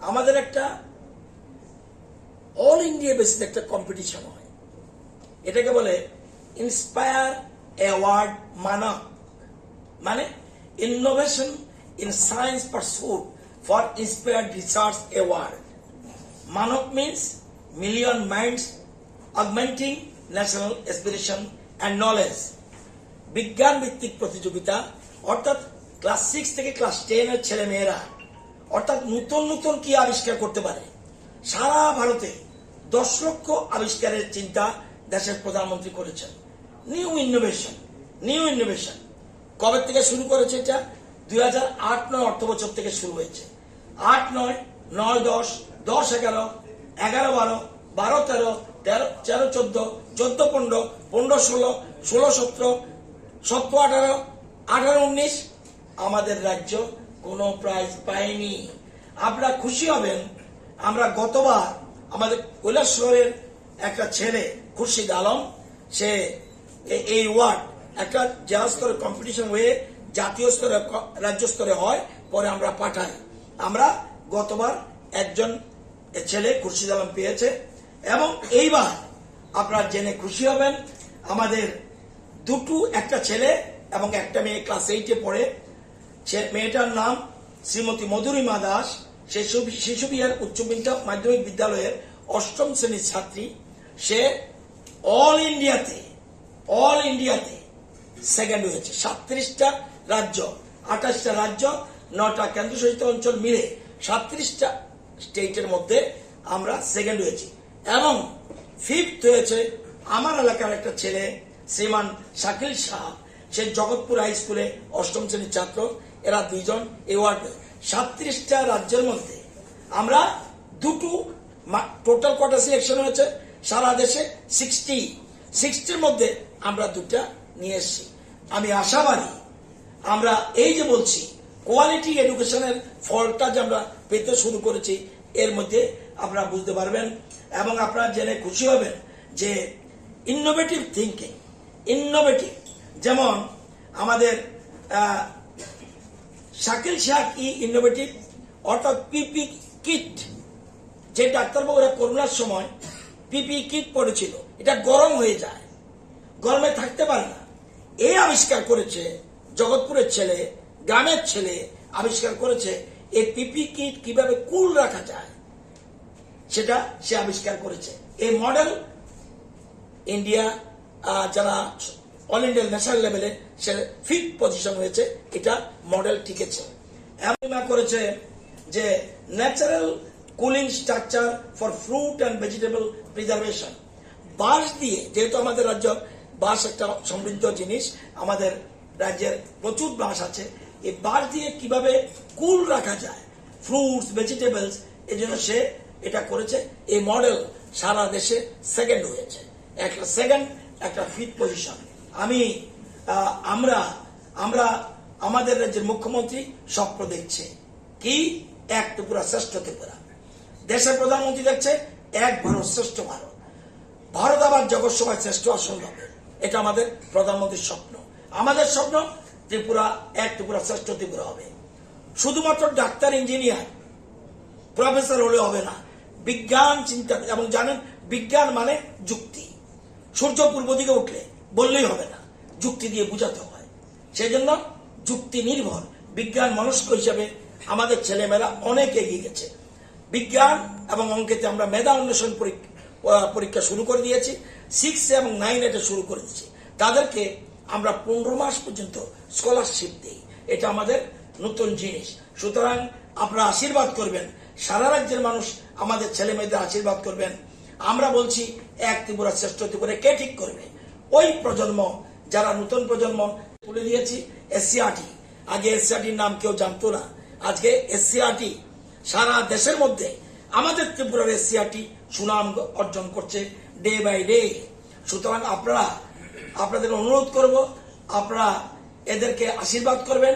আমাদের একটা all India basis একটা কম্পিটিশন হয়, এটাকে বলে ইন্সপায়ার অ্যাওয়ার্ড মানক, মানে innovation in science pursuit for inspired research award. মানক means million minds augmenting national aspiration and knowledge. বিজ্ঞান ভিত্তিক প্রতিযোগিতা, অর্থাৎ ক্লাস 6 থেকে ক্লাস 10 এর ছেলে মেয়েরা অর্থাৎ নতুন নতুন কি আবিষ্কার করতে পারে। সারা ভারতে 10 লক্ষ আবিষ্কারের চিন্তা দেশের প্রধানমন্ত্রী করেছেন। নিউ ইনোভেশন কবে থেকে শুরু করেছে? এটা 2008-9 অর্থ বছর থেকে শুরু হয়েছে। 8-9, 9-10, 10-11, 11-12, 12-13, 13-14, 14-15, 15-16, 16-17, 17-18, 18-19 আমাদের রাজ্য কোনো প্রাইজ পায়নি। আপনারা খুশি হবেন, আমরা গতবার আমাদের কৈলাসহরের একটা ছেলে খুরশিদ আলম, সে এই ওয়ার্ড একটা জেলা স্তরে কম্পিটিশন হয়ে জাতীয় স্তরে রাজ্য স্তরে হয়, পরে আমরা পাঠাই। আমরা গতবার একজন ছেলে খুরশিদ আলম পেয়েছে এবং এইবার আপনারা জেনে খুশি হবেন আমাদের একটা ছেলে এবং একটা মেয়ে ক্লাস 8-এ পড়ে। মেয়েটার নাম শ্রীমতী মধুরিমা দাস। সে শিশুবিহার উচ্চ মাধ্যমিক বিদ্যালয়ের 8ম শ্রেণীর ছাত্রী। সে অল ইন্ডিয়াতে সেকেন্ড হয়েছে। 37টা রাজ্য, 28টা রাজ্য, 9টা কেন্দ্রশাসিত অঞ্চল মিলে 37টা স্টেটের মধ্যে আমরা সেকেন্ড হয়েছি। এবং 5th হয়েছে আমার এলাকার একটা ছেলে শ্রীমান শাকিল শাহ। সে জগৎপুর হাই স্কুলে 8ম শ্রেণীর ছাত্র। এরা দুইজন অ্যাওয়ার্ড। 37টা রাজ্যের মধ্যে আমরা টোটাল কটা সিলেকশন হয়েছে সারা দেশে 60-র মধ্যে আমরা 2টা নিয়ে এসেছি। আমি আশাবাদী আমরা এই যে বলছি কোয়ালিটি এডুকেশনের ফলটা যে আমরা পেতে শুরু করেছি, এর মধ্যে আপনারা বুঝতে পারবেন এবং আপনারা জেনে খুশি হবেন যে ইনোভেটিভ থিঙ্কিং, যেমন আমাদের শাকিল শাহ কি ইনোভেটিভ, অর্থাৎ পিপি কিট, যে ডাক্তারবাবুরা করোনার সময় পিপি কিট পড়েছিল, এটা গরম হয়ে যায়, গরমে থাকতে পারে না। এই আবিষ্কার করেছে জগৎপুরের ছেলে, গ্রামের ছেলে আবিষ্কার করেছে এই পিপি কিট কিভাবে কুল রাখা যায়, সেটা সে আবিষ্কার করেছে। এই মডেল ইন্ডিয়া যারা অল ইন্ডিয়া ন্যাশনাল লেভেলে সে 5th পজিশন হয়েছে, এটা মডেল টিকেছে। এমন করেছে যে natural cooling structure for fruit and vegetable preservation. বাঁশ দিয়ে, যেহেতু আমাদের রাজ্য বাঁশ একটা সমৃদ্ধ জিনিস, আমাদের রাজ্যের প্রচুর বাঁশ আছে, এই বাঁশ দিয়ে কিভাবে কুল রাখা যায় ফ্রুটস ভেজিটেবলস, এই জন্য সে এটা করেছে। এই মডেল সারা দেশে সেকেন্ড হয়েছে, একটা সেকেন্ড, একটা 5th পজিশন। আমরা আমাদের রাজ্যের মুখ্যমন্ত্রী স্বপ্ন দেখছে কি, এক ত্রিপুরা শ্রেষ্ঠ ত্রিপুরা। দেশের প্রধানমন্ত্রী দেখছে এক ভারত শ্রেষ্ঠ ভারত, ভারত আবার জগৎ সভায় শ্রেষ্ঠ আসন হবে। এটা আমাদের প্রধানমন্ত্রীর স্বপ্ন। আমাদের স্বপ্ন ত্রিপুরা এক ত্রিপুরা শ্রেষ্ঠ ত্রিপুরা হবে। শুধুমাত্র ডাক্তার, ইঞ্জিনিয়ার, প্রফেসর হলে হবে না, বিজ্ঞান চিন্তা, এবং জানেন বিজ্ঞান মানে যুক্তি। সূর্য পূর্ব দিকে উঠলে বললেই হবে না, যুক্তি দিয়ে বুঝাতে হয়। সেই জন্য যুক্তি নির্ভর বিজ্ঞান মনস্ক হিসাবে আমাদের ছেলেমেয়েরা অনেক এগিয়ে গেছে। বিজ্ঞান এবং অঙ্কেতে আমরা মেধা অন্বেষণ পরীক্ষা শুরু করে দিয়েছি। 6 এবং 9 এটা শুরু করে দিয়েছি। তাদেরকে আমরা 15 মাস পর্যন্ত স্কলারশিপ দিই। এটা আমাদের নতুন জিনিস। সুতরাং আপনারা আশীর্বাদ করবেন, সারা রাজ্যের মানুষ আমাদের ছেলে মেয়েদের আশীর্বাদ করবেন। আমরা বলছি এক ত্রিপুরা শ্রেষ্ঠ ত্রিপুরা কে ঠিক করবে? ওই প্রজন্ম, যারা নতুন প্রজন্ম। তুলে দিয়েছি এসসিআরটি। আগে এসসিআরটির নাম কেউ জানতো না, আজকে এসসিআরটি সারা দেশের মধ্যে আমাদের ত্রিপুরার এসসিআরটি সুনাম অর্জন করছে ডে বাই ডে। সুতরাং আপনাদের অনুরোধ করব, আপনারা এদেরকে আশীর্বাদ করবেন।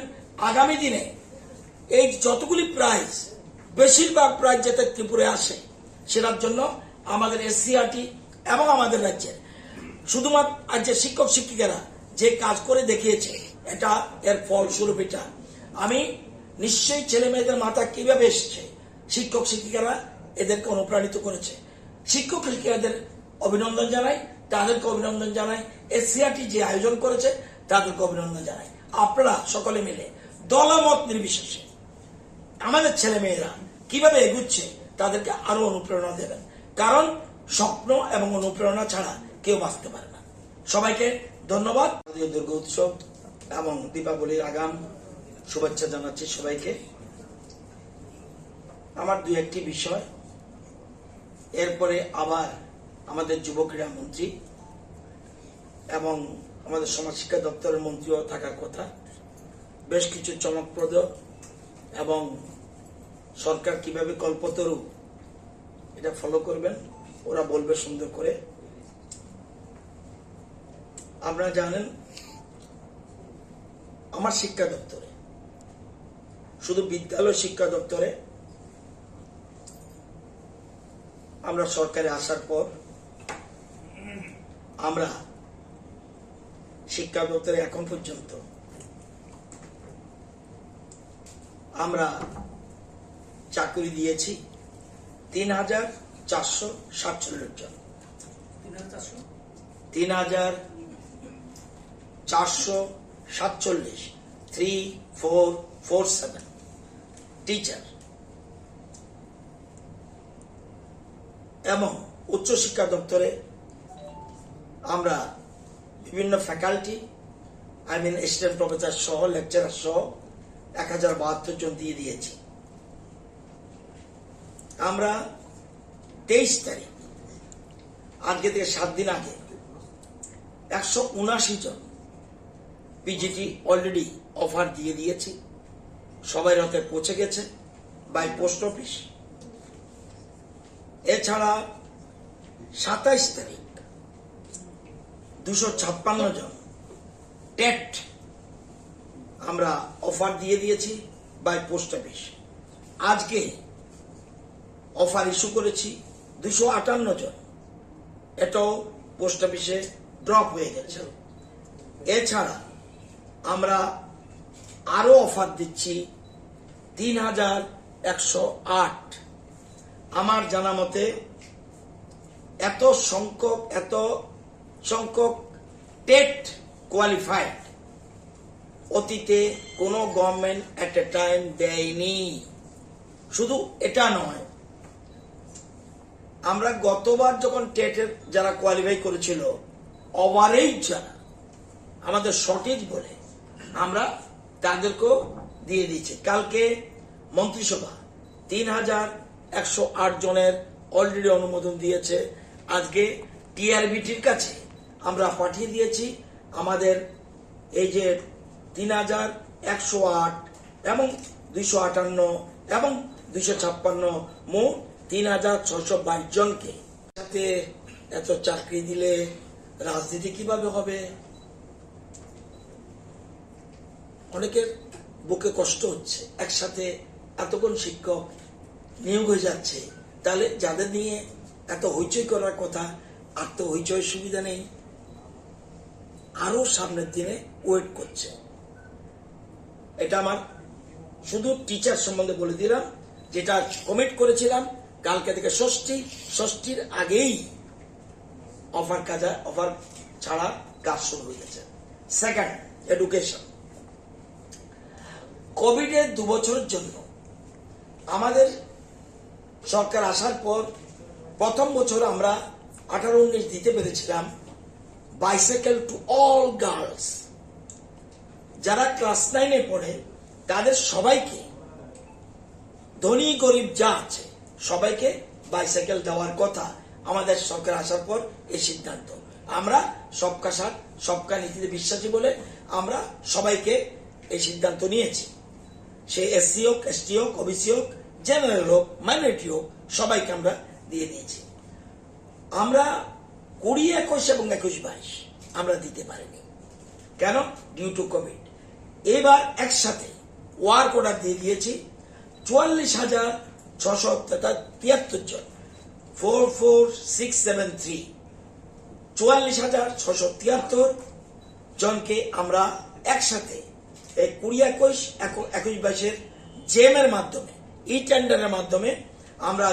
আগামী দিনে এই যতগুলি প্রাইজ, বেশিরভাগ প্রাইজ যাতে ত্রিপুরায় আসে, সেটার জন্য আমাদের এসসিআরটি এবং আমাদের রাজ্যের শুধুমাত্র রাজ্যের শিক্ষক শিক্ষিকারা যে কাজ করে দেখিয়েছে, এর ফলস্বরূপ এটা। আমি নিশ্চয়ই ছেলে মেয়েদের মাথা কিভাবে এসছে শিক্ষক শিক্ষিকারা এদেরকে অনুপ্রাণিত করেছে। শিক্ষক শিক্ষিকাদের অভিনন্দন জানাই, তাদেরকে অভিনন্দন জানাই। এসসিআরটি যে আয়োজন করেছে তাদেরকে অভিনন্দন জানাই। আপনারা সকলে মিলে দলমত নির্বিশেষে আমাদের ছেলে মেয়েরা কিভাবে এগুচ্ছে তাদেরকে আরো অনুপ্রেরণা দেবেন, কারণ স্বপ্ন এবং অনুপ্রেরণা ছাড়া কেউ বাঁচতে পারে না। সবাইকে ধন্যবাদ। দুর্গা উৎসব এবং দীপাবলির আগাম শুভেচ্ছা জানাচ্ছি সবাইকে। আমার দুই একটি বিষয়, এরপরে আবার আমাদের যুব ক্রীড়া মন্ত্রী এবং আমাদের সমাজ শিক্ষা দপ্তরের মন্ত্রীও থাকার কথা। বেশ কিছু চমকপ্রদ এবং সরকার কিভাবে কল্পতরু এটা ফলো করবেন ওরা বলবে সুন্দর করে। আপনারা জানেন আমার শিক্ষা দপ্তরে, শুধু বিদ্যালয় শিক্ষা দপ্তরে আমরা সরকারে আসার পর আমরা শিক্ষা দপ্তরে এখন পর্যন্ত আমরা চাকরি দিয়েছি ৩,৪৪৭ জন। ৩,৪47 3447 টিচার এবং উচ্চশিক্ষা দপ্তরে আমরা বিভিন্ন ফ্যাকাল্টি অ্যাসিস্ট্যান্ট প্রফেসর সহ লেকচারার সহ ১,০৭২ জন দিয়ে দিয়েছি। আমরা ২৩ তারিখ, আজকে থেকে ৭ দিন আগে ১৭৯ জন পিজিটি অলরেডি অফার দিয়ে দিয়েছি। সবাই রাতে পৌঁছে গেছে বাই পোস্ট অফিস। এছাড়া ২৭ তারিখ ২৫৬ জন টেট আমরা অফার দিয়ে দিয়েছি বাই পোস্ট অফিস। আজকে অফার ইস্যু করেছি ২৫৮ জন, এটাও পোস্ট অফিসে ড্রপ হয়ে গেছে। এছাড়া আমরা আরো অফার দিচ্ছি ৩,১০৮। আমার জানা মতে এত সংখ্যক টেট কোয়ালিফাইড অতীতে কোনো গভর্নমেন্ট এট এ টাইম দেয়নি। শুধু এটা নয়, আমরা গতবার যখন টেটের যারা কোয়ালিফাই করেছিল ওভারেজ যারা আমাদের শর্টেজ বলে আমরা তাদেরকেও দিয়ে দিচ্ছি। কালকে মন্ত্রিসভা ৩,১০৮ জনের অলরেডি অনুমোদন দিয়েছে। আজকে টিআরবিটির কাছে আমরা পাঠিয়ে দিয়েছি আমাদের এই যে ৩,১০৮ এবং ২৫৮ এবং ২৫৬ মোট ৩,৬২২ জনকে। সাথে এত চাকরি দিলে রাজনীতি কিভাবে হবে? অনেকের বুকে কষ্ট হচ্ছে, একসাথে এতক্ষণ শিক্ষক নিয়োগ হয়ে যাচ্ছে, তাহলে যাদের নিয়ে এত হইচই করার কথা আর তো হইচই সুবিধা নেই, আরো সামনের দিনে ওয়েট করছে। এটা আমার শুধু টিচার সম্বন্ধে বলে দিলাম, যেটা কমিট করেছিলাম কালকে থেকে ষষ্ঠীর আগেই অফার ছাড়া কাজ শুরু হয়ে গেছে। Second, education. কোভিডের ২ বছরের জন্য আমাদের সরকার আসার পর প্রথম বছর আমরা 18-19 দিতে পেরেছিলাম বাইসাইকেল টু অল গার্লস। যারা ক্লাস 9-এ পড়ে তাদের সবাইকে, ধনী গরিব যা আছে সবাইকে বাইসাইকেল দেওয়ার কথা আমাদের সরকার আসার পর এই সিদ্ধান্ত। আমরা সবকা সাথ সবকা নীতিতে বিশ্বাসী বলে আমরা সবাইকে এই সিদ্ধান্ত নিয়েছি। সে এসসি হোক, এসটি হোক, ওবিসি হোক, জেনারেল হোক, মাইনরিটি হোক, সবাইকে আমরা দিয়ে দিয়েছি। আমরা 20, 21 এবং 21-22 আমরা দিতে পারিনি। কেন? Due to covid. এবার একসাথে ওয়ার্ক অর্ডার দিয়ে দিয়েছি 44,673 জন, 44673 44,673 জনকে আমরা একসাথে 20, 21, 21-22 জেএম এর মাধ্যমে ই টেন্ডারের মাধ্যমে আমরা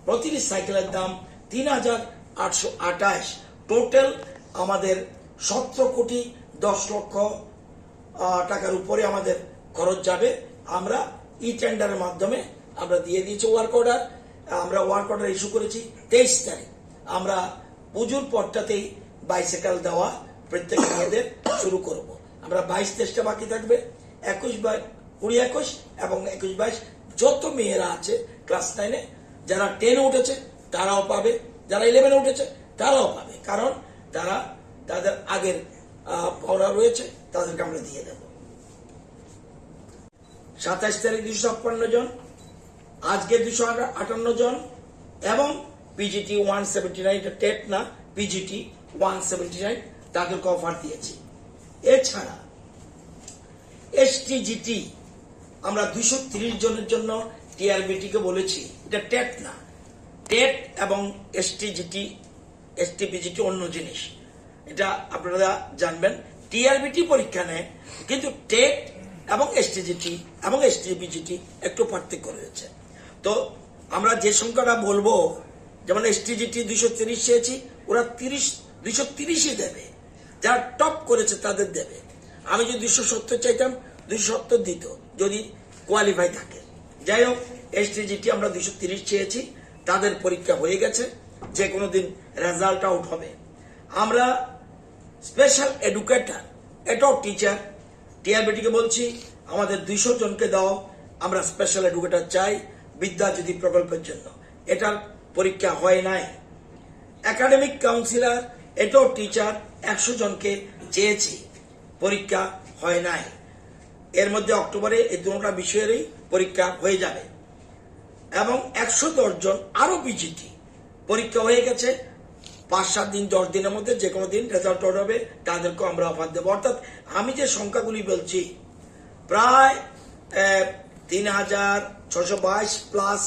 প্রতিটি সাইকেলের দাম ৩,৮২৮, টোটাল আমাদের ১৭,১০,০০,০০০ টাকার উপরে আমাদের খরচ যাবে। আমরা ই টেন্ডারের মাধ্যমে আমরা দিয়ে দিয়েছি ওয়ার্ক অর্ডার। আমরা ওয়ার্ক অর্ডার ইস্যু করেছি 23 তারিখ। আমরা পুজোর পরটাতেই বাইসাইকেল দেওয়া প্রত্যেক মেয়েদের শুরু করব। আমরা 22-23টা বাকি থাকবে, 20-21 এবং 21-22 যত মেয়েরা আছে ক্লাস 9-এ, যারা 10-এ উঠেছে তারাও পাবে, যারা 11-এ উঠেছে তারাও পাবে, কারণ তারা তাদের আগের পাওনা রয়েছে, তাদেরকে আমরা দিয়ে দেব। 27 তারিখ 256 জন, আজকে 258 জন এবং পিজিটি 179, টেট না, পিজিটি 179 তাদেরকে অফার দিয়েছি। এছাড়া এসটিজিটি আমরা 230 জনের জন্য টিআরবিটি কে বলেছি, এটা টেট না। টেট এবং এসটিজিটি, এসটিপিজিটি অন্য জিনিস, এটা আপনারা জানবেন। টিআরবিটি পরীক্ষা নেয়, কিন্তু টেট এবং এসটিজিটি এবং এসটিপিজিটি একটু পার্থক্য রয়েছে। তো আমরা যে সংখ্যাটা বলবো, যেমন এসটিজিটি 230 চেয়েছি, ওরা 230ই দেবে, যারা টপ করেছে তাদের দেবে। আমি যদি 270 চাইতাম 270 দিত যদি কোয়ালিফাই থাকে। যাই হোক, এসটিজিটি আমরা 230 চেয়েছি, তাদের পরীক্ষা হয়ে গেছে, যে কোনো দিন রেজাল্ট আউট হবে। আমরা স্পেশাল এডুকেটর, এটাও টিচার, টিআরবিটিকে বলছি আমাদের 200 জনকে দাও, আমরা স্পেশাল এডুকেটর চাই বিদ্যাজ্যোতি প্রকল্পের জন্য। এটার পরীক্ষা হয় নাই। একাডেমিক কাউন্সিলর, এটাও টিচার, 100 জনকে চেয়েছি, পরীক্ষা হয় নাই। এর মধ্যে অক্টোবরে এই দুটা বিষয়েরই পরীক্ষা হয়ে যাবে। এবং 110 জন আরো পিজিটি পরীক্ষা হয়ে গেছে, 5-7 দিন 10 দিনের মধ্যে যে কোনো দিন রেজাল্ট আউট হবে, তাদেরকেও আমরা অফার দেবো। অর্থাৎ আমি যে সংখ্যাগুলি বলছি, প্রায় 3,622 plus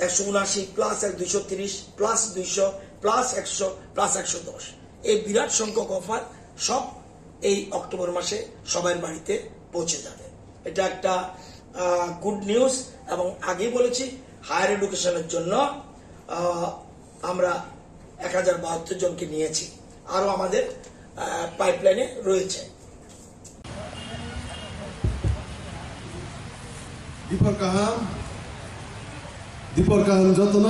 179 plus 230 plus 200 plus 100 plus 110, এই বিরাট সংখ্যক অফার সব এই অক্টোবর মাসে সবার বাড়িতে পৌঁছে যাবে। এটা একটা গুড নিউজ। এবং আগেই বলেছি, হায়ার এডুকেশনের জন্য আমরা 1072 জনকে নিয়েছি, আরো আমাদের পাইপলাইনে রয়েছে। দীপর কাহাম যত্ন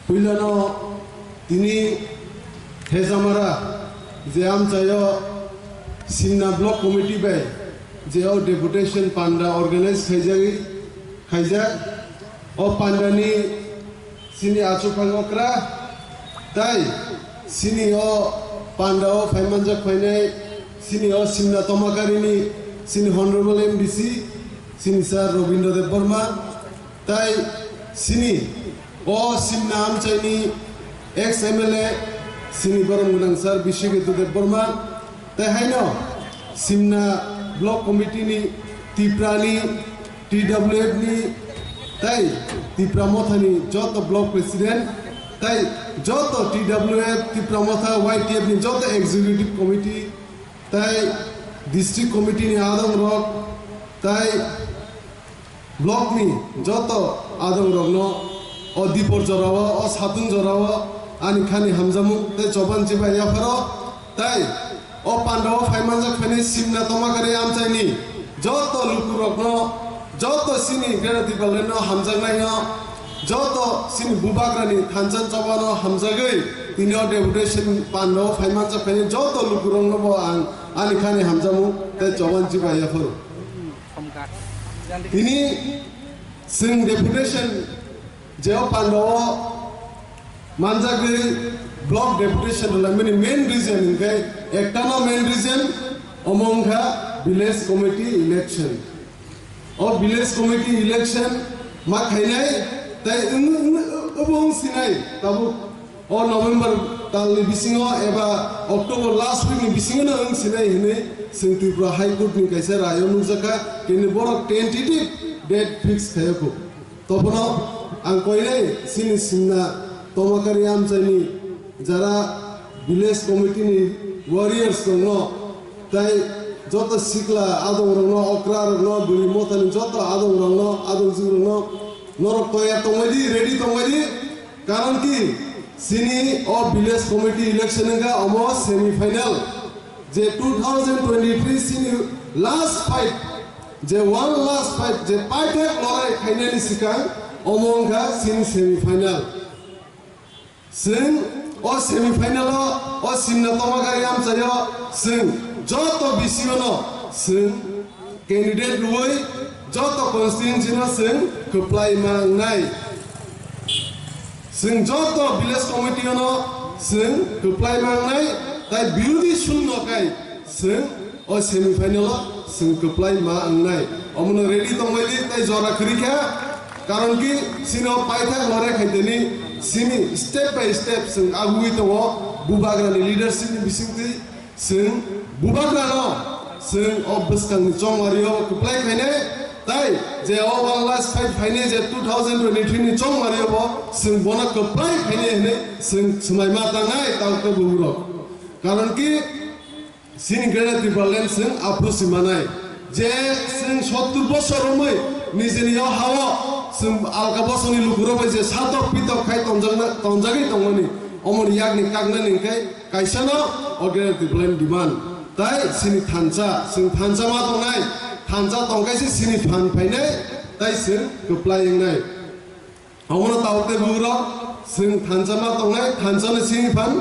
পুইলানো তিনি হেজামারা যে আমচায় সিন্না ব্লক কমিটি বাই যে ডেপুটেশন পান্ডা অর্গানাইজ খাইজাক ও পান্ডানি সিনি আচুফাঙ্গকরা তাই সিনি ও পান্ডা ও ফাইমানজাক ফাইনাই সিনি ও সিমনা তমাকারিনি সিনি হনরেবল এমডিসি সিনি স্যার রবীন্দ্র দেব বর্মা তাই সিনি ও সিমনা আমচাইনি এক্স এমএলএ সিনি বরম গুনাং স্যার বিশ্বজিৎ দেব বর্মা তাই হাইন সিমনা ব্লক কমিটিনি তিপ্রানি টিডব্লিউএফ নি তাই তিপ্রামথানি যত ব্লক প্রেসিডেন্ট তাই যত টিডব্লিউএফ তিপ্রামথা ওয়াইটিএফ নি যত এক্সিকিউটিভ কমিটি তাই ডিস্ট্রিক্ট কমিটি নি আদম রক তাই ব্লক নি যত আদম রক ন ও দীপর জরাও ও সাতুন জরাও আনি খানি হামজামু তাই চবান চিবা ইয়াফারো তাই ও পান্ডব ফাইমানজাক ফাইনি সিমনা তমাকারে আমচাইনি যত লুকু রক ন যত সিনি গ্রেনাতি পালেন হামজাগনাই যত সিনি বুবাগ্রানি থানচান চবানো হামজাগৈ তিনি ডেপুটেশন পান্ডব ফাইমানজাক ফাইনি যত লুকু রং নব আনি খানি হামজামু তাই চবান চিবা ইয়াফারো তিনি সিং ডেপুটেশন যে পান্ডব মানজাগৈ ব্লক ডেপুটেশন মানে মেন রিজন ইনকে একটা না মেন রিজন অমংঘা ভিলেজ কমিটি ইলেকশন ও ভিলেজ কমিটি ইলেকশন মা খাইনাই তাই এবং সিনাই তাবু ও নভেম্বর তালনি বিসিং এবা অক্টোবর লাস্ট উইক ni বিসিং না ওং সিনাই হেনে সিং ত্রিপুরা হাইকোর্ট ni কাইসা রায় অনুজাকা কিনে বড় টেন্টেটিভ ডেট ফিক্স খায়কো তখন আং কইনাই সিনি সিমনা তমাকারি আমচাইনি যারা ভিলেজ কমিটি নি ওয়ারিয়ার্স দङ তাই যত সিকলা আদং রং অকরা রং বুড়ি মতানি যত আদং রং আদং জিং রং নরক তৈয়া তমাইদি রেডি তমাইদি কারণ কি সিনি ও ভিলেজ কমিটি ইলেকশন কা অমো সেমিফাইনাল যে 2023 সিনি লাস্ট ফাইট যে ওয়ান লাস্ট ফাইট যে পাইতে লড়াই ফাইনালি সিকাং অমঙ্গা সিনি সেমিফাইনাল সিন ও সেমিফাইনাল ও সিন্না তমাগারি আমসায় সিন যত বিসিওনো সিন ক্যান্ডিডেট রুই যত কনস্টিটিউয়েন্সি না সিন খপ্লাই মাংনাই সিন যত ভিলেজ কমিটি ono সিন খপ্লাই মাংনাই তাই বিরোধী শূন্য কাই সিন ও সেমিফাইনাল সিন খপ্লাই মাংনাই অমন রেডি তমাইলি তাই জরা খরিখা কারণ কি সিন পাইথা লড়াই খাইতেনি সিনি স্টেপ বাই স্টেপ সিন আগুই তো বুবাগ্রানি লিডারশিপ ni bisingti সিন বুবাগ্রানো সিন অবস্কানি চংমারিও খপ্লাই খাইনে তাই যে ও ওয়ান লাস্ট ফাইট ফাইনে যে 2023 ni চংমারিও সিন বনা খপ্লাই খাইনে হেনে সিন সুমাই মাতা নাই তাওকে বুগুরো কারণ কি সিন গ্রেডা ত্রিপালেন সিন আপ্রুসি মানাই যে সিন 70 বছর রমই নিজেনিও হাওয়া সিন আলকা বসনি লুগুরো যে সাতক পিতক খাই তঞ্জাগি তংমনি অমন ইয়াগনি কাগনা নিংখাই কাইসানো অগ্রেডা ত্রিপালেন ডিমান্ড তাই সিনি থানসা সিন থানসা মা দংনাই থানসা তংকাইছে সিনি ফান ফাইনে তাই সিন খপ্লাই নাই অমন তাওতে বুগুরো সিন থানসা মা দংনাই থানসানি সিনি ফান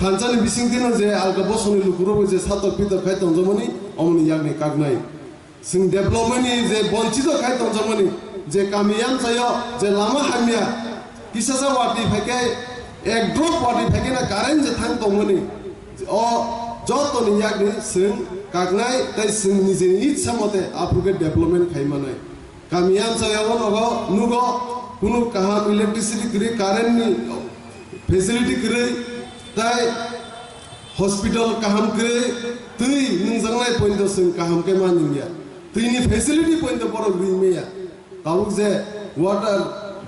থানসানি বিসিংতিনো যে আলকা বসনি লুগুরো যে সাতক পিতক খাই তঞ্জমনি অমন ইয়াগনি কাগনাই সিং ডেভেলপমেন্টনি যে বঞ্চিত খাই তঞ্জমনি যে কামিয়ান চাইও যে লামা হামিয়া কিসাসা ওয়াটি ফাইকে এক ড্রপ ওয়াটি ফাইকে না কারেন্ট যে থান তমনি ও যত নিয়াগনি সিং কাগনাই তাই সিং নিজেনি ইচ্ছা মতে আপুকে ডেভেলপমেন্ট খাইমানাই কামিয়ান চাইও নগো নুগো কোনো কাহাম ইলেকট্রিসিটি করে কারেন্ট নি ফেসিলিটি করে তাই হসপিটাল কাহাম করে তুই নংজাংনাই পয়েন্ট সিং কাহাম কে মানিয়া তুইনি ফেসিলিটি পয়েন্ট বড় গ্রিমেয়া তাবুক যে ওয়াটার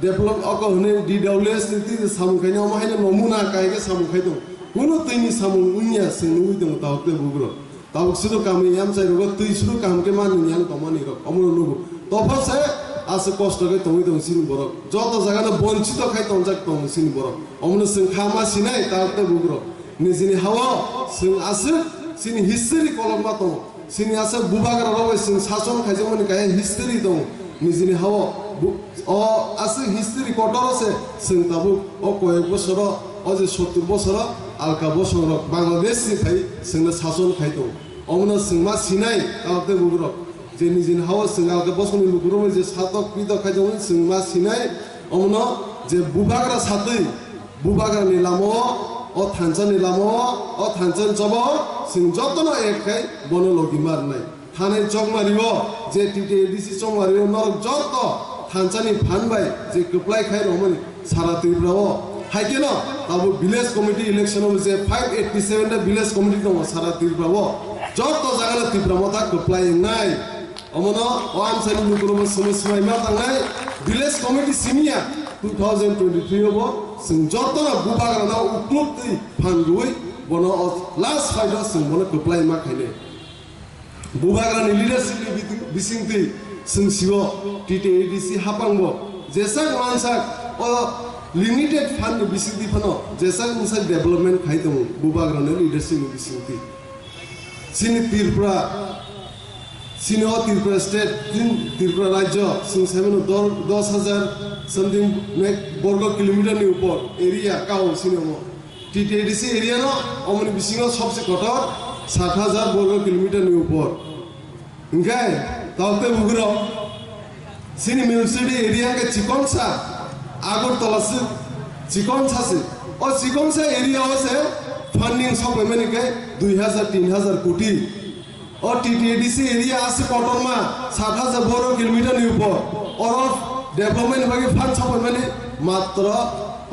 ডেভেলপ অকো হনে ডিডব্লিউএস নীতি সামখাইনি অমাহাইনে নমুনা কাইকে সামখাই দं কোনো তুইনি সামু উনিয়া সিং নুই দं তাবুক বুগ্র তাবুক শুধু কামি ইয়াম চাই রগ তুই শুধু কামকে মানিয়া কমানি রগ অমন নুগু তফসে আছে কষ্টকে তমি দं সিন বড় যত জায়গাতে বঞ্চিত খাই তঞ্জাক দं সিন বড় অমন সিং খামা সিনাই তাবুক বুগ্র নিজেনি হাওয়া সিং আছে সিনি হিস্টরি কলমা দं সিনি আছে বুবাগার রবে সিং শাসন খাইজমনি কাই হিস্টরি দं নিজেনি হাওয়া ও আছে হিস্টরি কটর আছে সিং তাবু ও কয়েক বছর ও যে 70 বছর আলকা বছর বাংলাদেশ খাই সিং শাসন খাই দं অমন সিং মা সিনাই তাবতে বুগ্র যে নিজেনি হাওয়া সিং আলকা বছরনি লুগুরো যে সাতক পিতক খাইজমনি সিং মা সিনাই অমন যে বুবাগরা সাতই বুবাগরানি লামো ও থানসানি লামো ও থানসান জব সিং যতন একাই বন লগিমার নাই থানে চক মারিব যে টিটিএডিসি চক মারিব নরক যত থানসানি ফানবাই যে কপ্লাই খাই রমনি সারা ত্রিপুরাও হাইকে ন তাবো ভিলেজ কমিটি ইলেকশন যে 587 টা ভিলেজ কমিটি দं সারা ত্রিপুরাও যত জায়গা ত্রিপুরা মতা কপ্লাই নাই অমন ও আমসানি লুকুরম সমস্যা মা তাংনাই ভিলেজ কমিটি সিনিয়া 2023 হবো সিং যতন বুবাগ্রানা উক্লুপ্তি ফানগুই বন লাস্ট ফাইট সিং বন কপ্লাই মা খাইনে বুবাগ্রানি লিডারশিপ বিসিংতি সিং সিও টিটিএডিসি হাপাংবো जेसां मानसा ओ लिमिटेड फंड बिसिंति फनो जेसां मुसा डेवलपमेंट खाइ दं बुबाग्रानि लिडरशिप बिसिंति सिनि त्रिपुरा सिनो त्रिपुरा स्टेट त्रिपुरा राज्य सिं 10,000 समथिंग वर्ग किलोमीटर नि ऊपर एरिया काउ सिनो टीटीएडीसी एरिया न अमनि बिसिङाव सबसे कटर 7,000 वर्ग किलोमीटर नि ऊपर इंगाय तावते बुग्रो सिनि म्युनिसिपालिटी एरिया के चिकनसा আগরতলা से चिकनसा से और चिकनसा एरिया से फंडिंग सब मैंने के 2,000-3,000 कोटी और टीटीएडीसी एरिया आसे कटरमा 7,000 वर्ग किलोमीटर नि ऊपर और डेवलपमेंट भागे फंड सब मैंने मात्र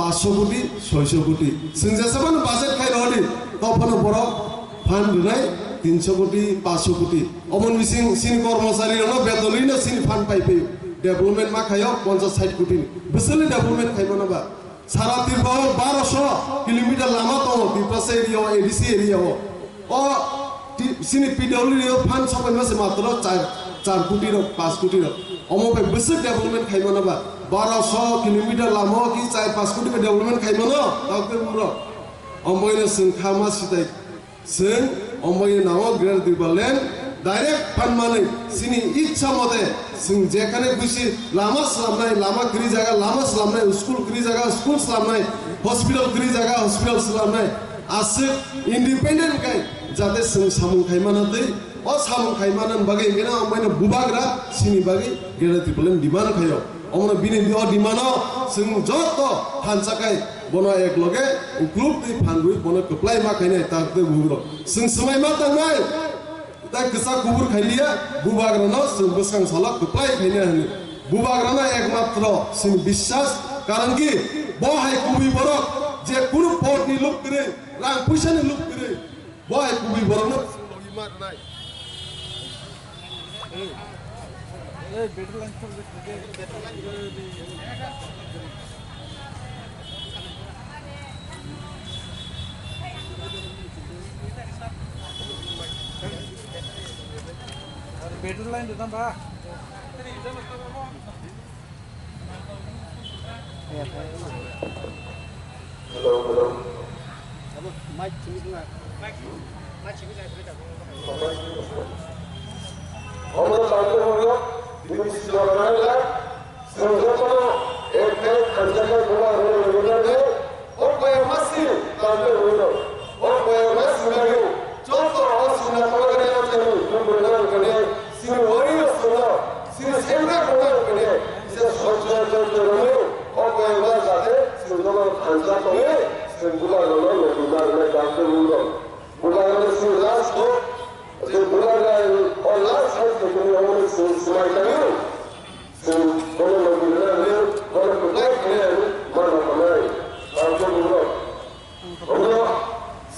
500 कोटी 600 कोटी सिं जेसेबां बाजेट खाइ रहली तफनो बड़ फंड নাই 300 कोटी 500 कोटी अमन मिसिं सिन कर्मचारी न बेतनैनो सिन फंड पाइपे डेवलपमेंट मा खायो 50-60 कोटी बिसोरनि डेवलपमेंट खाइबो नाबा सारा त्रिपुरायाव 1200 किलोमीटर लामा दं त्रिपुरा एरियायाव एडीसी एरियायाव अ sini PWD fan sampai masih matro 4 কোটি rok 5 কোটি rok omo pai besar development khaimana ba 1200 kilometer lama ki 4-5 কোটি development khaimana takte buro omo ini sing khama sitai sing omo ini nawa grade dibalen direct fan mane sini ichha mode sing jekhane খুশি lama salamnai lama kri jaga lama salamnai school kri jaga school salamnai hospital kri jaga hospital salamnai ase independent kai jate sing samung khaimana dei o samung khaimana bagai gena omaina bubagra sini bagai gera tipolen demand khayo omna bini dio dimano sing joto hansakai bono ek loge group ti phandui bono keplai ma khainai takte bugro sing samai ma tangai ta kesa kubur khailia bubagra no sing besang salak keplai khaina hani bubagra na ekmatro sing বিশ্বাস karon ki bo hai kubi borok je kuno pot ni luk kre rang puisa ni luk kre bo hai kubi borok no logimat nai better line detam ba hello mic chini na हम लोग सामने हो गया दिल्ली से जाना है संगठन एक है खर्चा का बड़ा रोल है और कोई मस्ती सामने हो गया और कोई मस्ती लगे जो तो और सुना पड़े हैं तो बोलना करने सिर्फ वही सुना सिर्फ सेंटर बोलना करने इसे सोचना तो रहे और कोई बात आते संगठन खर्चा तो है संगुला रोल में जाते हो बुला से लास्ट को the Buddha or last time the Buddha says my canoe. So one of the Buddha, one of the black men, one of the night. After the Buddha. Buddha,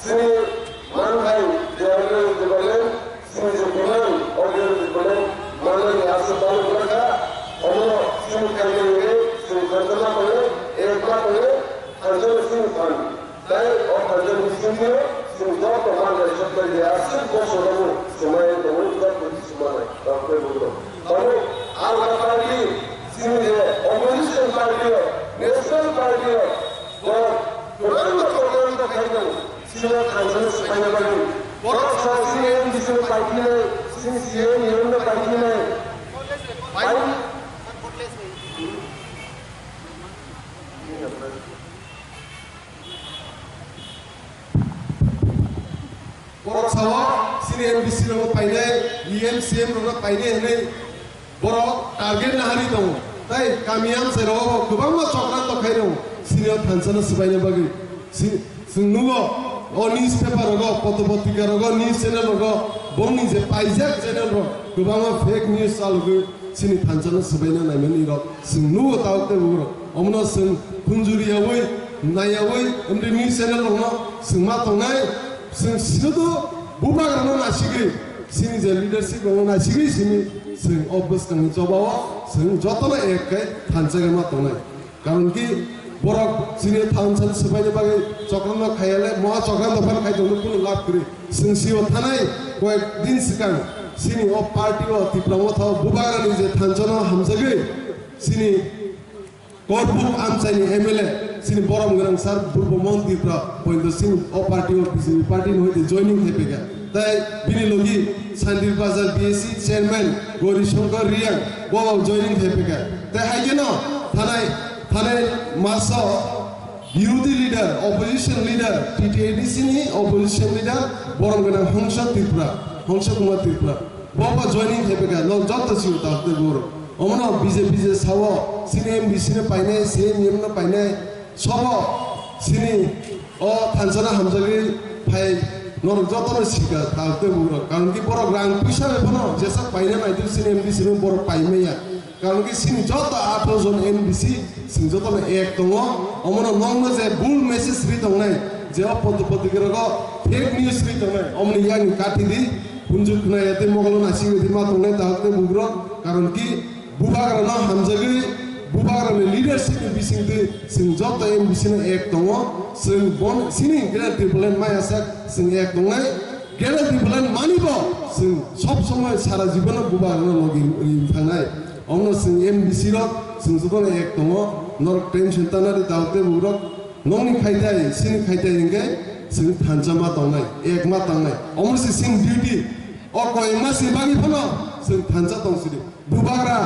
see, one time the other the Buddha, see the Buddha, or the Buddha, one of the Asatan Buddha, Buddha, see Kanye, see Kantana Buddha, Ekma, and then see Fan. That or Kantana Buddha. Sejauh kemana sampai di akhir kosoramu semua itu bukan semua sampai dulu. Lalu awal parti sini opposition parti, national parti, dan program terkait sini kantor supaya bagi. Orang sini yang di sini parti ni, sini yang parti ni, baik. borok sawo sini MBC ro paine EMCM ro paine hene borok target na hari dong tai kamiam se ro kubang ma chokran to khairo sini thansana sibaine bagi singnugo o newspaper ro potopotika ro news channel ro bongni je paijak channel ro kubang ma fake news salgu sini thansana sibaine naimani ro singnugo taute buro omno sing kunjuri awai nayawai amri news channel ro singma tongnai sing sido bubagrano nasigi sini je leadership ro nasigi sini sing obvious kang jobawa sing jotona ekai thansaga ma tongnai karon ki borok sini thansan sebaine bagi chokran khayale ma chokran dofan khai donu kun lab kri sing sio thanai koi din sikang sini o party o tipramo tha bubagrani je thansana hamsagi sini korbu amsani MLA sini borom gerang sar purbo monti pra point sing o party o PCB party no hoite joining hepega tai bini logi Sandir Bazar BSC chairman Gori Shankar Riang bo joining hepega tai haigeno thanai marso বিরোধী leader opposition leader TTADC ni opposition leader borom gerang Hongsa Kumar Tripura bo joining hepega no jotta siu takte boro omno BJP je sawo sini MBC ne paine CNM ne paine sobo sini o thansana hamjagi phai nor jotoro sika takte buro karon ki borok rang puisa bepono jesa paine maitu sini MBC ne borok paimeya karon ki sini joto 18 jon MBC sini joto ek tongo omno nongno je bull message ri tongnai je potopotikero fake news ri tongnai omni yang kati di punjuk na yate mogolo nasi di ma tongnai takte bugro karon ki bubagrano hamjagi bubagrano leadership bising de sing joto MBC ne ek tongo sing bon sini gra triplen maya sak sing ek tongai गेले दिफलान मानिब जों सब समय सारा जीवन बुबारनो लगिन थांनाय अमनो जों एमबिसि रक जों जदन एक दङ नर टेनसन तानारि दाउते बुरक नंनि खायदाय सिनि खायदाय इंगे जों थानजामा दंनाय एक मा थांनाय अमरसि सिं डिउटी अ कय मासि बागि फनो जों थानजा दंसिरि बुबाग्रा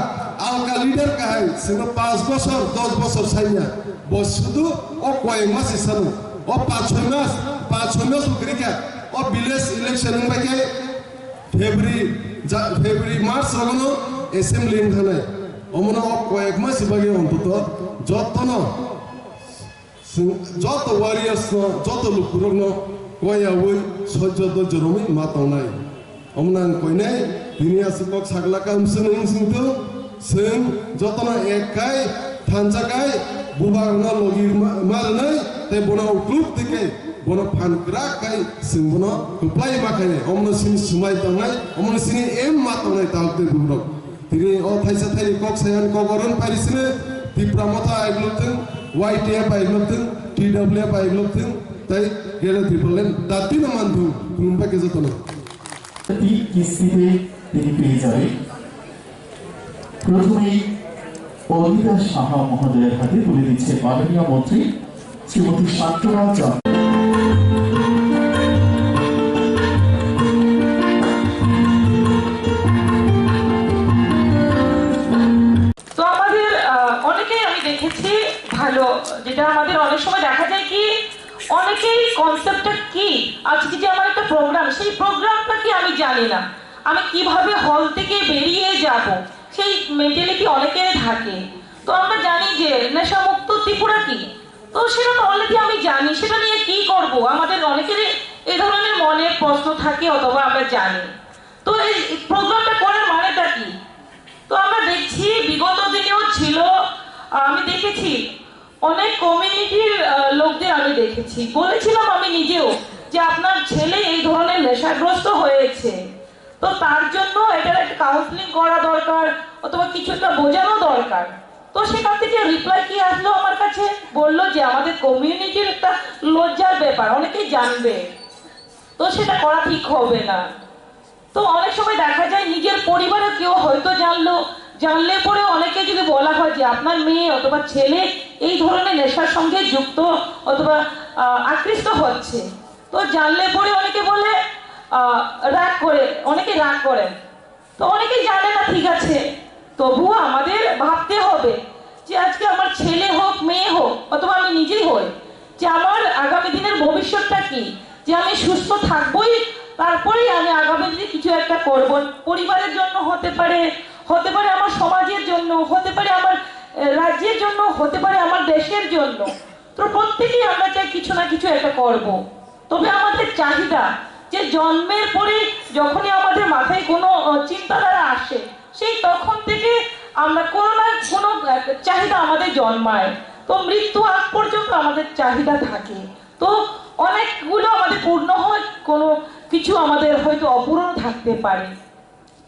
आलका लिडार काहाय जों 5 বছর 10 বছর साइना बसुदु अ कय मासि सानु अ 5 मास उग्रिका अ विलेज इलेक्शन बाके फेब्रुवारी मार्च रगनो एसेम्बली थानाय अमनो अ कय मासि बागि अन्तत जतन যত ওয়ারিয়ার্স যত লুকুরগ্ন কয়াওই সহ্যত জরমি মাতাवनाय অমনাং কইনাই দুনিয়া সুকক সাগলাকা আমসুন ইংসিংতো जों যতনা এককাই থানজাকাই বুবারনা লগির মারনাই তে বনাও গ্রুপ থেকে বনা ফানগ্রাকাই जों বনা কপ্লাই মাখাই অমনো সিনি সুমাই তাंनाय অমনো সিনি এম মাতাवनाय তালতে বুরক তিনি অ থাইসা থাই কক সায়ান কগরন পারিসনে তিপ্রামতা আইগ্লতন YTF আইগ্লতন TWF আইগ্লতন তাই গেলে ত্রিপলেন দাতি না মানধু কুম্বা কে যতনা এই কিস্তিতে তিনি পেয়ে যাবেন প্রথমেই অনিতা সাহা মহোদয়ের হাতে তুলে দিচ্ছে মাননীয় মন্ত্রী শ্রীমতী শান্তরা চন্দ্র। তো আমাদের অনেকেই আমি দেখেছি ভালো, যেটা আমাদের অনেক সময় দেখা যায় কি অনেকেই কনসেপ্টটা কি আজকে যে আমার একটা প্রোগ্রাম, সেই প্রোগ্রামটা কি আমি জানি না, আমি কিভাবে হল থেকে বেরিয়ে যাব, সেই মেন্টালিটি অনেকের থাকে। তো আমরা জানি যে নেশামুক্ত ত্রিপুরা কি, তো সেটা তো অলরেডি আমি জানি, সেটা নিয়ে কি করব, আমাদের অনেকের এই ধরনের মনে প্রশ্ন থাকে অথবা আমরা জানি। তো এই প্রোগ্রামটা করার মানেটা কি? তো আমরা দেখছি বিগত দিনেও ছিল, আমি দেখেছি অনেক কমিউনিটির লোকদের আমি দেখেছি, বলেছিলাম আমি নিজেও যে আপনার ছেলে এই ধরনের নেশাগ্রস্ত হয়েছে, তো তার জন্য এটার একটা কাউন্সিলিং করা দরকার অথবা কিছু একটা বোঝানো দরকার। তো সেখান থেকে রিপ্লাই কি আসলো আমার কাছে, বললো যে আমাদের কমিউনিটির একটা লজ্জার ব্যাপার, অনেকেই জানবে, তো সেটা করা ঠিক হবে না। তো অনেক সময় দেখা যায় নিজের পরিবারে কেউ হয়তো জানলে পরে অনেকে যদি বলা হয় যে আপনার মেয়ে অথবা ছেলে এই ধরনের নেশার সঙ্গে যুক্ত অথবা আকৃষ্ট হচ্ছে, তো জানলে পরে অনেকে বলে অনেকে রাগ করেন, তো অনেকেই জানে না, ঠিক আছে, তবুও আমাদের ভাবতে হবে যে আজকে আমার ছেলে হোক মেয়ে হোক অথবা আমি নিজেই হই, যে আমার আগামী দিনের ভবিষ্যৎটা কি, যে আমি সুস্থ থাকবোই, তারপরেই আমি আগামী দিনে কিছু একটা করব, পরিবারের জন্য হতে পারে আমার সমাজের জন্য, হতে পারে আমার রাজ্যের জন্য, হতে পারে আমার দেশের জন্য। তো প্রত্যেকেই আমরা চাই কিছু না কিছু একটা করব। তবে আমাদের চাহিদা যে জন্মের পরে যখনই আমাদের মাথায় কোনো চিন্তাধারা আসে, সেই তখন থেকে আমরা কোনো না কোনো চাহিদা আমাদের জন্মায়, তো মৃত্যু আগ পর্যন্ত আমাদের চাহিদা থাকে। তো অনেকগুলো আমাদের পূর্ণ হয়, কোনো কিছু আমাদের হয়তো অপূর্ণ থাকতে পারে,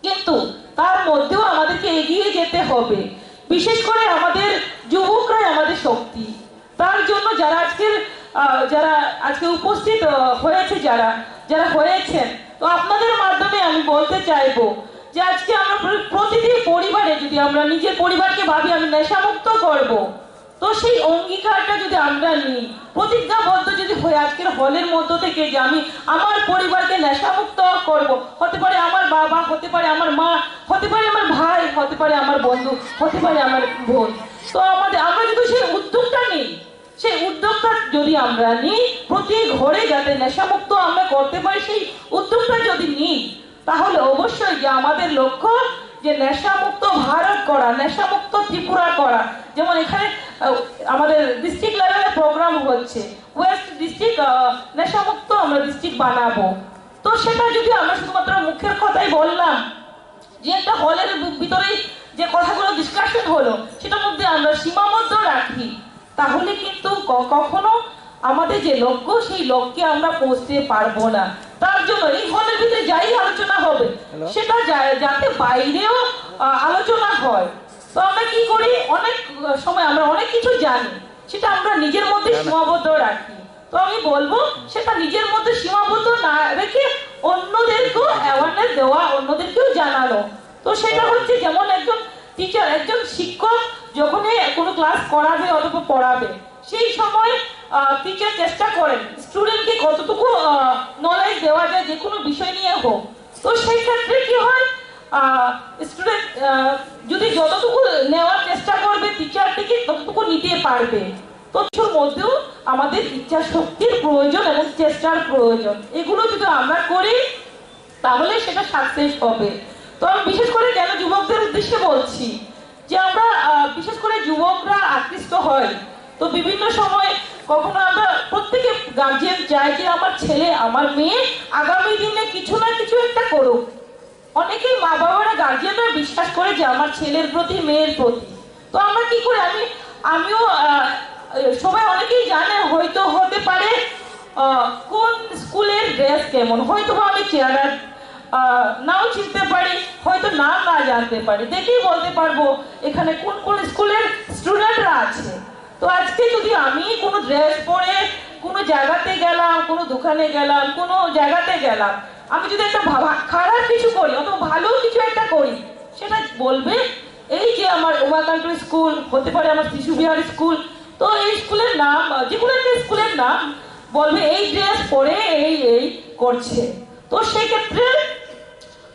কিন্তু তার মধ্যেও আমাদেরকে এগিয়ে যেতে হবে। বিশেষ করে আমাদের যুবকরাই আমাদের শক্তি। তার জন্য যারা আজকে উপস্থিত হয়েছে, যারা হয়েছেন, তো আপনাদের মাধ্যমে আমি বলতে চাইবো যে আজকে আমরা প্রতিটি পরিবারে যদি আমরা নিজের পরিবারকে ভাবি আমি নেশামুক্ত করব, তো সেই অঙ্গীকারটা যদি আমরা নিই, প্রতিজ্ঞাবদ্ধ যদি হয়ে আজকের হলের মধ্য থেকে যে আমি আমার পরিবারকে নেশামুক্ত করব, হতে পারে আমার বাবা, হতে পারে আমার মা, হতে পারে আমার ভাই, হতে পারে আমার বন্ধু, হতে পারে আমার বোন, তো আমরা যদি সেই উদ্যোগটা নিই, সেই উদ্যোগটা যদি আমরা নিই, প্রতি ঘরে যাতে নেশামুক্ত আমরা করতে পারি, সেই উদ্যোগটা যদি নিই, তাহলে অবশ্যই যে আমাদের লক্ষ্য যে নেশামুক্ত ভারত করা, নেশামুক্ত ত্রিপুরা করা। যেমন এখানে আমাদের ডিস্ট্রিক্ট লেভেলে প্রোগ্রাম হচ্ছে, ওয়েস্ট ডিস্ট্রিক্ট নেশামুক্ত আমরা ডিস্ট্রিক্ট বানাবো। তো সেটা যদি আমরা শুধুমাত্র মুখের কথাই বললাম, যে একটা হলের ভিতরেই যে কথাগুলো ডিসকাশন হলো সেটার মধ্যে আমরা সীমাবদ্ধ রাখি, তাহলে কিন্তু কখনো আমাদের যে লক্ষ্য সেই লক্ষ্যে আমরা পৌঁছতে পারবো না। তার জন্য এই হলের ভিতরে যাই আলোচনা হবে সেটা যাতে বাইরেও আলোচনা হয়। তো আমরা কি করি, অনেক সময় আমরা অনেক কিছু জানি, সেটা আমরা নিজের মধ্যে সীমাবদ্ধ রাখি। তো আমি বলবো সেটা নিজের মধ্যে সীমাবদ্ধ না রেখে অন্যদেরকেও অ্যাওয়ারনেস দেওয়া, অন্যদেরকেও জানানো। তো সেটা হচ্ছে যেমন একজন টিচার, একজন শিক্ষক যখনই কোনো ক্লাস করাবে অথবা পড়াবে, সেই সময় টিচার চেষ্টা করেন স্টুডেন্টকে কতটুকু নলেজ দেওয়া যায় যে কোনো বিষয় নিয়ে হোক। তো সেই ক্ষেত্রে কি হয়, স্টুডেন্ট যদি যতটুকু নেওয়ার চেষ্টা করবে টিচার থেকে ততটুকু নিতে পারবে। তো কিছুর মধ্যেও আমাদের ইচ্ছা শক্তির প্রয়োজন এবং চেষ্টার প্রয়োজন। এগুলো যদি আমরা করি তাহলে সেটা সাকসেস হবে। তো আমি বিশেষ করে কেন যুবকদের উদ্দেশ্যে বলছি যে আমরা বিশেষ করে যুবকরা আকৃষ্ট হয়। তো বিভিন্ন সময় কখনো আমরা প্রত্যেকে গার্জিয়ান চাই যে আমার ছেলে আমার মেয়ে আগামী দিনে কিছু না কিছু একটা করুক। অনেকেই মা বাবারা গার্জিয়ানরা বিশ্বাস করে যে আমার ছেলের প্রতি মেয়ের প্রতি। তো আমরা কি করি, আমিও সবাই অনেকেই জানে, হয়তো হতে পারে কোন স্কুলের ড্রেস কেমন, হয়তো আমি চেহারা নাও চিনতে পারি, হয়তো নাম না জানতে পারি, দেখেই বলতে পারবো এখানে কোন কোন স্কুলের স্টুডেন্টরা আছে। তো আজকে যদি আমি কোনো ড্রেস পরে কোনো জায়গাতে গেলাম, কোনো দোকানে গেলাম, কোনো জায়গাতে গেলাম, আমি যদি একটা খারাপ কিছু করি অথবা ভালো কিছু একটা করি, সেটা বলবে এই যে আমার উমাকান্ত স্কুল, হতে পারে আমার শিশু বিহার স্কুল। তো এই স্কুলের নাম, যে কোনো একটা স্কুলের নাম বলবে এই ড্রেস পরে এই এই করছে। তো সেই ক্ষেত্রে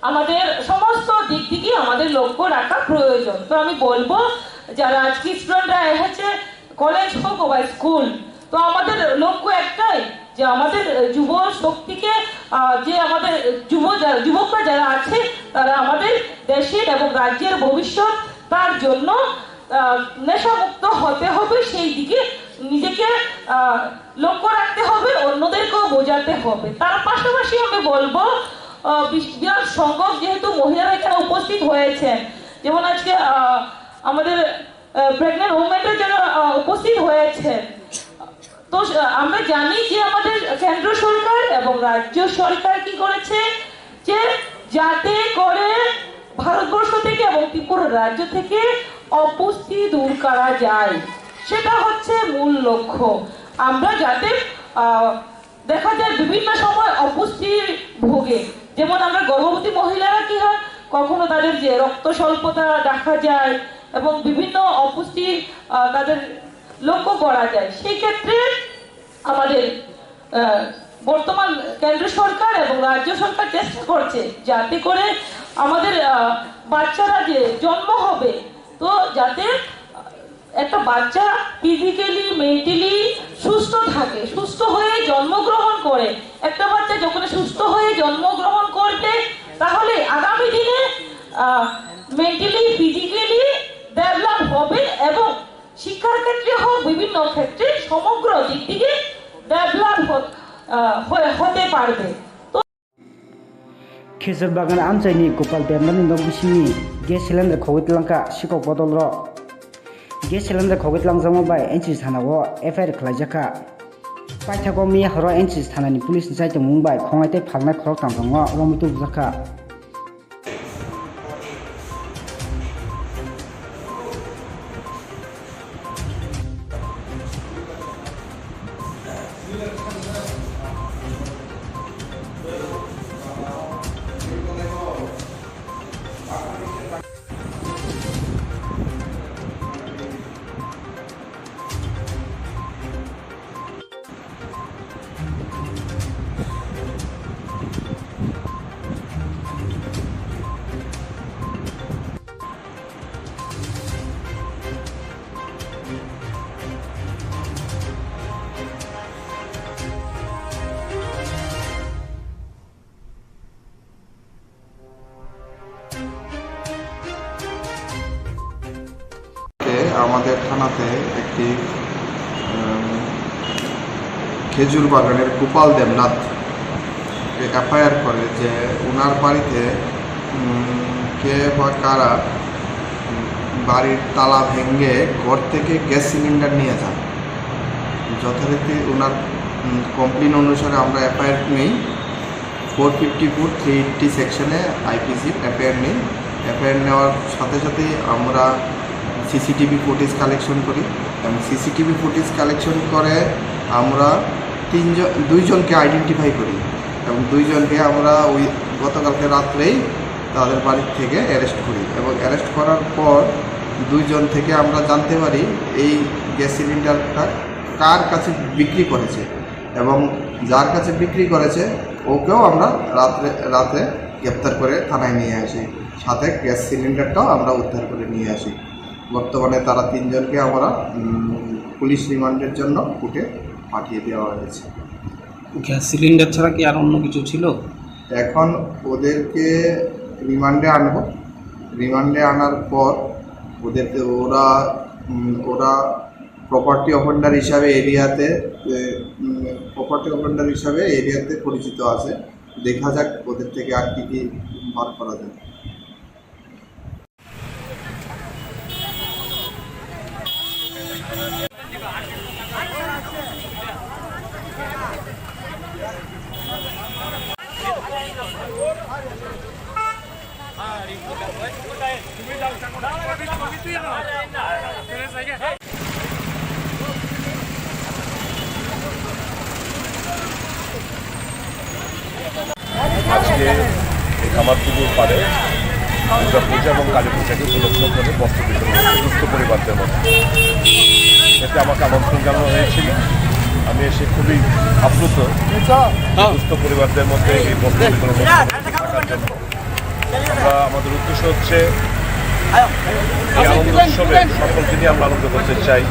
আমাদের সমস্ত দিক থেকে আমাদের লক্ষ্য রাখা প্রয়োজন। তো আমি বলবো যারা আজকে স্টুডেন্টরা এসেছে, কলেজ হোক বা স্কুল, তো আমাদের লক্ষ্য একটাই যে আমাদের যুব শক্তিকে, যে আমাদের যুবকরা যারা আছে তারা আমাদের দেশের এবং রাজ্যের ভবিষ্যৎ, তার জন্য নেশামুক্ত হতে হবে। সেই দিকে নিজেকে লক্ষ্য রাখতে হবে, অন্যদেরকেও বোঝাতে হবে। তার পাশাপাশি আমি বলবো বিরাট সংখ্যক যেহেতু মহিলারা এখানে উপস্থিত হয়েছেন, যেমন আজকে আমাদের প্রেগনেন্ট ওমেনরা যারা উপস্থিত হয়েছে, তো আমরা জানি যে আমাদের কেন্দ্র সরকার এবং রাজ্য সরকার কি করেছে যে যাতে করে ভারতবর্ষ থেকে এবং ত্রিপুরা রাজ্য থেকে অপুষ্টি দূর করা যায়, সেটা হচ্ছে মূল লক্ষ্য। আমরা যাতে দেখা যায় বিভিন্ন সময় অপুষ্টির ভোগে, যেমন আমরা গর্ভবতী মহিলারা কি হয়, কখনো তাদের যে রক্ত স্বল্পতা দেখা যায় এবং বিভিন্ন অপুষ্টি তাদের লক্ষ্য করা যায়। সেই ক্ষেত্রে আমাদের বর্তমান কেন্দ্র সরকার এবং রাজ্য সরকার চেষ্টা করছে যাতে করে আমাদের বাচ্চারা যে জন্ম হবে, তো যাতে একটা বাচ্চা ফিজিক্যালি মেন্টালি সুস্থ থাকে, সুস্থ হয়ে জন্মগ্রহণ করে। একটা বাচ্চা যখন সুস্থ হয়ে জন্মগ্রহণ করবে তাহলে আগামী দিনে মেন্টালি ফিজিক্যালি ডেভেলপ হবে এবং শিক্ষার ক্ষেত্রে হোক, বিভিন্ন ক্ষেত্রে সমগ্র দিক থেকে ডেভেলপ হতে পারবে। খেজুর বাগান আমচাইনি গোপাল দেবনানি নগবিসিনি গ্যাস সিলিন্ডার খগৈতলাंका सिकक बदल रो গ্যাস সিলিন্ডার খগৈতलांजामा बाय एनसि थानाओ एफआईआर खालायजाखा पाइथागो मिया हरो एनसि थानानि पुलिस जायते मुंबाय खंगाइते फालनाय खरक तांफाङो रमितो बुजाखा আমাদের থানাতে একটি খেজুর বাগানের গোপাল দেবনাথ এফআইআর করে যে ওনার বাড়িতে কে বা কারা বাড়ির তালা ভেঙে ঘর থেকে গ্যাস সিলিন্ডার নিয়ে যান। যথারীতি ওনার কমপ্লেন অনুসারে আমরা এফআইআর নিই 454 380 সেকশনে আইপিসি এফআইআর নিই। এফআইআর নেওয়ার সাথে সাথে আমরা সিসিটিভি ফুটেজ কালেকশন করি এবং সিসিটিভি ফুটেজ কালেকশন করে আমরা দুইজনকে আইডেন্টিফাই করি এবং 2 জনকে আমরা ওই গতকালকে রাত্রেই তাদের বাড়ি থেকে অ্যারেস্ট করি এবং অ্যারেস্ট করার পর 2 জন থেকে আমরা জানতে পারি এই গ্যাস সিলিন্ডারটা কার কাছে বিক্রি করেছে এবং যার কাছে বিক্রি করেছে ওকেও আমরা রাতে গ্রেপ্তার করে থানায় নিয়ে আসি, সাথে গ্যাস সিলিন্ডারটাও আমরা উদ্ধার করে নিয়ে আসি। বর্তমানে তারা 3 জনকে আমরা পুলিশ রিমান্ডের জন্য কোর্টে পাঠিয়ে দেওয়া হয়েছে। গ্যাস সিলিন্ডার ছাড়া কি আর অন্য কিছু ছিল? এখন ওদেরকে রিমান্ডে আনবো, রিমান্ডে আনার পর ওদেরকে ওরা প্রপার্টি অফেন্ডার হিসাবে এরিয়াতে পরিচিত আছে। দেখা যাক ওদের থেকে আর কি কি বার করা যায়। আজকে কামারপুকুর পাড়ে দুর্গা পূজা এবং কালী পূজাকে উপলক্ষ করে বস্ত্র বিতরণ দুস্থ পরিবারদের মধ্যে। এতে আমাকে আমন্ত্রণ জানানো হয়েছিল, আমি এসে খুবই আপ্লুত দুস্থ পরিবারদের মধ্যে এই বস্ত্র বিতরণ থাকার জন্য। আমরা আমাদের উদ্দেশ্য হচ্ছে এই আনন্দ উৎসবে সকলকে নিয়ে আমরা আনন্দ করতে চাই।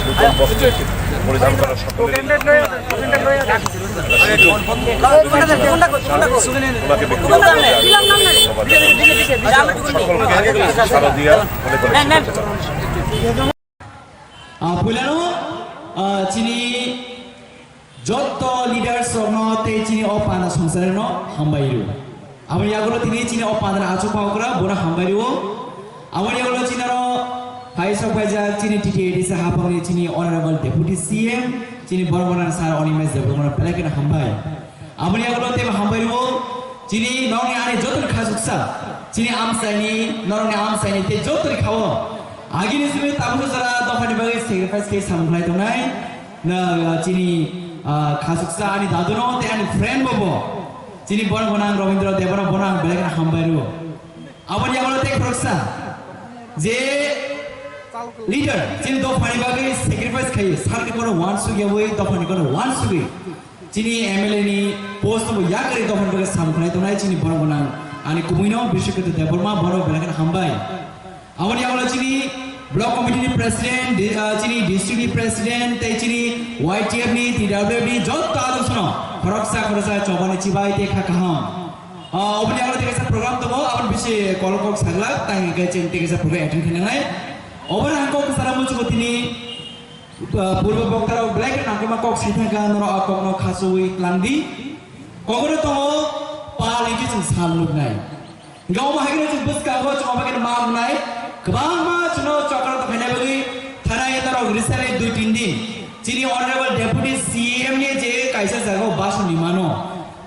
নতুন বস্ত্র পরিধান করা সকলের ওনাকে সকলকে শারদীয়া মনে করে Pulano, chini যত লিডার্স অনতে চিনি অপানা সংসারনো হামবাইরু আমি ইয়াগুলো তিনি চিনি অপানা আচু পাওকরা বড় হামবাইরু আমার ইয়াগুলো চিনারো হাইসক ভাইজা চিনি টিটিএডি সে হাপানি চিনি অনারেবল ডেপুটি সিএম চিনি বড়বনার স্যার অনিমেশ দেবগমনা পেলাকেনা হামবাই আমার ইয়াগুলো তে হামবাইরু চিনি ননি আনি যতন খাসুকসা চিনি আমসাইনি নরনি আমসাইনি তে যতন খাও আগিনি সুমি তামু সারা দফানি বাগে সেক্রিফাইস কে সামলাই দনাই না চিনি খাসুকসা আনি দাদুনো তে আনি ফ্রেন্ড ববো চিনি বন বনাং রবীন্দ্র দেবরা বনাং বেলেগনা হামবাইরু আবার ইয়াগুলো তে খরকসা যে লিডার চিনি দফানি বাগে সেক্রিফাইস খাই সারকে কোনো ওয়ান সুগে বই দফানি কোনো ওয়ান সুগে চিনি এমএলএ নি পোস্ট বো ইয়াকরে দফানি বাগে সামলাই দনাই চিনি বন বনাং আনি কুমিনো বিশ্বকৃত দেবরমা বড় বেলেগনা হামবাই আমার ইয়াগুলো চিনি ব্লক কমিটি প্রেসিডেন্ট চিনি ডিস্ট্রিক্ট প্রেসিডেন্ট তাই চিনি ওয়াইটিএফ নি টিডব্লিউডি যত আলোচনা খরকসা চবানি চিবাই তে খাকাহাম অবনি আগলে থেকে প্রোগ্রাম তো আপন বিশে কলকক সাগলা তাই গেছেন থেকে প্রোগ্রাম অ্যাটেন্ড করে নাই ওভার হাঙ্কক সারা মুচু তিনি পূর্ব বক্তারা ব্ল্যাক নাকমা কক সাইথাকা নর আকমনো খাসুই ক্লান্দি কগরে তো পালিকি जों सानलुक নাই गाव माहागिनो जों बसकागो जों माबागिनो माग নাই गोबां मा जों चक्र तो फैनाय बगै थाना एदारो रिसाले 2-3 दिन चिनि ऑनरेबल डेपुटी सीएम ने जे कायसा जागो बासनि मानो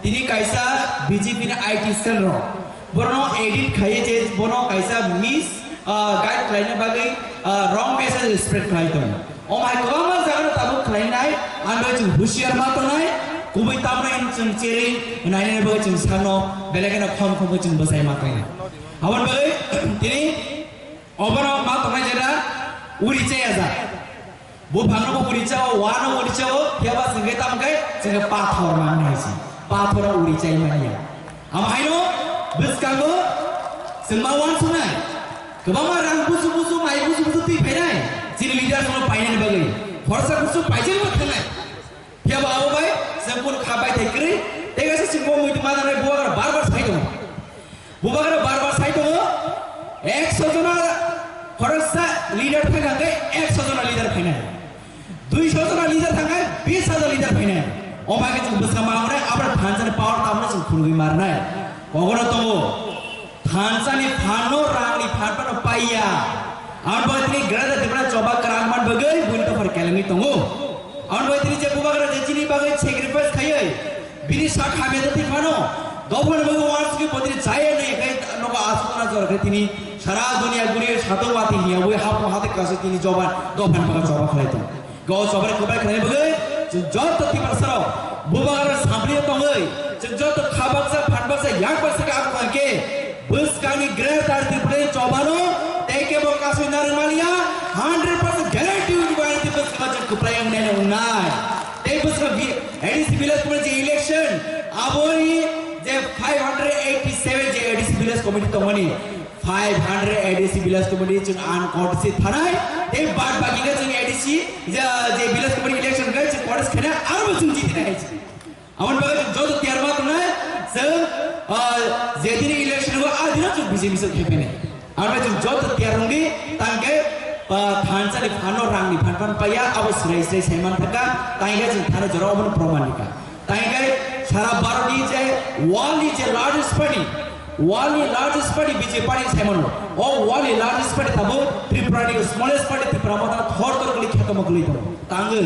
तिनि कायसा बीजेपी ने आईटी सेल रो बरनो एडिट खाये जे बनो कायसा मिस गाइड खायने बगै रंग मेसेज स्प्रेड खायतो ओ माय गोबां मा जागो ताबो खायनाय आरो जों हुशियार मा तनाय गुबै तामना जों चेरि नायने बगै जों सानो बेलेगना खम जों बसाय मा खायना आवन बगै तिनि ओबरो मा तनाय जेरा उरिचे आजा बो भागनो उरिचाओ वानो उरिचाओ हेबा संगे तामकै जों पाथर माननायसि पाथरा उरिचाय मानिया आमहायनो बिसकागो जों मा वान सुनाय गोबां रां बुसु बुसु माइ बुसु बुसु ति फैनाय जिनि लिडार जों पाइनाय बगै खरसा बुसु पाइजेल मा थानाय हेबा आबाय जों कोन खाबाय थाइक्रि तेगासे सिंगो मुइद मानाय बुवागर बार-बार साइदो बुवागर बार-बार साइदो 100 जना खरसा लिडार थांगाय 100 जना लिडार फैनाय 200 जना लिडार थांगाय 20,000 लिडार फैनाय अमागे जों बसका मावनाय आबार थानसानि पावर तामना जों खुलुगै मारनाय कगरो तंगो थानसानि फानो रांनि फानपानो पाइया आरबातनि ग्रादा देबरा चबा करांगमान बगै बुलतो फर केलेनि तंगो आरबातनि जे बुबागर जे चिनि बगै सेक्रिफाइस खायै बिनि सा खामेदो तिफानो दफन बगै वार्सकि पदि जाय नै कै नबा आसुना जरखे तिनि सारा दुनिया गुरि सातवाति हिया बै हापो हाते कासे तिनि जबान दफन बगै चबा खायतो गौ चबरे कुबाय खाय बगै जत ति परसरो बुबागार सामने तंगै जों जत खाबाकसा फाटबाकसा याकबाकसा का आपके बुसकानी ग्रेफ्तार त्रिपुरा चौबानो तेके बकासु नरमालिया 100% गारंटी उबाई तिबस का जो कुप्रायंग ने उन्नाय ते बस का एडीसी विलेज कमिटी इलेक्शन अबोई जे 587 जे एडीसी विलेज कमिटी तंगनी 500 एडीसी विलेज कमिटी जों आन कोर्ट से थानाय ते बाद बाकी का जों एडीसी जे विलेज कमिटी इलेक्शन गए जों कोर्ट खेना आरो जों जीतने है अमन बागा जो तो त्यार बात ना जों जेदिन इलेक्शन को आदिना जों बीजेपी से खेपेने आरो जों जो तो त्यार होंगे तांगे थानसानि फानो रांनि फानफान पाया अब सुराइसरे सैमान थका तांगे जों थानो जरा अबन प्रमाणिका तांगे सारा भारतनि जे वर्ल्डनि जे लार्जेस्ट पार्टी बीजेपी पार्टी सैमान ओ वर्ल्डनि लार्जेस्ट पार्टी तबो त्रिपुरानि स्मॉलेस्ट पार्टी त्रिपुरा मता थोर गली खेतम गली दो तांगे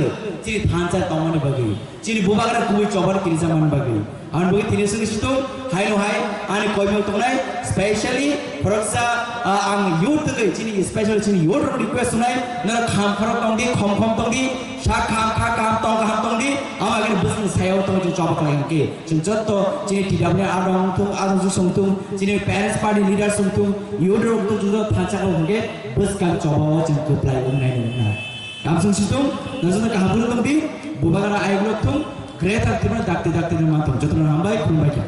चिनि थानसा तमाने बगे चिनि बुबागार कुबि चौबार किरिजामान बगे आन बगे तिनि सुनिस्तु हाय नो हाय आनि कोइमो तंगनाय स्पेशली फरसा आं यूथ गै चिनि स्पेशल चिनि यूथ रिक्वेस्ट सुनाय न खाम खर तंगदि खम तंगदि सा खाम खा काम तंगदि आमागनि बुसनि सायाव तंग जों चौबा खालामके जों जत्तो चिनि टिडाबने आरो संतु चिनि पेरेंट्स पार्टी लीडर संतु यूथ रोक जो थानसा को होंगे बस का चौबा जों कोप्लाय उनाय ना Kamsung situng, nasional kahabul tungdi, bubagara ayulo tung, kereta terima dakti matum, jatuh nambai kumbaja.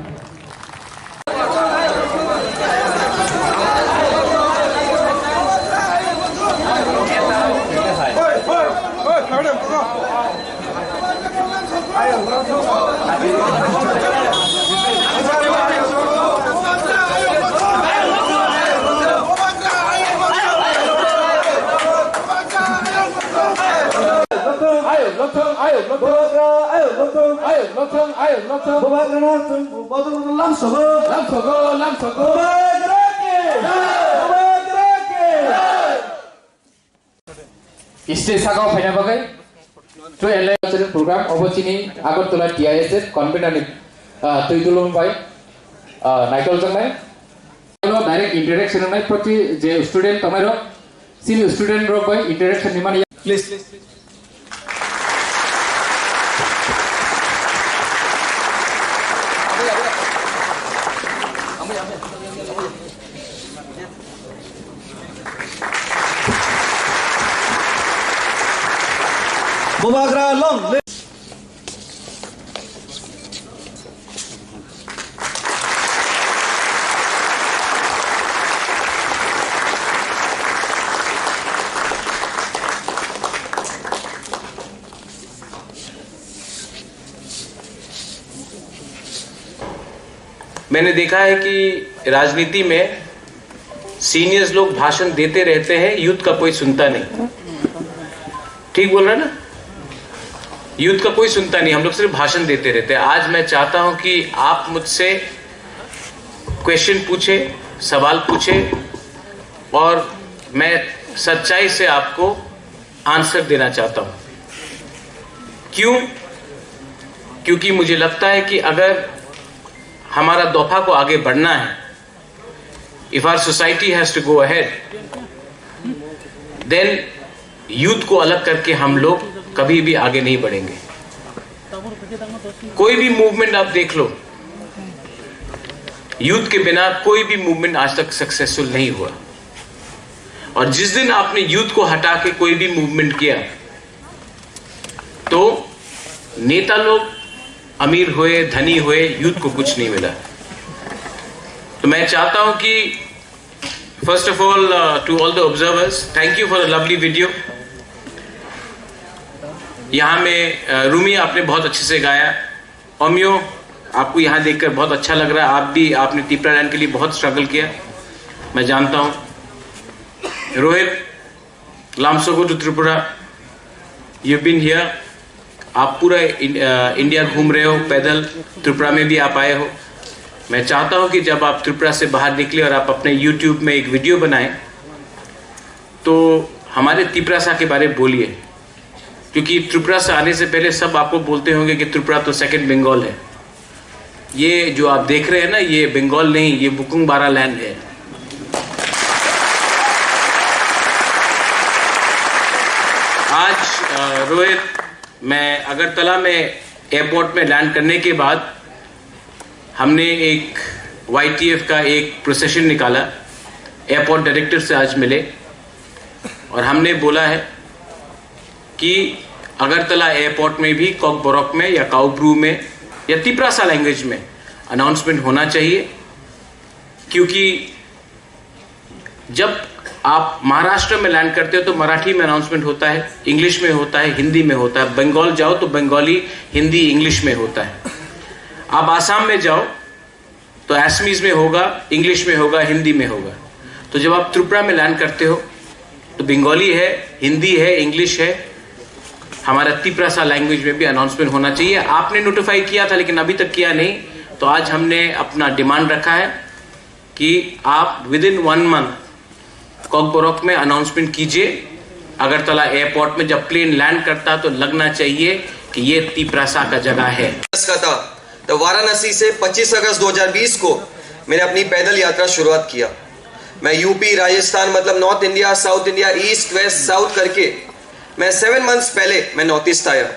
Stage सागाव फाइना बागै तो एलायन्स प्रोग्राम अबचिनी आगरतला टीआईएसएफ कन्वेनर तैदुलम बाय नाइटल जंगनाय डाइरेक्ट इंटरेक्शन नाय प्रति जे स्टूडेंट तमारो सिनि स्टूडेंट रो बाय इंटरेक्शन निमानि प्लीज बुबागरा long मैंने देखा है कि राजनीति में सीनियर्स लोग भाषण देते रहते हैं, यूथ का कोई सुनता नहीं। ठीक बोल रहा है ना? यूथ का कोई सुनता नहीं, हम लोग सिर्फ भाषण देते रहते हैं। आज मैं चाहता हूं कि आप मुझसे क्वेश्चन पूछे, सवाल पूछे और मैं सच्चाई से आपको आंसर देना चाहता हूं। क्यों? क्योंकि मुझे लगता है कि अगर हमारा दफा को आगे बढ़ना है, if our society has to go ahead, then youth को अलग करके हम लोग कभी भी आगे नहीं बढ़ेंगे। कोई भी मूवमेंट आप देख लो, यूथ के बिना कोई भी मूवमेंट आज तक सक्सेसफुल नहीं हुआ। और जिस दिन आपने यूथ को हटा के कोई भी मूवमेंट किया तो नेता लोग अमीर हुए, धनी हुए, यूथ को कुछ नहीं मिला। तो मैं चाहता हूं कि first of all to all the observers, thank you for the lovely video. यहाँ में रूमी आपने बहुत अच्छे से गाया, ओमियो आपको यहाँ देखकर बहुत अच्छा लग रहा है। आप भी, आपने त्रिपुरा लैंड के लिए बहुत स्ट्रगल किया, मैं जानता हूँ। रोहित, लामसोगो to Tripura, you been here, आप पूरा इंडिया घूम रहे हो पैदल, त्रिपुरा में भी आप आए हो। मैं चाहता हूँ कि जब आप त्रिपुरा से बाहर निकले और आप अपने YouTube में एक वीडियो बनाएं तो हमारे त्रिपुरा के बारे में बोलिए, क्योंकि त्रिपुरा से आने से पहले सब आपको बोलते होंगे कि त्रिपुरा तो सेकंड बंगाल है। ये जो आप देख रहे हैं ना, ये बंगाल नहीं, ये बुकुंगबारा लैंड है। आज रोहित, मैं अगरतला में एयरपोर्ट में लैंड करने के बाद हमने एक YTF का एक प्रोसेशन निकाला। एयरपोर्ट डायरेक्टर से आज मिले और हमने बोला है कि अगरतला एयरपोर्ट में भी कॉकबोरॉक में या काउब्रू में या तिप्रासा लैंग्वेज में अनाउंसमेंट होना चाहिए, क्योंकि जब आप महाराष्ट्र में लैंड करते हो तो मराठी में अनाउंसमेंट होता है, इंग्लिश में होता है, हिंदी में होता है। बंगाल जाओ तो बंगाली, हिंदी, इंग्लिश में होता है। आप आसाम में जाओ तो असमीज में होगा, इंग्लिश में होगा, हिंदी में होगा। तो जब आप त्रिपुरा में लैंड करते हो तो बंगाली है, हिंदी है, इंग्लिश है, हमारा तिप्रासा लैंग्वेज में भी अनाउंसमेंट होना चाहिए। आपने नोटिफाई किया था लेकिन अभी तक किया नहीं, तो आज हमने अपना डिमांड रखा है कि आप विदिन 1 मंथ कॉकबोरॉक में अनाउंसमेंट कीजिए। अगरतला एयरपोर्ट में जब प्लेन लैंड करता तो लगना चाहिए कि ये तिप्रासा का जगह है। तो वाराणसी से 25 अगस्त 2020 को मैंने अपनी पैदल यात्रा शुरुआत किया। मैं यूपी, राजस्थान, मतलब north India, south India, east, west, south करके मैं 7 मंथ्स पहले मैं नॉर्थ ईस्ट आया।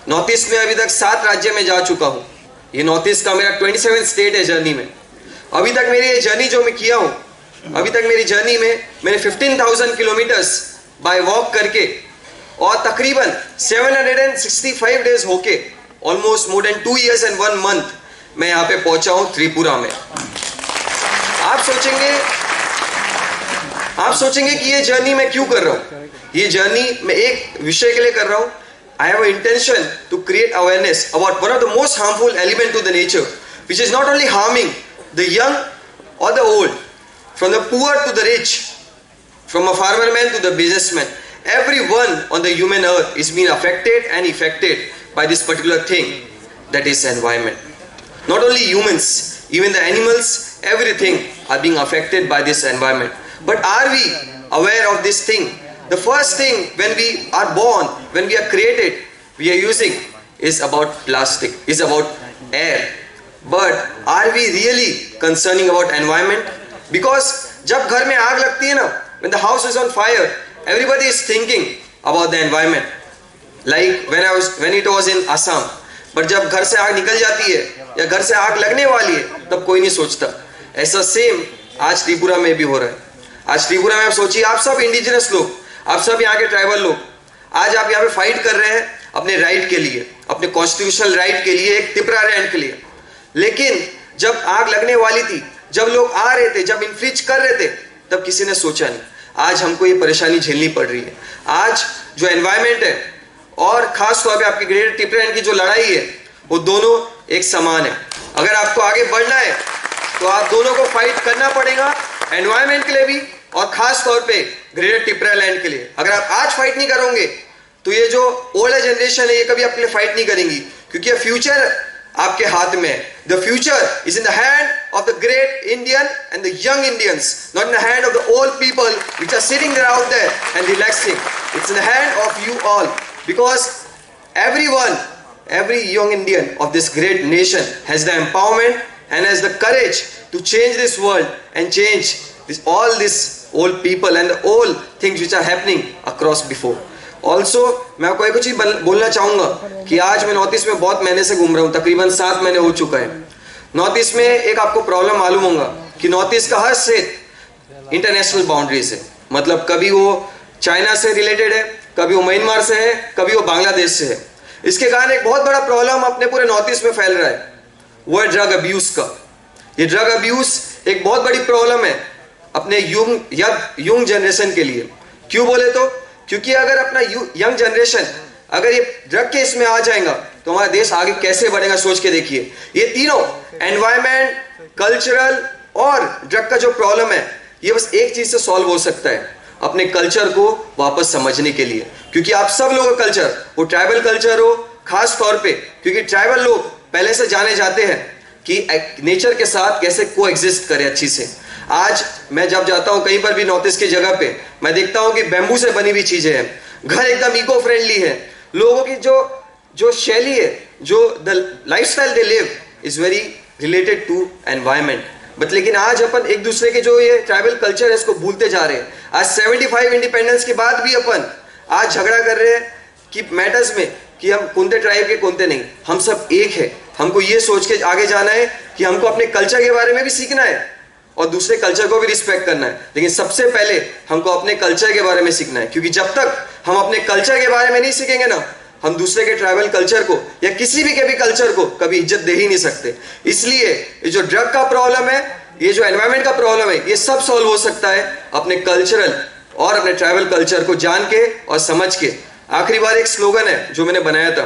नॉर्थ ईस्ट में अभी तक 7 राज्य में जा चुका हूँ। ये नॉर्थ ईस्ट का मेरा 27 स्टेट है जर्नी में। अभी तक मेरी ये जर्नी जो मैं किया हूँ, अभी तक मेरी जर्नी में मैंने 15,000 किलोमीटर्स बाय वॉक करके और तकरीबन 765 डेज होके almost more than 2 years and 1 month मैं यहाँ पे पहुंचा हूँ त्रिपुरा में। आप सोचेंगे कि ये जर्नी मैं क्यों कर रहा हूँ। ये जर्नी मैं एक विषय के लिए कर रहा हूँ। I have an intention to create awareness about one of the most harmful element to the nature, which is not only harming the young or the old, from the poor to the rich, from a farmer man to the businessman. Everyone on the human earth is being affected and affected by this particular thing, that is environment. Not only humans, even the animals, everything are being affected by this environment. But are we aware of this thing? The first thing when we are born, when we are created, we are using is about plastic, is about air. But are we really concerning about environment? Because जब घर में आग लगती है ना, when the house is on fire, everybody is thinking about the environment. Like when it was in Assam. But जब घर से आग निकल जाती है या घर से आग लगने वाली है, तब कोई नहीं सोचता। ऐसा सेम आज त्रिपुरा में भी हो रहा है। आज त्रिपुरा में आप सोचिए, आप सब इंडिजिनस लोग, आप सब यहाँ के ट्राइबल लोग, आज आप यहाँ पे फाइट कर रहे हैं अपने राइट के लिए, अपने कॉन्स्टिट्यूशनल राइट के लिए, एक त्रिपुरा लैंड के लिए। लेकिन जब आग लगने वाली थी, जब लोग आ रहे थे, जब इन्फ्रिज कर रहे थे, तब किसी ने सोचा नहीं। आज हमको ये परेशानी झेलनी पड़ रही है। आज जो एनवायरमेंट है और खास तौर पे आपकी ग्रेटर त्रिपुरा लैंड की जो लड़ाई है, वो दोनों एक समान है। अगर आपको आगे बढ़ना है तो आप दोनों को फाइट करना पड़ेगा, एनवायरमेंट के लिए भी और खास तौर पे ग्रेटर त्रिपुरा लैंड के लिए। अगर आप आज फाइट नहीं करोगे तो ये जो ओल्ड जनरेशन है, ये कभी आपके लिए फाइट नहीं करेंगी, क्योंकि ये फ्यूचर आपके हाथ में है। The future is in the hand of the great Indian and the young Indians, not in the hand of the old people which are sitting there out there and relaxing. It's in the hand of you all, because everyone, every young Indian of this great nation has the empowerment and has the courage to change this world and change all these old people and the old things which are happening across before. Also मैं आपको एक चीज बोलना चाहूंगा कि आज मैं north east में बहुत महीने से घूम रहा हूँ, तकरीबन 7 महीने हो चुका है। नॉर्थ ईस्ट में एक आपको प्रॉब्लम मालूम होगा कि नॉर्थ ईस्ट का हर स्टेट इंटरनेशनल बाउंड्रीज है। मतलब कभी वो चाइना से रिलेटेड है, कभी वो म्यांमार से है, कभी वो बांग्लादेश से है। इसके कारण एक बहुत बड़ा प्रॉब्लम अपने पूरे नॉर्थ ईस्ट में फैल रहा है, वो है ड्रग अब्यूज का। ये ड्रग अब्यूज एक बहुत बड़ी प्रॉब्लम है अपने यंग जनरेशन के लिए। क्यों बोले तो क्योंकि अगर अपना यंग जनरेशन अगर ये ड्रग के इसमें आ जाएगा तो हमारा देश आगे कैसे बढ़ेगा, सोच के देखिए। ये तीनों एनवायरमेंट, कल्चरल और ड्रग का जो प्रॉब्लम है, ये बस एक चीज से सॉल्व हो सकता है, अपने कल्चर को वापस समझने के लिए। क्योंकि आप सब लोगों का कल्चर, वो ट्राइबल कल्चर हो खास तौर पे, क्योंकि ट्राइबल लोग पहले से जाने जाते हैं कि नेचर के साथ कैसे को एग्जिस्ट करे अच्छी से। आज मैं जब जाता हूं कहीं पर भी नॉर्थ ईस्ट की जगह पे, मैं देखता हूं कि बैम्बू से बनी हुई चीजें हैं, घर एकदम इको फ्रेंडली है, लोगों की जो शैली है, जो the lifestyle they live is very related to environment. But लेकिन आज अपन एक दूसरे के जो ये ट्राइबल कल्चर है इसको भूलते जा रहे हैं। आज 75 इंडिपेंडेंस के बाद भी अपन आज झगड़ा कर रहे हैं कि मैटर्स में कि हम कौनते ट्राइब के कौनते नहीं, हम सब एक है। हमको ये सोच के आगे जाना है कि हमको अपने कल्चर के बारे में भी सीखना है और दूसरे कल्चर को भी रिस्पेक्ट करना है, लेकिन सबसे पहले हमको अपने कल्चर के बारे में सीखना है, क्योंकि जब तक हम अपने कल्चर के बारे में नहीं सीखेंगे ना, हम दूसरे के ट्राइबल कल्चर को या किसी भी के भी कल्चर को कभी इज्जत दे ही नहीं सकते। इसलिए ये जो ड्रग का प्रॉब्लम है, ये जो एनवायरमेंट का प्रॉब्लम है, ये सब सॉल्व हो सकता है अपने कल्चरल और अपने ट्राइबल कल्चर को जान के और समझ के। आखिरी बार एक स्लोगन है जो मैंने बनाया था,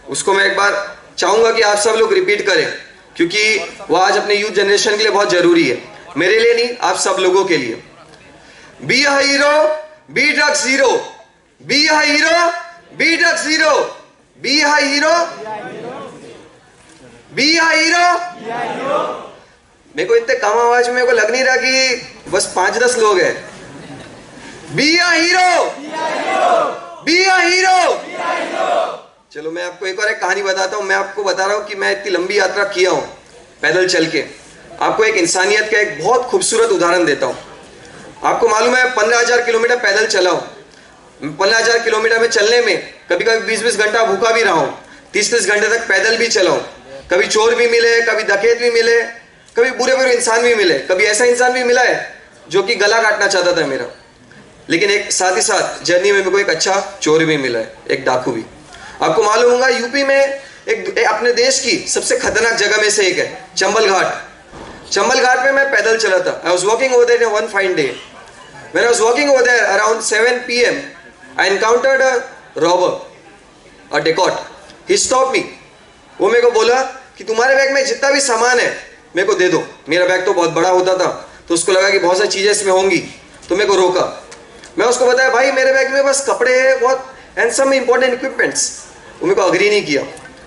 उसको मैं एक बार चाहूंगा कि आप सब लोग रिपीट करें, क्योंकि वो आज अपने यूथ जनरेशन के लिए बहुत जरूरी है, मेरे लिए नहीं, आप सब लोगों के लिए। Be a hero, be drugs zero, be a hero, be drugs zero, be a hero, be a hero. मेरे को इतने कम आवाज में मेरे को लग नहीं रहा कि बस 5-10 लोग हैं। B a hero, be a hero. चलो मैं आपको एक और एक कहानी बताता हूं। मैं आपको बता रहा हूं कि मैं इतनी लंबी यात्रा किया हूं पैदल चल के। आपको एक इंसानियत का एक बहुत खूबसूरत उदाहरण देता हूं। आपको मालूम है 15,000 किलोमीटर पैदल चला हूं। 15,000 किलोमीटर में चलने में कभी कभी 20-20 घंटा भूखा भी रहा हूं, 30-30 घंटे तक पैदल भी चला हूं। कभी चोर भी मिले, कभी डकैत भी मिले, कभी बुरे इंसान भी मिले, कभी ऐसा इंसान भी मिला है जो कि गला काटना चाहता था मेरा। लेकिन एक साथ ही साथ जर्नी में मेरे को एक अच्छा चोर भी मिला है, एक डाकू भी। आपको मालूम होगा यूपी में एक अपने देश की सबसे खतरनाक जगह में से एक है चंबल घाट। चंबल घाट में मैं पैदल चला था। I was walking over there one fine day. When I was walking over there around 7 PM, I encountered a robber, a dacoit. He stopped me. वो मेरे को बोला कि तुम्हारे बैग में जितना भी सामान है मेरे को दे दो। मेरा बैग तो बहुत बड़ा होता था, तो उसको लगा कि बहुत सारी चीजें इसमें होंगी, तो मेरे को रोका। मैं उसको बताया भाई मेरे बैग में बस कपड़े हैं बहुत एंड सम इंपॉर्टेंट इक्विपमेंट्स। वो मेरे को अग्री नहीं किया,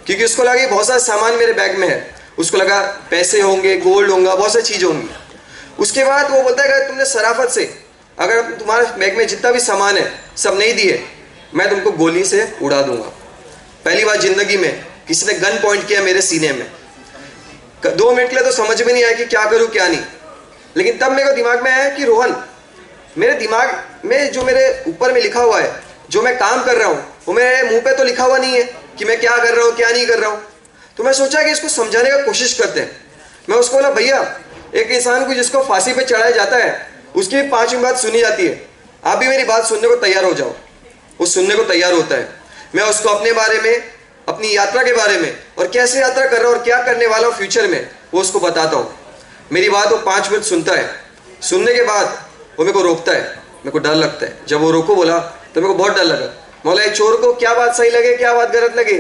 क्योंकि उसको लगा कि बहुत सारा सामान मेरे बैग में है। उसको लगा पैसे होंगे, गोल्ड होगा, बहुत सारी चीज़ होंगी। उसके बाद वो बोलता है कि तुमने शराफत से अगर तुम्हारे बैग में जितना भी सामान है सब नहीं दिए, मैं तुमको गोली से उड़ा दूंगा। पहली बार जिंदगी में किसी ने गन पॉइंट किया मेरे सीने में। 2 मिनट के लिए तो समझ में नहीं आया कि क्या करूँ क्या नहीं, लेकिन तब मेरे को दिमाग में आया कि रोहन, मेरे दिमाग में जो मेरे ऊपर में लिखा हुआ है, जो मैं काम कर रहा हूँ, वो मेरे मुंह पे तो लिखा हुआ नहीं है कि मैं क्या कर रहा हूँ क्या नहीं कर रहा हूँ। तो मैं सोचा कि इसको समझाने का कोशिश करते हैं। मैं उसको बोला भैया, एक इंसान को जिसको फांसी पे चढ़ाया जाता है उसकी 5 बात सुनी जाती है, आप भी मेरी बात सुनने को तैयार हो जाओ। वो सुनने को तैयार होता है। मैं उसको अपने बारे में, अपनी यात्रा के बारे में और कैसे यात्रा कर रहा हूँ और क्या करने वाला हूँ फ्यूचर में, वो उसको बताता हूँ। मेरी बात वो 5 मिनट सुनता है। सुनने के बाद वो मेरे को रोकता है। मेरे को डर लगता है। जब वो रोको बोला तो मेरे को बहुत डर लगा। मौला एक चोर को क्या बात सही लगे क्या बात गलत लगे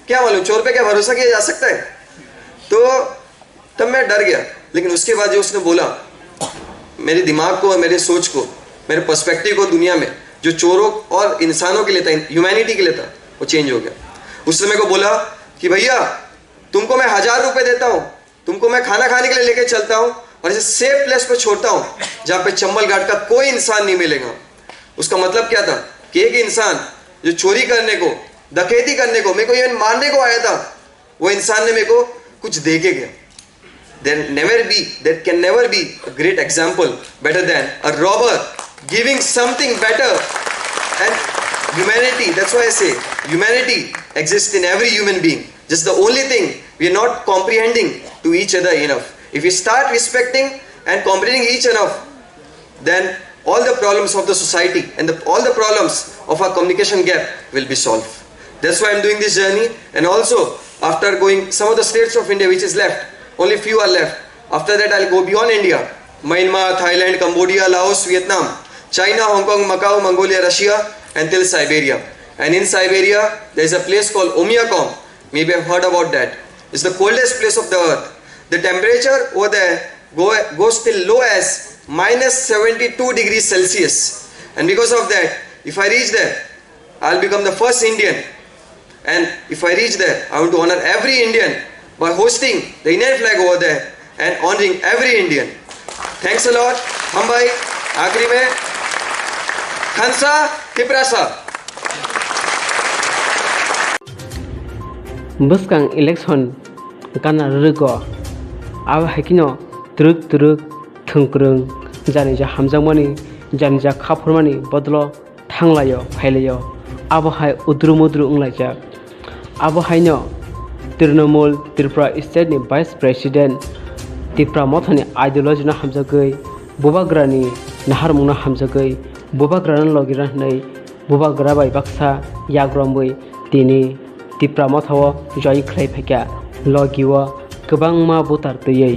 क्या मालूम, चोर पे क्या भरोसा किया जा सकता है। तो तब मैं डर गया। लेकिन उसके बाद जो उसने बोला, मेरे दिमाग को, मेरे सोच को, मेरे पर्सपेक्टिव को दुनिया में जो चोरों और इंसानों के लिए था, ह्यूमैनिटी के लिए था, वो चेंज हो गया। उसने मेरे को बोला कि भैया तुमको मैं 1000 रुपये देता हूँ, तुमको मैं खाना खाने के लिए लेके चलता हूँ और इसे सेफ प्लेस पर छोड़ता हूँ जहाँ पे चंबल घाट का कोई इंसान नहीं मिलेगा। उसका मतलब क्या था कि एक इंसान जो चोरी करने को, डकैती करने को, मेरे को इवन मारने को आया था, वो इंसान ने मेरे को कुछ दे के गया। There can never be a great example better than a robber giving something better. And humanity, that's why I say humanity exists in every human being. Just the only thing we are not comprehending to each other enough. If we start respecting and comprehending each enough, then all the problems of the society and all the problems of our communication gap will be solved. That's why I'm doing this journey. And also, after going some of the states of India which is left, only few are left. After that, I'll go beyond India. Myanmar, Thailand, Cambodia, Laos, Vietnam, China, Hong Kong, Macau, Mongolia, Russia, and till Siberia. And in Siberia, there is a place called Omiakom. Maybe I've heard about that. It's the coldest place of the earth. The temperature over there goes till low as -72 degrees Celsius. And because of that, if I reach there, I'll become the first Indian. And if I reach there, I want to honor every Indian by hosting the Indian flag over there and honoring every Indian. Thanks a lot. हम भाई आखिरी में Khansa Tiprasa बसकां election गाना रगो अब हाकिनो तुरुक थंक्रं जानि जा हामजांमानि जानि जा खाफरमानि बदलो थांलायो फायलायो अब हाय उद्रु मुद्रु उंलायजा abo haino Trinamool Tripura State ni Vice President Tripura mothani ideology na hamjagai Bubagrani naharmungna hamjagai Bubagrana logira nei Bubagra bai baksa yagrombai tini Tripura mothawo join khlai phekya logiwa gobangma butar tei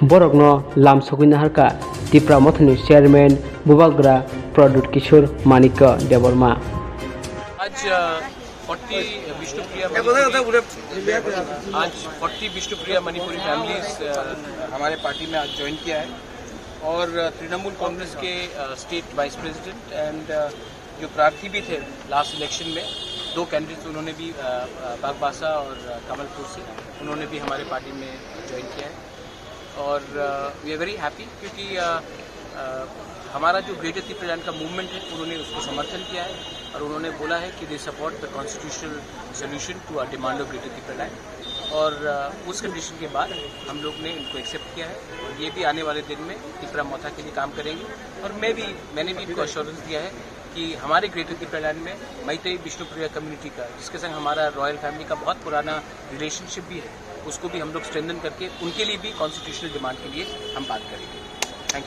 borokno lamsokui naharka Tripura mothani chairman Bubagra Product Kishore Manika Deborma आज 40 Vishnupriya Manipuri families हमारे party में आज join किया है और तृणमूल कांग्रेस के state wise president and जो प्रार्थी भी थे लास्ट इलेक्शन में 2 कैंडिडेट्स उन्होंने भी बागबासा और कमलपुर से उन्होंने भी हमारे पार्टी में ज्वाइन किया है और वी आर वेरी हैप्पी क्योंकि हमारा जो ग्रेटर त्रिपुरा का मूवमेंट है उन्होंने उसको समर्थन किया है और उन्होंने बोला है कि they support the constitutional solution to our demand of greater Tripura और उस कंडीशन के बाद हम लोग ने इनको एक्सेप्ट किया है और ये भी आने वाले दिन में त्रिपुरा मोथा के लिए काम करेंगे और मैंने भी इनको अश्योरेंस दिया है कि हमारे ग्रेटर त्रिपुरा में मैतेई विष्णुप्रिया कम्युनिटी का जिसके संग हमारा रॉयल फैमिली का बहुत पुराना रिलेशनशिप भी है उसको भी हम लोग स्ट्रेंथन करके उनके लिए भी कॉन्स्टिट्यूशनल डिमांड के लिए हम बात करेंगे।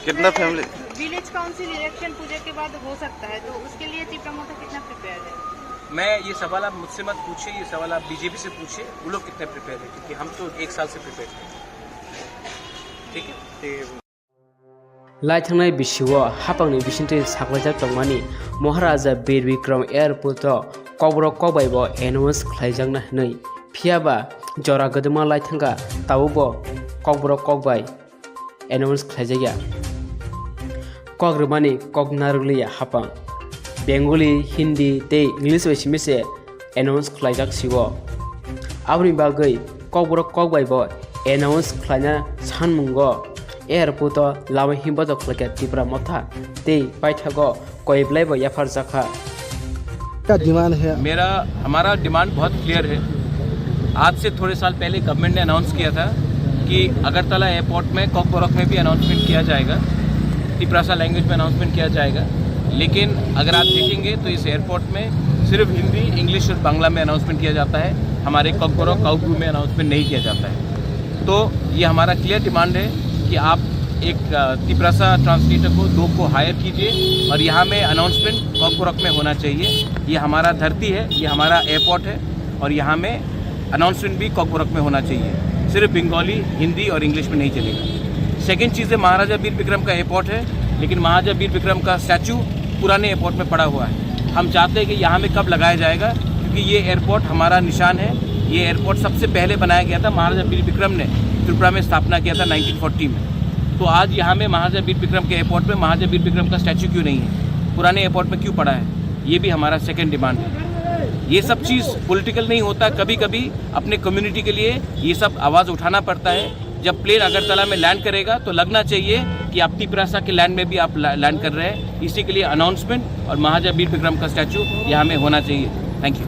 कितना फैमिली विलेज काउंसिल इलेक्शन पूजा के बाद हो सकता है तो उसके लिए त्रिपुरा मोथा कितना प्रिपेयर है? मैं ये सवाल आप मुझसे मत पूछिए, ये सवाल आप बीजेपी से पूछिए वो लोग कितने प्रिपेयर है क्योंकि हम तो 1 साल से प्रिपेयर हैं। ठीक है लाइथांनाय बिसिओ हापांनि बिसिंथि साग्लायजाक तंमानि महाराजा बीर विक्रम एयारपोर्ट कब्र कबायबो एनाउन्स खालायजाकना नै फियाबा जरा गदमा लाइथांगा तावबो कब्र कबाय एनाउन्स खालायजाया कग्रमानि कगनारुलिया हापां बेंगली हिंदी ते इंग्लिश बायसिमिसे एनाउन्स खालायजाक सिगो आबनि बागै कब्र कबायबो एनाउन्स खालायना सानमुंगो एयारपोर्ट लामा हिंबद खलके त्रिपुरा मोथा ते पाइथागो कोइब्लाइबो याफार जाखा क्या डिमांड है? हमारा डिमांड बहुत क्लियर है। आज से थोड़े साल पहले गवर्नमेंट ने अनाउंस किया था कि अगरतला एयरपोर्ट में कॉकबोरक में भी अनाउंसमेंट किया जाएगा, त्रिपुरासा लैंग्वेज में अनाउंसमेंट किया जाएगा। लेकिन अगर आप देखेंगे तो इस एयरपोर्ट में सिर्फ हिंदी, इंग्लिश और बांग्ला में अनाउंसमेंट किया जाता है, हमारे कॉकबोरक काउग्रू में अनाउंसमेंट नहीं किया जाता है। तो ये हमारा क्लियर डिमांड है कि आप एक त्रिपुरासा ट्रांसलेटर को 2 को हायर कीजिए और यहाँ में अनाउंसमेंट कॉकबोरक में होना चाहिए। ये हमारा धरती है, ये हमारा एयरपोर्ट है और यहाँ में अनाउंसमेंट भी कॉकबोरक में होना चाहिए, सिर्फ बंगाली, हिंदी और इंग्लिश में नहीं चलेगा। सेकेंड चीज़ है महाराजा वीर विक्रम का एयरपोर्ट है, लेकिन महाराजा वीर विक्रम का स्टैचू पुराने एयरपोर्ट में पड़ा हुआ है। हम चाहते हैं कि यहाँ में कब लगाया जाएगा क्योंकि ये एयरपोर्ट हमारा निशान है। ये एयरपोर्ट सबसे पहले बनाया गया था, महाराजा वीर विक्रम ने त्रिपुरा में स्थापना किया था 1940 में। तो आज यहाँ में महाराजा वीर विक्रम के एयरपोर्ट में महाराजा वीर विक्रम का स्टैचू क्यों नहीं है, पुराने एयरपोर्ट में क्यों पड़ा है? ये भी हमारा सेकंड डिमांड है। ये सब चीज़ पॉलिटिकल नहीं होता, कभी कभी अपने कम्युनिटी के लिए ये सब आवाज़ उठाना पड़ता है। जब प्लेन अगरतला में लैंड करेगा तो लगना चाहिए कि आप त्रिपुरासा के लैंड में भी आप लैंड कर रहे हैं। इसी के लिए अनाउंसमेंट और महाराजा वीर विक्रम का स्टैचू यहाँ में होना चाहिए। Thank you.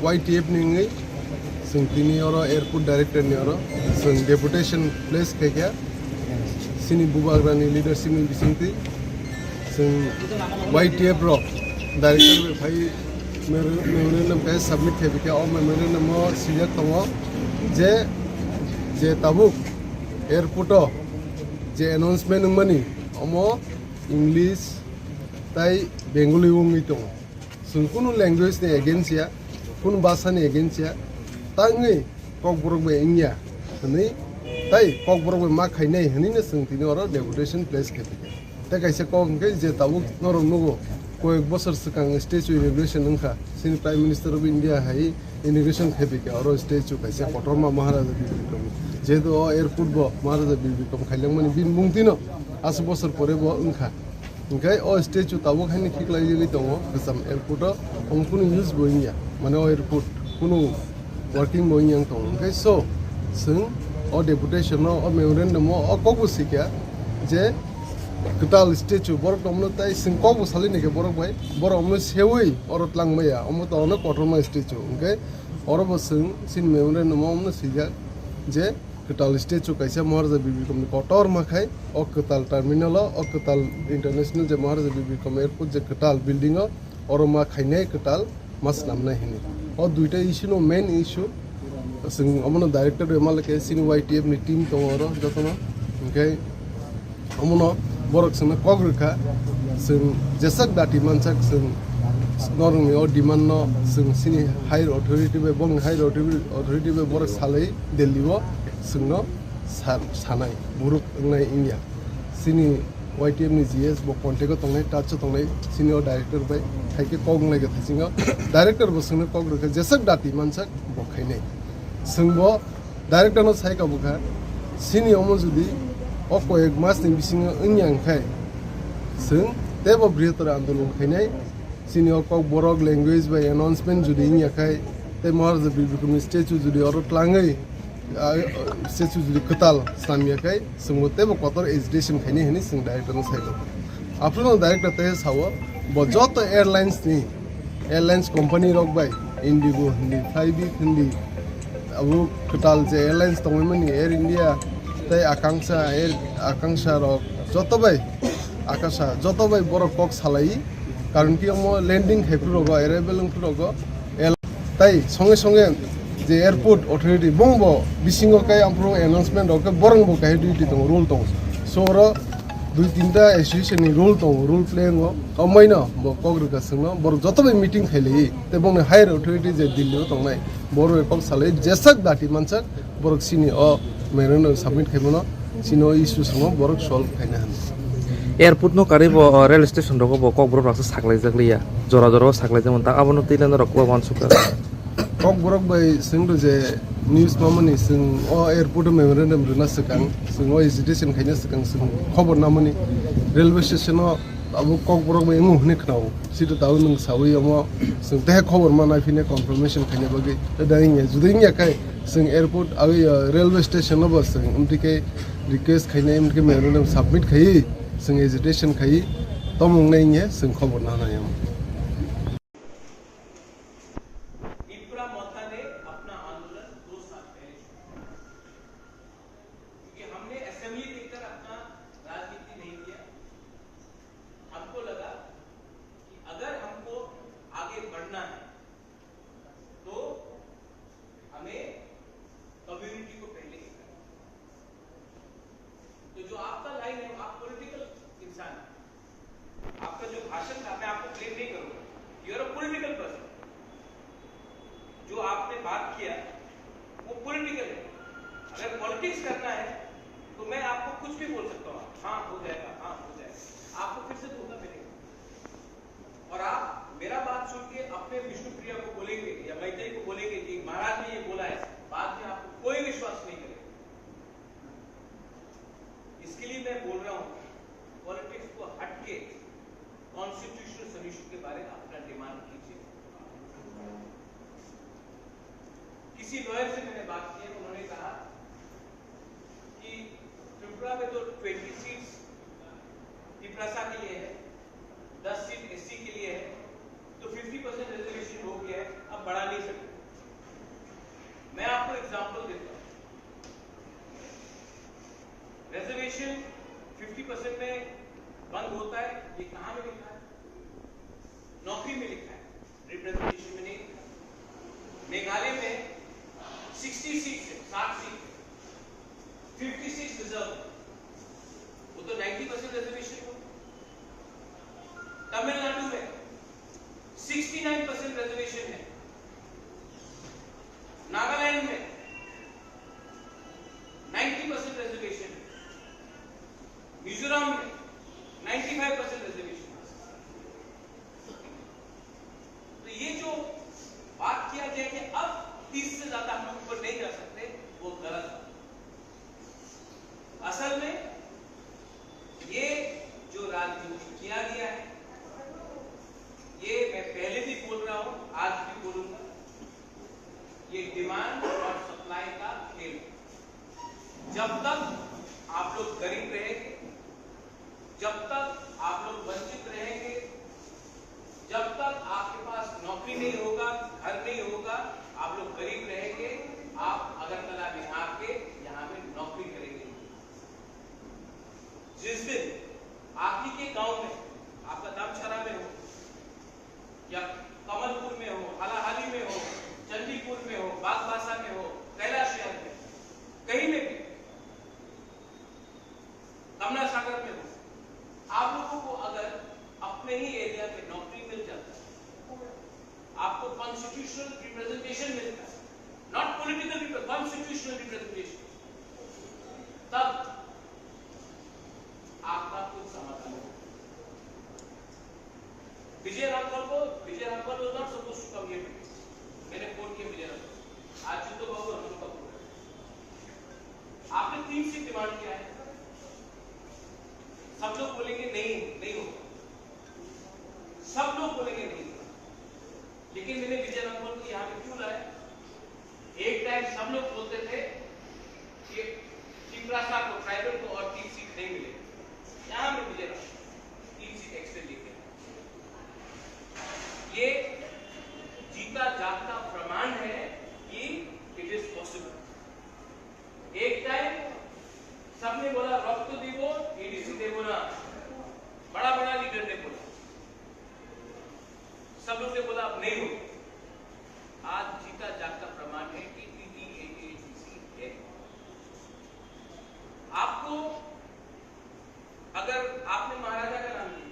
YTF नि जोंनि एयरपोर्ट डायरेक्टर नि जों डेपुटेशन प्लेस खायखा सिनि बुबाग्रानि लीडरशिपनि बिसिंथि जों YTF रो डायरेक्टर भाई मेमोरेंडम पे सबमिट खायखा और मेमोरेंडम सिलेक्ट दङ जे ताबुक एयरपोर्ट जे अनाउंसमेंट मनी अमो इंग्लिश ताई बेंगली उंगि दङ जों कुनु लैंग्वेज नि एगेंस्ट या कुनु भाषा नि एगेंस्ट या तांगै ककबोरक बे इंगिया हनै ताई ककबोरक बे मा खायनै हनैनो जोंथिनि और डेपुटेशन प्लेस खायखा ता कैसे कमकै जे ताबुक नरम नुगो कয়েক বছর सिगां स्टेचु इनग्रेशन नंखा सिनि प्राइम मिनिस्टर ऑफ इंडिया हाई इनग्रेशन खायखा और स्टेचु कैसे कटरमा महाराजा बीर विक्रम जेहेतु एयरपोर्ट बो महाराजा बीर विक्रम खायलांमानि बिन बुंथिनो 80 বছর পরে बो ओंखा ओंखाय अ स्टेचु ताबो खायनि खिखलायजोगै दङ गोजाम एयारपोर्टआव हमकुनु यूज बइनिया माने अ एयारपोर्ट कुनु वर्किं बइनियां दङ ओंखाय स जों अ डेपुटेशनाव अ मेमोरेन्डामाव अ कबो सिखा जे कताल स्टेचु बरक दमनो ताइ जों कबो सालिनिके बरक बाय बरक हमनो सेवै अरत लांबाया हमनो तावनो कटरमा स्टेचु ओंखाय अरबो जों सिन मेमोरेन्डामाव हमनो सिखा जे कताल स्टेचु कैसे महाराजा बीबी कम कटर माखाय अ कताल टर्मिनल अ कताल इंटरनेशनल जे महाराजा बीबी कम एयरपोर्ट जे कताल बिल्डिंग और मा खायनाय कताल मास नामनाय हिनि अ दुइटा इशु नो मेन इशु जों अमनो डायरेक्टर एमालके सिनि वाइटीएफ नि टीम दङ र जतनो ओंखाय अमनो बरक जों कग्रखा जों जेसाक दाति मानसाक जों नरंनि अ डिमान्ड न जों सिनि हायर अथॉरिटी बे बंग हायर अथॉरिटी बे बरक सालै दिल्लीआव जोंनो सानाय बुरुक नाय इंडिया सिनि वाइटीएफ नि जीएस बो कॉन्टेक्ट तंनाय टाच तंनाय सिनियर डायरेक्टर बाय थाइके कगनाय ग थासिङा डायरेक्टर बो जोंनो कग्रखा जेसाक दाति मानसाक बखायनाय जोंबो डायरेक्टर न साइका बुखा सिनि अमो जुदि अ कयेक मास नि बिसिङा ओन्यांखाय जों तेबो बृहत्तर आंदोलन खायनाय सिनि अ कग बरक लैंग्वेज बाय अनाउंसमेंट जुदि इन्याखाय ते महाराजा बीबी स्टेचु जुदि अरत लाङै स्टेचु जुदि कताल सामियाखाय जोंबो तेबो कतर एजुकेशन खायनि हनि जों डायरेक्टर न साइका आपनो डायरेक्टर ते सावो बजत एयरलाइंस कंपनी रक बाय इंडिगो हिंदी फ्लाईबी हिंदी अब कताल जे एयरलाइंस तंगमनि एयर इंडिया तै आकांक्षा रक जतबाय आकाशा जतबाय बरक कक सालाई कारण कि हम लैंडिंग हेफ्रु रग अराइवल रग तै संगे संगे जे एयरपोर्ट अथॉरिटी बंगबो बिसिङो काय आमफ्रो अनाउंसमेंट रक बरंबो काय ड्यूटी दङ रूल दङ सोर दुई तीनटा एसोसिएशन नि रूल दङ रूल प्लेइंग अमैनो बो कग्रका संनो बर जतबाय मीटिंग खाइलै ते बंगने हायर अथॉरिटी जे दिल्लीआव दंनाय बर एकक सालै जेसाक दाति मानसाक बरक सिनि अ मेरन सबमिट खाइबनो सिनो इशू संनो बरक सल्व खाइना हान एयरपोर्ट नो कारिबो रेल स्टेशन रको बो कक बरक साखलाय जागलिया जरा जरा साखलाय जमन ता आबनो तैलन रको वानसुका कक बरक बाय जोंदो जे न्यूज मामनि जों अ एयरपोर्ट मेमोरेन्डम रुना सकां जों अ एजुकेशन खाइना सकां जों खबर नामनि रेलवे स्टेशनाव अब कक बरक बाय मु हने खनाव सिदो ताव नों सावै अम जों ते खबर मा नायफिने कन्फर्मेशन खाइना बगे दाइया जुदैया काय जों एयरपोर्ट आगै रेलवे स्टेशन न बस जों उमतिके रिक्वेस्ट खाइना उमतिके मेमोरेन्डम सबमिट खाइ जों एजुकेशन खाइ तमंगनायनि जों खबर नानाय किसी लॉयर से मैंने बात की, उन्होंने कहा कि त्रिपुरा में तो 20 सीट्स तिपरासा के लिए है, 10 सीट एससी के लिए है, तो 50% रिजर्वेशन हो गया है, अब बढ़ा नहीं सकते। मैं आपको एग्जांपल देता हूं, रिजर्वेशन 50% में बंद होता है, ये कहां में लिखा है? नौकरी में लिखा है, रिप्रेजेंटेशन में नहीं। मेघालय में 60 सीट है, 60 सीट है, 56 रिजर्व, वो तो 90% रिजर्वेशन हो। तमिलनाडु में 69% रिजर्वेशन है, नागालैंड में 90% रिजर्वेशन है, मिजोरम में 95% रिजर्वेशन है। तो ये जो बात किया गया कि अब 30 से ज्यादा हम लोग ऊपर नहीं जा सकते, वो गलत है। असल में ये जो राजनीति किया जब तक आप लोग वंचित रहेंगे, जब तक आपके पास नौकरी नहीं होगा, घर नहीं होगा, आप लोग गरीब रहेंगे, आप अगरतला में आके यहाँ में नौकरी करेंगे। जिस दिन आप ही के गांव में, आपका दामछरा में हो या कमलपुर में हो, हालाहाली में हो, चंडीपुर में हो, बागबासा में हो, कैलाश शहर में, कहीं में भी, कमला सागर में हो, आप लोगों को अगर अपने ही एरिया में नौकरी मिल जाता है, आपको कॉन्स्टिट्यूशनल रिप्रेजेंटेशन मिलता है, नॉट पॉलिटिकल, कॉन्स्टिट्यूशनल रिप्रेजेंटेशन, तब आपका कुछ समाधान हो। Vijay Rampal was not supposed to come here today. मैंने फोन किया विजय रामपाल, आज जितो बाबू और हम लोग आपने 3 सीट डिमांड किया है, सब लोग बोलेंगे नहीं होगा, सब लोग बोलेंगे नहीं होगा, लेकिन मैंने विजय रामपाल को यहाँ पे क्यों लाया? एक टाइम सब लोग बोलते थे कि टिपरासा को, ट्राइबल को और 3 सीट नहीं मिलेगी, यहाँ में विजय रामपाल 3 सीट एक्स्ट्रा लेके, ये जीता जागता प्रमाण है कि इट इज पॉसिबल। एक टाइम सबने बोला रक्त दीवो, एडीसी ने बोला, बड़ा लीडर ने बोला, सब लोग ने बोला अब नहीं हो। आज जीता जागता प्रमाण है कि टीटीएटीसी है। आपको अगर आपने महाराजा का नाम लिया,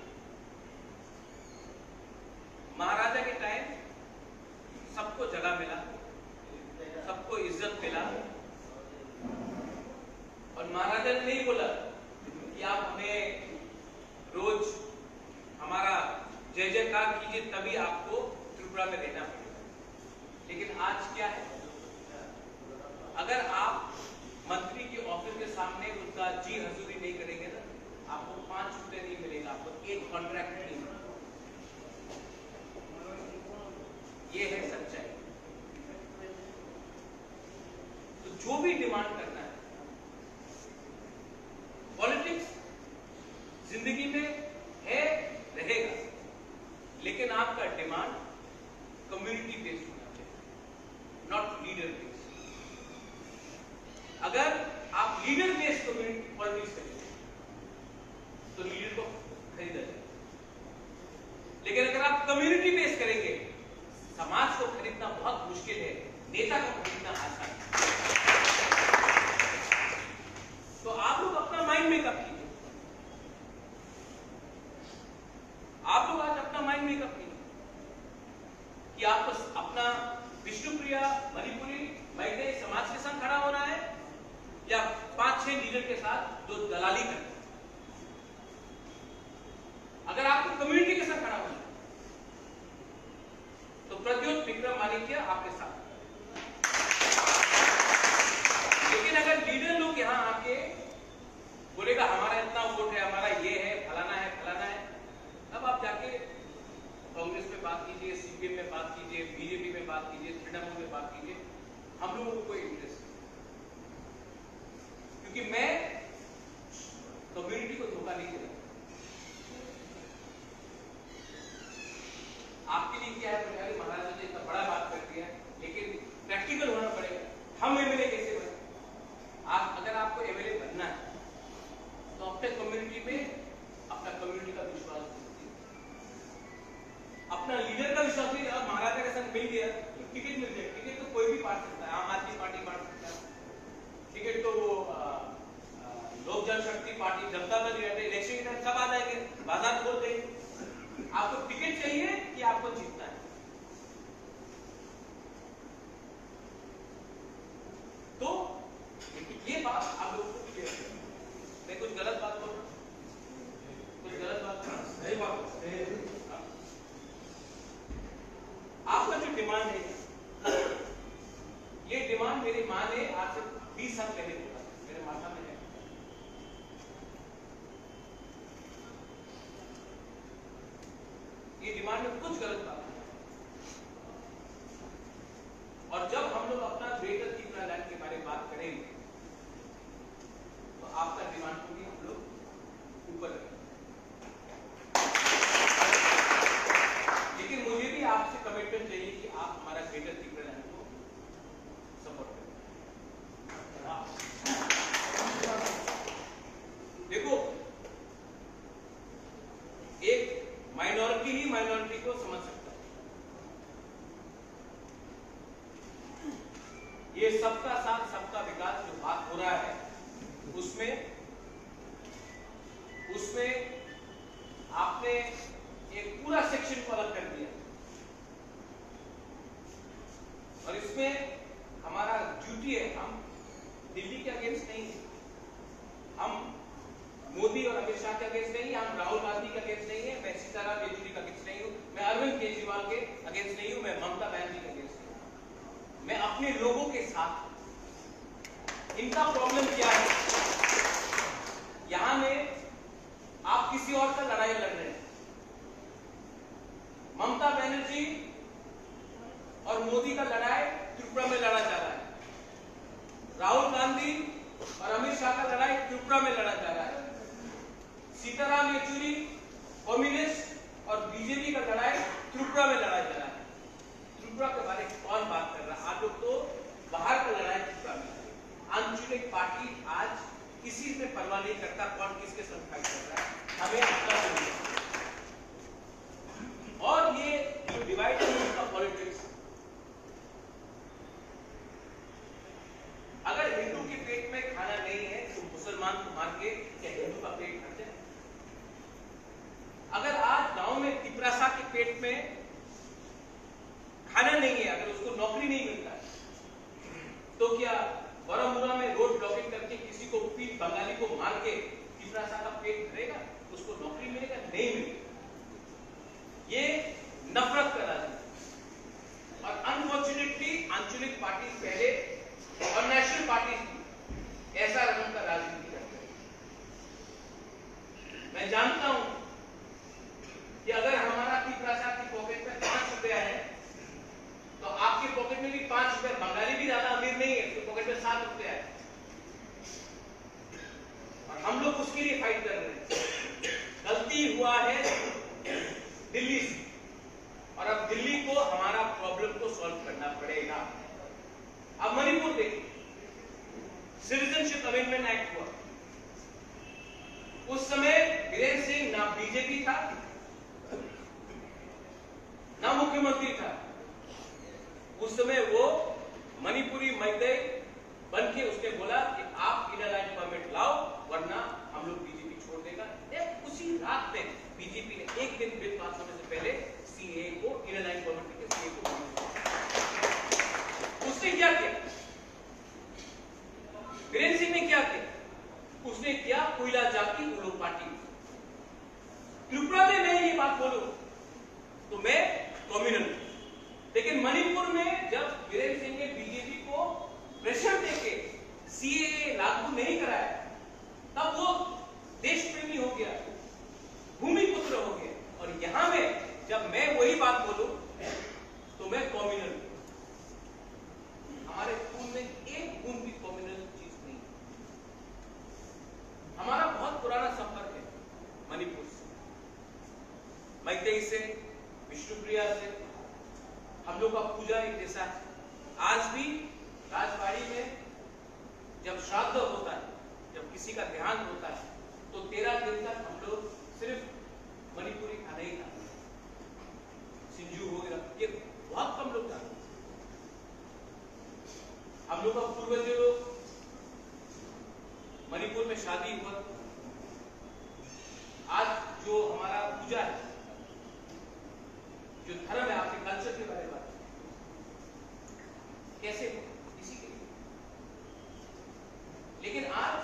महाराजा के टाइम सबको जगह मिला, सबको इज्जत मिला, और महाराजा ने नहीं बोला कि आप हमें रोज हमारा जय जयकार कीजिए तभी आपको त्रिपुरा में रहना पड़ेगा। लेकिन आज क्या है, अगर आप मंत्री के ऑफिस के सामने उनका जी हजूरी नहीं करेंगे ना, आपको 5 रुपए नहीं मिलेगा, आपको एक कॉन्ट्रैक्ट नहीं मिलेगा। ये है सच्चाई। तो जो भी डिमांड करना है, पॉलिटिक्स जिंदगी में है, रहेगा, लेकिन आपका डिमांड कम्युनिटी बेस्ड होना चाहिए, नॉट लीडर बेस्ड। अगर आप लीडर बेस्ड कम्युनिटी पॉलिटिक्स करेंगे तो लीडर को खरीदा जाएगा, लेकिन अगर आप कम्युनिटी बेस्ड करेंगे, समाज को खरीदना बहुत मुश्किल है, नेता को खरीदना आसान है। तो आप लोग अपना माइंड मेकअप कीजिए, आप लोग आज अपना माइंड मेकअप कीजिए कि आपको अपना विष्णुप्रिया, मणिपुरी, मैतेई समाज के संग खड़ा होना है या 5-6 लीडर के साथ जो दलाली करते हैं। अगर आपको कम्युनिटी के साथ खड़ा होना है तो प्रद्योत विक्रम मानिक्य आपके साथ। लेकिन अगर लीडर लोग यहां आके बोलेगा हमारा इतना वोट है, हमारा ये है, फलाना है, तब आप जाके कांग्रेस में बात कीजिए, सीपीएम में बात कीजिए, बीजेपी में बात कीजिए, तृणमूल में बात कीजिए, हम लोगों को कोई इंटरेस्ट नहीं, क्योंकि मैं कम्युनिटी को धोखा नहीं देता। आपके लिए क्या है, महाराज ने इतना बड़ा बात कर दिया, लेकिन प्रैक्टिकल होना पड़ेगा। हम एमएलए कैसे बने? अगर आपको एमएलए बनना है तो अपने कम्युनिटी में अपना कम्युनिटी का विश्वास दीजिए, अपना लीडर का विश्वास दीजिए। अब महाराजा के संग मिल गया तो टिकट मिल जाए, टिकट तो कोई भी बांट सकता है, आम आदमी पार्टी बांट सकता है टिकट, तो वो लोक जनशक्ति पार्टी, जनता दल, इलेक्शन के टाइम सब आ जाएंगे, बाजार खोल देंगे। आपको टिकट चाहिए कि आपको जीतना है? तो ये बात आप लोगों को क्लियर है। मैं कुछ गलत बात बोल रहा हूं? कुछ गलत बात नहीं, बात आपका जो डिमांड है, ये डिमांड मेरी मां ने आज से 20 साल पहले बोला, मेरे माथा में है। ये डिमांड में कुछ गलत बात है। और जब हम लोग अपना ग्रेटर त्रिपुरा लैंड के बारे में बात करेंगे तो आपका डिमांड को भी हम लोग ऊपर रखेंगे। केवल समझ सकता है। ये सबका साथ सबका विकास जो बात हो रहा है उसमें आपने एक पूरा सेक्शन को अलग कर दिया और इसमें हमारा ड्यूटी है, हम दिल्ली के अगेंस्ट नहीं है, हम मोदी और अमित शाह के अगेंस्ट नहीं है, हम राहुल गांधी के अगेंस्ट नहीं है, मैं सीताराम येचुरी के अगेंस्ट नहीं हूं, मैं अरविंद केजरीवाल के अगेंस्ट नहीं हूं, मैं ममता बनर्जी के अगेंस्ट नहीं हूं, मैं अपने लोगों के साथ हूं। इनका प्रॉब्लम क्या है, यहां में आप किसी और का लड़ाई लड़ रहे हैं। ममता बनर्जी और मोदी का लड़ाई त्रिपुरा में लड़ा जा रहा है, राहुल गांधी और अमित शाह का लड़ाई त्रिपुरा में लड़ा जा रहा है, सीताराम येचुरी कम्युनिस्ट और बीजेपी का लड़ाई त्रिपुरा में लड़ा जा रहा है। त्रिपुरा के बारे में कौन बात कर रहा है? आप लोग तो बाहर का लड़ाई त्रिपुरा में। आंचलिक पार्टी आज किसी से परवाह नहीं करता कौन किसके साथ फाइट कर रहा है, हमें अपना चाहिए। और ये जो डिवाइड का पॉलिटिक्स, अगर हिंदू के पेट में खाना नहीं है तो मुसलमान को मार के क्या हिंदू का पेट भर जाए? अगर आज गांव में तिपरासा के पेट में खाना नहीं है, अगर उसको नौकरी नहीं मिलता है, तो क्या बरामूला में रोड ब्लॉकिंग करके किसी को बंगाली को मार के तिपरासा का पेट भरेगा? उसको नौकरी मिलेगा? नहीं मिलेगा। ये नफरत का राजनीति। और अनफॉर्चुनेटली आंचलिक पार्टी पहले और नेशनल पार्टी ऐसा रंग का राजनीति करते हैं। मैं जानता हूं कि अगर हमारा तिपरासा की पॉकेट में 5 रुपया है तो आपकी पॉकेट में भी 5 रुपया, बंगाली भी ज्यादा अमीर नहीं है, उसकी पॉकेट में 7 रुपया है और हम लोग उसके लिए फाइट कर रहे हैं। गलती हुआ है दिल्ली से और अब दिल्ली को हमारा प्रॉब्लम को सॉल्व करना पड़ेगा। अब मणिपुर देखिए, सिटीजनशिप अमेंडमेंट एक्ट हुआ, उस समय बीरेन सिंह ना बीजेपी था ना मुख्यमंत्री था, उस समय वो मणिपुरी मैतेई बन के उसने बोला कि आप इनर लाइन परमिट लाओ वरना हम लोग बीजेपी छोड़ देगा। उसी रात में बीजेपी ने एक दिन बिल पास होने से पहले सीए को इनर लाइन परमिट के सीए को उसने क्या किया? बीरेन सिंह ने क्या किया? उसने किया कोयला जाति उल्लू पार्टी। त्रिपुरा में मैं ये बात बोलूं तो मैं कम्युनल, लेकिन मणिपुर में जब बीरेन सिंह ने बीजेपी को प्रेशर देके सीए लागू नहीं कराया तब वो देश प्रेमी हो गया, भूमि पुत्र हो गया। और यहां में जब मैं वही बात बोलूं तो मैं कम्युनल। हमारे खून में एक बूंद भी कम्युनल चीज नहीं। हमारा बहुत पुराना संपर्क है मणिपुर से, मैतेई से, विष्णुप्रिया से, हम लोग का पूजा एक जैसा है। आज भी राजबाड़ी में जब श्राद्ध होता है, जब किसी का देहांत होता है तो 13 दिन तक हम लोग सिर्फ मणिपुरी खाना ही खाते हैं। सिंजू हो गया, ये बहुत कम लोग खाते हैं। हम लोग का पूर्वज लोग मणिपुर में शादी हुआ, आज जो हमारा पूजा है, जो धर्म है, आपके कल्चर के बारे में बात कैसे इसी के लिए। लेकिन आज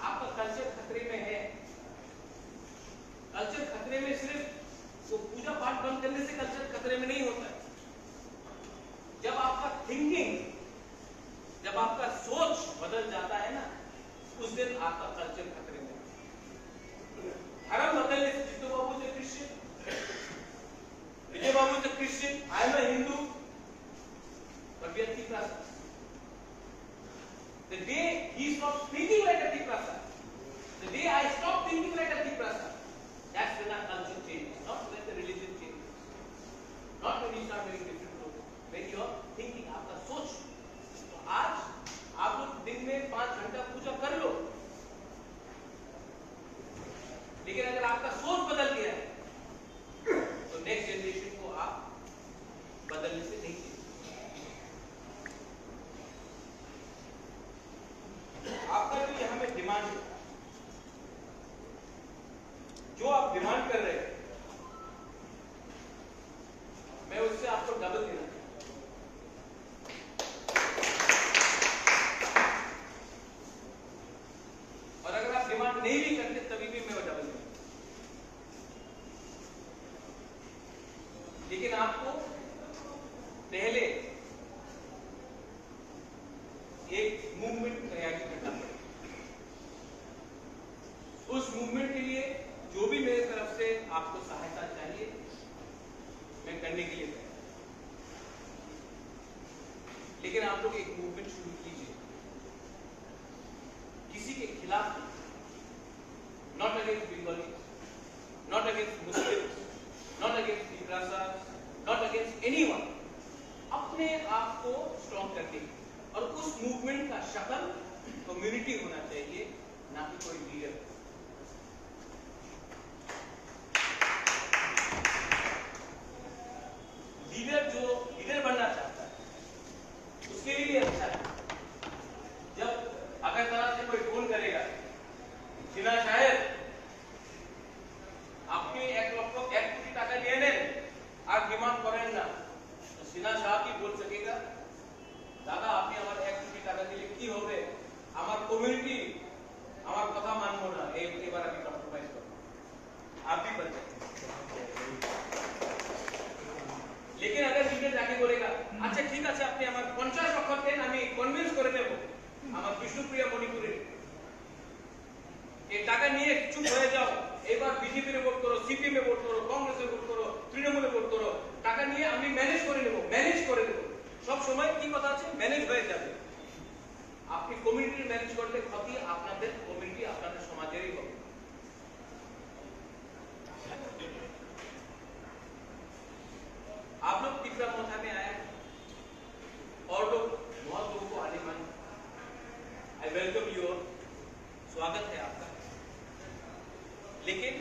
आपका कल्चर खतरे में है। कल्चर खतरे में सिर्फ वो पूजा पाठ बंद करने से कल्चर खतरे में नहीं होता है। जब आपका थिंकिंग, जब आपका सोच बदल जाता है ना, उस दिन आपका कल्चर खतरे में। धर्म बदलने से जितू बाबू से क्रिश्चियन, विजय बाबू से Christian, I am a Hindu, but we are Tiprasa. The day he stopped thinking like a Tiprasa, the day I stopped thinking like a Tiprasa, that's when our culture changes, not when the religion changes, not when you start wearing different clothes, when you are thinking, आपका सोच। तो आज आप लोग दिन में 5 घंटा पूजा कर लो, लेकिन अगर आपका सोच बदल गया है तो नेक्स्ट जनरेशन को आप डिमांड कर रहे हैं मैं उससे आपको डबल देना और अगर आप डिमांड नहीं भी करते तभी भी मैं वो डबल दूंगा। लेकिन आपको पहले एक मूवमेंट तैयार करना पड़ेगा। उस मूवमेंट के लिए जो भी मेरे तरफ से आपको सहायता चाहिए मैं करने के लिए तैयार। लेकिन आप लोग एक मूवमेंट शुरू कीजिए किसी के खिलाफ, not against Bengali, not against Muslims, not against Tiprasa, not against anyone. अपने आप को स्ट्रॉन्ग करने की और उस मूवमेंट का शक्ल कम्युनिटी होना चाहिए, ना कि कोई लीडर। लीडर जो लीडर बनना चाहता है उसके लिए अच्छा है जब अगरतला से कोई फोन करेगा जिना शायद আপনি 1 কোটি টাকা নিয়ে নেন আর ডিমান্ড করেন না তো সিনা শাহ কি বল सकेगा দাদা আপনি আমার 1 কোটি টাকা দিলে কি হবে আমার কমিউনিটি আমার কথা মানবো না এবার আমি কম্প্রোমাইজ করব आप भी बन जाए। लेकिन अगर लीडर जाके बोलेगा अच्छा ठीक আছে আপনি আমার 50 লক্ষ দেন আমি কনভিন্স করে দেব আমার বিষ্ণুপ্রিয়া মণিপুরে এই টাকা নিয়ে চুপ হয়ে যাও এবার বিজেপি রে ভোট করো সিপিএম এ ভোট করো কংগ্রেসে ভোট করো তৃণমূলে ভোট করো টাকা নিয়ে আমি ম্যানেজ করে দেব সব সময় কি কথা আছে ম্যানেজ হয়ে যাবে। আপনি কমিউনিটি ম্যানেজ করলে ক্ষতি আপনাদের কমিউনিটি আপনাদের সমাজেরই হবে। आप लोग तिब्रा मोथा में आए और लोग बहुत लोगों को आने मन आई वेलकम यू, स्वागत है आपका। लेकिन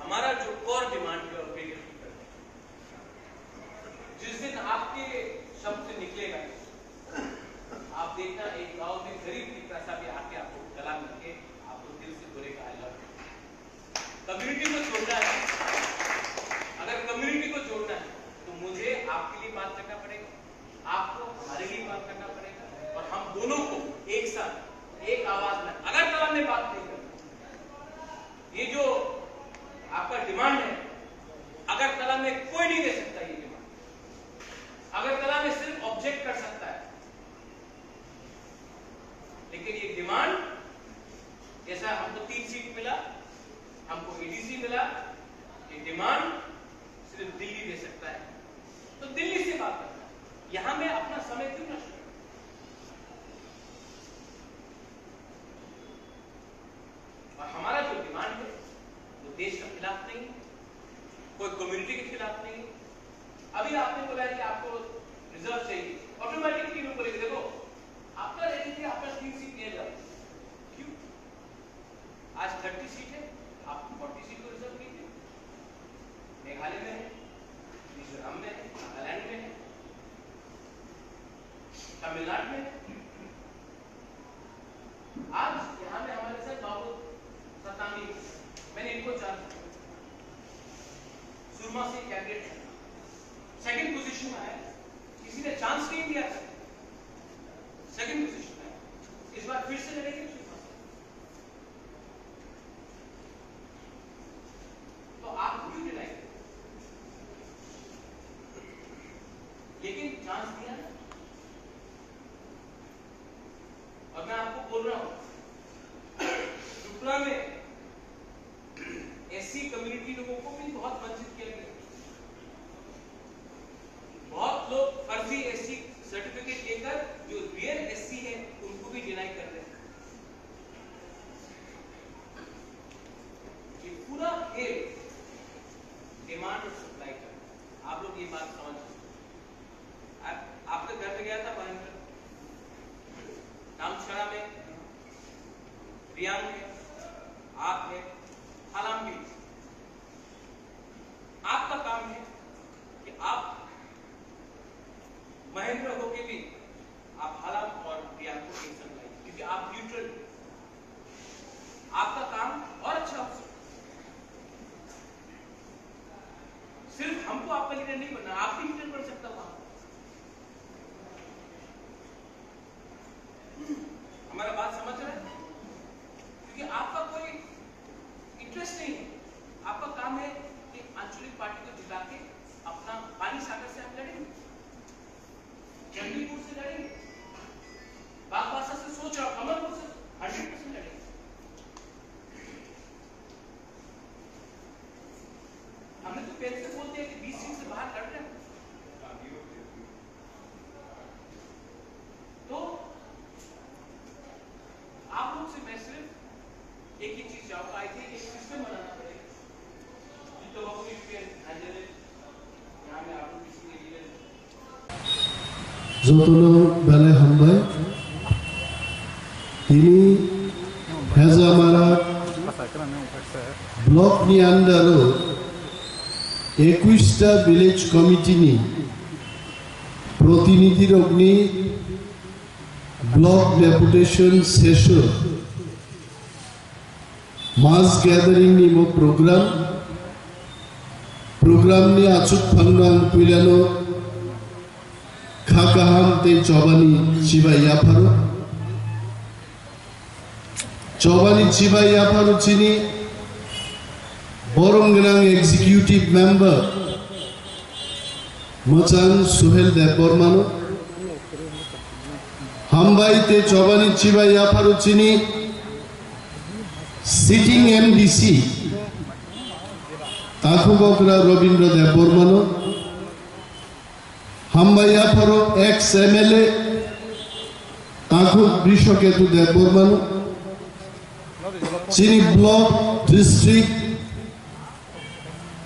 हमारा जो कोर डिमांड है और जिस दिन आपके शब्द से निकलेगा आप देखना एक गांव में गरीब तिब्रा सा भी आके आपको गला मिलके आपको दिल से बोलेगा आई लव यू। कम्युनिटी को जोड़ना है, अगर कम्युनिटी को जोड़ना है तो मुझे आपके लिए बात करना पड़ेगा, आपको हमारे लिए बात करना पड़ेगा और हम दोनों को एक साथ एक आवाज में अगरतला में बात नहीं करना। ये जो आपका डिमांड है अगरतला में कोई नहीं दे सकता, ये डिमांड अगरतला में सिर्फ ऑब्जेक्ट कर सकता है। लेकिन ये डिमांड जैसा हमको 3 सीट मिला, हमको एडीसी मिला, ये डिमांड सिर्फ दिल्ली दे सकता है तो दिल्ली से बात करना है। यहां में अपना समय क्यों नष्ट करना? और हमारा जो डिमांड है वो देश के खिलाफ नहीं, कोई कम्युनिटी के खिलाफ नहीं। अभी आपने बोला कि आपको रिजर्व चाहिए, ऑटोमेटिकली लोग बोलेंगे देखो आपका रेटिंग है, आपका 3 सीट ले जाओ। क्यों? आज 30 सीट है, आप 40 सीट को रिजर्व कीजिए। मेघालय में है, मिजोरम में है, नागालैंड में है, तमिलनाडु में है। आज यहां में हमारे साथ बाबू सतामी, मैंने इनको जानता हूं, सुरमा से कैंडिडेट है, सेकंड पोजीशन में आया, किसी ने चांस नहीं दिया था, सेकंड पोजीशन में आया, इस बार फिर से लड़ेंगे सुरमा से। तो आप क्यों डिनाई करते? लेकिन चांस दिया ना। और मैं आपको बोल रहा हूं त्रिपुरा में एससी कम्युनिटी लोगों को भी बहुत वंचित किया गया। बहुत लोग फर्जी एससी सर्टिफिकेट लेकर जो रियल एससी है उनको भी डिनाई कर रहे हैं। ये पूरा खेल डिमांड और सप्लाई का, आप लोग ये बात समझ। आपके घर में गया था महेंद्र, नामछड़ा में रियांग है, आप है, हालाम भी। आपका काम है कि आप महेंद्र होके भी आप हालाम और रियांग को टेंशन लाइए, क्योंकि आप न्यूट्रल। आपका काम और अच्छा हो सकता है। हमको आपका लीडर नहीं बनना, आप भी लीडर बन सकता वहां। हमारा बात समझ रहे हैं? क्योंकि आपका कोई इंटरेस्ट नहीं है, आपका काम है कि आंचलिक पार्टी को जिता के अपना पानी सागर से आप लड़ेंगे, जंगलीपुर से लड़ेंगे, बागबासा से सोच रहा हूं, कमलपुर से 100% लड़ेंगे। हमने तो पहले से बोलते हैं कि 20 सीट से बाहर लड़ रहे हैं। तो आप लोग से मैं सिर्फ एक ही चीज चाहूंगा, आई थिंक एक सिस्टम बनाना पड़ेगा। तो वो हाजिर यहाँ में आप लोग किसी के लिए যতলো বেলায় হামবাই তিনি হেজামারা ব্লকনি আন্ডারও 21টা ভিলেজ কমিটিনি প্রতিনিধির অগ্নি ব্লক ডেপুটেশন সেশন মাস গ্যাদারিং নিমো প্রোগ্রামনি আচুক ফাংনাং তুইলানো খাকাহাম তে চবানি চিবাইয়া ফারো চবানি চিবাইয়া ফারো চিনি বরংগ্রাং এক্সিকিউটিভ মেম্বার মচান সোহেল দেব বর্মানো হামবাইতে চবানি চিবাইয়া ফারো চিনি সিটিং এমডিসি তাকুবকরা রবীন্দ্র দেব বর্মানো হামবাইয়া ফারো এক্স এমএলএ তাকু বৃষকেতু দেব বর্মানো চিনি block district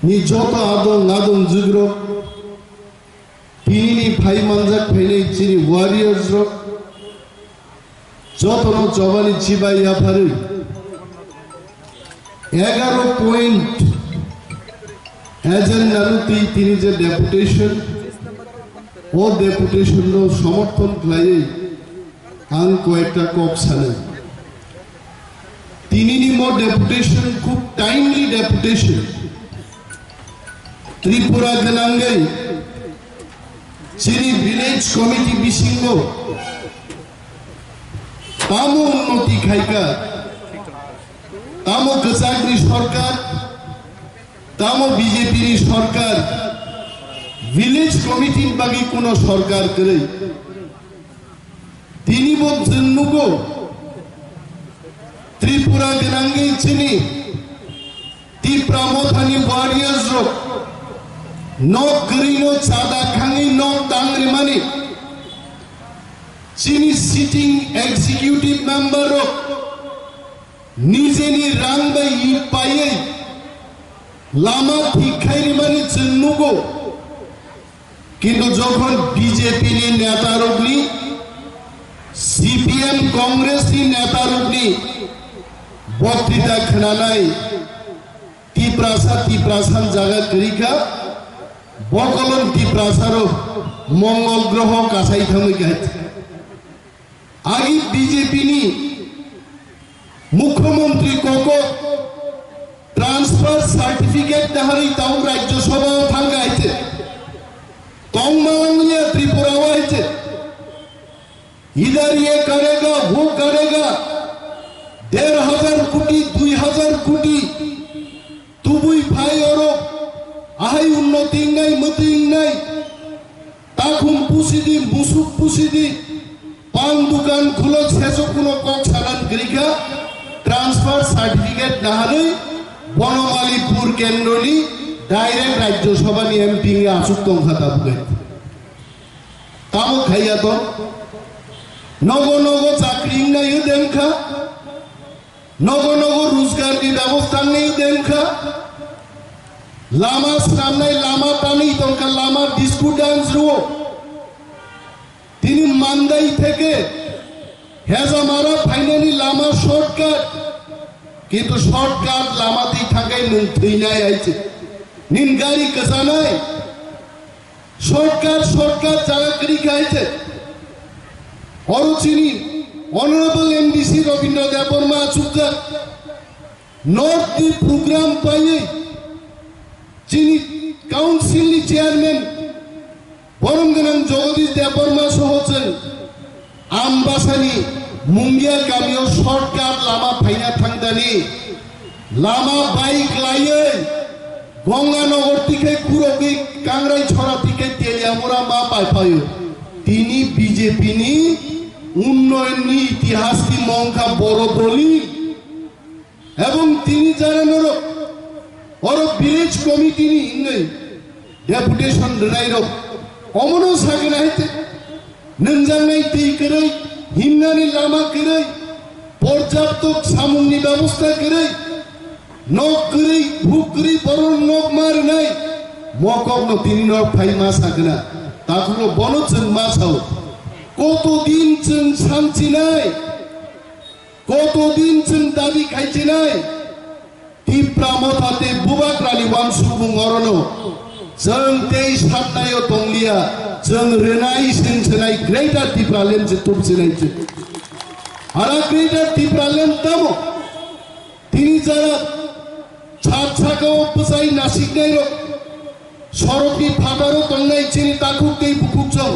ni jota adong jugro তিনি ভাই মানজাক ফেলে চিনি ওয়ারিয়ার্স র যতনো জবানি চিবাইয়া ফারে 11 পয়েন্ট এজেন্ডারুতি তিনি যে ডেপুটেশন ও ডেপুটেশন নো সমর্থন খাইয়ে আং কয়েকটা কপসানে তিনি নিমো ডেপুটেশন খুব টাইমলি ডেপুটেশন ত্রিপুরা গেলাঙ্গে চিনি ভিলেজ কমিটি বিসিঙ্গ তামো উন্নতি খাইকা তামো কচাগরি সরকার তামো বিজেপি সরকার ভিলেজ কমিটির বাকি কোন সরকার করে তিনি বলছেন নুগো ত্রিপুরা গেলাঙ্গে চিনি ত্রিপুরা মথানি ওয়ারিয়ার্স রো nok gerino sada khangi nok tangri mani chini sitting executive member ro nijeni rang bai ipaye lama thikhairi mani chennugo kintu jokhon bjp ni neta rogni cpm congress ni neta rogni বক্তৃতা খেলানাই তিপ্রাসান জায়গা করিকা বকলন তিপ্রাসার মঙ্গল গ্রহ কাছাই থামে গেছে আগে BJP নি মুখ্যমন্ত্রী cock transfer certificate দেহারি তাও রাজ্যসভা থাঙ্গাইছে তংমাংলিয়া ত্রিপুরা হয়েছে इधर ये करेगा वो करेगा 1,500 कोटी 2,000 कोटी তুবুই ভাই ওর আহাই উন্নতি নাই মতি নাই তাকুম পুষিদি মুসুক পুষিদি পান দোকান খুলো শেষো কোনো কক সালান করিকা ট্রান্সফার সার্টিফিকেট না হলে বনমালীপুর কেন্দ্রলি ডাইরেক্ট রাজ্যসভা নি এমপি এ আসুক খাতা বুকে তাও খাইয়া তো নগ চাকরি নাই দেখা নগ রোজগার কি ব্যবস্থা নেই দেখা লামা সামনে লামা টানি তখন লামা ডিসপুটেন্স রো তিনি মান্দাই থেকে হেজামারা ফাইনালি লামা শর্টকাট কিন্তু শর্টকাট লামাতেই থাকে নুন থইনাই আইছে নিন গাড়ি কাঁচা নাই শর্টকাট জায়গা করি খাইছে অরুচিনি অনারেবল এমডিসি রবীন্দ্র দেববর্মা চুক্কা নর্থ দি প্রোগ্রাম পাইয়ে চিনি काउन्सिलनि चेयारमेन बरमगोनां जगदीश देबबर्मा सहजों आमबासानि मुंगिया गामियाव शर्टकाट लामा फायना थांदानि लामा बाइक लायै गंगानगर तिखे कुरगै कांग्राई छरा तिखे तेलियामुरा मा पाइफायो तिनी बीजेपीनि उन्नयननि इतिहासनि मंखा बड़ दलिल এবং তিনি জানানোর और विलेज कमिटिनि इंगै डेपुटेशन रायरक अमनो सागना हेते नंजांनाय दै गरै हिमनानि लामा गरै पर्याप्त सामुंनि व्यवस्था गरै नक गरै भुक गरै बर नक मारनाय मकगनो तिनि नक फाइ मा सागना ताकुलो बनो जों मा साव कतदिन जों सान्थिनाय कतदिन जों दाबि खायथिनाय टिप्रा मथाते बुबाग्रानि वान सुबुं अरनो जों दै सारनायाव दंलिया जों रोनाय सोंसोनाय ग्रेटार टिप्रा लेन्ड जे तुबसिनाय जे आरो ग्रेटार टिप्रा लेन्ड दामो तिनि जारा छाछागाव पसाय नासिकनाय सरकनि फादारो दंनाय चिनि ताकुक दै बुकुकजों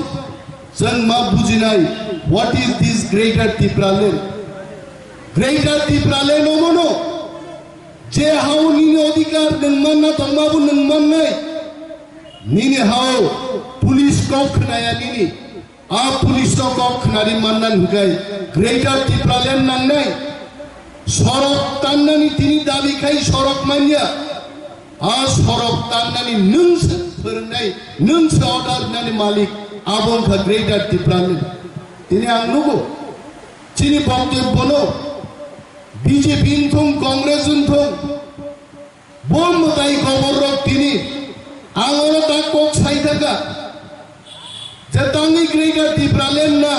जों मा बुजिनाय what is this greater Tipra land greater Tipra land अमनो जे हाव निनि अधिकार नोंमानना दंबाबो नोंमाननाय निनि हाव पुलिस कौ खनाया निनि आ पुलिस कौ खनारि माननान हुगाय ग्रेटार टिप्रा लेन्ड नांनाय सरक तान्नानि तिनि दाबि खाय सरक मानिया आ सरक तान्नानि नोंस फोरोंनाय नोंस अर्डार नानि मालिक आबंखा ग्रेटार टिप्रा लेन्ड तिनि आं नुगो चिनि बक्तव्यनो बीजेपी थों कांग्रेस थों बम दाई खबर तिनी आंगरो ता कोक साइदागा जतांगी ग्रेटार टिप्रा लेन्ड ना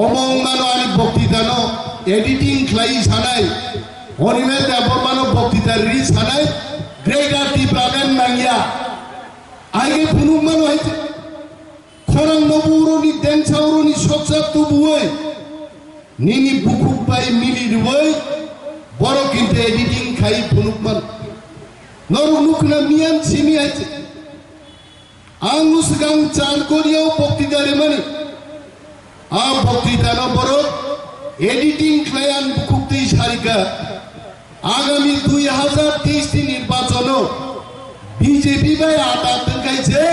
अमंगानो आनि बक्तिदानो एडिटिंग ख्लाई सानाय हनिमे देबबर्मानो बक्तिदा रि सानाय ग्रेटार टिप्रा लेन्ड नांगिया आगे फुनुमानो हायते खरां नबुरोनि देंसावरोनि सकसा तुबुय निनि बुकुक बाय मिली रुवै बरो किन्ते एडिटिंग खाई फुनुकमान नरु नुखना मियान सिमी आइते आं उसगां चारकोरियाव बक्तिदारे माने आ बक्तिदानो बरो एडिटिं खायान बुकुक दै सारिका आगामी 2023 निर्वाचनो बीजेपी बाय आटा तंगाइছে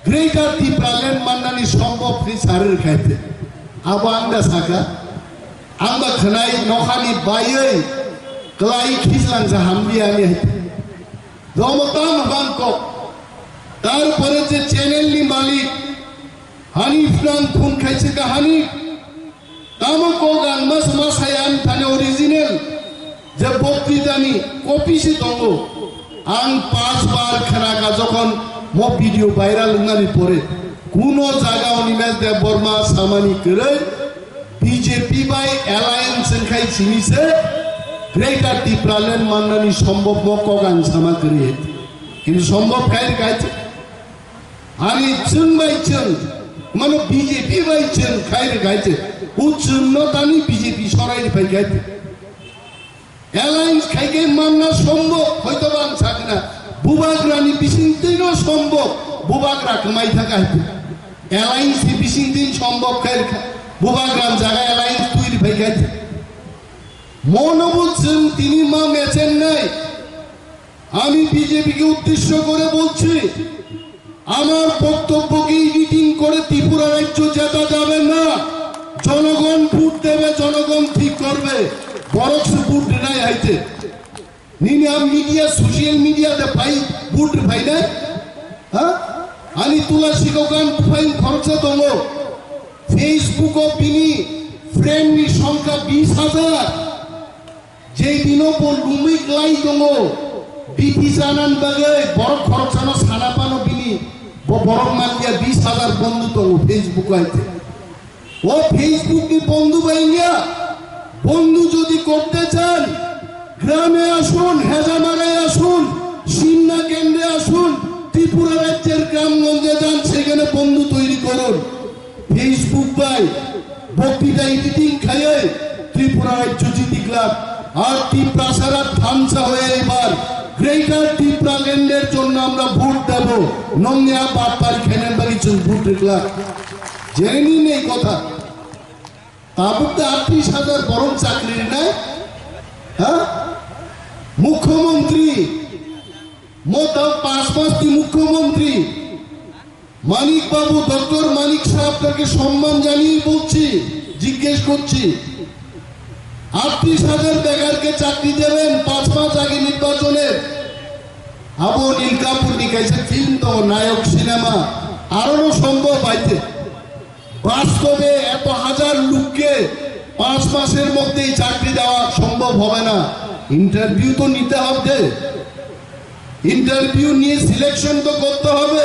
ग्रेटार टिप्रा लेन्ड माननानि सम्भव नि सारर खायते आबो आंदा साका आंबा खनाय नखानि बायै क्लाई खिजलां जा हामबियानि दमताम बांको तारपरे जे चैनलनि मालिक हानिफ नाम खुन खायसे का हानिफ तामो को गान मास मासायान थाने ओरिजिनल जे बक्तिदानि कपि से दंगो आं 5 बार खनागा जखन मो भिडियो भाइराल होनानि परे कुनो जागा निमेश देबबर्मा सामानि करे बीजेपी बाय एलायंस खाय सिनिसे ग्रेटार टिप्रा लेन्ड माननानि सम्भव मकगान सामा करे किन्तु सम्भव खाय गायते आनि जों बाय जों माने बीजेपी बाय जों खाय गायते उच्चनो तानि बीजेपी सरायनि फाय गायते एलायंस खायके मानना सम्भव हयतो बां सागना बुबाग्रानि बिसिंतिनो सम्भव बुबाग्रा कमाय थाका एलायंस नि बिसिंतिन सम्भव खाय बुबाग्राम जागा एलायंस तৈরি फाय गायते মনোবল जों তিনি মা মেছেন নাই আমি বিজেপি কে উদ্দেশ্য করে বলছি আমার বক্তব্যকে এডিটিং করে ত্রিপুরা রাজ্য জেতা যাবে না জনগণ ভোট দেবে জনগণ ঠিক করবে বরক্স ভোট নাই আইতে নিনা মিডিয়া সোশ্যাল মিডিয়াতে ভাই ভোট ভাই না হ্যাঁ আমি তুলা শিকগান ফাইন খরচা দङ ফেসবুক বিনি ফ্রেন্ডনি সংখ্যা 20,000 যে দিনও লুমিক লাই দङ বিপি জানান বাগে বড় খরচানো সানাপানো বিনি বড় মালিয়া 20,000 বন্ধু দङ ফেসবুক আইতে ও ফেসবুক নি বন্ধু বাইনিয়া বন্ধু যদি করতে চান গ্রামে আসুন হেজামারায় আসুন সিন্না কেন্দ্রে আসুন ত্রিপুরা রাজ্যের গ্রামগঞ্জে যান সেখানে বন্ধু তৈরি করুন ফেসবুক বাই বক্তৃতা এডিটিং খাইয়ে ত্রিপুরা রাজ্য জিতি ক্লাব আর ত্রিপ্রাসারা থামসা হয়ে এবার গ্রেটার টিপ্রাল্যান্ডের জন্য আমরা ভোট দেব নমনিয়া বাটপার খেনের বাড়ি ভোট দেখলাম জেনে নিন এই কথা তারপর 38,000 বরং চাকরি নেয় হ্যাঁ মুখ্যমন্ত্রী মোটাও 5 মাস কি মুখ্যমন্ত্রী মানিক বাবু ডক্টর মানিক সাহেবকে সম্মান জানিয়ে বলছি জিজ্ঞেস করছি 38,000 বেকারকে চাকরি দেবেন 5 মাস আগে নির্বাচনের আবু নীল কাপুর নিকাইছে ফিল্ম তো নায়ক সিনেমা আরো সম্ভব হইতে বাস্তবে এত হাজার লোককে 5 মাসের মধ্যেই চাকরি দেওয়া সম্ভব হবে না ইন্টারভিউ তো নিতে হবে ইন্টারভিউ নিয়ে সিলেকশন তো করতে হবে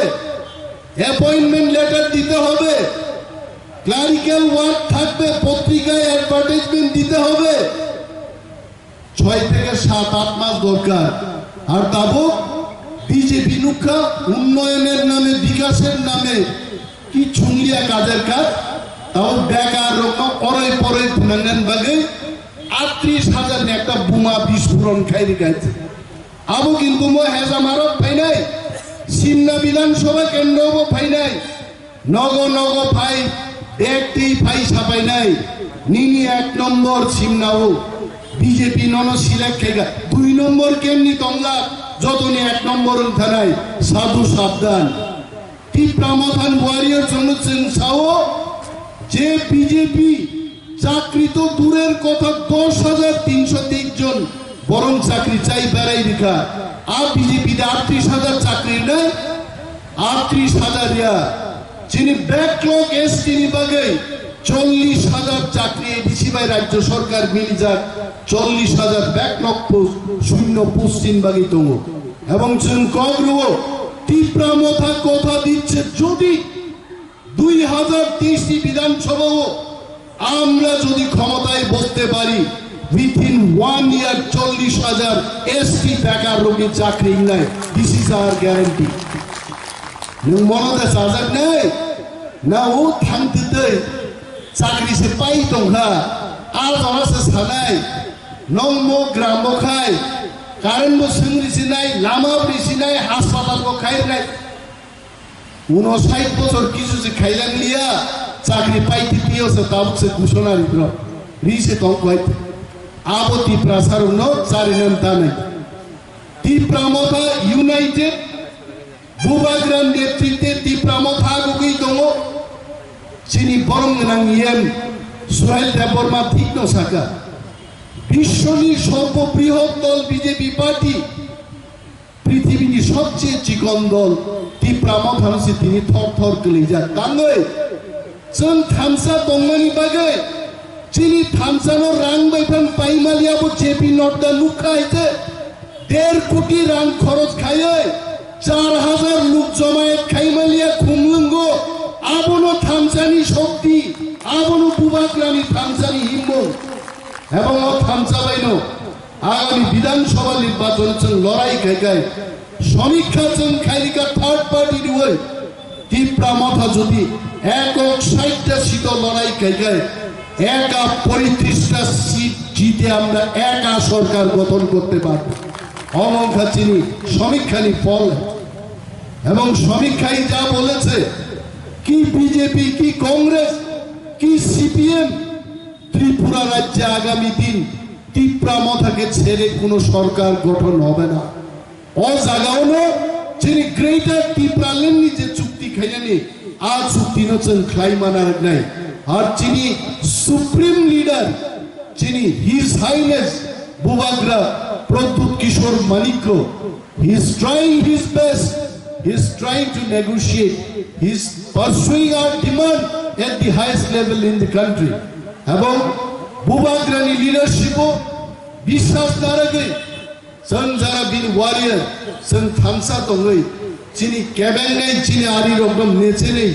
অ্যাপয়েন্টমেন্ট লেটার দিতে হবে ক্লারিক্যাল ওয়ার্ক থাকবে পত্রিকায় অ্যাডভার্টাইজমেন্ট দিতে হবে 6 থেকে 7-8 মাস দরকার আর তাবো বিজেপি নুখা উন্নয়নের নামে বিকাশের নামে কি ছুংলিয়া কাজের কাজ তাও বেকার রকম পরে পুনাঙ্গান বাগে 38,000 একটা বোমা বিস্ফোরণ খাইতে গাইছে আবু কিন্তু মই হেজা মারক পাই নাই সিমনা বিধানসভা কেন্দ্র পাই নাই নগ ফাই একটি ফাই ছাপাই নাই নিনি 1 নম্বর সিমনাও বিজেপি নন সিলেক্ট খাইগা 2 নম্বর কেমনি তংলা যতনি 1 নম্বর থানায় সাধু সাবধান টিপ্রামথান ওয়ারিয়র জন্য সাও যে বিজেপি চাকরি তো দূরের কথা 10,303 জন বরং চাকরি চাই বেড়াই দেখা আর বিজেপিতে 38,000 চাকরি নেই 38,000 যিনি ব্যাকলগ এসটি বাগে 40,000 চাকরি দিছি ভাই রাজ্য সরকার মিলি যাক 40,000 ব্যাকলগ পোস্ট শূন্য পশ্চিম বাগি তঙ্গ এবং কগ্রহ তীব্রামথা কথা দিচ্ছে যদি 2023 বিধানসভাও আমরা যদি ক্ষমতায় বসতে পারি উইথিন 1 ইয়ার 40,000 এসটি বেকার রোগী চাকরি নাই দিস ইজ আওয়ার গ্যারান্টি মনে সাজাক নেই না ও থামতে চাকরি সে পাই দংহা আর সে সানাই নম গ্রাম খাই কারেন্ট সিংরিসি নাই লামা রিসি নাই হাসপাতাল খাই নাই 59 বছর কিছু যে খাইলাম লিয়া চাকরি পাইতে দিয়েছে তাবসে ঘোষণা রিসে তো কইতে আবতি প্রসারণ চারি নাম তা নাই তীব্রামথা ইউনাইটেড বুবাগ্রাম নেতৃত্বে তীব্রামথা গুগি দङ চিনি বরং নাং ইয়েম সোহেল দেববর্মা ঠিক সাকা বিশ্বনি সর্ববৃহৎ দল বিজেপি পার্টি পৃথিবীর সবচেয়ে চিকন দল তীব্রামথা হচ্ছে তিনি থর গলে যায় তাঙ্গই जों थामसा दंमानि बागै चिनि थामसानो रां बायफान पाइमालियाबो जेपी नड्डा नुखायते 1.5 कोटी रां खरच खायो 4,000 लोक जमायत खाइमालिया खुमलुंगो आबनो थामसानि शक्ति आबनो बुबाग्रानि थामसानि हिम्मत এবং থামসা বাইনো আগামী বিধানসভা নির্বাচন লড়াই খাইগায় সমীক্ষা খাইলিকা থার্ড পার্টি দিওই তীব্রামথা যদি একক 60টা সিট লড়াই খাইগায় একা 35টা সিট জিতে আমরা একা সরকার গঠন করতে পারব অমঙ্কা চিনি সমীক্ষানি ফল এবং সমীক্ষাই যা বলেছে কি বিজেপি কি কংগ্রেস কি সিপিএম ত্রিপুরা রাজ্যে আগামী দিন তীব্রামথাকে ছেড়ে কোনো সরকার গঠন হবে না ও জাগানো যিনি গ্রেটার তীব্রাল্যান্ড যে চুক্তি খাইলেনি আর চুক্তি নচেন ক্লাইমানার নাই আর যিনি সুপ্রিম লিডার যিনি his highness Bubagra Pradyot Kishore Manikya he is trying his best he is trying to negotiate he is pursuing our demand at the highest level in the country এবং বুবাগ্রানি লিডারশিপও বিশ্বাস না রাখে जों যারা বিন ওয়ারিয়ার जों থামসা দङै চিনি কেবেঙ্গাই চিনি আরি রকম নেচে নেই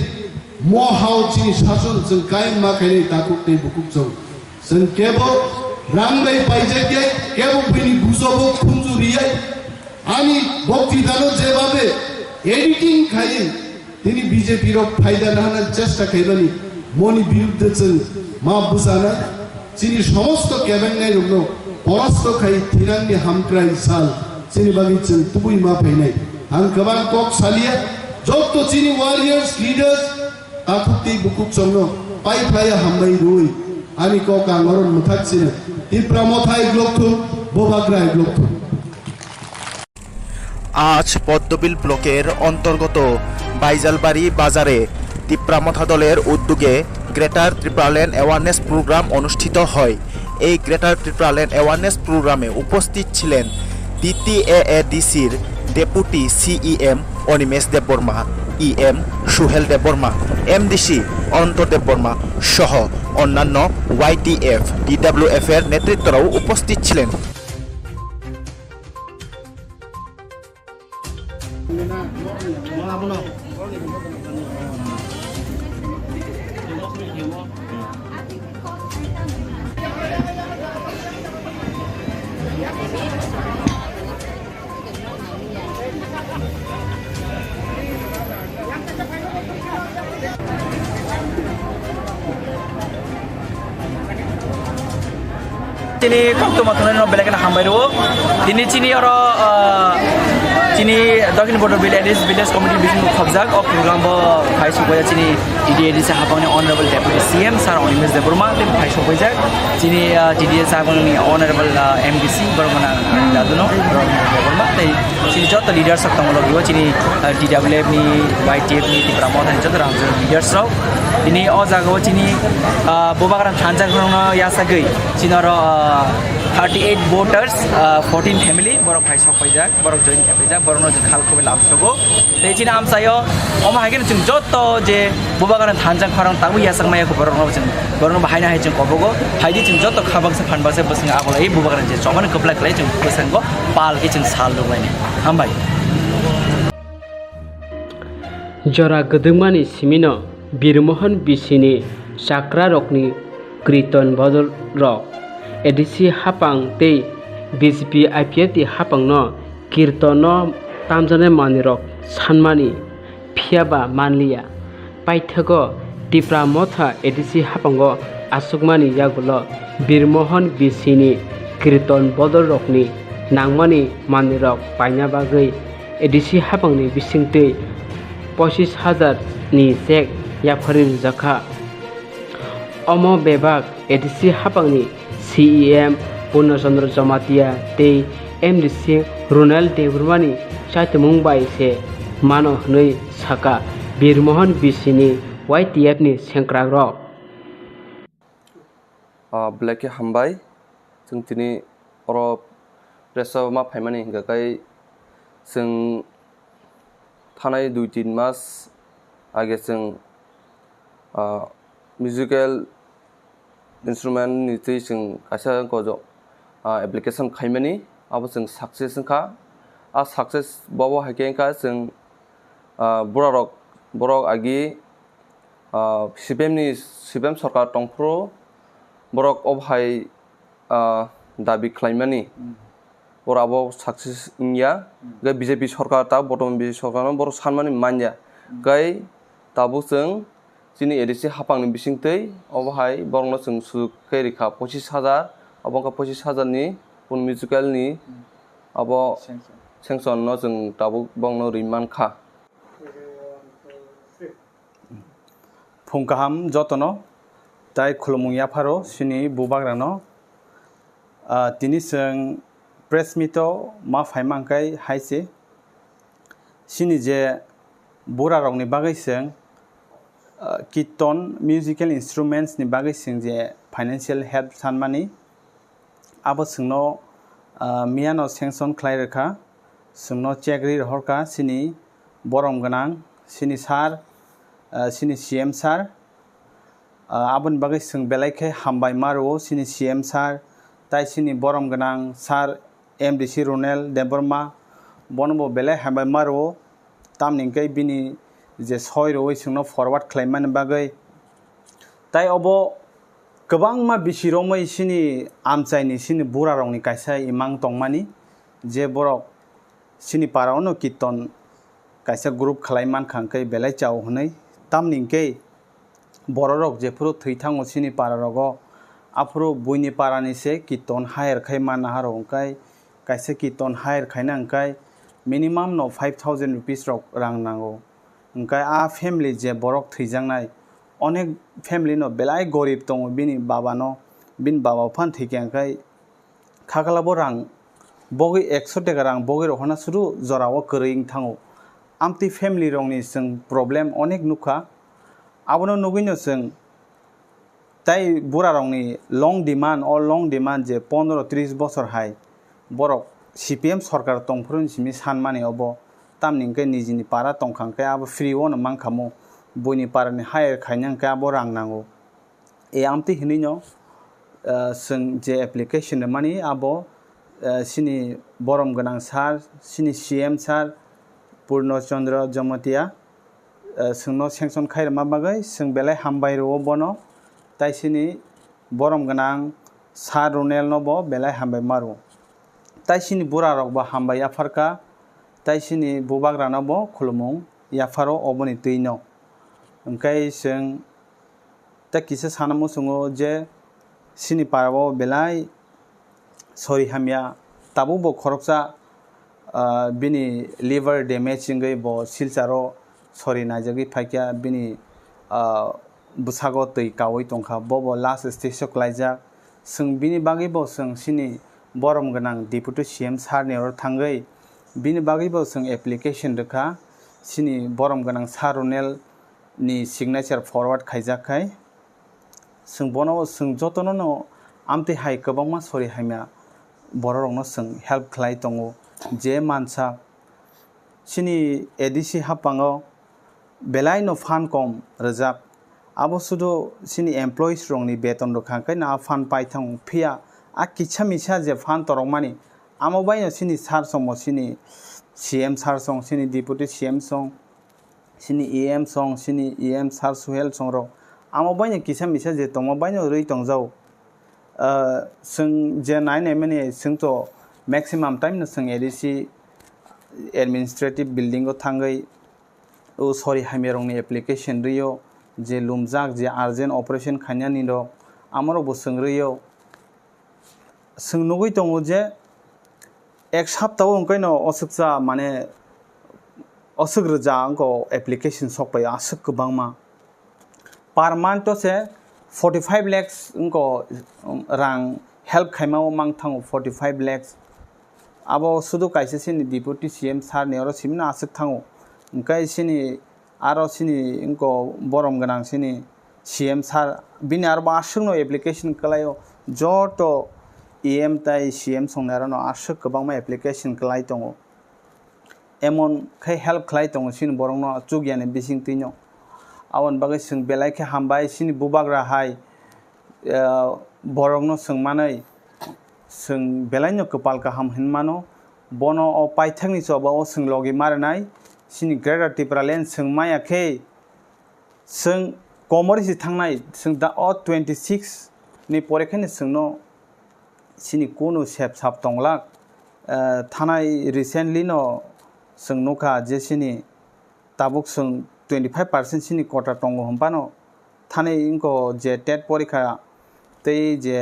মহাও চিনি শাসন जों কায়েম মাখাইনি তাকুতে বুকুকজং जों কেব রামগাই পাইজাকে কেব বিনি গুজব খুঞ্জুরিয়াই আমি বক্তৃতানো যেভাবে এডিটিং খাই তিনি বিজেপির ফায়দা নাহানোর চেষ্টা খাইবানি মনি বিরুদ্ধে जों মা বুঝানা চিনি সমস্ত কেবেঙ্গাই রকম পরাস্ত খাই থিরাঙ্গি হামক্রাই সাল chini bagi ching tubui ma phainai ang kabang kok salia job to chini warriors leaders athukti bukuk chongno pai phaya hambai rui ani ko kangoron muthak chini Tripura mothai glokthum bobagra glokthum আজ পদ্মবিল ব্লকের অন্তর্গত বাইজালবাড়ি বাজারে ত্রিপুরা মথা দলের উদ্যোগে greater Tripuraland awareness programme অনুষ্ঠিত হয়। এই greater Tripuraland awareness প্রোগ্রামে উপস্থিত ছিলেন DTAADCর deputy CEM Animesh Debbarma, EM Suhel Debbarma, MDC Ananta Debbarma সহ অন্যান্য YTF DWF এর নেতৃত্বরাও উপস্থিত ছিলেন। Sini waktu matunan no belakan hambairo, ini sini sini dokin border village community business khobjak of program bo phai sokoya sini DDA sa habang ni honorable deputy CM sir Onimesh Deborma tin phai sokojak sini DDA sa habang ni honorable MDC Bormana Daduno Deborma tai sini joto leaders sak tangolo biwa sini DWF ni YTF ni Tripura Motha ni joto rang leaders rok ini o jaga sini bobakaran thanjak rongno yasa gei sinoro 38 voters 14 family borok phai sokojak borok join kapejak borno je khal khobe lamstogo tei china am sayo oma hagen chung joto je bobakaran thanjak kharang tabu yasang maya ko borno chung borno bahai na hai chung kobogo haidi chung joto khabak se phanba se basing agol ei bobakaran je choman kopla klai chung besango pal ke chung sal logai ni hambai jora gedungmani simino birmohon bisini sakra rokni kriton bodol rok ADC hapang tei BJP IPF ti hapang no kirtono tamjane manirok sanmani phiaba manliya paithago Tripura Motha ADC hapango asukmani yagulo birmohon bisini kirton bodol rokni nangmani manirok paina bagai ADC hapangni bisingtei 25,000 ni sek yafarin zakha omo bebak ADC hapangni CEM Purnachandra Jamatia tei MDC Ronald Debormani chaitumung bai se mano hnoi saka birmohon bisini YTF ni sengkrak rok black hambai जों दिनै अर प्रेसाव मा फाइमानि हिंगाखाय जों थानाय 2-3 मास आगे जों musical instrument निथै जों Kasa गजो application खाइमानि अब जों सक्सेस खा आ सक्सेस बाबो हाकेंका जों बरक आगि सिबेम सरकार टंफ्रो बरक अबहाय दाबि खाइमानि बराबो सक्सेस इंया गे बीजेपी सरकार ता बर्तमान बीजेपी सरकार बर सानमानि मानया गाय ताबो जों जिनि एडिसि हापांनि बिसिंतै अबहाय बरंनो जों सुखै रेखा 25,000 अबंका 25,000 नि उन म्यूजिकल नि अब सेंक्शन न जों ताबो बंनो रिमान खा फुंकाहाम जतनो ताय खुलमुया फारो सिनि बुबाग्रानो तिनि जों प्रेस मीटो मा फाइमांकाय हाइसे सिनि जे बोरा रंनि बागै जों कीर्तन म्यूजिकल इंस्ट्रूमेंट्स नि बागै जों जे फाइनेंशियल हेल्प सानमानि आबो जोंनो मियानो सेंक्शन खालायरेखा जोंनो चेकरि रहरका सिनि बरम गोनां सिनि सार सिनि CM सार आबोन बागै जों बेलायखाय हामबाय मारो सिनि CM सार ताय सिनि बरम गोनां सार MDC Ronald Deborma बनबो बेलाय हामबाय मारो तामनिंकै बिनि जे सय रोय जोंनो फरवार्ड खालामनो बागै ताय अबो गोबां मा बिसिरमै सिनि आमचाइनि सिनि बुरा रंनि कायसा इमां तंमानि जे बरक सिनि पारावनो कीर्तन कायसा ग्रुप खालायमान खांकै बेलाय चाव हनै तामनिंकै बररक जेफोरो थैथांगो सिनि पारारगो आफरो बुइनि पारानि से कीर्तन हायर खै मान हारंकाय kaise kiton hire khaina angkai minimum no 5000 rupees rok rang nango angkai a family je borok thijangnai onek family no belai gorib tongo bini baba no bin baba phan thike angkai khakalabo rang bogi 100 taka rang bogi rohana suru jorao kering thango amti family rongni sing problem onek nukha abono nugino sing tai bura rongni long demand je 15-30 bosor hai borok CPM sarkar tongphurun simi sanmani obo tamningkai nijini para tongkhangkai abo free on mangkhamo boini parani hire khainangkai abo rang nango e amti hinino sing je application mani abo sini borom ganang sar sini CM sar Purno Chandra Jamatia singno sanction khairma bagai sing belai hambai ro bono tai sini borom ganang sar ronel no bo belai hambai maru tai sini bura rok ba hambai afarka tai sini bubagra no bo khulumung yafaro oboni tuino angkai sing ta kisa sanamu sungo je sini parabo belai sorry hamya tabu bo khoroksa bini liver damage ngai bo silcharo sorry najagi phaikya bini busago tui kawai tongkha bobo last stage klaija sing bini bagi bo sing sini borom ganang deputy CM sar ne or thangai bini bagi bo sing application rekha sini borom ganang saronel ni signature forward khaijakai sing bono sing jotono no amte hai kabangma sorry haimya bororongno sing help khlai tongo je mansa sini ADC hapango belai no fan kom rajak abo sudo sini employees rongni beton rokhangkai na fan paithang phia a kicha misa je fan torongmani amo baino sini sar somo sini CM sar song sini deputy CM song sini EM song sini EM sar suhel song ro amo baino kicha misa je tomo baino rei tongjao sing je nai ne mani sing to maximum time no sing ADC administrative building go thangai o sorry hamerong ni application rio je lumjak je urgent operation khanya ni ro amaro bo sing rio sing nugui tongo je ek saptao ongkai no osukja mane osugrja angko application sokpai asuk kubangma per month to se 45 lakhs ongko rang help khaimao mangthang 45 lakhs abo sudu kaise sini deputy CM sar ne oro simna asuk thango ongkai sini aro sini ongko borom ganang sini CM sar bini arba asuk no application kalayo joto EM tai CM songnara no asuk kubangma application kalai tongo emon khai help khlai tongo sini borong no chugyane bising tino awon bagai sing belai khe hambai sini bubagra hai borong no singmanai sing belai no kapal ka ham hinmano bono o paithangni choba o sing logi marnai sini greater Tripura land singmaya khe sing komori si thangnai sing da o 26 ni porekhani singno sini kono sep sap tonglak thanai recently no sing nokha je sini tabuk sing 25% sini kota tongo hompano thane inko je tet porikha tei je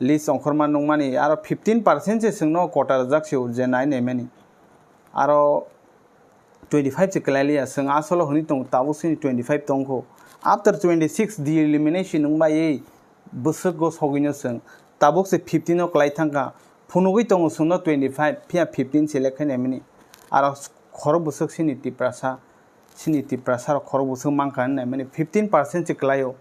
list ongkhorma nongmani aro 15% je singno kota jakseu je nai nemeni aro 25 je kalalia sing asolo honi tong tabu sini 25 tongko after 26 the elimination nongba ei busuk go sogino sing tabuk se 15 ok lai thangka phunugui tongo singno 25 phia 15 select nemeni aro khoro busuk sini tiprasa khoro busuk mangkan nemeni 15% je klayo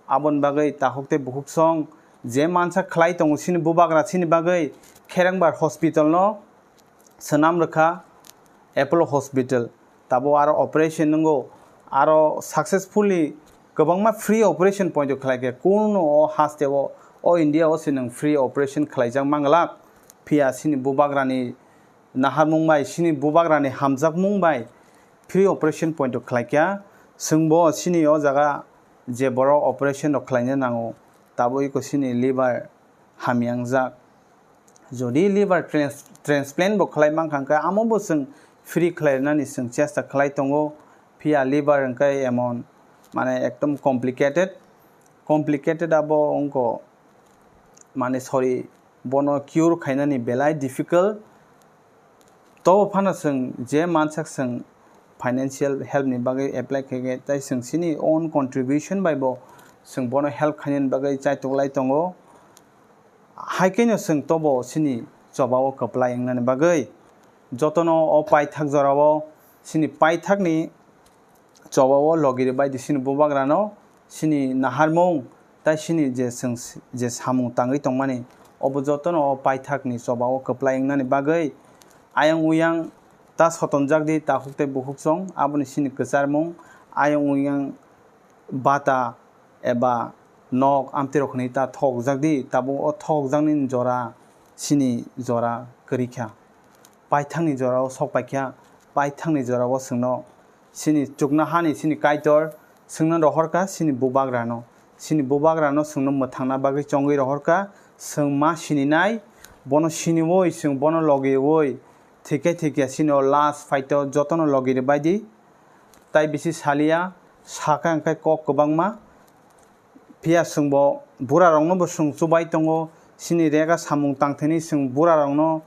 abon bagai tahokte buhuk song je mansa khlai tongo sini bubagra sini bagai kherangbar hospital no sanam rakha Apollo Hospital tabo aro operation ngo aro successfully kabangma free operation point khlai ke kono o hastebo o India o sinang free operation khlaijang manglak phia sini bubagrani nahar mumbai sini bubagrani hamjak mumbai free operation point khlaikya singbo sini o jaga je boro operation khlaina nango tabo iko sini liver hamyangjak jodi liver transplant bo khlai mangkhangka amo bo sing free khlainani sing chesta khlai tongo phia liver angkai emon mane ekdom complicated abo onko mane sorry bono cure khainani belai difficult to phana sung je mansak sung financial help ni bagai apply khege tai sung sini own contribution by bo sung bono help khainin bagai chai toklai tongo haikeno sung tobo sini chobao kaplai ngani bagai jotono o pai thak jorao sini pai thak ni chobao logiri bai sini bubagrano sini naharmong tai sini je samung tangai tongmani obo jotono o pai thak ni chobao kaplai ngani bagai ayang uyang ta sotonjak di ta hukte buhuksong aboni sini kesarmong ayang uyang bata eba nok amtirokni ta thokjak di tabo o thokjak ni jora sini jora korikha paithangni jora o sokpaikha paithangni jora o sungno sini chukna hani sini kaitor sungna rohorka sini bubagrano sungno mathangna bagi chongui rohorka sungma sini nai bono sini woi sung bono logi woi thike sini last fight jotono logi re baidi tai bisi salia saka angkai kok kobangma pia sungbo bura rongno bo sung chubai tongo sini rega samung tangtheni sung bura rongno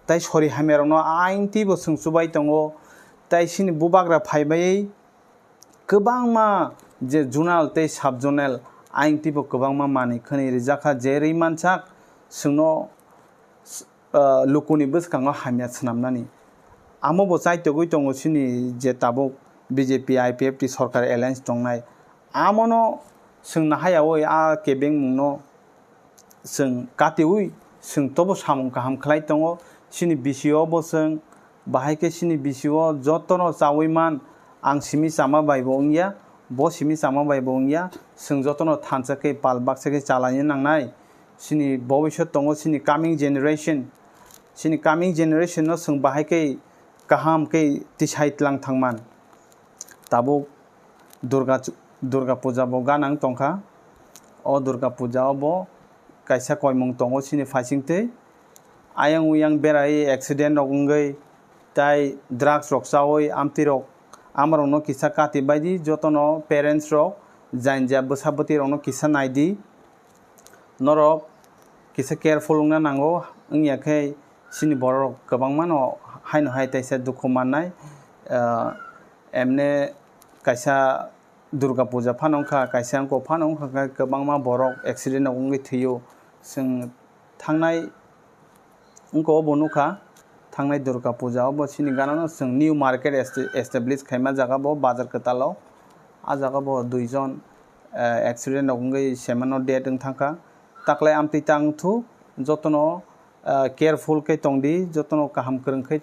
tai sori hame rongno ainti bo sung chubai tongo tai sini bubagra phaibai kobangma je junal tei subjonal ainti bo kobangma mani khani rijaka jerei manchak sungno lukuni bwskango hamya snamnani amo bo chai togui tongo sini je tabuk BJP IPFT sarkar alliance tongnai amono sung nahayawoi a kebeng mungno sung katiui sung tobo samung kaham khlai tongo sini BCO bo sung bahaike sini BCO jotono chawiman ang simi sama bai bongya bo simi sama bai bongya sung jotono thanchake palbaksake chalani nangnai sini bobishot tongo sini coming generation no sung bahaike kaham ke tisai tlang thangman tabuk Durga Puja bo ganang tongkha o Durga Puja bo kaisa koimung tongo sini faisingte ayang uyang berai accident rok ungoi tai drugs rok chawoi amti rok amaro no kisa kati baidi jotono parents rok jainja bosaboti rok no kisa naidi norok kisa careful ungna nango ungya khai sini borok kabangmano haino hai taisa dukhu mannai emne kaisa Durga Puja phanongkha kaisa angko phanongkha kabangma borok accident ungui thiyo sung thangnai ungko bonukha thangnai Durga Puja bo sini ganano sung new market establish khaima jaga bo bazar katalo a jaga bo duijon accident ungui semano date ung thangkha taklai amti tang thu jotono careful kai tongdi jotono kaham krengkhai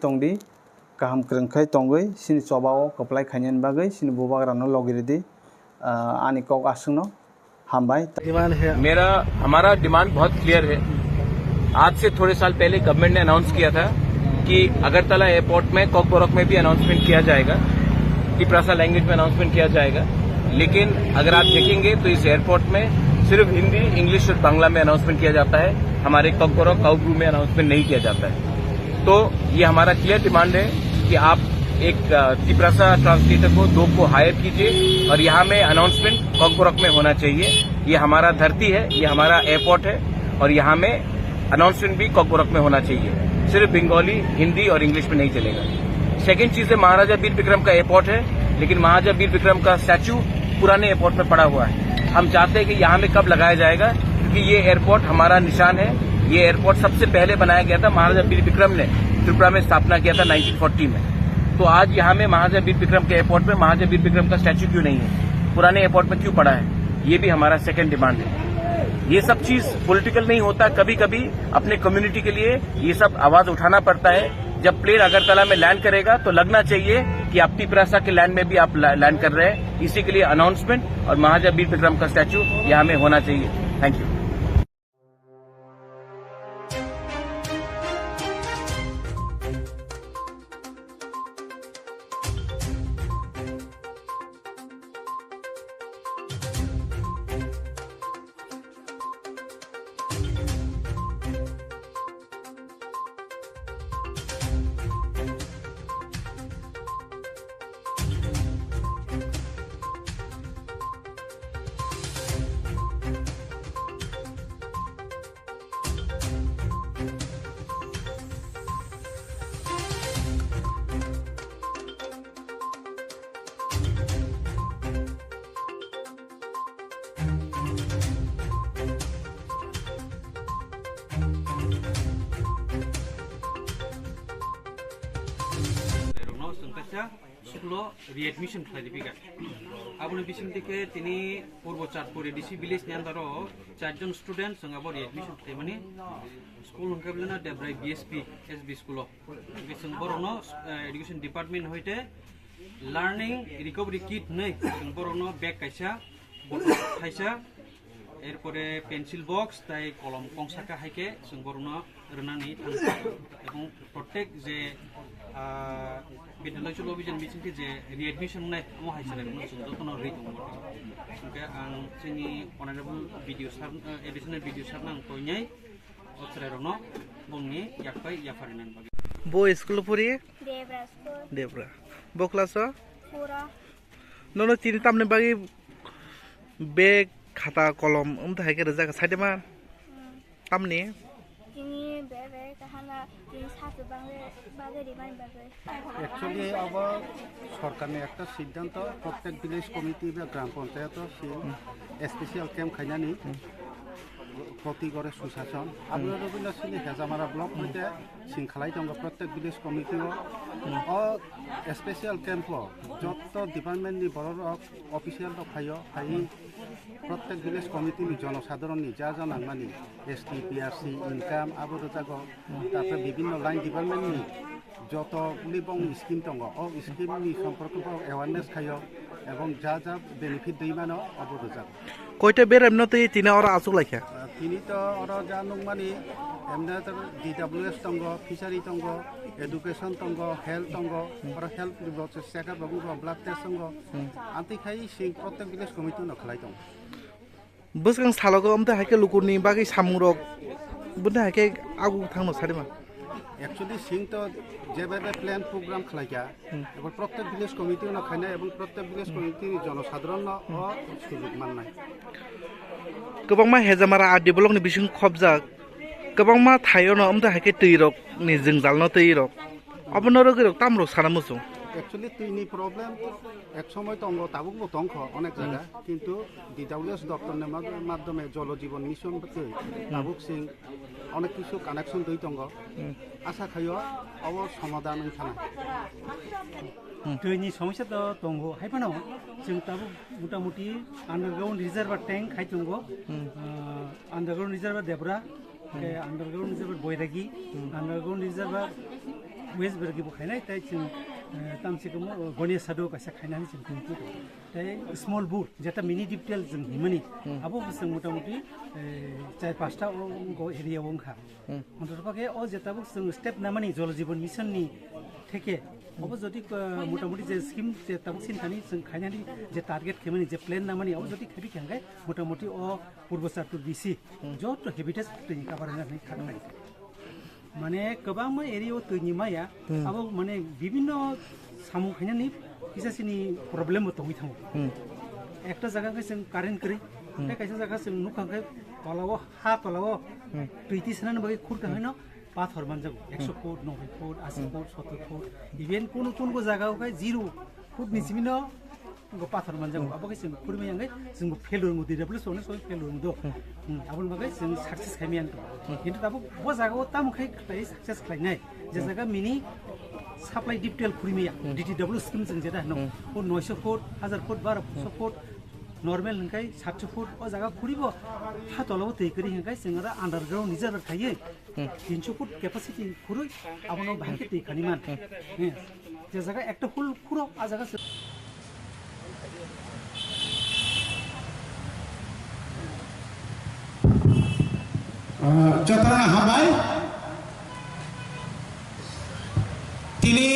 tongoi sini chobao kaplai khainen bagai sini bubagrano logiridi ani kok asungno hambai हमारा demand बहुत clear है। आज से थोड़े साल पहले government ने announce किया था कि अगरतला एयरपोर्ट में कॉकबोरक में भी अनाउंसमेंट किया जाएगा, तिप्रासा लैंग्वेज में अनाउंसमेंट किया जाएगा। लेकिन अगर आप देखेंगे तो इस एयरपोर्ट में सिर्फ हिंदी, इंग्लिश और बांग्ला में अनाउंसमेंट किया जाता है, हमारे कॉकबोरक काउग्रू में अनाउंसमेंट नहीं किया जाता है। तो ये हमारा क्लियर डिमांड है कि आप एक तिप्रासा ट्रांसलेटर को 2 को हायर कीजिए और यहाँ में अनाउंसमेंट कॉकबोरक में होना चाहिए। ये हमारा धरती है, ये हमारा एयरपोर्ट है और यहाँ में अनाउंसमेंट भी कॉकबोरक में होना चाहिए, सिर्फ बंगाली, हिंदी और इंग्लिश में नहीं चलेगा। सेकेंड चीज है महाराजा वीर विक्रम का एयरपोर्ट है, लेकिन महाराजा वीर विक्रम का स्टैचू पुराने एयरपोर्ट में पड़ा हुआ है। हम चाहते हैं कि यहाँ में कब लगाया जाएगा, क्योंकि ये एयरपोर्ट हमारा निशान है। ये एयरपोर्ट सबसे पहले बनाया गया था, महाराजा वीर विक्रम ने त्रिपुरा में स्थापना किया था 1940 में। तो आज यहाँ में महाराजा वीर विक्रम के एयरपोर्ट में महाराजा वीर विक्रम का स्टैचू क्यों नहीं है, पुराने एयरपोर्ट में क्यों पड़ा है, ये भी हमारा सेकंड डिमांड है। ये सब चीज पॉलिटिकल नहीं होता, कभी कभी अपने कम्युनिटी के लिए ये सब आवाज उठाना पड़ता है। जब प्लेन अगरतला में लैंड करेगा तो लगना चाहिए कि आप तिप्रासा के लैंड में भी आप लैंड कर रहे हैं। इसी के लिए अनाउंसमेंट और महाराजा वीर विक्रम का स्टैचू यहाँ में होना चाहिए। Thank you. kaisa sikulo readmission khlai biga aboni bising dike tini purbo chatpuri dc village ni andaro 4 jon student sanga bo readmission khlai mani school hongkablena debrai bsp sb school bising borono education department hoite learning recovery kit nei sing borono bag kaisa bottle kaisa এরপরে pencil box তাই কলম কংসাকা হাইকে जों বরনো রনানি থাঙ্গা এবং প্রত্যেক যে বিদ্যালয় চলো অভিযান মিটিংকে যে রিএডমিশন নাই আমো হাইসারে जों যতন रै दङ ओमफ्राय आं जोंनि अनारेबल भिडिअ सार एडिशनल भिडिअ सार नां कइनाय अथरायरनो बुंनि याकबाय याफारिनान बागै बो स्कुल परि देवरा स्कुल देवरा बो क्लास पूरा ननो तिनि तामने बागै बेग खाता कलम हाइके जागा साइडे मा तामने तिनी बेबे कहना तिनी सासु बागे रिमाइन बागे एक्चुअली अब सरकारनि একটা সিদ্ধান্ত প্রত্যেক ভিলেজ কমিটি বা গ্রাম পঞ্চায়েত স্পেশাল ক্যাম্প খাইনানি প্রতি ঘরে সুশাসন আপনারা রবিনা সিনি হেজামারা ব্লক হইতে সিংখালাই দङ প্রত্যেক ভিলেজ কমিটি ও স্পেশাল ক্যাম্প যত ডিপার্টমেন্টনি বড় অফিসিয়াল ফাইও ফাই প্রত্যেক ভিলেজ কমিটিনি জনসাধারণনি যা জানাংমানি এসটি পিআরসি ইনকাম আবদ জাগো তারপরে বিভিন্ন লাইন ডিপার্টমেন্টনি যত গুলিবং স্কিম দङ ও স্কিমনি সম্পর্কে অ্যাওয়ারনেস খাইও এবং যা যা বেনিফিট দিমানো আবদ জাগো কয়টা বেরামনতে তিনা ওরা আসুক লাইখা তিনি তো ওরা জানুক মানে এমনি ডিডাব্লিউএস দङ ফিশারি দङ এডুকেশন দङ হেলথ দङ ওরা হেলথ চেকআপ দङ ব্লাড টেস্ট দङ আন্তিখাই সিং প্রত্যেক ভিলেজ কমিটি নখলাই দङ বসগাং সালগো আমতে হাইকে লুকুরনি বাগै সামুরক বুনে হাইকে আগু থাংनो সারিमा एक्चुअली सिंह तो जेबे प्लान प्रोग्राम खलाइया एबा प्रत्येक विलेज कमिटी न खाइना एबं प्रत्येक विलेज कमिटी जनसाधारण न सुजुग माननाय गोबांमा हेजामारा आ डेभलपनि बिसिं खबजा गोबांमा थायोनो अमदा हाके तैरक नि जोंजालनो तैरक अबनरो गरक तामरो साना मुसु एक्चुअली तिनी प्रॉब्लम एक समय तो ताबुक तंख अनेक जायगा किंतु डिडब्लिउएस दप्तरनि माध्यमे जल जीवन मिशन बते ताबुक सिंह अनेक किछु कानेक्शन दै दङ आशा खायो अब समाधान थाना दैनि समस्या तो दङ हाइफानो जों ताबुक मोटामुटी आन्डारग्राउन्ड रिजर्व टैंक हाइ दङ आन्डारग्राउन्ड रिजर्व देब्रा आन्डारग्राउन्ड रिजर्व बैरागी आन्डारग्राउन्ड रिजर्व वेस्ट बेरगी बखायनाय ताइ जों तामसिको गणेश साधु कैसा खाइनानै जों खुंथि ताइ स्मल बुट जेटा मिनि डिटेल जों हिमनि आबो जों मोटामुटी 4-5टा एरिया ओंखा अन्तरपाके अ जेटाबो जों स्टेप नामानि जल जीवन मिशननि থেকে अब যদি মোটামুটি যে স্কিম যে তাবুক সিনখানি जों खाइनानै जे टार्गेट खेमनि जे प्लान नामानि अब যদি खेबि खेंगाय मोटामुटी अ पूर्वसारपुर बिसि जत हेबिटेट दैनि काबारनानै खानाय माने गोबां एरियायाव दैनि माया अब माने विभिन्न सामु खाइनानै किसासिनि प्रब्लेम दङ थाङो একটা জায়গাকে जों कारेन्ट करि कायसा জায়গা जों नुखांखाय तलाव हा तलाव दैति सनानै बागै खुरका हैनो पाथर मानजागो 100 foot 90 foot 80 foot 70 foot even कोन जायगायावहाय 0 फुट निसिमिनो गो पाथर मानजागो अबके जों खुरमायांगै जों फेलुर मुदि डेभलप सोने सो फेलुर मुदो आबन बागै जों सक्सेस खायमियान किन्तु दाबो बो जायगायाव तामखाय खाय सक्सेस खायनाय जे जायगा मिनि साप्लाइ डिटेल खुरमिया डिटिडब्ल्यू स्किम जों जेदा न 900 फुट 1000 फुट 1200 फुट नर्मेल हंखाय 700 फुट अ जागा खुरिबो हा तलाव दै करि हंखाय जोंरा आन्डारग्राउन्ड रिजर्व थायो 300 फुट कैपेसिटी खुरै आबनो बाहायके दै खानिमान जे जागा একটা ফুল খুরো आ जागा যতনা হাবাই তিনি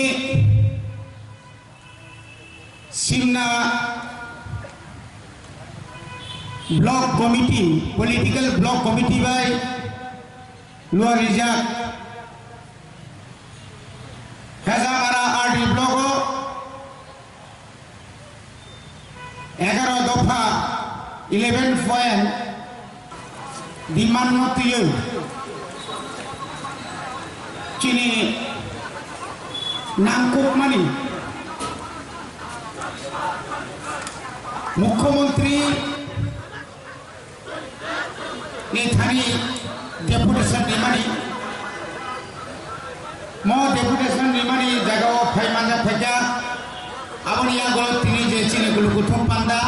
সিমনা block committee political block committee बाय lower reserve Hezamara RD block 11 दफा 11 पॉइंट डिमांड नतियो चिनी नामकुक मानी मुख्यमंत्री थानी डेपुटेशन निमानी मो डेपुटेशन निमानी जगह फाइमाजा Faiza aboni agolo tini je chini gulu kutum panda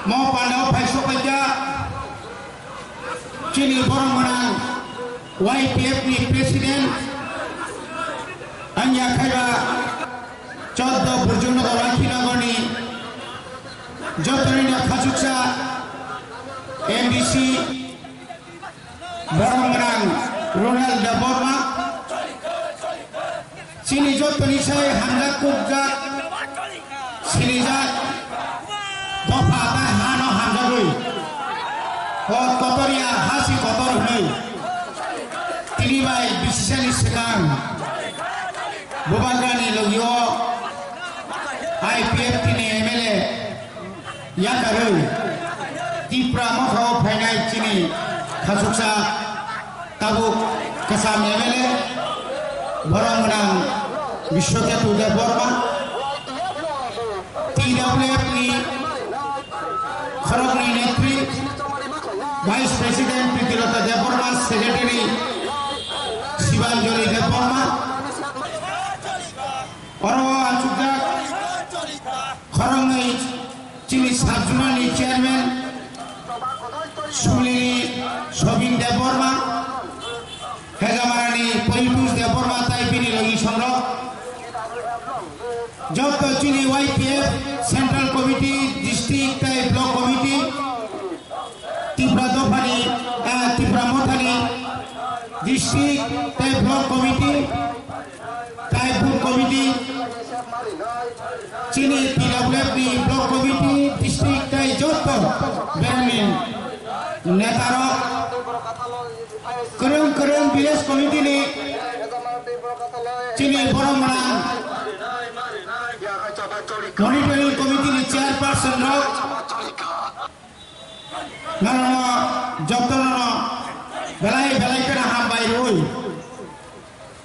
mo panda pai sokaja chini borong menang YPF ni presiden anya kaya Choddo Burjunagar Rakhinagoni Jotarina Khachuksa MDC borong menang Ronald Daborma Sini Jotoni Sai Hanga Kubjak Sini Jat Dopa Atai Hano Hanga Rui Hot Kotoria Hasi Kotor Hui Tini Bai Bisisani Sekang Bubagani Logio IPF Tini MLA Yakarui Tipra Mokho Phainai Chini Khachuksa Tabuk Kasam MLA borong menang Biswaketu Deborma TWF ni Khorogni Netri Vice President Pritilota Deborma Secretary Sibanjoli Deborma Oro Anchukdak Khorogni Chini Sabjunani Chairman Sulini Sobin Deborma Hezamarani Politus Deborma Taipini Logi Sondro Joto Chini YPF Central Committee District Tai Block Committee Tipra Dopani Tipra Mothani District Tai Block Committee Tai Book Committee Chini TWF Block Committee District Tai Joto Bermin Netaro Kerung Village Committee ni Chini borong menang Monitoring Committee ni Chairperson no Nanono Joktono Belai kena hambai rui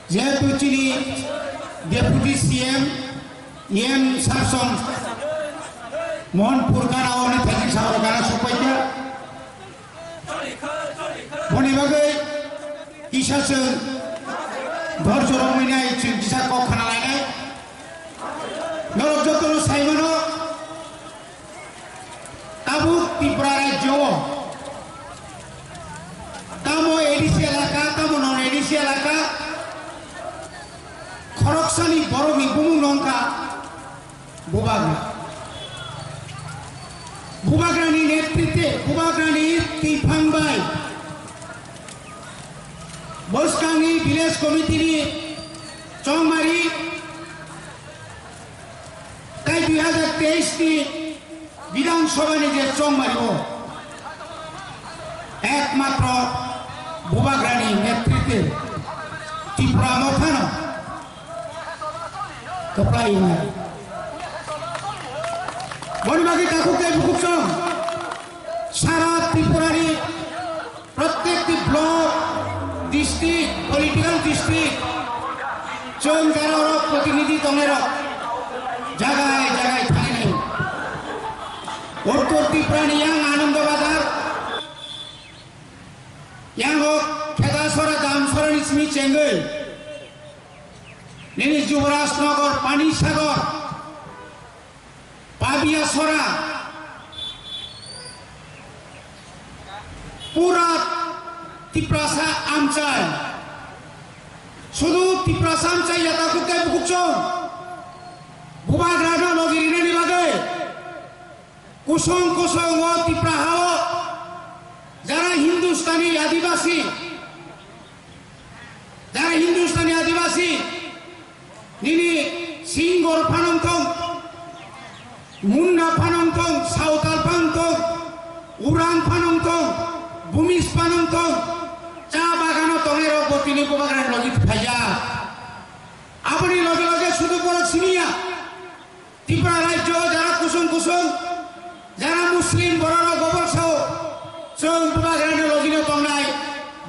Jetu Chini Deputy CM Yen Sarsong Mohon Purkana Oni Thaki Sauragana Supaya Boni bagai Isa se Dhorjorong minai Isa kok khana lainai Norok jotolo saimano Tabuk Tipra Rajo Tamo edisi elaka Tamo non edisi elaka Khoroksani Boromi Bumung Nongka Bubagrani Netrite Bubagrani Tipangbai Boskangi Village Committee ni Chongmari Tai 2023 ni Bidang Sabha ni je Chongmari ho Ekmatro Bubagrani Netrite Tipra Mothano Keplai ini Boni bagi Kakuktai Bukupsong Syarat Tripurari Protekti Blok District, political district Chong Jarorok Protinidhi Tongerok Jagai Thani Uttor Tiprani yang Ananda Bazar Yang Hok Khedaswara Damswara Nismi Chengai Nini Jubraj Nagar Pani Sagar Pabia Sora Purat Tiprasa Amcai Sudu Tiprasa Amcai ya Kakuktai Bukupsong Bubagrana Logirina ni bagai Kusong wo Tipra hao Jara Hindustani Adivasi Nini Singgor Panongtong Munda Panongtong Sautal Panongtong Urang Panongtong Bumis Panongtong Bagano Tongero Botini Bubagrana Logi Phaya Aboni Logi Sudu Borak Simia Tipra Rajo Jara Kusung Jara Muslim Borano Goborsao Song Bubagrana Logi Tongnai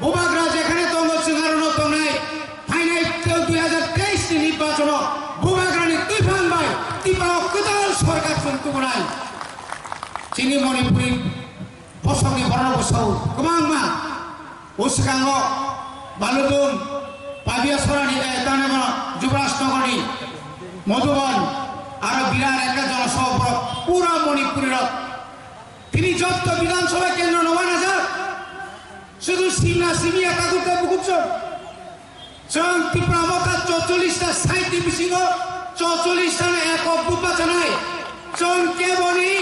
Bubagra Jekhane Tongo Singarono Tongnai Phainai 2023 নির্বাচন বুবাগ্রানি তিফান by তিপা কদাল সরকার চলতে বনাই চিনি মণিপুরি বসঙ্গি বরণ বসৌ গোমাংমা উসকাঙ্গ বালুদুম পাবিয়া সরানি তানে যুবরাজনগরনি মধুবন আর বিরাট একটা জনসভা পুরা মণিপুরের তিনি যত বিধানসভা কেন্দ্র ৯,০০০ শুধু সিমনা সিমিয়া কাকুতে বুকুচ্ছ जों त्रिपुरा मथा 44টা সাইট বিশিঙ্গ 44টা এক নির্বাচনায় जों কেবলই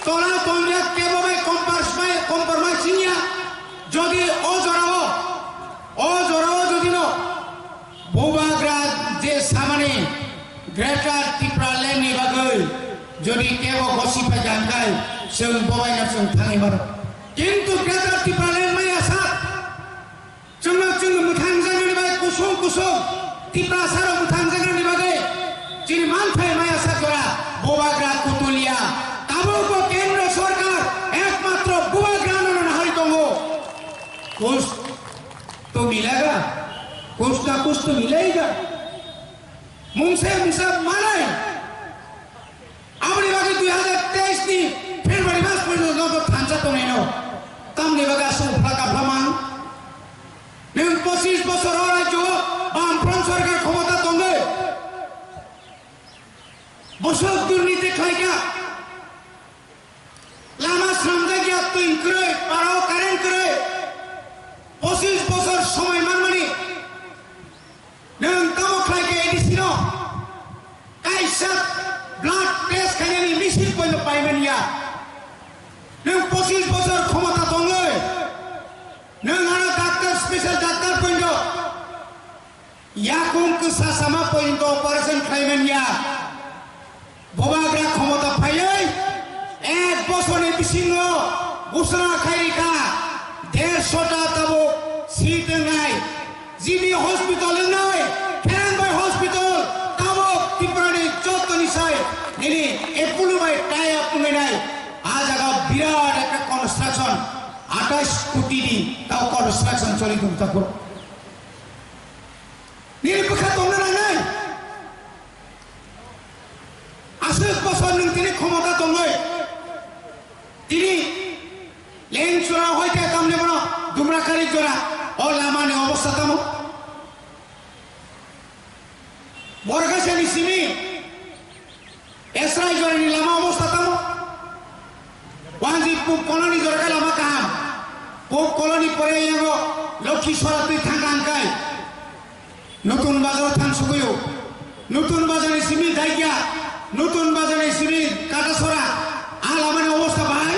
তোলা তোমরা কেবল কম্প্রমাইজিংয়া যদি অজরাও যদি ন ভূভাগ্রা যে সামনে গ্রেটার ত্রিপুরা ল্যান্ড नि बागै যদি কেবল গসিপা জানগাই जों बबायना जों थाङैबार কিন্তু গ্রেটার ত্রিপুরা ল্যান্ড মাই आसा जों मुथां जानानै बाय कुसुम ত্রিপুরা सारो मुथां जानानै बागै जिनि मानथाय माय आसा जरा बबाग्रा कुतुलिया ताबो केंद्र सरकार एकमात्र बबाग्रा नाहारि दङ कुछ तो मिलेगा कुछ ना कुछ तो मिलेगा मुंसे मानाय आमनि बागै 2023 नि फेब्रुवारी मास पर्यन्त थांजा दंनायनो तामनि बागै आसु फ्लाकाफ्लामान नों 25 বছর রাজ্য বামফ্রন্ট সরকার ক্ষমতা দঙ্গে বছর দুর্নীতি খাইগা লামা সামজাগিয়া তুই করে পারাও কারেন্ট করে 25 বছর সময় মানমানি নং কামো খাইগে এডিসিন কাইসা ব্লাড টেস্ট খাইনি মিছিল কইল পাইমানিয়া নং 25 বছর ক্ষমতা দঙ্গে नों आरो डाक्टर स्पेशल डाक्टर पॉइंट याकुम कुसा सामा पॉइंट ऑपरेशन खाइमानिया बबाग्रा क्षमता फायै एक बছरनि बिसिंग घोषणा खाइरिखा 150টা ताबो सीट नाय जिबि हॉस्पिटल नाय खेरानबाय हॉस्पिटल ताबो त्रिपुरानि जतनि साय निनि एपुलुबाय टाइ अप नाय आज आगा बिराट একটা কনস্ট্রাকশন 28 কোটি তাও কনস্ট্রাকশন চলি করতে করো নিরপেক্ষ তোমরা নাই 80 বছর তিনি ক্ষমতা দঙ্গই তিনি লেন চোরা হইতে কামনে বড় দুমরাকারী জোড়া ও লামানে অবস্থা তামো বর্গাশানি সিমি এসরাই জোড়ানি লামা অবস্থা তামো ওয়ানজি পুক কলোনি জোড়া লামা কাম পুক কলোনি পরে ইয়াগো লক্ষ্মী সরা তুই থাকা আনকাই নতুন বাজার থান সুগয়ো নতুন বাজারে সিমি দাইগিয়া নতুন বাজারে সিমি কাটা সরা আর আমার অবস্থা ভাই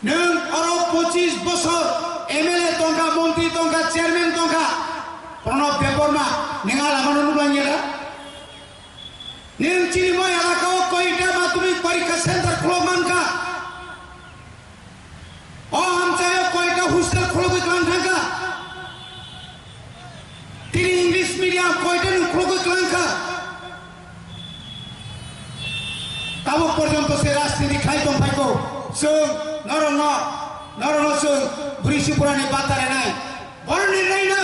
নং আরো 25 বছর এমএলএ টঙ্কা মন্ত্রী টঙ্কা চেয়ারম্যান টঙ্কা প্রণব দেববর্মা নেগাল আমার অনুলাঙ্গেরা নেং চিনিময় এলাকাও কয়টা মাধ্যমিক পরীক্ষা সেন্টার খুলো মানকা ও আমচায় কয়টা হোস্টেল খুলো কইলাম থাকা তিনি ইংলিশ মিডিয়াম কয়টা খুলো কইলাম তাবো পর্যন্ত সে রাজনীতি খাইতো ভাইকো जों नरन जों बुरिसिपुरानि बातारे नाय बड़ निर्णय ना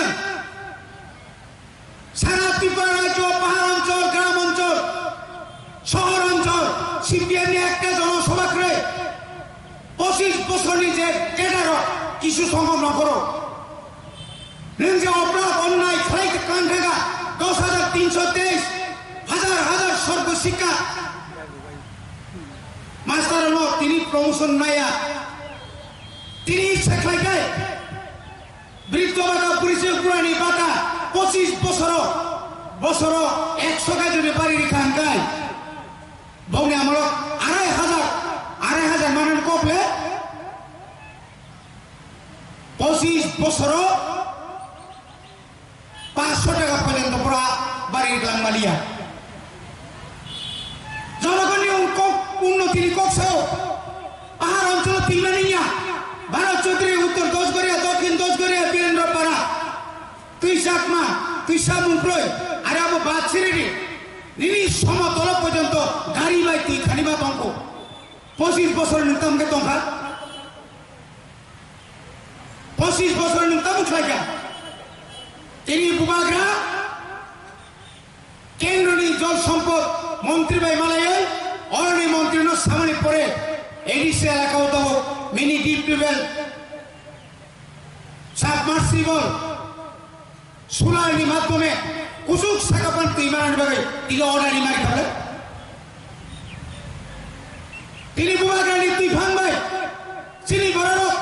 सारा त्रिपुरा राज्य पाहाड़ अंचल ग्राम अंचल शहर अंचल सीपीएम একটা জনসভা করে 25 বছরনি যে কেডার কিছু সংগ্রাম না করো নং যে অপরাধ অন্যায় খাইতে কান থাকা 10323 হাজার হাজার সর্বশিক্ষা মাস্টার তিনি প্রমোশন নাইয়া তিনি সেখাই গায় বৃদ্ধ বাটা পুলিশের পুরানি বাটা 25 বছর 100 গাজনে বাড়ি রেখান গায় বউনে আমার 2,500 মানেন কপলে 25 বছর 500 টাকা পর্যন্ত পুরা বাড়ি রেখান মালিয়া জনগণের উন্নতির কক্ষ পাহাড় অঞ্চল তিনমানিয়া ভারত চৌধুরী উত্তর দশগড়িয়া দক্ষিণ দশগড়িয়া বীরেন্দ্রপাড়া তুই চাকমা তুই সামুপ্রয় আর আবু বাদ ছেড়ে নিনি সমতল পর্যন্ত গাড়ি বাইতি খানিবা টঙ্ক 25 বছর নিতামকে টঙ্কা 25 বছর নিতাম খাইকা তিনি বুবাগ্রা কেন্দ্রনি জল সম্পদ মন্ত্রী ভাই মালায় অরণ্য মন্ত্রীর সামনে পড়ে এডিসি এলাকাও তো মিনি ডিপ টিউবওয়েল সাবমার্সিবল সোলারের মাধ্যমে kusuk sakapan timaran bagai tilo order di mari kable tini bubagrani tifang bai sini borok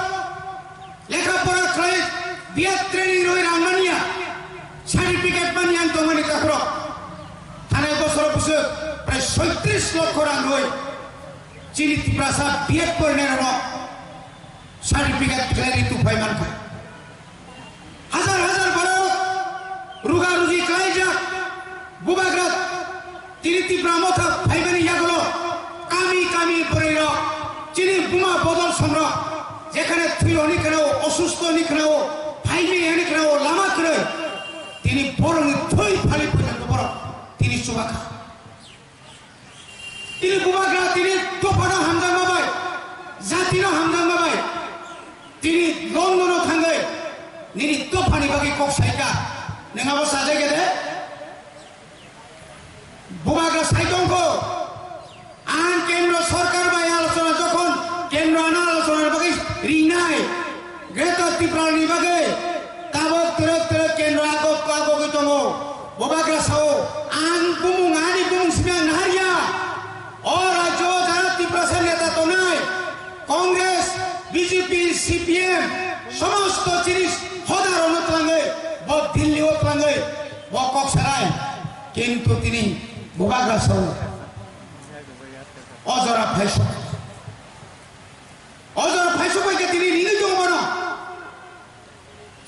lekha pora khlai biat training roi rangmania certificate mani ang tongani kakro thane bosor buse pray 37 লক্ষ run রই চিনি ত্রিপ্রাসা B Ed পড়নে Rono certificate ক্লিয়ারি তু ফাইমান কা হাজার হাজার বড় রুগা রুগি কাইজা বুবাগ্রাত চিনি ত্রিপ্রামথা ফাইমানি ইয়াগুলো কামি কামি পড়ের চিনি বুমা বদল সংগ্রহ যেখানে তুই অনিকরাও অসুস্থ অনিকরাও ফাইমি অনিকরাও লামা করে তিনি বরং থই ফালি পর্যন্ত বড় তিনি সুবাখা তিনি বুবাগ্রা তিনি তোফানো হামদাং বাবাই জাতিনো হামদাং বাবাই তিনি লন্ডনও থাঙ্গে নিনি তোফানি বাকি কক সাইকা নङाबो साजे गेदे बुबाग्रा साइदंको आन केन्द्र सरकार बाय आलोचना যখন केन्द्र आना आलोचनार बाकी रिनाय ग्रेटर त्रिपुरानि बाकी ताबक तेरे तेरे केन्द्र आगो आगो गइतंगो बुबाग्रा साओ आन बुमुं आनि बुमुं सिमा नारिया और राज्य যারা ত্রিপুরা নেতা তো নাই কংগ্রেস বিজেপি সিপিএম সমস্ত জিনিস হদার অনুতলাঙ্গে ব দিল্লি ওতলাঙ্গে ব কক্সরায় কিন্তু তিনি বুবাগ্রা সহ অজরা ফাইসো পাইকে তিনি নিগে জমানো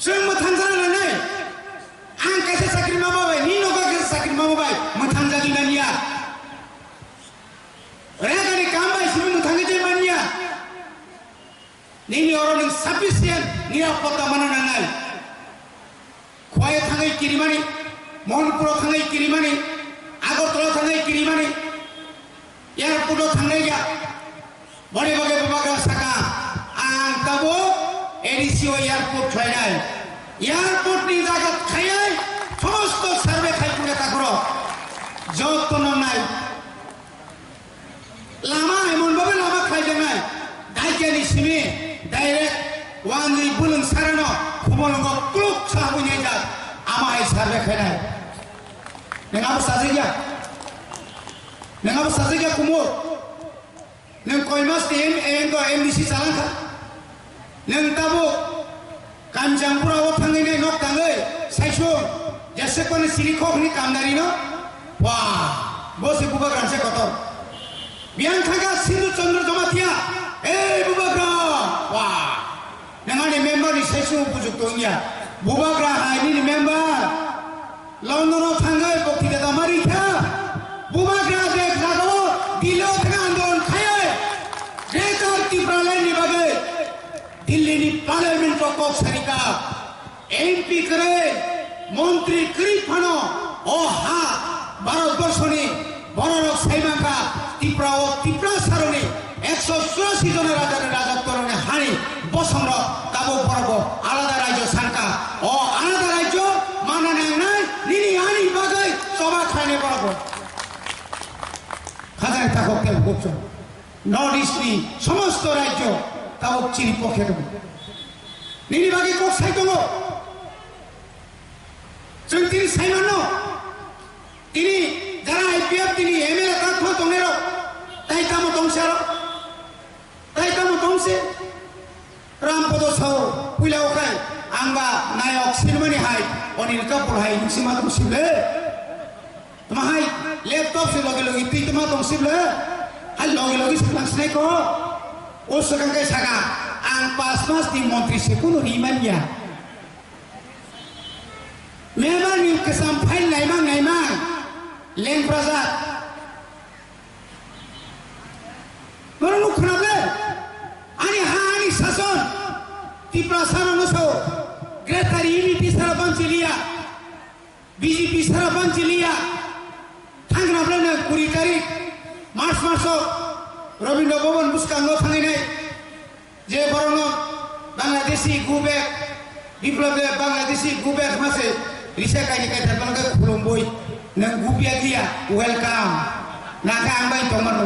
जों मोथांजाना नै आं कासे साख्रि मावबाय नि नगा कासे साख्रि मावबाय मोथांजा दिनानिया रेगानि कामबाय सिबि मोथांगे जे मानिया निनि अरनि साफिसियेन्ट निरापत्ता माना नांनाय खवाय थाङै किरिमानि महनपुराव थाङै किरिमानि आगरतलाव थाङै किरिमानि एयारपर्टआव थाङै गया बडे बगे बुबाग्रा साका आं ताबो एडिसिओ एयारपोर्ट खायनाय एयारपोर्ट नि जागा खायनाय समस्त सार्वे खायपुरे ताकरो যত্ন নাই लामा एमनबाबो लामा खायजोंनाय दाइकेनि सिमि डाइरेक्ट वांगि बुलुं सारानो खमलंग क्लुक साबुनि जा आमाय सार्वे खायनाय नङाबो साजिगा कुमुर नों कयमास एमडिसि जालांखा नों दाबो कामजांपुराव थाङैनाय नक थाङै साइसो जेसेबां सिरिखनि कामदारि न वा बसे बुबाग्रानसे कत बियां थागा सिंधु चंद्र जमाथिया ए बुबाग्रा वा नङानि मेम्बारनि साइसो उपयुक्त गैया बुबाग्रा हाइनि मेम्बार लन्डनाव थाङै बक्तिदा दामारिखा बुबाग्रा देख जागो दिलो थाङा आन्दोलन खायै ग्रेटर त्रिपुरानि बागै दिल्ली पार्लियामेंट कक्सरिका एमपी करे मंत्री करी फानो ओ हा भारतवर्षनि बररक साइमाका त्रिपुरा सारनि 184 जन राजत्वनि हानि बसंर ताबो बरग आलादा राज्य सानका ओ आलादा राज्य मानानै नाय निनि हानि बागै सभा खायने बरग खाजाय थाखो केल गोपस नॉर्थ ईस्टनि समस्त राज्य ताबो चिनि पखे दङ निनि बागै कक साइ दङ जों तिनि साइमानो तिनि जारा आइपिएफ तिनि एमएलए काखो दङेरो ताइतामो दंसे रामपद साव पुइलाव खाय आंबा नायक सिनेमानि हाय अनिल कापुर हाय नोंसिमा दंसिबले तमाहाय लैपटॉप से लगे लगे ती तमा दंसिबले हाय लगे लगे सिलांसनायको ओ सकांगे सागा आं 5 मास नि मंत्री से कुनो रिमानिया मेम्बार नि केसाम फाइल नायमा लें प्रजात मरनु खनाबले अनि हानि शासन त्रिपुरा सारनसो ग्रेटर यूनिटी साराबांचिलिया बीजेपी साराबांचिलिया थांग्राब्लानो 20 तारिख मार्च मासो रविन्द्र भवन बुसकांगो थांनाय जे बरन बांग्लादेशी गुबेक बिप्लब बांग्लादेशी गुबेक मासे रिसाकानि कायथारबांगा खुलुमबोय नों गुबिया गिया वेलकाम नाका आंबाय तमन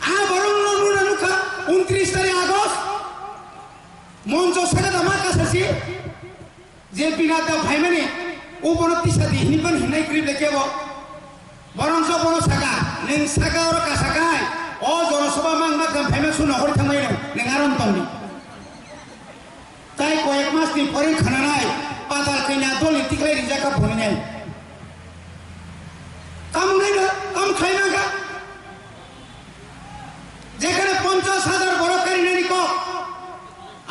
आ बरन नुनुखा 29 तारिख आगस्ट मंच सागा दामा कासासि जे बिनादा भाइमाने bono tisadi hinipan hinai krip lekebo borongso bono saka ning saka oro kasakai o jorosoba mangma gam famous no hor thamai no ning aron tonni tai koyek mas ni pore khana nai patal kenya dol tiklai rijaka phone nai কাম নাই না কাম খাই না গা যেখানে 50,000 বড় কারিনা নিক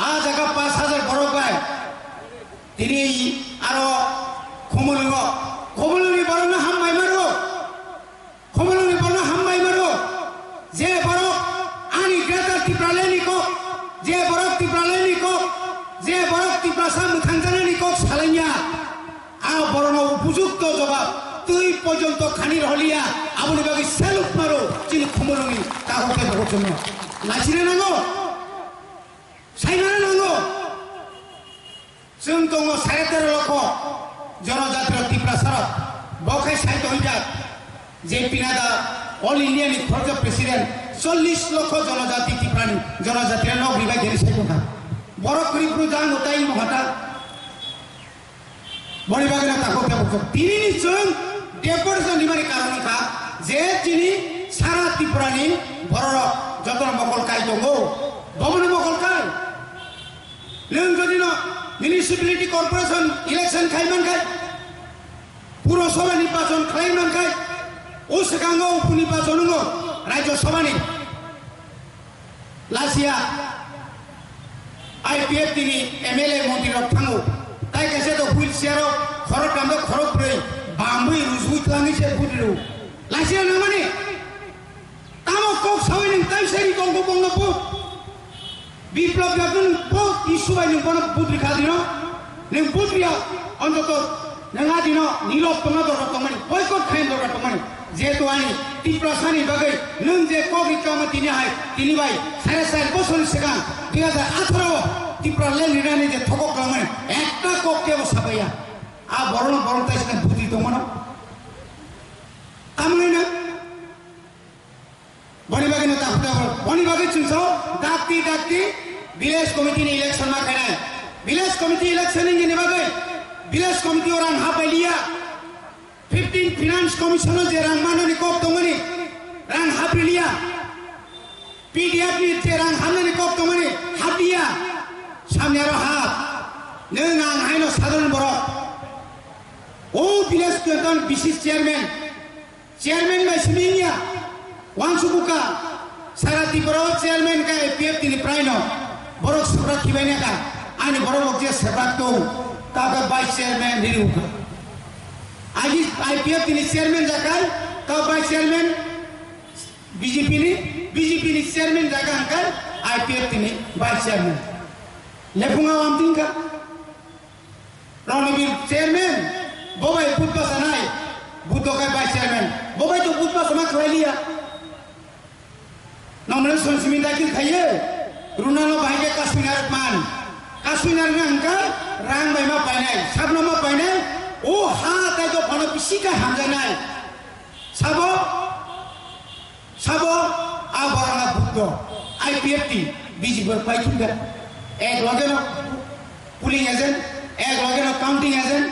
আজ আগা 5,000 বড় গায় তিনি আরো খমলনি বড় না হামবাই মারো খমলনি বড় না হামবাই মারো যে বড় আনি গ্রেটার ত্রিপুরা নিক যে বড় ত্রিপুরা নিক যে বড় ত্রিপুরা সাম খানজানা নিক সালাইয়া আ বড় না উপযুক্ত জবাব তুই পর্যন্ত খানির হলিয়া আপনি বাকি সেলুট মারো চিনি খমলনি তা হতে বলছেন নাচিরে নাঙ্গো সাইনারে নাঙ্গো जों दङ 13.5 লক্ষ জনজাতির ত্রিপুরা সারত বখাই সাহিত্য হইজাত যে পিনাদা অল ইন্ডিয়ানি খরচ প্রেসিডেন্ট 40 লক্ষ জনজাতি ত্রিপুরানি জনজাতির নগরী বাই গেলি সাইতো না বড় করিপুর জান ওটাই মহাটা বড়িবাগের তাকো তেবক তিনি নিশ্চয় ডেপুটেশন নিমারি কারণ কা যে তিনি সারা ত্রিপুরানি বড় যত মকল কাই দङ বমনে মকল কাই নং যদি ন মিউনিসিপ্যালিটি কর্পোরেশন ইলেকশন খাইমান খাই পুরসভা নির্বাচন খাইমান খাই ও সেখাঙ্গ উপনির্বাচন রাজ্য সভানি লাসিয়া আইপিএফ তিনি এমএলএ মন্ত্রী থাঙ্গো তাই কেসে তো হুইল চেয়ার খরচ কামে খরচ রই বামুই রুজুই থাঙ্গিছে বুদিরু লাসিয়া না মানে তামো কক সাউই নং তাই সেরি কঙ্গ বঙ্গ পু বিপ্লব যখন বহুত ইস্যু বাই নং বন বুদ্রি খাদিনো নং বুদ্রিয়া অন্তত নঙা দিনো নীলব তোমা দর তমানি বয়কট খাইন দর তমানি যেহেতু আনি ত্রিপুরা সানি বাগে নং যে কগি কাম তিনি হাই তিনি বাই 4.5 বছর সেখান 2018 ত্রিপুরা লেন নিরানি যে ঠকক কামানে একটা কক কেব সাবাইয়া আ বরণ বরণ তাই সেখান বুদ্ধি তমানো কামনে না বনিবাগে না তাহতে বনিবাগে চুনছো ডাকতি विलेज कमिटी ने इलेक्शन में कहना है विलेज कमिटी इलेक्शन नहीं ने बागे विलेज कमिटी और रंग हापे लिया 15 फाइनेंस कमिश्नर जे रंग मानो निकोप तोमनी रंग हापे लिया पीडीएफ नि जे रंग हामने निकोप तोमनी हाप लिया सामने रो हाप नों आं हाइनो साधारण बरो ओ विलेज कमिटी बिसिस चेयरमैन बाय सिमिया वांसुबुका सारा त्रिपुरा चेयरमैन का एपीएफ তিনি প্রায় ন বড় সুরা কিবাইনা কা আনি বড় যে সেবাক তো তাকে ভাইস চেয়ারম্যান নিরুকা আজি আইপিএফ তিনি চেয়ারম্যান জাকাই তা vice chairman BJP ni chairman জাকা আঙ্কার আইপিএফ তিনি ভাইস চেয়ারম্যান লেফুঙ্গা আমতিঙ্কা রণবীর চেয়ারম্যান ববাই বুদ্ধ সানাই বুদ্ধ কা ভাইস চেয়ারম্যান ববাই তো বুদ্ধ সমাজ হইলিয়া nomination simindakil khaye runalo bahige kasminar ngangka rang bai ma painai sabno ma painai o ha tai to bano bisika hamjanai sabo abarana buddho IPFT BJP paithunga ek lage no pulling agent ek lage no counting agent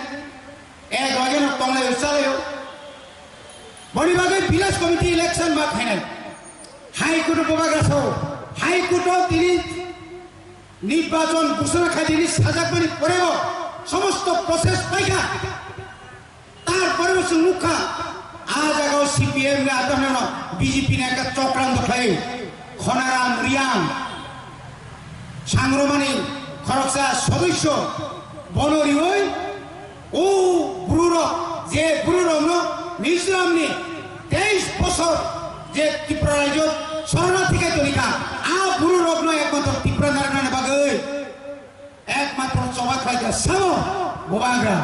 ek lage no tongle usalayo bodi bage village committee election ba khainai high court প্রবাগাছ high court তিনি নির্বাচন ঘোষণা খাই তিনি সাজাকমানি পড়েব সমস্ত process পাইকা তারপরে মুখা আজ আগাও সিপিএম নে আদমন বিজেপি নে একটা চক্রান্ত খাই খনারাম রিয়াং সাংরমানি খরচা সদস্য বনরি ওই ও ব্রুর যে ব্রুরম মিজরামনি 23 বছর যে ত্রিপুরা রাজ্য শরণার্থীকে তরিকা আ পুরো রোগ নয় একমাত্র ত্রিপুরা নারায়ণ বাগে একমাত্র চবাক রাজ্য সাম বুবাগ্রা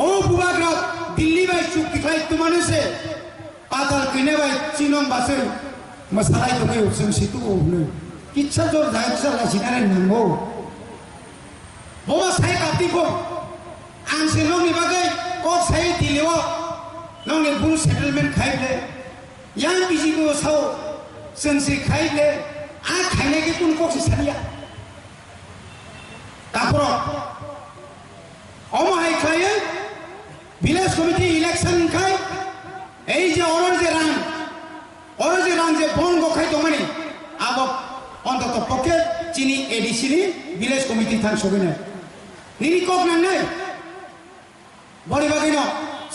ও বুবাগ্রা দিল্লি বাই চুক্তি খাই তো মানুষে পাতাল কিনে বাই চিনং বাসে মশালাই তো কেউ সংসিতু হলো ইচ্ছা জোর দায়িত্ব লাসিনারে নাঙ্গো বোবা সাই কাতিকো আনসে নংনি বাগে কক সাই দিলেও নংনি বুল সেটেলমেন্ট খাইলে yang bisi ko sao sensi khaile a khaile ke kun ko saria tapro omai khaye village committee election খাই এই যে অরজে রাং যে বন গখাই দমানি আবক অন্তত পক্ষে চিনি এডিসিনি ভিলেজ কমিটি থান সবিনে নিরিকক নাंनाय বড়ি বাগিনো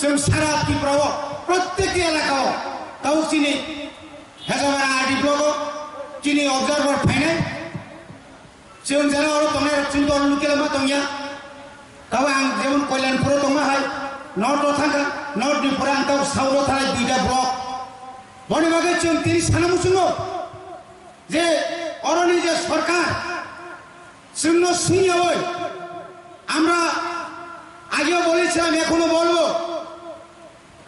जों সারা ত্রিপুরাও প্রত্যেকটি এলাকাও তাও চিনি হেজামারা আরডি ব্লক চিনি অবজারভার ফাইনাল जों जेराव तंनाय चिंता लुकेलमा तंगिया ताव आं जेमन कल्याणपुर दंमा हाय नर्थ थांगा नर्थ दिपुरा आं ताव साउथ थानाय दुइटा ब्लक बनि बागै जों तिनि सानामुसुङो जे अरनि जे सरकार जोंनो सुनियावै আমরা আগেও বলেছিলাম এখনো বলবো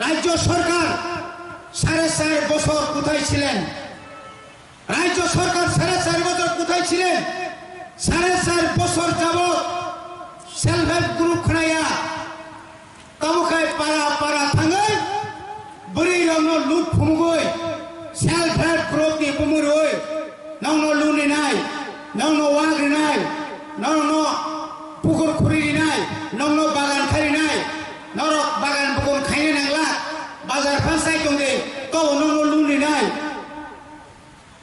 রাজ্য সরকার 4.5 বছর কোথায় ছিলেন রাজ্য সরকার 4.5 বছর কোথায় ছিলেন 4.5 বছর যাবত সেলফ হেল্প গ্রুপ খনায়া তাবুকায় পারা থাঙ্গাই বরি রংনো লুট ফুমুগই self help group ni pumuroi nangno luni nai nangno wagri nai nangno pukur khuri nai nangno bagan khari nai norok bagan bukun khaine nangla bazar phansai tongde to nangno luni nai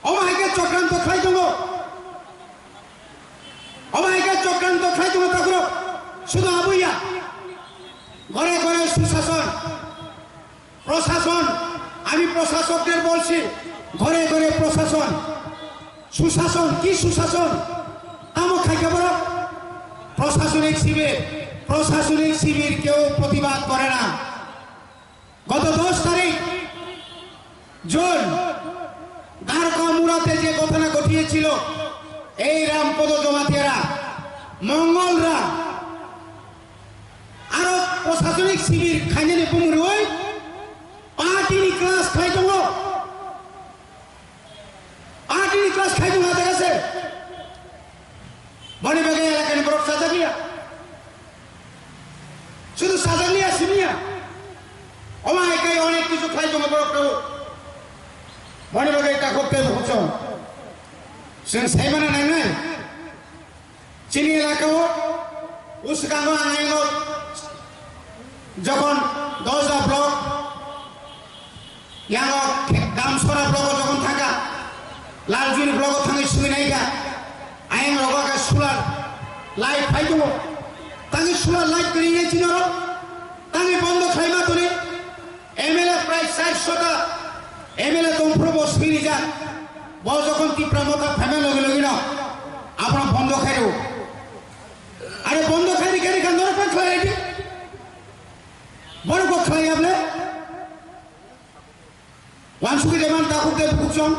omahike chokranto khai dongo অমায়িকা চক্রান্ত খাই তোমার তা করো শুধু আবুইয়া ঘরে ঘরে সুশাসন প্রশাসন আমি প্রশাসকদের বলছি ঘরে ঘরে প্রশাসন সুশাসন কি সুশাসন আমও খাইকে বলো প্রশাসনিক শিবির কেউ প্রতিবাদ করে না গত 10 তারিখ জুন দ্বারকামুড়াতে যে ঘটনা ঘটিয়েছিল এই রামপদ জমাতিয়ারা মঙ্গলরা আরো প্রশাসনিক শিবির খাইনে পুমুরই পার্টিনি ক্লাস খাই দङ পার্টিনি ক্লাস খাই দङ হাতে গেছে বনি বাগে এলাকায় বড় সাজাগিয়া শুধু সাজাগিয়া সিমিয়া অমায়িকাই অনেক কিছু খাই দङ বড় বনি বাগে তা করতে হচ্ছে जों साइबाना नांनाय चिनी एलाकाओ उसगांगो आंगाइगो যখন 10টা ব্লক ইয়াঙ্গো দামসরা ব্লক যখন থাকা লালজুরি ব্লক থাকি সুইনাইগা আইন রগা সুলার লাইট ফাইদো তাকে সুলার লাইট করিয়ে চিনো তাকে বন্ধ খাইমা তুলি এমএলএ প্রায় 400টা এমএলএ তম্প্রব স্পিরি যা বল যখন তীব্রমতা ফেমে লগে না আপনার বন্ধ খাইব আরে বন্ধ খাইনি কেন কেন ধরে পাঁচ খাই এটি বড় পক্ষ খাই আপনি ওয়ানসুকি দেমান তাকুতে বুকছন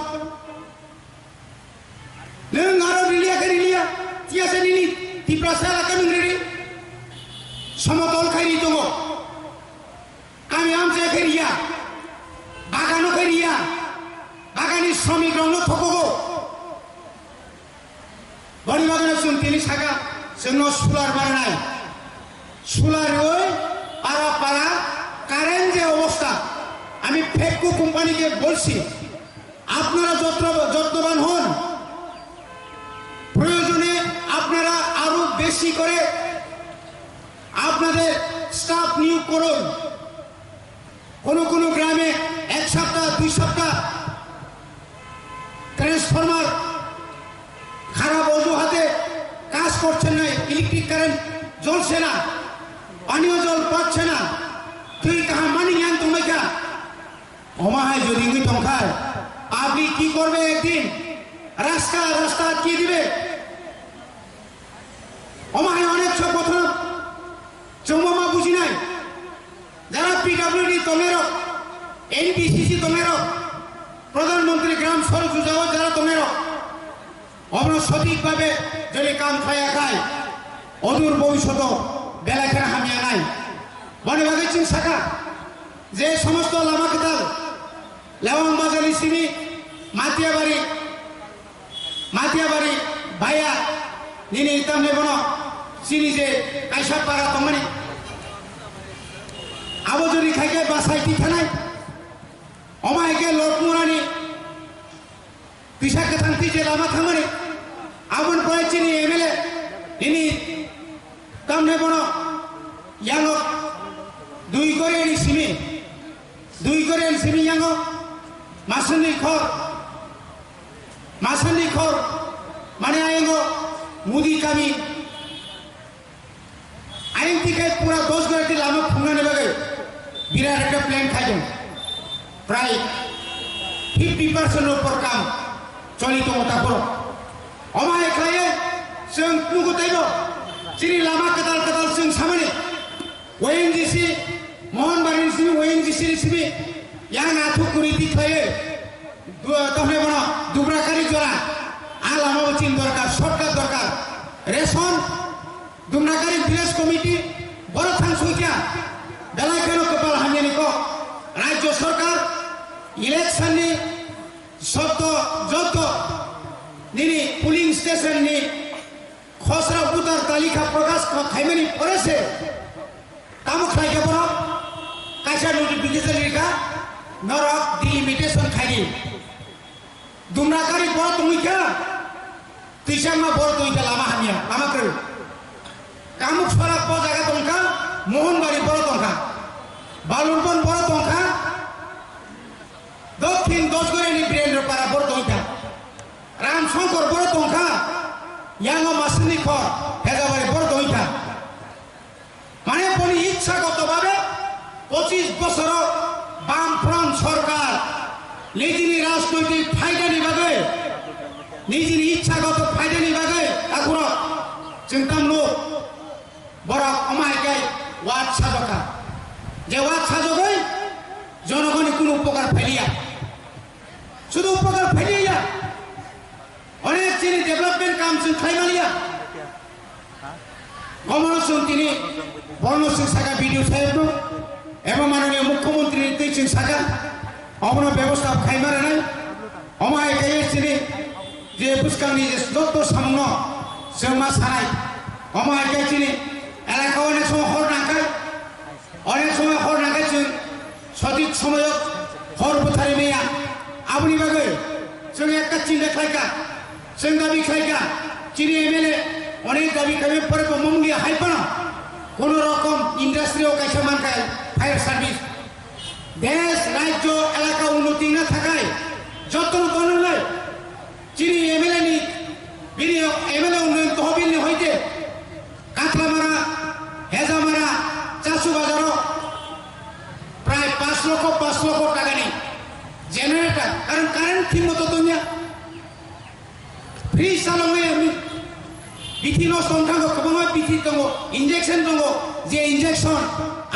নং আরো রিলিয়া তিয়াসে নিনি তীব্রসা এলাকা মিংরি সমতল খাইনি দङ আমি আমছে খাইরিয়া বাগানো খাইরিয়া বাগানি শ্রমিক রঙ থকগো বড়ি বাগানে শুন তিনি শাখা जोंनो सोलार बानाय सोलार ওই পারা কারেন্ট যে অবস্থা আমি ফেকো কোম্পানিকে বলছি আপনারা যত্নবান হন প্রয়োজনে আপনারা আরো বেশি করে আপনাদের স্টাফ নিয়োগ করুন কোন গ্রামে 1 সপ্তাহ 2 সপ্তাহ ট্রান্সফরমার খারাপ অজুহাতে কাজ করছেন না ইলেকট্রিক কারেন্ট জ্বলছে না পানীয় জল পাচ্ছে না তুই কাহা মানি জ্ঞান তোমায় কা অমাহায় যদি তুই তংখায় আপনি কি করবে একদিন রাস্তা আটকিয়ে দিবে অমাহায় অনেক সব কথা চৌমা বুঝি নাই যারা পিডব্লিউডি তোমেরো এনবিসিসি তোমেরো প্রধানমন্ত্রী গ্রাম সড়ক যোজনা যারা তোমেরো আমরা সঠিকভাবে যদি কাম খায় অদূর ভবিষ্যৎ বেলাখেরা হামিয়া নাই বনে বাগে চিং শাখা যে সমস্ত লামা কেতাল লেওয়াং বাজারি সিমি মাতিয়াবাড়ি ভাইয়া নিনি ইতাম নেবন চিনি যে কাইসা পারা তমানি আবজরি খাইকে বাসাই টিখানাই অমাইকে লটমুরানি পিসাকে থাকতি যে লামা থামানি আবন পরে চিনি এমএলএ নিনি কাম নেবন ইয়াঙ্গ 2 Korean simi 2 Korean simi yango masani khor mane ayengo mudi kami ayen tikai pura 10 gati lama phungna ne bagai birat ekta plan khajon pray 50% upor kam cholito mota poro omai khaye seng nugu taibo sini lama katal seng samane ONGC mohon barin sini ONGC sini yang athu kuriti khaye tohne bono dubrakari jora alama bocin dorkar shortcut dorkar ration দুমনাকারী village committee বড় থানসুইকা বেলায় কেন কপাল হামিয়ানি ক রাজ্য সরকার election নি শব্দ যত নিনি পুলিং স্টেশন নি খসড়া বুতার তালিকা প্রকাশ খাইমানি পড়েছে কামু খাইকে বড় কাইসা নোটিফিকেশন লিখা নরক ডিলিমিটেশন খাইনি দুমনাকারী বড় তুমিকা তিসামা বড় তুইটা লামা হামিয়া লামা করে কামুক সরাক প জায়গা তংকা মোহনবাড়ি বড় তংকা বালুরবন বড় তংকা দক্ষিণ দশগড়ি বীরেন্দ্র পাড়া বড় তংকা রামশঙ্কর বড় তংকা ইয়াঙ্গ মাসনি খর হেজাবাড়ি বড় তংকা মানে পনি ইচ্ছাগতভাবে 25 বছর বামফ্রন্ট সরকার নিজেরই রাজনৈতিক ফায়দা নিবাগে নিজের ইচ্ছাগত ফায়দা নিবাগে এখন চিন্তামূলক বড় অমায়িকায় ওয়ার্ড সাজকা যে ওয়ার্ড সাজকই জনগণের কোনো উপকার ফেলিয়া শুধু উপকার ফেলিয়া অনেক তিনি ডেভেলপমেন্ট কাম খাইমালিয়া কমল সিং তিনি বর্ণ সিং সাগা বিডিও সাহেব এবং মাননীয় মুখ্যমন্ত্রী নীতিশ সিং সাগা অমন ব্যবস্থা খাইমারে নাই অমায়িকায় তিনি যে পুষ্কারনি যে যত সামনে সে মা সারাই অমায়িকায় তিনি এলাকা অনেক সময় হর নাকায় অনেক সময় হর নাকাইছেন সঠিক সময় হর বোথারি মেয়া আপনি বাগে সঙ্গে একটা চিন্তা খাইকা সঙ্গে দাবি খাইকা চিনি এমএলএ অনেক দাবি খাইবে পরে মমলিয়া হাইপানা কোন রকম ইন্ডাস্ট্রিও কাইসা মানকায় ফায়ার সার্ভিস দেশ রাজ্য এলাকা উন্নতি না থাকায় যত্ন তনলে চিনি এমএলএ নি বিনিয়োগ এমএলএ উন্নয়ন তহবিল হইতে কাতলামারা হেজামারা চাষু বাজার প্রায় 5 লক্ষ টাকা নেই জেনারেটর কারণ কারেন্ট ঠিক মতো তো ফ্রি চালনে আমি বিধি নষ্ট থাকো কেবল বিধি দङ ইনজেকশন দङ যে ইনজেকশন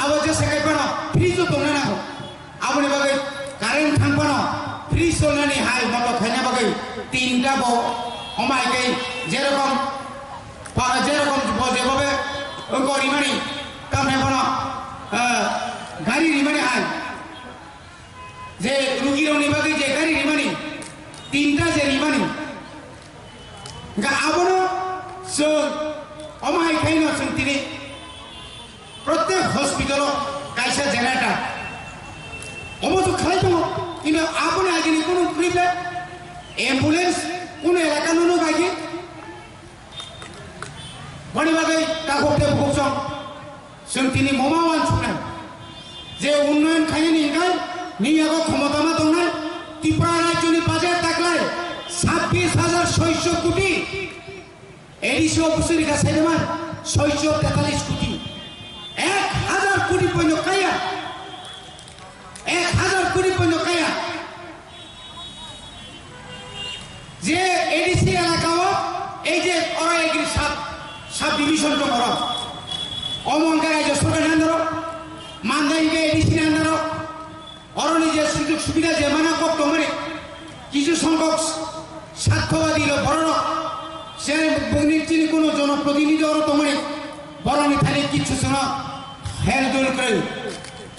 আবার যে সেকাই পানো ফ্রি তো দङ না আপনি বাগে কারেন্ট থাকবানো ফ্রি চলনানি হাই মতো খাইনা বাগে 3টা অমায়িকাই যেরকম যেভাবে রিমানি তারপরে বলো গাড়ি রিমানি হয় যে রুগীর নিবাগে যে গাড়ি রিমানি 3টা যে রিমানি আবারও অমায়িকাই নছেন তিনি প্রত্যেক হসপিটাল কাইসা জেনারেটর অবশ্য খাই দङ কিন্তু আপনি আগে কোনো প্রিপে অ্যাম্বুলেন্স কোন এলাকা নুনো গাইছে বনিবাগে কাগজে ভুগছং जों दिनै ममावान सुनाय जे उन्नयन खायनि गाय नियागो क्षमतामा दंनाय त्रिपुरा राज्यनि बाजेट दाखलाय 26,600 कोटी एडिसि अफिसनि गासैमा 643 कोटी 1000 कोटी पयनो काया 1000 कोटी पयनो काया जे एडिसि एलाकाओ এই যে ওরা এগ্রি সাব ডিভিশন তো ওরা অমঙ্কা রাজ্য সরকার আন্দর মানদাইকে এডিসি আন্দর অরণি যে সুযোগ সুবিধা যে মানা করত মানে কিছু সংখ্যক স্বার্থবাদী বড় সে নিশ্চিত কোনো জনপ্রতিনিধি ওর তোমার বরণি থানে কিছু শোনা হেলদোল করে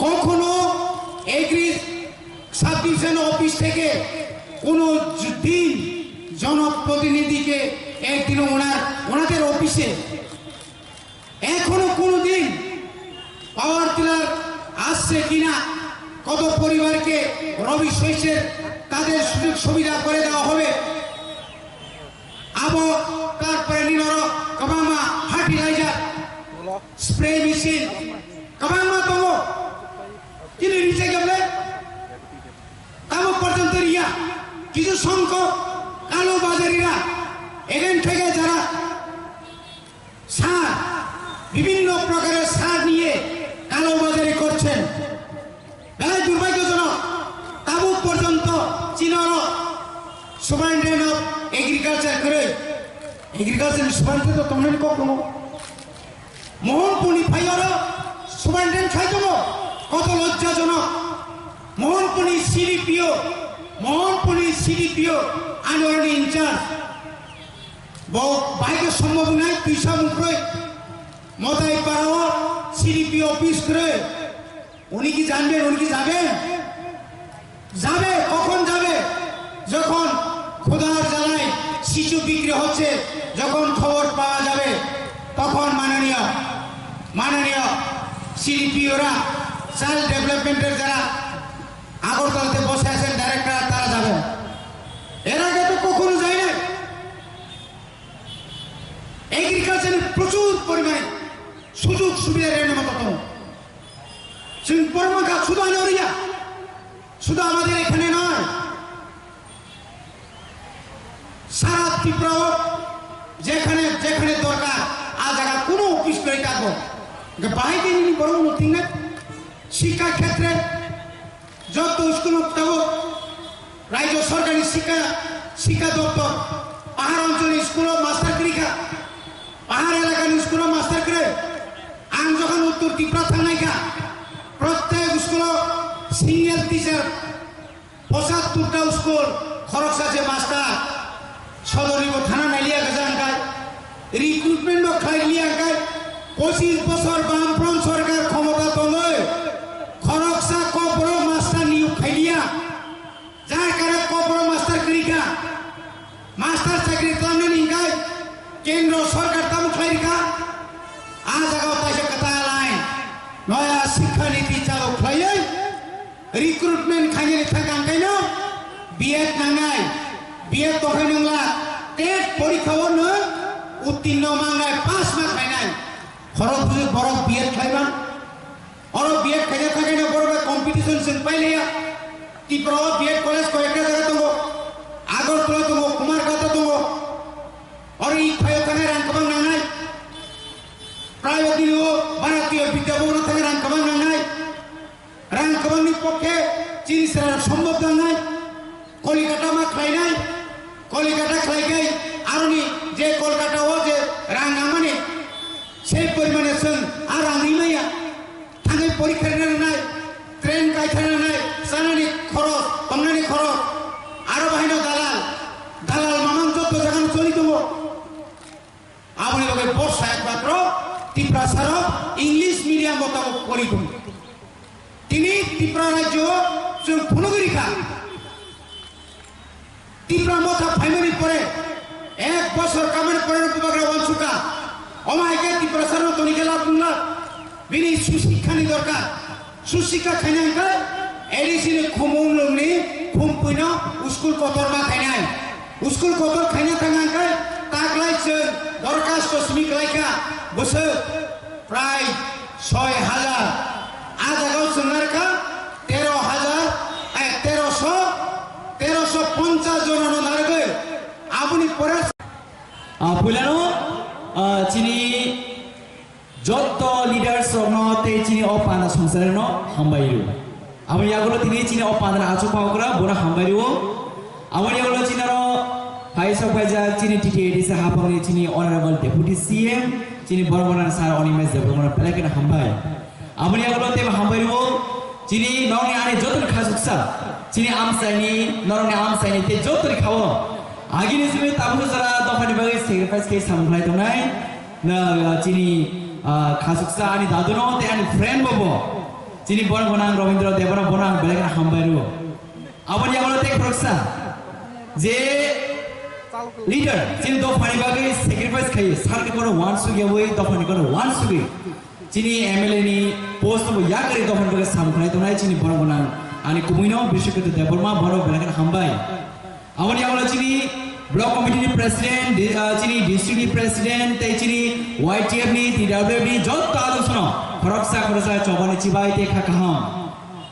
কখনো এগ্রি সাব ডিভিশন অফিস থেকে কোনো দিন জনপ্রতিনিধিকে একদিন ওনাদের অফিসে এখনো কোনোদিন পাওয়ার টিলার আসছে কিনা কত পরিবারকে রবি শস্যের তাদের সুযোগ সুবিধা করে দেওয়া হবে আবো তারপরে নিনর কবামা ফার্টিলাইজার স্প্রে মেশিন কবামা তো সংখ্যক কালোবাজারিরা এখান থেকে যারা সার বিভিন্ন প্রকারের সার নিয়ে কালোবাজারি করছেন বেলায় দুর্ভাগ্যজনক তাবুক পর্যন্ত চীনের সুপারিনটেন্ডেন্ট অফ এগ্রিকালচার করে এগ্রিকালচার সুপারিনটেন্ডেন্ট তো তোমরা কখনো মোহনপুনি ফাইয়ার সুপারিনটেন্ডেন্ট খাই দেবো কত লজ্জাজনক মোহনপুনি সিডিপিও আনোয়ারনি ইনচার্জ বাইকের সম্ভব নাই পয়সা মুখে মতাই পাড়াও সিডিপি অফিস করে উনি কি জানবেন উনি কি যাবেন যাবে কখন যাবে যখন খোদার জ্বালায় শিশু বিক্রি হচ্ছে যখন খবর পাওয়া যাবে তখন মাননীয় সিডিপিওরা চাইল্ড ডেভেলপমেন্টের যারা আগরতলাতে বসে আছেন ডাইরেক্টর তারা যাবেন এর আগে তো কখনো যায় না এগ্রিকালচারের প্রচুর পরিমাণে সুযোগ সুবিধা রেনের মতো পরমাখা শুধু আনোরিয়া শুধু আমাদের এখানে নয় সারা ত্রিপুরা যেখানে যেখানে দরকার আজ জায়গা কোনো অফিস করে থাকবো বাহিনী বড় নথিং না শিক্ষা ক্ষেত্রে যত স্কুল থাকবো রাজ্য সরকারি শিক্ষা দপ্তর পাহাড় অঞ্চলের স্কুল মাস্টার করিখা পাহাড় এলাকার স্কুল মাস্টার করে আম যখন উত্তর ত্রিপুরা থানাইখা প্রত্যেক স্কুল সিঙ্গেল টিচার ৭৫টা স্কুল খরচ আছে মাস্টার সদরিব থানা নাইলিয়া গেজানকায় রিক্রুটমেন্ট খাইলিয়াকায় 25 বছর বামফ্রন্ট সরকার ক্ষমতা তোলে খরচা কপর মাস্টার নিয়োগ খাইলিয়া যার কারণে কপর মাস্টার করিকা মাস্টার চাকরি তামনে নিগায় কেন্দ্র সরকার তামু খাইরিকা আজ আগাও তাইছে কথা লাইন নয়া শিক্ষা নীতি চালু খাইয়ে রিক্রুটমেন্ট খাইয়ে থাকা কেন বিএড নাঙাই বিএড তো খাইনলা টেট পরীক্ষাও ন উত্তীর্ণ মাঙ্গায় 5 মাস খাইনাই খরচ বুঝে বড় বিএড খাইবান और बीएड खाइए था कि ना बड़े कंपटीशन से पहले या ত্রিপুরা बीएड कॉलेज को एक जगह तुमको আগরতলা तुमको कुमारघाटा तुमको और ये खाइए था कि रंगकबंग नांगाई प्राइवेट दिलो भारतीय विद्याभवन था कि रंगकबंग नांगाई रंगकबंग नि पक्षे चीन से संभव नांगाई कलिकाता में खाइनाई कलिकाता खाई गई आरोनी जे कलकाता हो जे रंगामाने से परिमाणे जों आरो आंनिमाया थांगाय परीक्षा नाय ट्रेन गायथाना नाय सानानि खरच तंनानि खरच आरो बाहायनो दालाल मामां जत जागान चलि दङ आबनि लगे बर्षा एकमात्र ত্রিপুরা সারা इंग्लिश मीडियम बताओ करि दङ তিনি ত্রিপুরা রাজ্য जों फुनगरिखा ত্রিপুরা মথা फाइमानि परे एक बছর कामेर परे उपग्रह वंशुका अमायके ত্রিপুরা সারা तनिके लाभ बुंला बिनि सुशिक्षानि दरकार सुशिक्षा खाइनांगो एडिसिनि खमौलनि खमपैनो स्कुल कतर मा खाइनाय स्कुल कतर खाइना थांगांगो तागलायसो दरखास्त समिक लायखा बोसोर प्राय 6000 आजागाव सोंनारखा 1350 जननो नारगो आबुनि परे पुलानो चिनी যত লিডার্স অন তে চিনি অপানা সংসারে ন হামবাইরু আমি ইয়াগুলো তিনি চিনি অপানা আচু পাওকরা বড় হামবাইরু আমি ইয়াগুলো চিনার ফাইসা ফাইজা চিনি টিটিএডি সা হাপানি চিনি অনারেবল ডেপুটি সিএম চিনি বড়বড়ান সার অনিমেজ দেবগণ পেলাকেন হামবাই আমি ইয়াগুলো তে হামবাইরু চিনি নরনি আনি যত খাসুকসা চিনি আমসাইনি নরনি আমসাইনি তে যত খাও আগিনি সুমে তাবু যারা দফানি বাগে স্যাক্রিফাইস কে সামলাই দনাই না চিনি খাসুকসা আনি দাদুনো তে আনি ফ্রেন্ড ববো চিনি বন বনাং রবীন্দ্র দেবরা বনাং বেলেগনা হামবাইরু আবার ইয়াগুলো তে খরকসা যে লিডার চিনি দফানি বাগে স্যাক্রিফাইস খাই সারকে কোনো ওয়ান সুগে বই দফানি কোনো ওয়ান সুগে চিনি এমএলএ নি পোস্ট বো ইয়া করে দফানি বাগে সামলাই দনাই চিনি বন বনাং আনি কুমিনো বিশ্বকত দেবরমা বড় বেলেগনা হামবাই আবার ইয়াগুলো চিনি ब्लॉक कमिटी प्रेसिडेंट चिनी डिस्ट्रिक्ट प्रेसिडेंट ते चिनी वाईटीएफ नि टीडब्ल्यूएफ नि जत आलो सुनो खरकसा खरसा चौबने चिबाई ते खाखा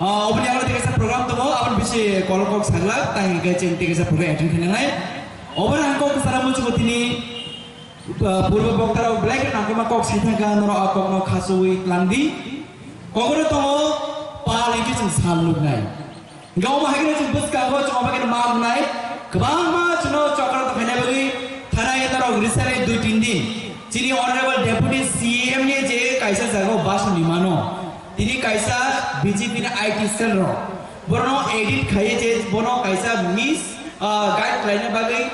Obni aglo tigasa program tongo aban bisi kolkok saglak tang ke ceng tigasa program attend khenangai. Oban angko kesara muncul tini purba boktara black angko ma kok saithang ka noro akok no khasui landi. Kokoro tongo pal iki ceng saluk nai. Gau ma hagina ceng bus ka ho ceng obakin mam nai. Kebang ma cuno cokra to phene bagi thana ye taro risare 2-3 din. Chini honorable deputy CM ne je kaisa jago bas nimano. Tini kaisa BJP na IT cell ro. Bono edit khaye je bono kaisa miss guideline bagai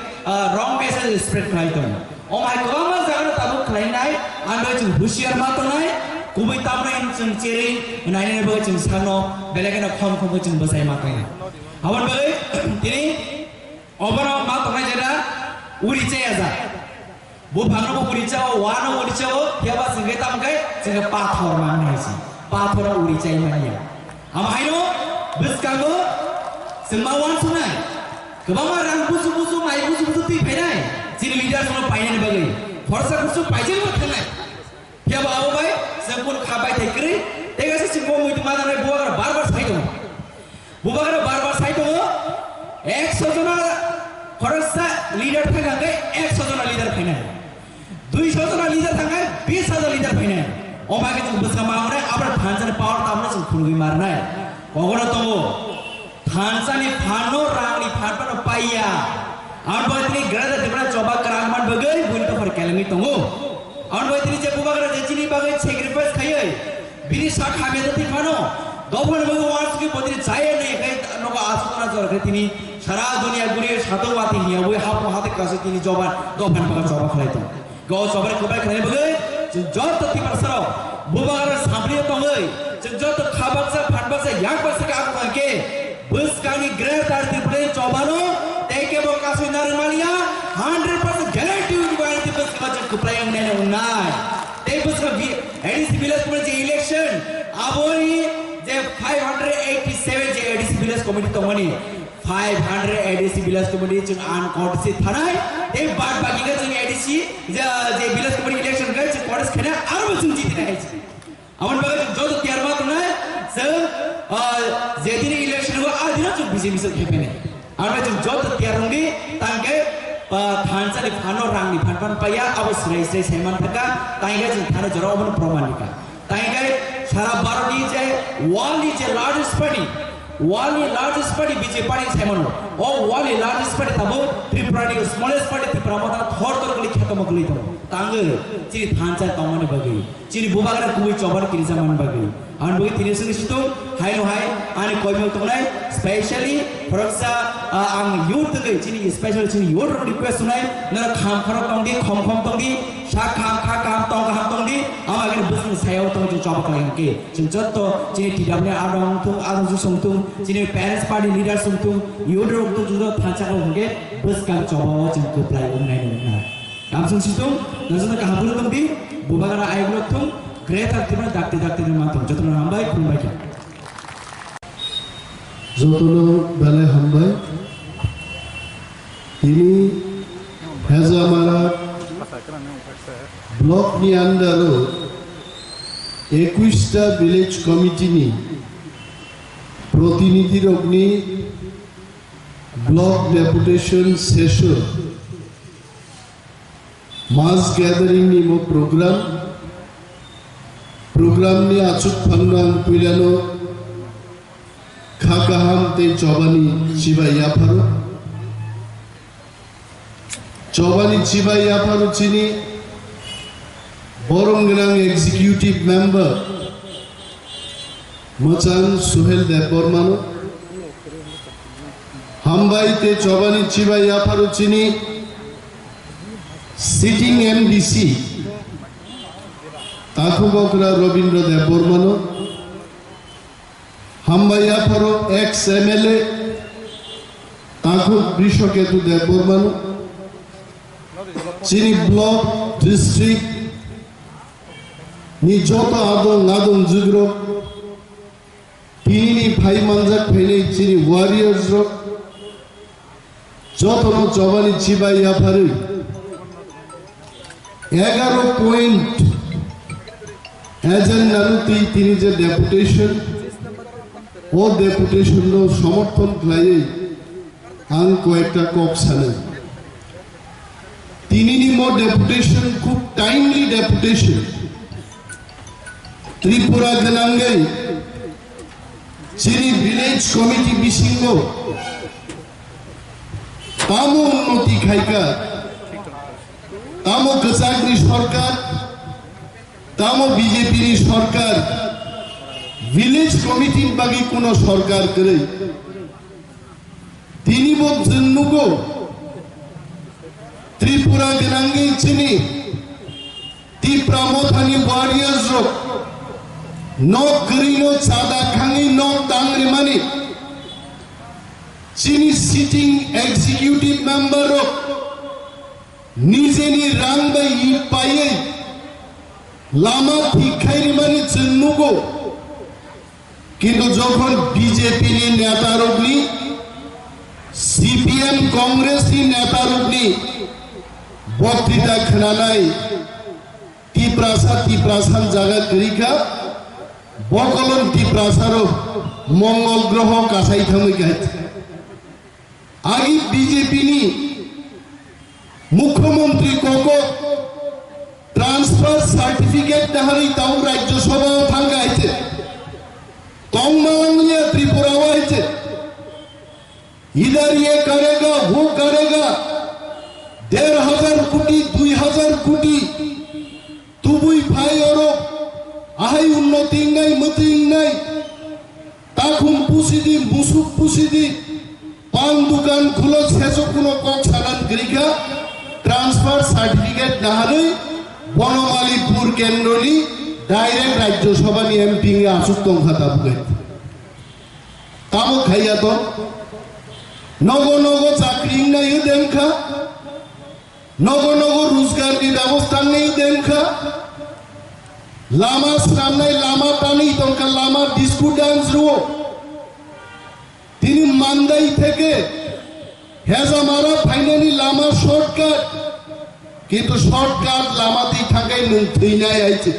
wrong message spread khai to. Oh my god ma jago tabu khai nai ando chung husiar ma to nai. Kubai tamra in chung cheri nai ne bagai chung sano belakena khom khom chung basai ma kai. Awan bagai tini obano ma to nai jeda uri che aja. Bu bhangno bu uri chao wano uri chao hiaba singe tam kai singe pathor ma nai si. Pathora uri chai mania. Amaino biskago sembawan sunai. Kebama rang busu busu mai busu busu ti penai. Sini leader semua painan bagai. Forsa busu pajen buat kenai. Hiaba awo bai sempun khabai tekri. Tega se singko mu itu mana rai buagar bar sai to. Buagar bar sai to. 100 jona forsa leader thangai 100 jona leader penai. 200 jona leader thangai 20,000 leader penai. Oma ke chung bersama orang abad thansan power tamna chung khulgi marnai kogono tongo thansani phano rangni phanpano paiya arbatini grada debra coba kerangman bagai bunta for kelemi tongo arbatini je bubagra je chini bagai sacrifice khayai bini sak habe dati phano gobon bagu wars ki bodri chaye nei kai noga asuna jor tini sara dunia guriye sato wati niya boi hapo hate kase tini joban gobon baga coba khalai to go coba kubai khalai bagai jot ti parsaro bubagar sambriya tongai jot khabaksa phanbaksa yakbaksa ka angke bus kani greater triple chobano teke bokasu narmania 100% guarantee ubai ti bus ka kuplayang nene unai te bus ka ADC village committee election abori je 587 je ADC village committee tongani 500 ADC village committee chung an court se thanai te bad bagi ka chung ADC je village committee election ka chung court khana aro chung jiti nai awan bagai jo to tiar ma tunai se je din election ko adina chung BJP se khepene arba chung jo to tiar ngi tangke thansa ni phano rang ni phan paya abo srai srai seman thaka taiga chung thana joro obon promanika taiga sara barodi je wali je largest party wali largest party BJP party seman o wali largest party tabo Tripura ni smallest party Tripura mata thor tor kali khatam kali to tange chiri thansa tamane bagai chiri bubagar kubi chobar kirisa man bagai an bagai tini sinisto hai no hai ani koimel to nai specially forsa ang youth ge chini special chini youth request nai na kham khara tongdi khom tongdi sha kham kha kam tong kham tongdi amagen business sayo to chobar kali ke chinjot to chini tidamne adong tung adong sungtung chini parents party leader sungtung youth rok to judo thansa ko nge bus kam chobar ching ko play nai na Kamsung situng, nasuna kahabulu tongdi, bubagara ayulo tung, greater tiba dakti ni matong, jotono hambai kumbai kya. Jotono balai hambai, ini Hazamara block ni andaro, 21টা village committee ni, protinidhi rogni block deputation session. Mass gathering ni mo program ni achuk phangan pilano khakaham te chobani chibaiya pharu chini boronggrang executive member Machan Suhel Debormano hambai te chobani chibaiya pharu chini sitting MDC Takubokra Robindra Debormano Hambaya Paro ex MLA Takub Brishoketu Debormano Chini Block District Ni Jota Adong Zugro Tini Bhai Manjak Phene Chini Warriors Ro Jotono Chobani Chibaiya Pharu 11 point agent naruti tini je deputation O deputation সমর্থন খাই आं कयेकटा कक सानो तिनिनि मो deputation खूब timely deputation Tripura गनांगै चिनी village committee बिसिंगो तामो उन्नति खाइका तामो गजागनि सरकार तामो बीजेपी नि सरकार विलेज कमिटी बागी कोनो सरकार करे তিনি বলছেন নুগো ত্রিপুরা গনাঙ্গে চিনি ত্রিপুরা মথানি ওয়ারিয়ার্স রো নক গরিনো চাদা খাঙ্গি নক দাংরি মানি চিনি সিটিং এক্সিকিউটিভ মেম্বার রো নিজেনি রাং বাই ই পাইয়ে লামা ঠিকাইনি মানি চিন্নুগো কিন্তু যখন বিজেপি নি নেতা রগনি सीपीएम कांग्रेस की नेता रूपनी बक्तृता खनानाय तीप्रासा जागा करिका बकलन तीप्रासारो मंगल ग्रह कासाई थांगै गायत आगी बीजेपी नि मुख्यमंत्री कोको ट्रांसफर सर्टिफिकेट दाहारी ताऊ राज्यसभा थांगायते तंगमांगलिया त्रिपुरा वायते इधर ये करेगा वो करेगा 1,500 कोटी 2,000 कोटी तुबुई भाई और आहाई उन्नति नहीं मती नहीं ताकुम पुसीदी मुसुक पुसीदी पान दुकान खुलो सेसो कुनो कक सालान करिका ट्रांसफर सर्टिफिकेट नाहारे बनमालीपुर केंद्रनि डायरेक्ट राज्यसभा नि एमपी नि आसुक तंखाता बुगे तामो खाइया तो नगो नगो चाकरी नहीं देखा नगो नगो रोजगार की व्यवस्था नहीं देखा लामा सामने लामा टानी तंका लामा डिस्को डांस रो তিনি মান্দাই থেকে হেজামারা ফাইনালি লামা শর্টকাট কিন্তু শর্টকাট লামাতেই থাকাই নং থইনাই আইছে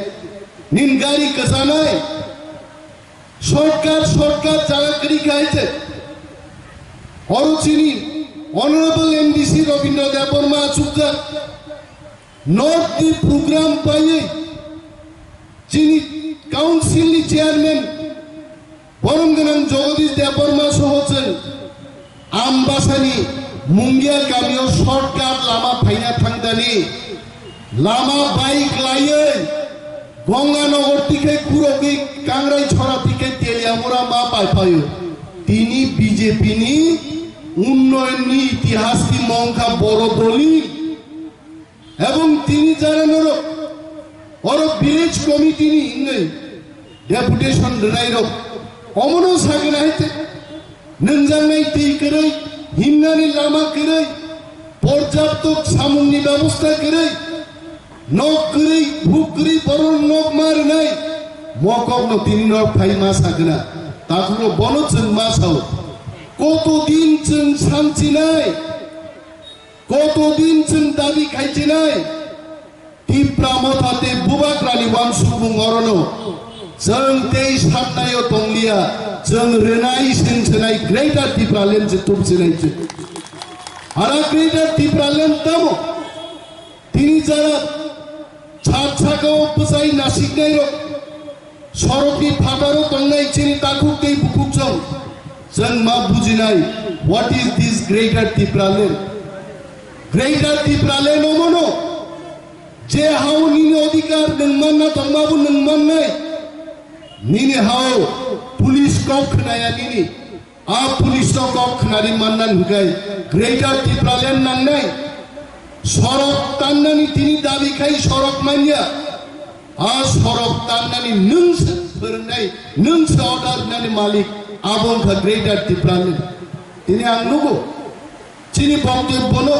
নিন গাড়ি কসানাই শর্টকাট জায়গা করি খাইছে অরুচিনি অনারেবল এমডিসি রবীন্দ্র দেববর্মা চুপজা নর্থ দি প্রোগ্রাম পাইয়ে যিনি কাউন্সিল চেয়ারম্যান বরমগনাং জগদীশ দেববর্মা সহছেন আমবাসানি মুঙ্গিয়া গামিও শর্টকাট লামা ফাইনা থাংদানি লামা বাইক লাইয়ে গঙ্গানগর থেকে কুরকি কাংরাই ছড়া থেকে তেলিয়ামুরা মা পাইপায় তিনি বিজেপি নি উন্নয়ন ইতিহাস কি মঙ্কা বড় দলি এবং তিনি জানেন ওর ভিলেজ কমিটি নি ডেপুটেশন রাইরক অমনো সাগনা হইতে নঞ্জানাই তি করে হিমনানি লামা করে পর্যাপ্ত সামগ্রী ব্যবস্থা করে নক করে ভুক করে বড় নক মার নাই মকক ন তিনি নক ফাই মা সাগনা তাকুলো বনচন মাসাও কতদিন চন শান্তি নাই কতদিন চন দাবি খাইছে নাই টিপ্রা মথাতে বুবাগ্রানি ওয়ামসুবুং অরনো जों 23 हाबनाय दंलिया जों रेनाय सेंसनाय ग्रेटार टिप्रालेन जे तुमसिनाय जे आरो ग्रेटार टिप्रालेन दामो তিনি যারা ছাদ ছাগাও পসাই নাসিকনাই সরকি ফাটারো তংনাই চিনি তাকুকই বুকুকজং जों मा बुजिनाय व्हाट इज दिस ग्रेटार टिप्रालेन ओमनो जे हाउनि अधिकार नंमानना तंबाबु नंमाननाय नीने हाओ पुलिस कॉक खनाया नीने आ पुलिस तो कॉक खनारी मानना नुकाय ग्रेटार टिप्रालेन नांगनाय सरक तान्नानी तिनी दाबी खाई सरक मानिया आ सरक तान्नानी नोंस फोरोंनाय नोंस अर्डार नानि मालिक आबंखा ग्रेटार टिप्रालेन तिनी आं नुगो तिनी बक्तव्यनो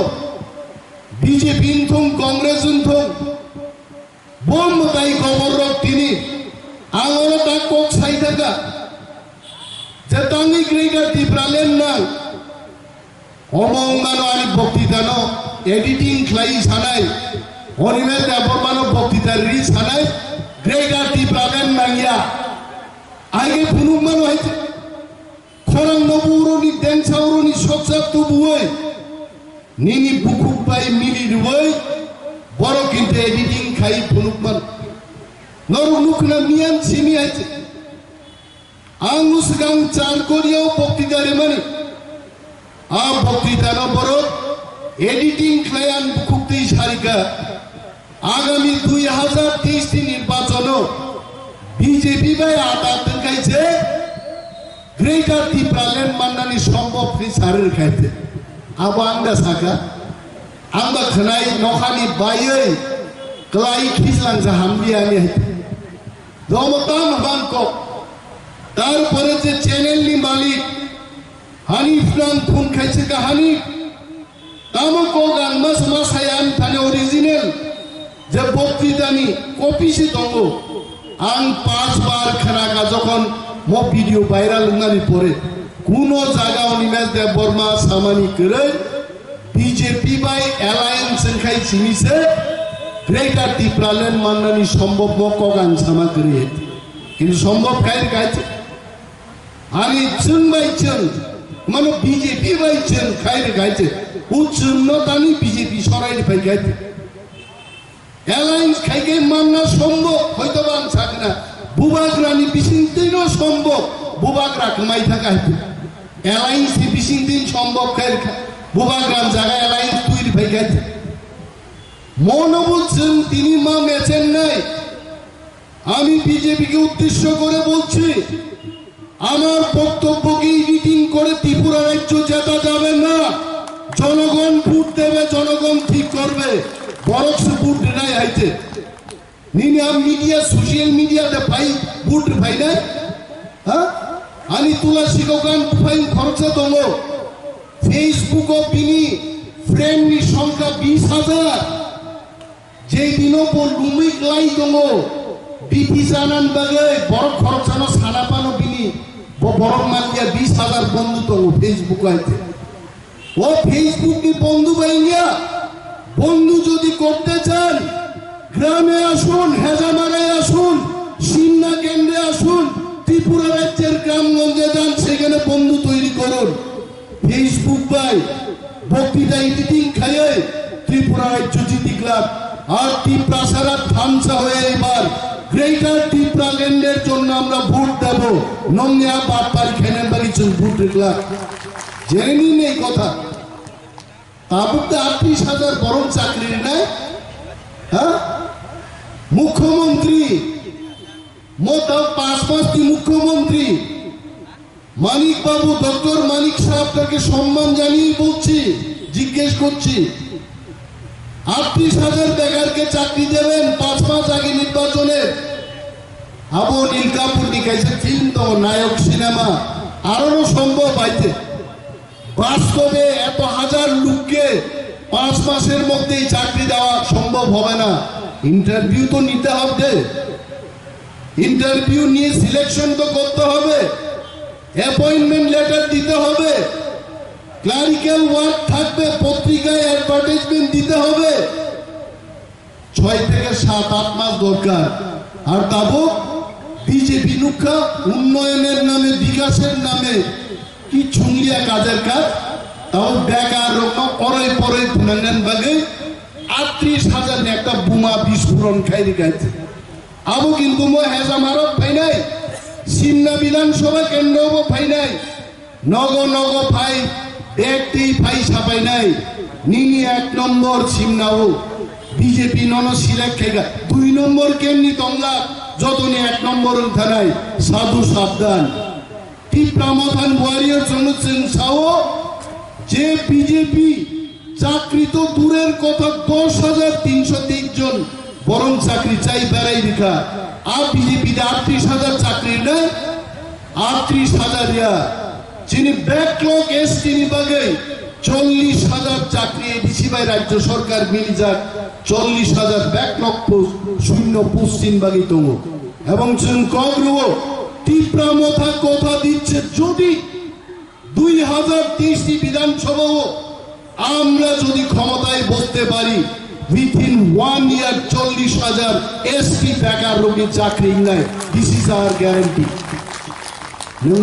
बीजेपी थं कांग्रेस थं बमताय खबर रक तिनी आंगोरो ता कोक साइदागा जतांगी ग्रेटार टिप्रालेन ना अमंगानो आनि बक्तितानो एडिटिंग ख्लाई सानाय हरिमे देबबर्मानो बक्तिता रि सानाय ग्रेटार टिप्रालेन नांगिया आगे फुनुमानो हाइते Pusat tu buai, nini buku pai mili buai, borok inte editing kai punukman. Naru nukna mian sini aja. Angus gang char koriau bokti dari mani. Bokti dana borok editing klayan buku tei harika. Agami 2023 নির্বাচনও BJP ভাই আটা দেখাইছে greater Tripuraland মান্নানি সম্ভব সারের খাইতে আবো আঙ্গা সাকা আঙ্গা খনাই নখানি বাইয়ে ক্লাই খিসলাংসা হামবিয়ানি দমতাম বানক তারপরে যে চ্যানেলনি মালিক হানিফ নাম খুন খাইছে কা হানিফ তামকো গান মাস মাসায়ান থানে অরিজিনাল যে বক্তৃতানি কপি সে দঙ্গ আং 5 বার খানাকা যখন মো ভিডিও ভাইরাল নানি পরে কোন জায়গা নিমেশ দেব বর্মা সামানি করে বিজেপি বাই অ্যালায়েন্স খাই চিনিছে গ্রেটার ত্রিপুরাল্যান্ড মান্নানি সম্ভব মকগান সামা করে কিন্তু সম্ভব খাইর গাইছে আমি চুন বাই চুন মানে বিজেপি বাই চুন খাইর গাইছে উচ্চন্ন দানি বিজেপি সরাই ফাই গাইছে অ্যালায়েন্স খাইকে মান্না সম্ভব হয়তো বান থাকে না বুবাগ্রানি বিশিন্তিনও সম্ভব বুবাগ্রা কমাই থাকা হইতো অ্যালায়েন্স বিশিন্তিন সম্ভব খাইর বুবাগ্রাম জায়গা অ্যালায়েন্স তৈরি হয়ে গেছে মনে বলছেন তিনি মা মেছেন নাই আমি বিজেপিকে উদ্দেশ্য করে বলছি আমার বক্তব্যকে এডিটিং করে ত্রিপুরা রাজ্য জেতা যাবে না জনগণ ভোট দেবে জনগণ ঠিক করবে বরক্স ভোট নাই আইছে নিনা মিডিয়া সোশ্যাল মিডিয়াতে ভাই ভোট ভাই না হ্যাঁ আমি তুলা শিখকান ফাইন খরচা দङ ফেসবুকও বিনি ফ্রেন্ডনি সংখ্যা 20,000 যে দিনও লুমি লাই দङ বিপি জানান বাগে বড় খরচানো সানা পানো বিনি বড় মালিয়া 20,000 বন্ধু দङ ফেসবুক আইছে ও ফেসবুক নি বন্ধু বাইয়া বন্ধু যদি করতে চান গ্রামে আসুন হেজামারায় আসুন সিন্না কেন্দ্রে আসুন ত্রিপুরা রাজ্যের গ্রামগঞ্জে যান সেখানে বন্ধু তৈরি করুন ফেসবুক বাই বক্তৃতা এডিটিং খাইয়ে ত্রিপুরা রাজ্য জিতি ক্লাব আর ত্রিপুরা সারা ধামসা হয়ে এবার গ্রেটার ত্রিপুরাল্যান্ডের জন্য আমরা ভোট দেব নংয়া বাটপাড়ি খেনে বাড়িছেন ভোট ক্লাব জেনে নিন এই কথা তাবুতে 38,000 বরং চাকরি নাই হ্যাঁ মুখ্যমন্ত্রী মোটাও 5 মাস মুখ্যমন্ত্রী মানিক বাবু ডক্টর মানিক সাহেবকে সম্মান জানিয়ে বলছি জিজ্ঞেস করছি 38,000 বেকারকে চাকরি দেবেন 5 মাস আগে নির্বাচনের আবু নীল কাপুর নিকাইছে ফিল্ম তো নায়ক সিনেমা আরো সম্ভব আইতে বাস্তবে এত হাজার লোককে 5 মাসের মধ্যেই চাকরি দেওয়া সম্ভব হবে না ইন্টারভিউ তো নিতে হবে ইন্টারভিউ নিয়ে সিলেকশন তো করতে হবে অ্যাপয়েন্টমেন্ট লেটার দিতে হবে ক্লারিক্যাল ওয়ার্ক থাকবে পত্রিকায় অ্যাডভার্টাইজমেন্ট দিতে হবে 6 থেকে 7-8 মাস দরকার আর তাবো বিজেপি নুকা উন্নয়নের নামে বিকাশের নামে কি ছুংলিয়া কাজের কাজ তাও বেকার রকম পরে পুনাঙ্গান বাগে 38,000 একটা বোমা বিস্ফোরণ খাইতে গেছে আবু কিন্তু মই হেজামারক পাই নাই সিমনা বিধানসভা কেন্দ্রও পাই নাই নগ ভাই একটি ভাই ছাপাই নাই নিনি 1 নম্বর সিমনাও বিজেপি নন সিলেক্ট খেগা 2 নম্বর কেমনি তংলা যতনি 1 নম্বর থানায় সাধু সাবধান ত্রিপ্রামথান ওয়ারিয়ার জন্য সাও যে বিজেপি চাকরি তো দূরের কথা 10,303 জন বরং চাকরি চাই বেড়াই রেখা আর বিজেপিতে 38,000 চাকরি নেই 38,000 যিনি ব্যাকলগ এসটি বিভাগে 40,000 চাকরি দিছি ভাই রাজ্য সরকার মিলি যাক 40,000 ব্যাকলগ পোস্ট শূন্য পশ্চিম বাগি তো এবং কগ্রহ ত্রিপ্রামথা কথা দিচ্ছে যদি 2023 বিধানসভাও আমরা যদি ক্ষমতায় বসতে পারি উইথিন 1 ইয়ার 40,000 এসটি বেকার রোগী চাকরি নাই দিস ইজ আওয়ার গ্যারান্টি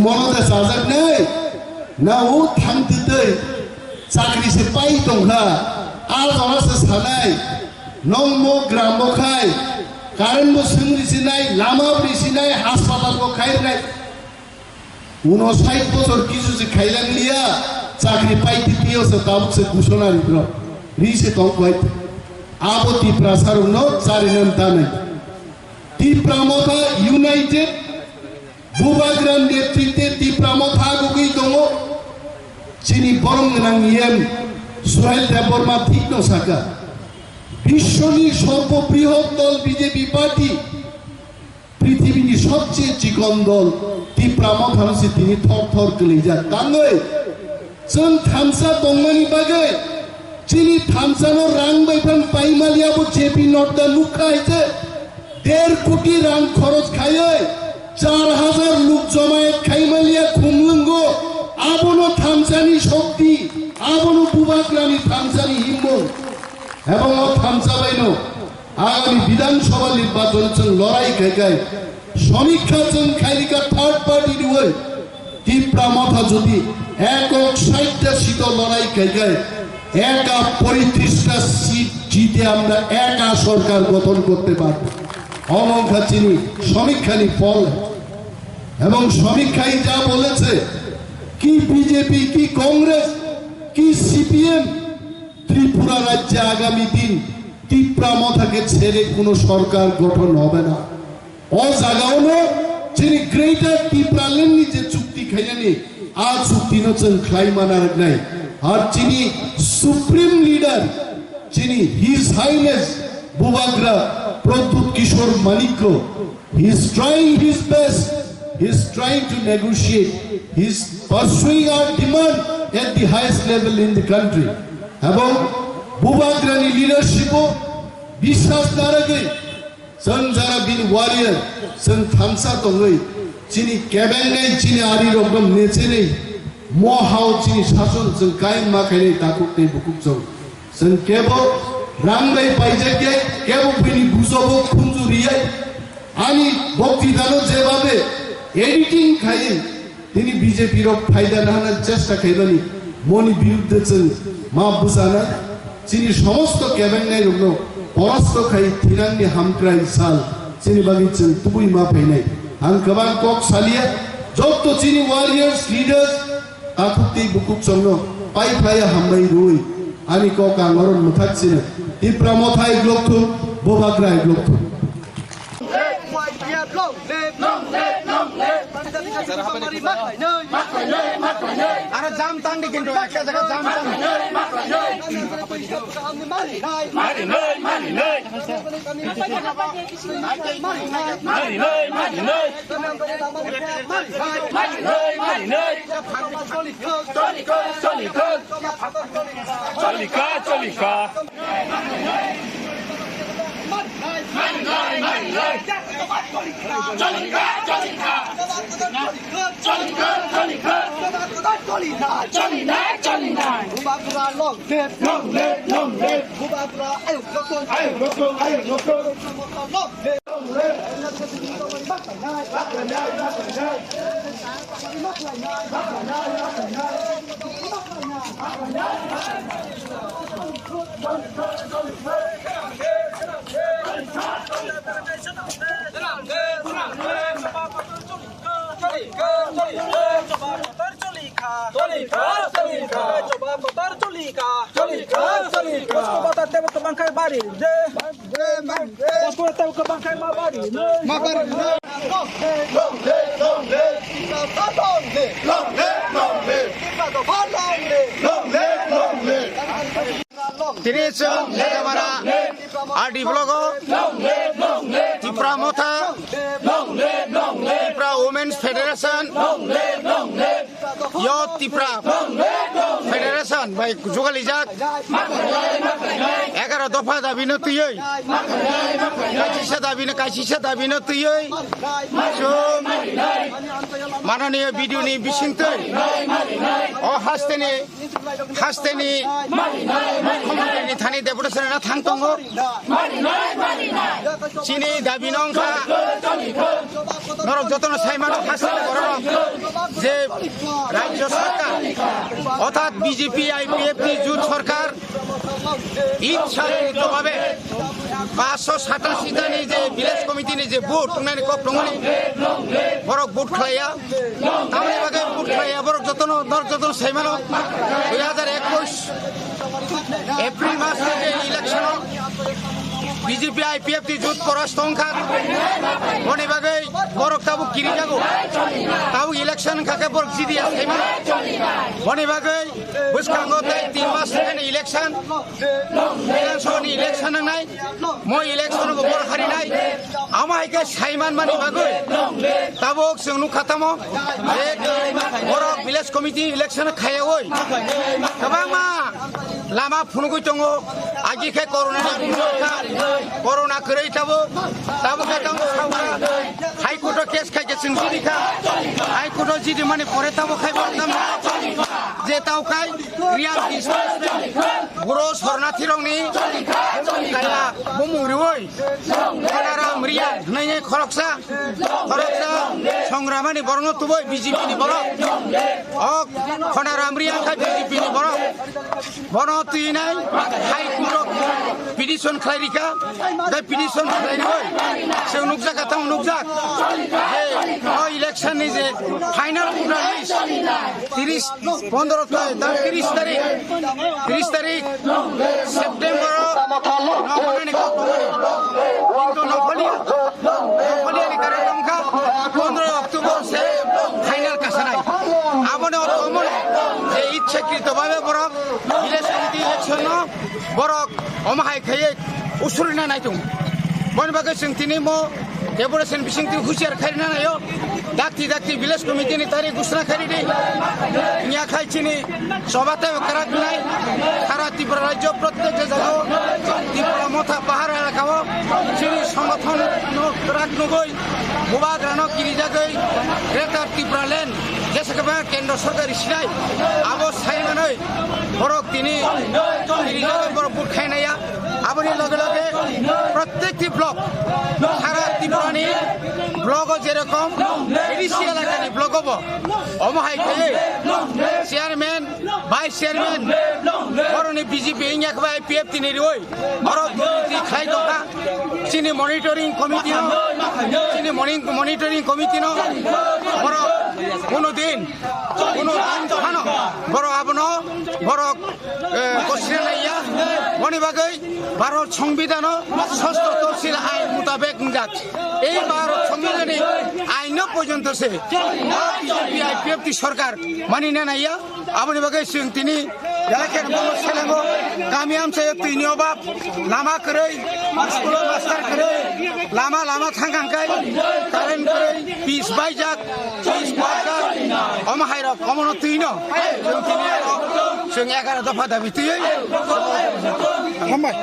মনে সাজাক নেই না ও থামতে চাকরি সে পাই দংখা আর জনাসে সানাই নংমো গ্রামো খাই কারেন্ট বো সিংরিসি নাই লামা ব্রিসি নাই হাসপাতাল বো খাই নাই 59 বছর কিছু যে খাইলাম লিয়া চাকরি পাইতে দিয়েছে তাও সে ঘোষণা দিল রিসে তো কয় আবো ত্রিপুরা সারুন চারি নাম দানে ত্রিপুরা মথা ইউনাইটেড বুবাগ্রাম নেতৃত্বে ত্রিপুরা মথা গুগি দङ চিনি বরং নাং ইয়েম সোহেল দেববর্মা ঠিক নসাকা বিশ্বনি সর্ববৃহৎ দল বিজেপি পার্টি পৃথিবীর সবচেয়ে চিকন দল ত্রিপুরা মথানসি তিনি থর থর গলে যায় তাঙ্গই जों थामसा दंनानि बागै चिनि थामसानो रां बायफान पाइमालियाबो जेपी नड्डा लुखायजे 1.5 कोटी रां खरच खायै 4000 लोक जमायत खाइमालिया खुमलुंगो आबनो थामसानि शक्ति आबनो बुबाग्रानि थामसानि हिम्मत এবং থামসা বাইনো আগামী বিধানসভা নির্বাচন जों লড়াই খাইখাই সমীক্ষা जों খাইলিকা থার্ড পার্টি দিওই ত্রিপুরা মথা যদি একক 60টা সিট লড়াই খাইখাই একা 35টা সিট জিতে আমরা একা সরকার গঠন করতে পারব অনঙ্কা চিনি সমীক্ষানি ফল এবং সমীক্ষাই যা বলেছে কি বিজেপি কি কংগ্রেস কি সিপিএম ত্রিপুরা রাজ্যে আগামী দিন ত্রিপুরা মথাকে ছেড়ে কোনো সরকার গঠন হবে না ও জায়গাও যিনি গ্রেটার ত্রিপুরাল্যান্ডনি যে চুক্তি খাইলানি আর চুক্তি নচেন খাইমানার নাই আর যিনি সুপ্রিম লিডার যিনি his highness Bubagra Pradyot Kishore Manikya he is trying his best he is trying to negotiate he is pursuing our demand at the highest level in the country এবং বুবাগ্রানি লিডারশিপও বিশ্বাস নারাগে जों যারা বিন ওয়ারিয়ার जों থামসা দङै চিনি কেবেঙ্গাই চিনি আরি রকম নেচে নেই মহাও চিনি শাসন जों কায়েম মাখাইनै তাকুকनै বুকুকজং जों কেবল রাংগাই পাইজাকে কেবল বিনি বুঝবো খুঞ্জুরিয়াই আনি বক্তৃতানো যেভাবে এডিটিং খাই তিনি বিজেপির ফায়দা নাহানোর চেষ্টা খাইবানি মনি বিরুদ্ধে जों मा बुझाना চিনি সমস্ত কেবেঙ্গাই রকম পরাস্ত খাই থিরাংনি হামক্রাই সাল চিনি বাগি जों তুবুই मा फैनाय आं गोबां कक सालिया যত চিনি ওয়ারিয়ার্स লিডার্स তাকুকनै বুকুকজং পাইফায়া हामबाय रुई आनि कक आंगरन मुथाकसिनो ত্রিপুরা মথায় গ্লকথু বুবাগ্রায় গ্লকথু আরে জাম টান কিন্তু একটা জায়গা জাম টান তিনি হেজামারা আরডি ব্লক ত্রিপুরা মথা ত্রিপুরা ওমেন্স ফেডারেশন ইয় ত্রিপুরা ফেডারেশন ভাই জোগালিজাক 11 দফা দাবিনো তুইयै কাইসিসা দাবিনো তুইयै মাননীয় বিডিওনি বিসিংতৈ ও হাস্তেনি মুখ্যমন্ত্রী থানি ডেপুটেশন থাংতङ চিনি দাবি নংখা নরক যতন সাইমানো হাস্তেনি যে রাজ্য সরকার অর্থাৎ বিজেপি আইপিএফটি জোট সরকার ইচ্ছাকৃতভাবে 587টানি যে ভিলেজ কমিটিনি যে বুট উনানি কপ্রমনি বরক বুট খাইয়া তামনি বাগে বুট খাইয়া বরক যতন সাইমানো 2021 এপ্রিল মাস থেকে ইলেকশন বিজেপি আইপিএফটি জোট পরাস্ত অংখার বনে বাগে বরক তাবু কিরি যাগো তাবু ইলেকশন খাকে বরক জিদি সাইমানো বনে বাগে বুসকাঙ্গ 3 মাস থেকে ইলেকশন বিধানসভাनि ইলেকশন নাই মই ইলেকশন বর হারি নাই আমাইকে সাইমান মানি বাগে তাবু जों खातामो बरक ভিলেজ কমিটি ইলেকশন খায় ওই गोबांमा लामा फुनुगै दङ आगिखे करona करै ताबो के ताबो हाइकोर्ट केस खाइके जों जिदिखा हाइकोर्ट जिदि माने परे ताबो खाइ बरनाम जे तावखाय रियाल बर' शरणार्थी रंनि गाया बमुरिवै खनाराम रियाल होननायनि खरकसा संग्रामानि बरनो तुबै बिजेपिनि बर खनाराम रियाल खाय बिजेपिनि बर बन तुइनाय हाइकोर्ट पिटिशन खालायरिखा दा पिटिशन खालायरिवै जों नुकजाक ताव नुकजाक जे इलेक्शननि जे फाइनल लिस्ट 30 तारिख सेप्टेम्बर नखलियानि कार्यक्रमखा 15 अक्टोबर से फाइनल कासानाय आबने अमने जे इच्छाकृतभावे बरक ভিলেজ কমিটি ইলেকশন বরক অমাহাই খাইয়ে উসুরিনা নাইতুম বনবাগে जों तिनि मो डेपुटेशन बिसिंति हुसियार खारिना नायो दाक्ति ভিলেজ कमिटिनि तारिख घोषणा खारिदि निया खाइचिनि सभाते कराखनाय सारा त्रिपुरा राज्य प्रत्येक जायगायाव त्रिपुरा मथा पाहाड़ एलाकाव चिनि संगठन राखनुगै बुबाग्रानो किरिजागै ग्रेटार त्रिपुरा लैंड जेसेबां केन्द्र सरकारि सिनाय आबो सायमानै बरक तिनि किरिजागै बरक बुट खायनाया आबोनि लगे लगे प्रत्येकटी ब्लक सारा त्रिपुरानि ब्लक जेरकम एडिसि एलाकानि ब्लक हबो अमहाय खायै चेयारमैन भाइस चेयारमैन बरनि बिजेपि इंयाखबा आईपीएफ तिनि रोय बरक दुर्नीति खाय दका चिनि मनिटरिं कमिटि न बरक কোনো দিন দোকানো বড় আবনো বড় কোশ্চেন লাইয়া বনি বাগৈ ভারত সংবিধান 6ষ্ঠ তফসিল আইন মোতাবেক যাক এই ভারত সংবিধানে আইন পর্যন্ত সে বিজেপি আইপিএফটি সরকার মানিনা নাইয়া আবনি বাগৈ जों তিনি এলাকার বড় ছেলেগো গামি আমছে তিনি অভাব লামা কरै স্কুল মাস্টার কरै লামা থাঙ্গাंखाय কারেন্ট কरै পিস বাইজাক পিস बाजार अमाहायरा कमनो तुइनो जों तिनि जों 11 दफा दाबि तुयै हामबाय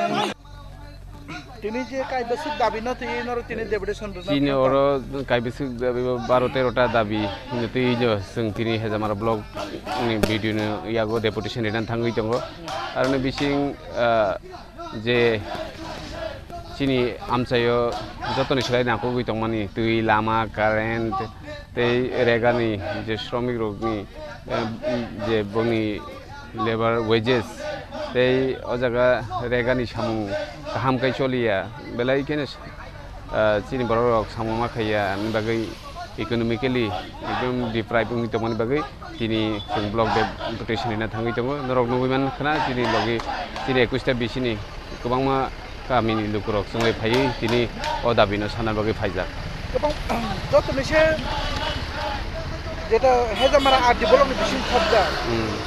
তিনি যে কাইবেসিক দাবি ন তুই নর তিনি ডেপুটেশন তিনি ওর কাইবেসিক দাবি 12-13টা দাবি তুই যে जों তিনি হেজামারা ব্লগ ভিডিও ইয়াগো ডেপুটেশন এদান थाङै दङ आरो बिसिं जे चिनि आमचायो जतनि सोलाय नाखौ गई दंमानि तुई लामा कारेन्ट तै रेगानि जे श्रमिक रोगनि जे बंनि लेबार वेजेस तै अजागा रेगानि सामु गाहामखाय चलिया बेलाय केने चिनि बरक सामु माखाया बागै इकोनॉमिकली एकदम डिप्राइभ उनि दंमानि बागै दिनै जों ब्लक डेपुटेशन होना थाङै दङ नरक नुबैमान खोना दिनै लगि दिनै 21टा बिसिनि गोबांमा गामिनि लोगोरक जोंलाय फायै दिनै अदाबिनो साना बागै फायजाक गोबां जतनिसे जेटा हेजामारा आदि ब्लकनि बिसिं खबजा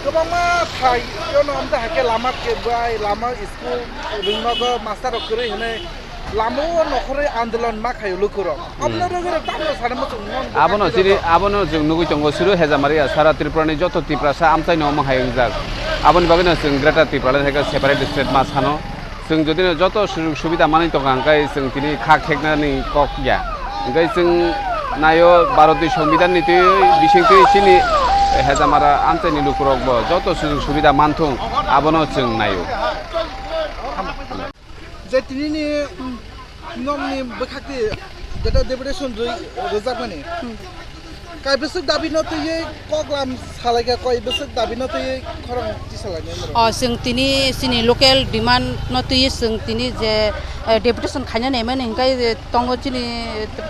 गोबांमा थाय योनो हमदा हाके लामा केबाय लामा स्कुल रुंनागो मास्टार करै हने लामो नखरै आन्दोलन मा खायो लोगोरक अपना लोगोर दामनो सानमो आबनो जों नुगै दङ सुरु हेजामारिया सारा त्रिपुरानि जत त्रिपुरासा आमचाइनो माहाय जाक आबनि बागैनो जों ग्रेटार त्रिपुरा हायगा सेपारेट स्टेट मा सानो जों जुदि जत सुजुग सुबिदा मानि दंखाय जों दिनै खा खेगनानै कक गया ओंखाय जों नायो भारतनि संबिधाननि बिसिंथि सिनि हेजामारा आमचाइनि लोगोरकबो जत सुजुग सुबिदा मानथुं आबनो जों नायो जे तिनिनि नमनि बखाति जेटा डेपुटेशन रोजाक माने Kai besok dabi no tu ye kok lam salaga koi besok dabi no tu ye korang ti salaga. Sing tini sini local demand no tu ye sing tini je deputation khanya nei man hingkai tongo chini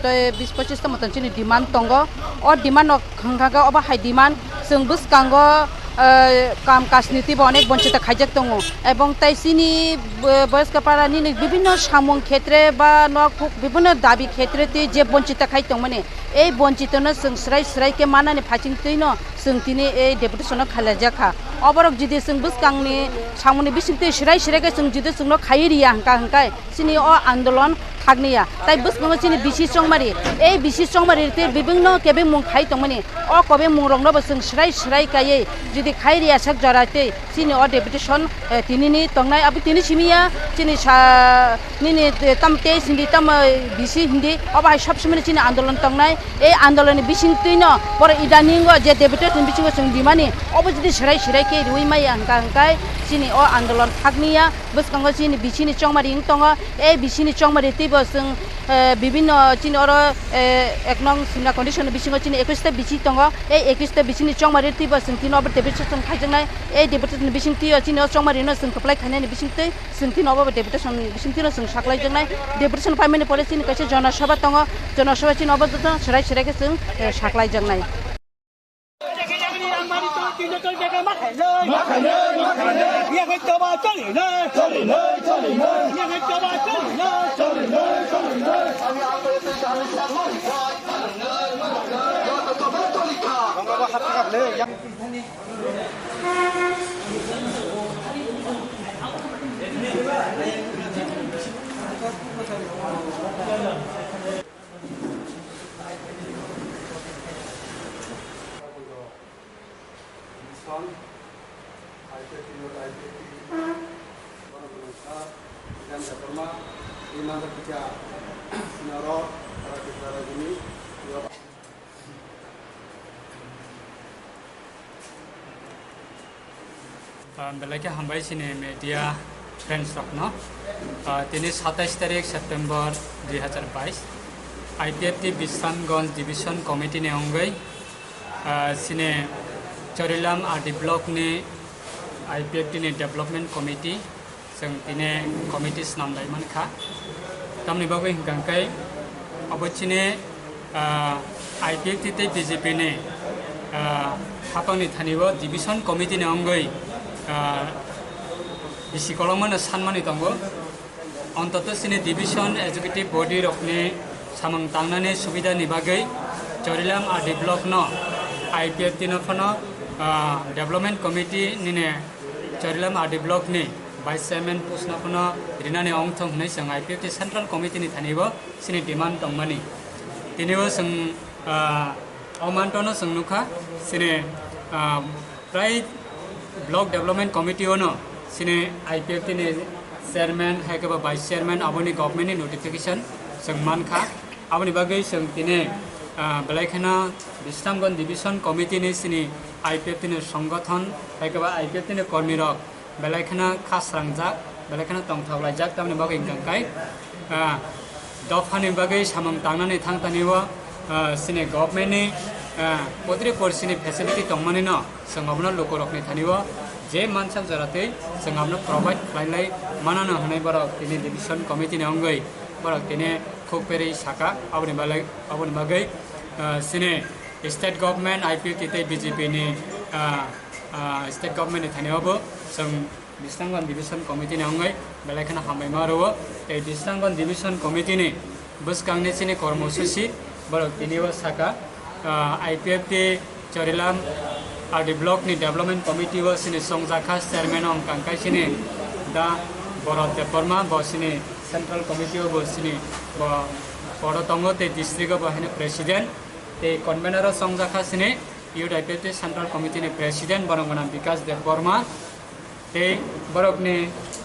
te 20-25 ta matan chini demand tongo or demand no khangga oba high demand sing bus kango काम काजनीति अनेक वंचित खाइजाक दङ এবং তাই চিনি বয়স্ক পারানি বিভিন্ন সামং ক্ষেত্রে বা বিভিন্ন দাবি ক্ষেত্রে যে বঞ্চিত খাইতং মানে এই বঞ্চিতনো जों स्राय मानानि फाचिंतैनो जों दिनै এই डेपुटेशनाव खालाजाखा अबरक जुदि जों बुसकांनि सामनि बिसिंते स्राय जों जुदि जोंनो खायरिया हंकाय सिनि अ आन्दोलन थागनिया ताइ बुसकांग सिनि बिसि चंमारि এই बिसि चंमारिते विभिन्न केबे मुं खाइतं माने अ कबे मुंरंनो जों स्राय कायै जुदि खायरिया सक जराते सिनि अ डेपुटेशन तिनिनि तंनाय अब तिनि सिमिया सिनि सा निनि तमते सिनि तम बिसि हिन्दी अब सब समय सिनि आन्दोलन तंनाय এই আন্দোলনের বিশিংতৈন পরে ইদানিং যে ডেপুটেশন বিশিং जों दिमानि अब जुदि स्राय के रुइ माइ हंकाय सिनि अ आन्दोलन थागनिया बुसकांग सिनि बिसिनि चंमारि दङ এই बिसिनि चंमारि तिबो जों বিভিন্ন চিনি অর এক নং সিমনা কন্ডিশন বিশিং চিনি 21টা বিসি দङ এই 21টা বিসিনি চংমারি তিবো जों তিন অব ডেপুটেশন খাইজनाय এই ডেপুটেশन বিশিং তি চিনি চংমাरि नो जों खप्लाय खायनाय बिसिं ति जों তিন অব ডেপুটেশन बिसिं ति जों साख्लायजनाय ডেপুটেশन फाइमेनि परे चिनि कैसे जनसभा दङ जनसभा चिनि अब स्राय के जों साख्लायजनाय बेलाके हामबाय सिने मीडिया फ्रेंड्स रखनो दिनै 27 तारिख September 2022 IPFT Bishramganj division committee ने अंगै सिने चरिलाम आरडी ब्लॉक ने आईपीएफटी ने डेवलपमेंट कमिटी जों दिनै कमिटी नामलाय मानखा तमनि बागै हिंगांकाय अबचिने आईपीएफटी ते बीजेपी ने हापांनि थानिबो डिविजन कमिटी ने अंगै बिसि कलमन सानमानि दङ अन्तत सिने डिविजन एजुकेटिव बॉडी रखने सामं तांनानै सुबिदानि बागै चरिलाम आरडी ब्लॉक न आईपीएफटी न फनो डेवलपमेंट कमिटी निने चरिलाम आरडी ब्लॉक नि वाइस चेयरमैन पोस्ट न फनो रिनानि अंगथं होननाय जों आईपीएफटी सेंट्रल कमिटी नि थानिबो सिनि डिमांड दंमानि दिनैबो जों अमानटनो जों नुखा सिने प्राय ब्लॉक डेवलपमेंट कमिटी सिने आईपीएफटी ने चेयरमैन है वाइस चेयरमैन आबोनी गवर्नमेंट नोटिफिकेशन जों मानखा आबोनी बागै जों दिनै बेलायखाना विश्रामगंज डिविजन कमिटी ने सिनी आईपीएफटी ने संगठन है आईपीएफटी ने कर्मी रक बेलायखाना खासरांजाक बेलायखाना तंथावलायजाक तामनि बागै गंगाय दफानि बागै सामं तांनानै थांतानिबो सिने गवर्नमेंट नि पद्रे परिसिनि फेसिलिटी दंमानि न जों अबनो लोक रखनि थानिबो जे मानसाक जराते जों अबनो प्रोवाइड खालायलाय मानानो होनाय बार दिनै डिविजन कमिटी ने अंगै बार दिनै खुपेरि साका आबनि बागै सिने स्टेट गवर्नमेंट आईपीएफटी ते बीजेपी नि स्टेट गवर्नमेंट नि थानियावबो जों विश्रामगंज डिविजन कमिटी ने अंगै बेलायखाना हामबाय मारो ए विश्रामगंज डिविजन कमिटी नि बुसकांनि सिनि कर्मसूचि बार दिनैबो साका आईपीएफटी चरिलाम आरडी ब्लॉक नि डेवलपमेंट कमिटी व सिने संजाखा चेयरमैन अंग कांकाय सिने दा भरत देबबर्मा बसिने सेंट्रल कमिटी व बसिने बड़ तंगो ते डिस्ट्रिक्ट व हेने प्रेसिडेंट ते कन्वेनर संजाखा सिने यूथ आईपीएफटी सेंट्रल कमिटी ने प्रेसिडेंट बरंगना विकास देबबर्मा ते बरकने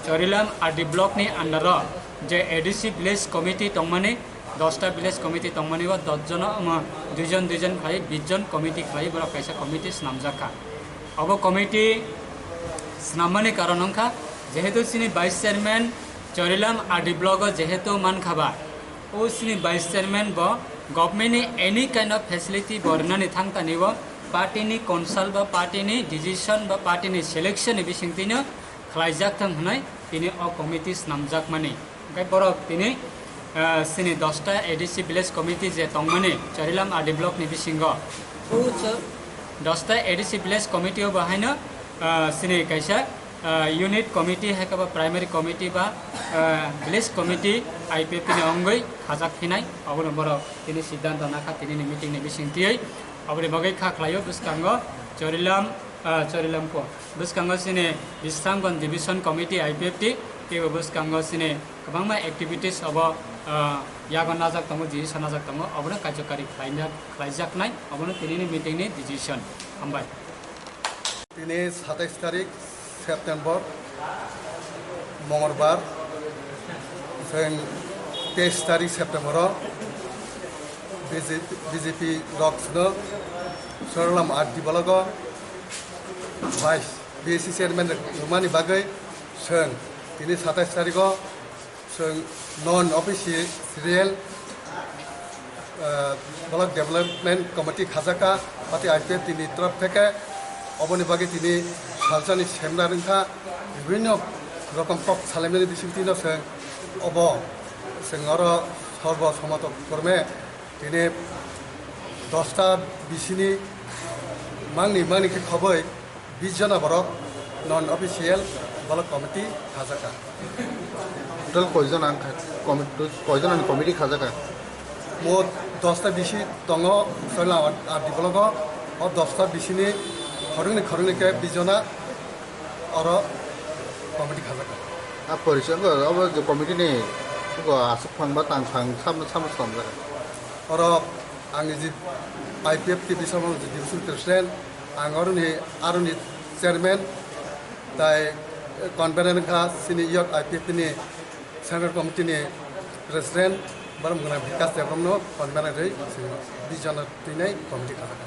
चरिलाम आरडी ब्लॉक नि अंडर जे एडीसी विलेज कमिटी तंगमाने 10टा विलेज कमिटी तंगमाने 10 जन 2 जन खाई 20 जन कमिटी खाई बरा कैसा कमिटी नामजाखा अब कमिटी नामने कारण अंखा जेहेतु सिनी वाइस चेयरमैन चरिलाम आरडी ब्लॉक जेहेतु मान खाबा ओ सिनी वाइस चेयरमैन ब गभर्नमेन्टनि एनी काइन्ड अफ फेसिलिटी बरनानै थांतानिबो पार्टीनि कनसाल्ट बा पार्टीनि डिसिसन बा पार्टीनि सिलेक्शन बिसिंतिनो खालायजाथों होनाय दिनै अ कमिटिस नामजाकमानि ओमफ्राय बरक दिनै सिनि 10टा एडिसि भिलेज कमिटि जे तंमानि चरिलाम आरडि ब्लकनि बिसिंगो 10टा एडिसि भिलेज कमिटियाव बाहायनो सिनि कायसा यूनिट कमिटी है कबा प्राइमरी कमिटी बा विलेज कमिटी IPF नि अंगै खाजाखिनाय अबनो बर तिनि सिद्धांत नाखा तिनि मीटिंग नि बिसिंतियै अबरे बगै खाख्लायो बुसकांगो चरिलाम को बुसकांगो सिने बिस्तांगन डिविजन कमिटी IPF टी केबो बुसकांगो सिने गोबांमा एक्टिविटीज अब यागन नाजाक तंगो डिसिसन नाजाक तंगो अबनो कार्यकारी खालायजाकनाय अबनो तिनि मीटिंग नि डिसिसन हामबाय दिनै 27 तारिख सेप्टेम्बर मंगलबार जों 23 तारिख सेप्टेम्बर BJP ब्लकनो सरलाम RD block vice BSC chairman रुमानि बागै जों दिनै 27 तारिखआव जों non official block development committee खाजाका पार्टी IPF दिनै तरफ থেকে अबनि बागै दिनै सालसानि सेमनारिंखा विभिन्न रकम टक सालायनायनि बिसिंथिनो जों अब जों आरो सर्वसम्मत कर्मे दिनै 10टा बिसिनि मांनि खबै 20 जना बरक नन अफिसियेल ब्लक कमिटी खाजाका টোটাল কয়জন কমিটি খাজাকা মোট 10টা बिसि दङ सला आरडि ब्लक और 10टा बिसिनि खरंनि के 20 जना और कमिटी खाजाका अब परिचय अब जो कमिटी ने आसुक फांबा तांसां साम और आंनि जी IPF टी बिसम डिविजन प्रेसिडेंट आंगरनि चेयरमैन ताई कन्वेनर का सीनियर IPF नि सेंट्रल कमिटी नि प्रेसिडेंट बरमगना विकास देवरमनो कन्वेनर रै 20 जना तिनै कमिटी खाजाका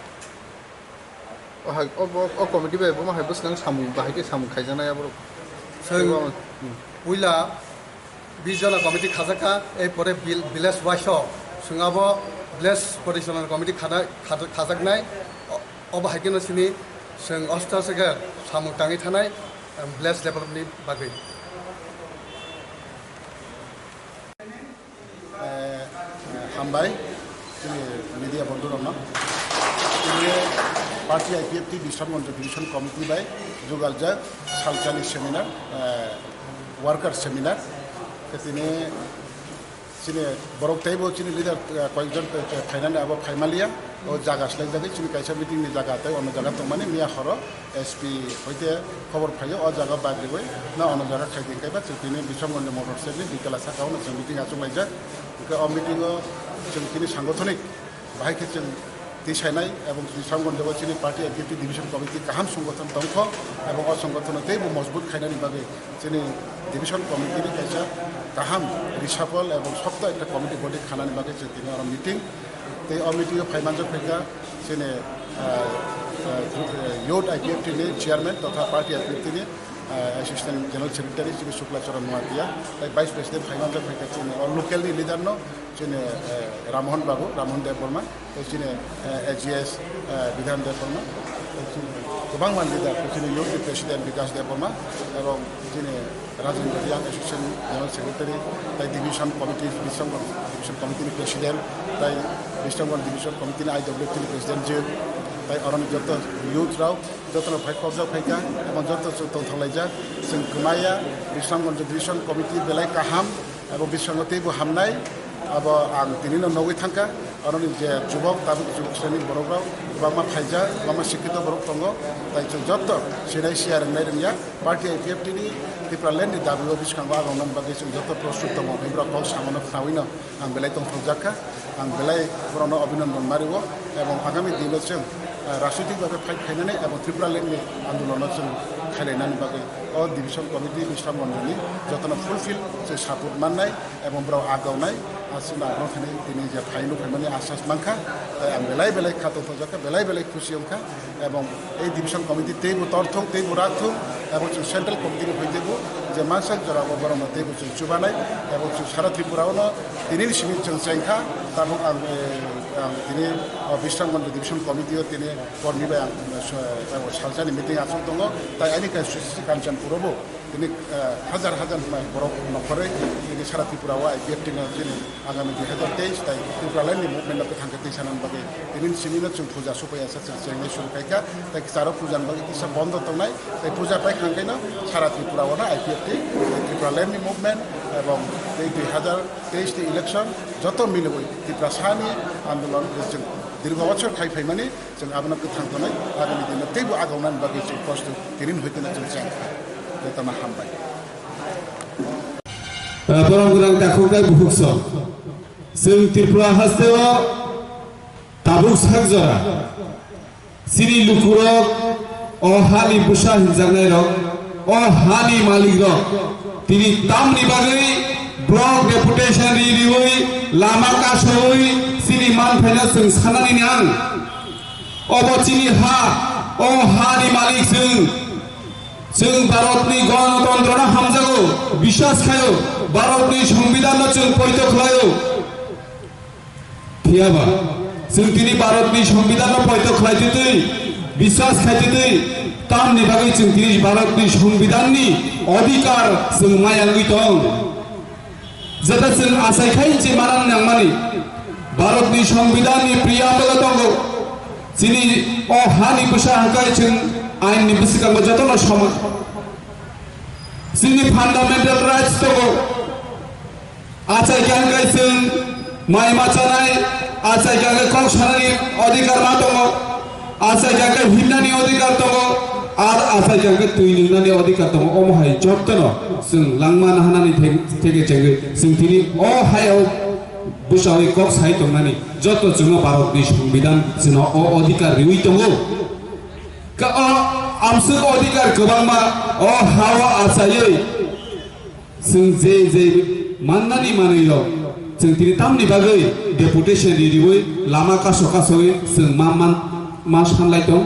ओ कमिटी बे बमा हायबस नों सामु बाहायके सामु खायजानाया बर जों उइला 20 जना कमिटी खाजाका ए परे विलेज वाइस सुंगाबो विलेज परिचालन कमिटी खाजाकनाय अबाहायकेनो सिनि जों अस्टासेगा सामु ताङै थानाय विलेज डेभलपमेन्टनि बागै हामबाय जोंनि मिडिया बन्धुफोरनो दिनै party IPF T Bishramganj division committee बाय जुगालजा सालचानि सेमिनार वार्कार सेमिनार दिनै चिनि बरक टाइबो चिनि लिडार कयजन फाइनाने अब फाइमालिया ओ जागा स्लाइजागै चिनि कायसा मिटिं नि जागा ताय अन जागा तमाने मिया हर SP होइते खबर फायो ओ जागा बागरिबै ना अन जागा खाइदि कायबा दिनै बिश्रामगंज मोटर सेनि बिकला साकाउन जों मिटिं आचुमायजा ओ मिटिं जों दिनै सांगठनिक बाहायके जों दिसायनाय एवं बिश्रामगंज चिनि पार्टी IPF डिविजन कमिटी गाहाम संगठन दंख एवं अ संगठन तेबो मजबूत खायनानि बागै जोंनि डिविजन कमिटी कायसा गाहाम रिसाफल एवं सप्ता एक कमिटी बडी खानानि बागै जों दिनै आरो मिटिं ते अ मिटिं फाइमानजो फैगा जोंनि यूथ IPF नि चेयरमैन तथा पार्टी IPF नि assistant general secretary Shri Shuklacharan Muatia vice president फाइमानजो फैगा जोंनि लोकल लिडार नो जोंनि राममोहन देव वर्मा जोंनि AGS विधान देव वर्मा गोबां मान लिडार जोंनि यूथ प्रेसिडेंट विकास देव वर्मा एवं जोंनि Rajendra Reang association general secretary division committee Bishramganj division committee president Bishramganj division committee IWF president जो अरन जत यूथ राव जतन फाइखबजा फैका एवं जत तंथलायजा जों गोमाया बिश्रामगंज डिविजन कमिटी बेलाय काहाम एवं बिश्रामगतेबो हामनाय अब आं दिनैनो नगै थांका अरन जे जुबक ताबुक जुबक श्रेणी बरकराव गोबांमा फायजा गोबांमा शिक्षित बरक दङ ताय जों जत सिनाय सियार रोंनाया पार्टी IPF नि डिपार्टमेन्ट नि दाबियाव बिसखांबा आगनन बागै जों जत प्रस्तुत दङ बेब्रा कल सामनो खाविनो आं बेलाय दंथजाका आं बेलाय बरनो अभिनन्दन मारिवो एवं आगामी दिनाव जों राजनीतिक भावे फाइट खायनानै एवं त्रिपुरालेण्डनि आन्दोलनाव जों खायलायनानै बागै अ डिविजन कमिटी बिश्रामगंजनि जतन फुलफिल जों सापर्ट माननाय एवं ब्राव आगावनाय आसिना आग्रह थानाय दिनै जे फाइलु फाइमानि आसास मानखा आं बेलाय खातो फजाका बेलाय खुशी अंखा एवं এই डिविजन कमिटी तेबो तर्थं तेबो राखथं एवं जों सेंट्रल कमिटी फैदेबो जे मानसा जराबो बरम तेबो जों चुबानाय एवं जों सारा त्रिपुरावनो दिनैनि सिम जों जेंखा তারপর তিনি বিশ্রামগঞ্জ ডিভিশন কমিটিও তিনি কর্মীবাই সালসানি মিটিং আসন দङ তাই আইনিকাय सुश्री काञ्चन पुरबो তিনি হাজার হাজার बर' न'खरै তিনি सारा त्रिपुराव आइपिएफ टिनो তিনি आगामी 2023 তাই त्रिपुरालायनि मुभमेन्टआव थांखो दैसानान बागै তিনি सिमिनो जों फुजा सफैयासा जों जेंनाय सुरखायखा তাই सारो फुजान बागै किसा बन्द दंनाय তাই फुजा पाइखांखायनो सारा त्रिपुरावनो आइपिएफ টি त्रिपुरालायनि मुभमेन्ट এবং এই 2023 ইলেকশন যত মিলবই त्रिपुरा सानि आन्दोलन जों दीर्घ बছর खायफायमानि जों आबोनो गोथां दंनाय आगामी दिनाव तेबो आगावनानै बागै जों खस्थ' तिरिन होइतोना जों जांखा बेतमा हामबाय परमगुरां दाखौगाय बुहुक्सम जों त्रिपुरा हास्तेव ताबुक सागजरा सिरि लुकुरक अ हानि बुसा हिनजांनाय रक अ हानि मालिक रक तिनि तामनि बागै ब्लक डेपुटेशन रिरिवै लामा कासै सिनि मान फायना जों सानानि नां अबचिनि हा अ हानि मालिक जों भारतनि गणतन्त्रना हामजागौ বিশ্বাস खायो भारतनि संविधान जों पयत खायो थियाबा जों दिनै भारतनि संविधान पयत खायदिदै বিশ্বাস खायदिदै तामनि बागै जों दिनै भारतनि संविधाननि अधिकार जों मायाङै दं जेब्ला जों आसायखाय जे मानां नांमानि भारतनि संविधाननि प्रियाम्बल दङ दिनै अ हानि बुसा हांखाय जों आयेननि बिसिगांबो जतन समान जोंनि फान्डामेन्टेल राइट्स दङ आसायखाय जों माइ माचानाय आसायखाय कक सानायनि अधिकार मा दङ आसायखाय हिमनानि अधिकार दङ आर आसायखाय तुइ नोंनानि अधिकार दङ अमहाय जतन जों लांमान हानानै थेगे थेगे जों दिनै अ हायाव बुसावै कक साइ दंनानै जत जों भारतनि संविधान जों अ अधिकार रिउइ दङ का आमसो अधिकार गोबांमा अ हावा आसायै जों जे माननानै मानैल जों दिनै तामनि बागै डेपुटेशन रिरिवै लामा कास'यै जों मा सानलाय दं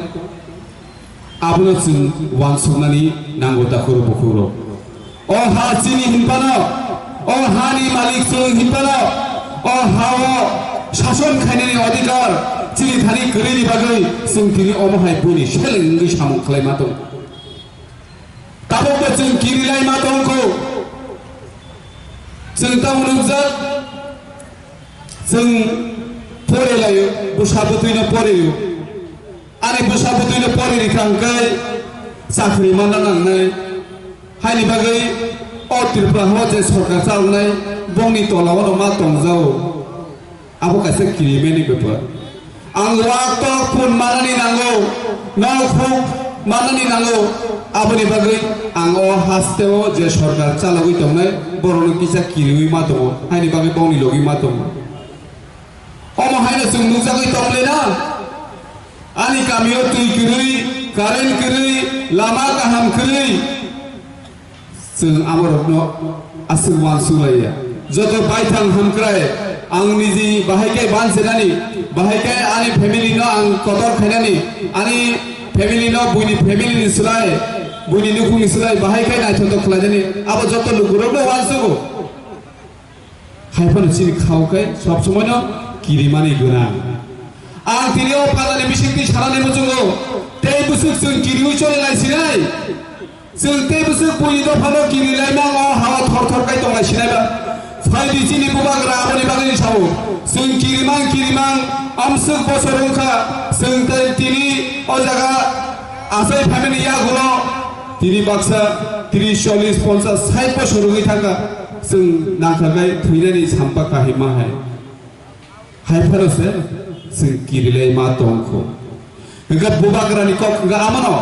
आबोनो जों वानसंनानै नांगौ दाखुर बुखुर अ हा सिनि हिनपानो अ हानि मालिक जों हिनपानो अ हावा शासन खायनायनि अधिकार चिनि थानि गोरैनि बागै जों दिनै अमहाय बुनि सेलेंगै सामु खालायमा दं ताबोबो जों गिरिलाय मा दंखौ जों ताउनुजों जों फरायलायो बुसाबुतैनो फरायो आरो बुसाबुतैनो फरायनो थांखाय साख्रि माना नांनाय हायनि बागै अ त्रिपुरा जे सरकार चालनाय बंनि तलाव मा दंजाओ आबो कासे किरिमेनि बेफोर आं वाक्त फुन मानानि नांगौ नखौ मानानि नांगौ आबोनि बागै आं अ हास्तेव जे सरकार चालावै दंनाय बर'नि किसा किरिवै मा दङ हायनि बागै बंनि लगि मा दङ अमहायनो जों नुजागै दंलेना आनि गामियाव दै गैयै कारेन्ट गैयै लामा गाहाम गैयै जों आमरनो आसिरबाद सुलाया जत बायथां हामक्राय आं निजि बाहायखाय बानसेनानि बाहायखाय आनि फेमिलिनो आं कदर खायनानि आनि फेमिलिनो बुनि फेमिलिनि सुलाय बुनि नुखुनि सुलाय बाहायखाय नायथ'थ खालायनानि आबो जत लुगुरबो वानसुगो हायफानो सिनि खावखाय सब समायनो किरिमानि गोनां आं दिनै फादानि बिसिंनि सारानि मोजोंगो दै बुसुक जों किरिउ चलायलायसिनाय जों दै बुसुक बुनि दफानो किरिलाय मा हावा थरथरखाय दंलायसिनायबा फायदि चिनि बुबाग्रा आबोनि बागैनि सावो जों किरिमां आमसुक बसर हुंखा जों दिनै अ जागा आसाय फेमिलि यागुलो दिनै बाक्सा 30 40 50 60 बसर हुङै थांगा जों नांखागाय थैनानै साम्पा काहिमाहाय हायफारसे जों किरिलाय मा दंखौ गंगा बुबाग्रानि कक गंगा आमानो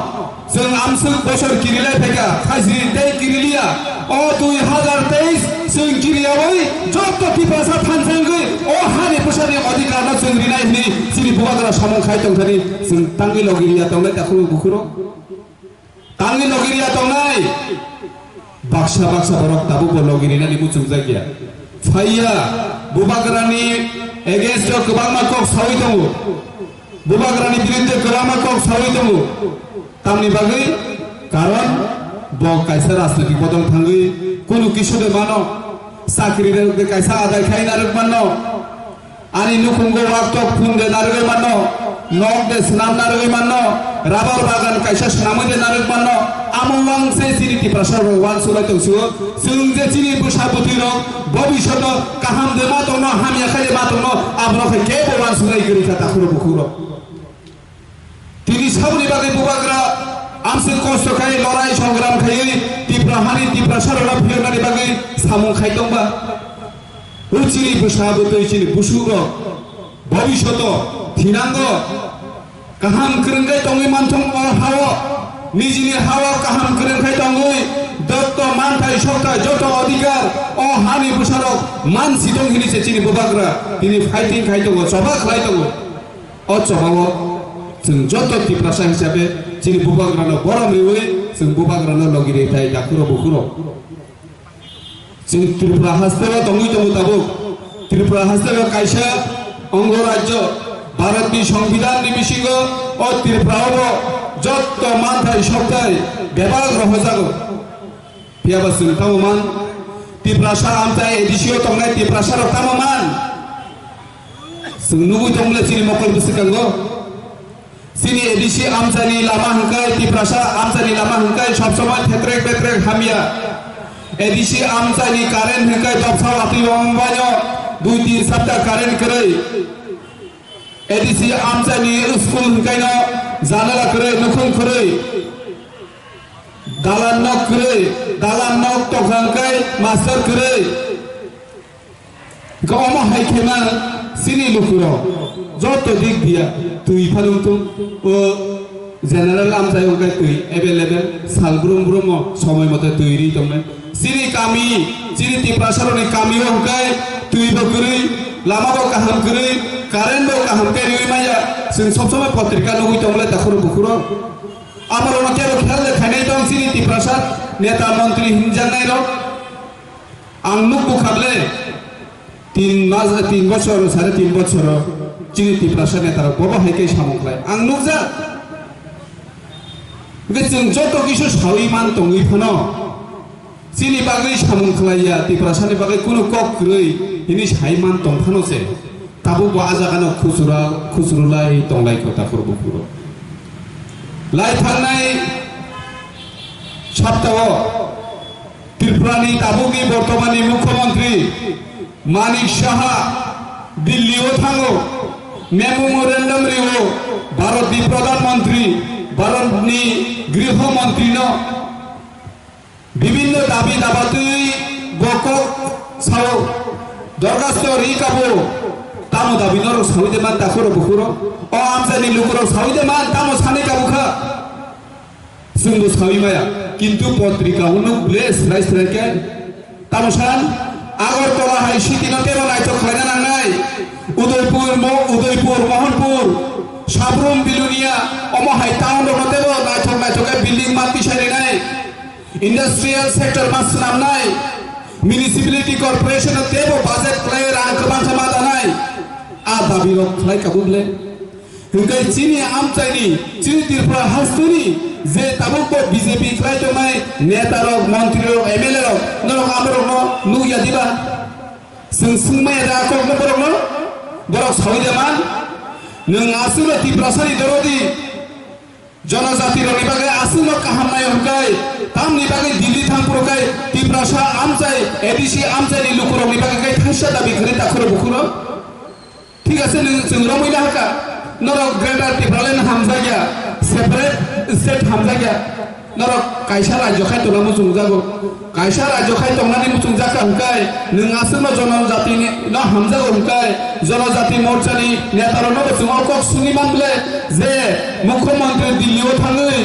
जों आमसुक बसर किरिलाय फैगा खाजिरि दै किरिलिया अ 2023 जों किरियावै जत तिपासा थानसांगै अ हानि फुसानि अधिकारना जों रिनायनि सिनि बुबाग्रा सामं खाय दंथानि जों तांगि लगिरिया दंनाय दाखु बुखुरो तांगि लगिरिया दंनाय बाक्सा बरक दाबो लगिरिनानि मुचुं जायगाया फाइया बुबाग्रानि एगेन्स्ट गोबां माकक सावै दङ बुबाग्रानि बिरुद्धे गोबां माकक सावै दङ तामनि बागै कारण ब कायसा राजनीतिक बदल थाङै कुनु किसुदे मानो साख्रि रे कायसा आदाय खायना रुक मानो ani nukungo wakto kunde narge manno nok de snam narge manno rabar bagan kaisa snamoi de narge manno among se sini Tripura wan sulai tongsu sung je chini busaboti ro bobishot kaham de matono hamia khale matono abro ke wan sulai giri kata khuro bukhuro tini sabni bage bubagra amse kosto khai lorai সংগ্রাম khai Tripura hani Tripura sarala phirnani bage samung khai tongba uchini busaboti chini busuro bobishot thinango kaham krengkai tongi mantong hawa নিজিনি হাওয়া কাহাম করেন খাই তঙ্গই দত্ত মানথাই সরকার যত অধিকার ও হানি প্রসারক মান সিদং হিনিছে চিনি বুবাগ্রা তিনি fighting খাই তঙ্গ সভা খাই তঙ্গ ও চবাও जों যত ত্রিপ্রাসা হিসাবে চিনি বুবাগ্রানো বড় মিউই जों বুবাগ্রানো লগিরে তাই ডাকুরো বুকুরো जों ত্রিপুরা হাসতেও তঙ্গই তঙ্গ তাবো ত্রিপুরা হাসতেও কাইসা অঙ্গরাজ্য ভারতীয় সংবিধান নিবিসিঙ্গ ও ত্রিপুরাও যত মানথাই সপ্তাহে ব্যবহার হজাগো পিয়াবাসুন তামমান ত্রিপ্রাসা আমতাই এডিসিও তংনাই ত্রিপ্রাসার তামমান সুনুগুই তংলে চিনি মকল বুসিকাঙ্গো চিনি এডিসি আমসানি লামা হংকাই ত্রিপ্রাসা আমসানি লামা হংকাই সব সময় থেত্রেক বেত্রেক হামিয়া এডিসি আমসানি কারেন্ট হংকাই দবসাও আতি বমবানো 2-3 সপ্তাহ কারেন্ট করে এডিসি আমসানি স্কুল হংকাইনো জানালা করে নখন করে দালান নক তখানকাই মাস্টার করে গম হাইখেনা সিনি লুকুর যত দিক দিয়া তুই ফালুম তো ও জেনারেল আমসাই হংকাই তুই এভেলেবেল সালব্রুম ব্রহ্ম সময় মতো তৈরি তোমরা সিনি কামি চিনি ত্রিপ্রাসারনি কামি হংকাই তুই বকরি লামাবো কাহাম করে কারেন্ট বো কাহাম কে রই মায়া जों सब समय पत्रिका लुगै तंगले दाखुर बुखुरो आमर ओनके खेल खानाय दं सिनि त्रिप्रासा नेता मंत्री हिनजानाय रो आं नुक बुखाबले 3 বছর 3.5 বছর চিনি ত্রিপ্রাসা नेता बबा हायके सामुखलाय आं नुकजा जों जत किसु सावि मान तंगै फनो सिनि बागै सामुखलाया त्रिप्रासानि बागै कुनु कक्रै हिनि साइमान तंफानोसे ताबो बाजागानो खुसुरुलाय तंलाय खोथा करबो पुरो लाई थांनाय सप्ताह त्रिपुरानि ताबुनि बर्तमाननि मुख्यमंत्री मानिक साहा दिल्लीयाव थाङो मेमोरेन्डाम रिओ भारतनि प्रधानमंत्री भारतनि गृहमंत्री न विभिन्न दाबि दाबातै बकक साव दरखास्त रिकाबो तामो दाबिनर सावैदे मान दाखुरो बुखुरो ओ आमसानि लुकुरो सावैदे मान तामो सानै काबुखा जोंबो सावैमाया किन्तु पत्रिका उनु ब्लेस राइस राइके तामो सान आगरतला हाइ सिटिनतेबो नायथक खायना नांनाय उदयपुर मोहनपुर साब्रुम बिलुनिया अमहाय टाउन दनतेबो नायथक बिल्डिं मान बिसायनाय इंडस्ट्रियल सेक्टर मान स्नामनाय म्युनिसिपालिटी कॉर्पोरेशन तेबो बाजेट प्ले रां गोबां समादानाय आ दाबि रक खालाय काबुले हंगाय चिनि आमचाइनि चिनि त्रिपुरा हास्तुनि जे ताबुको बीजेपी खालाय तमाय नेता रक मंत्री रक एमएलए रक नरक आमरक न नुया दिबा जों सुंमाय राखक न बरक न बरक सावैदेमान नों आसुनो त्रिपुरासानि दरदि जनजाति रनि बागै आसुनो काहामनाय हंगाय तामनि बागै दिल्ली थांपुरकाय त्रिपुरासा आमचाइ एडिसि आमचाइनि लुकुरनि बागै थाइसा दाबि करे दाखुरो बुखुरो ठीक আছে जों रमैना हाका नरक ग्रेटार त्रिपुरालेण्ड हामजागिया सेपारेट स्टेट हामजागिया नरक कायसा राज्य खाय तंना मुसुं जागो कायसा राज्य खाय तंनानि मुसुं जाका हंकाय नों आसुनो जनजातिनि न हामजागो हंकाय जनजाति मोर्चानि नेतारनो बसुङाव कक सुनि मानले जे मुख्यमंत्री दिल्लीयाव थाङै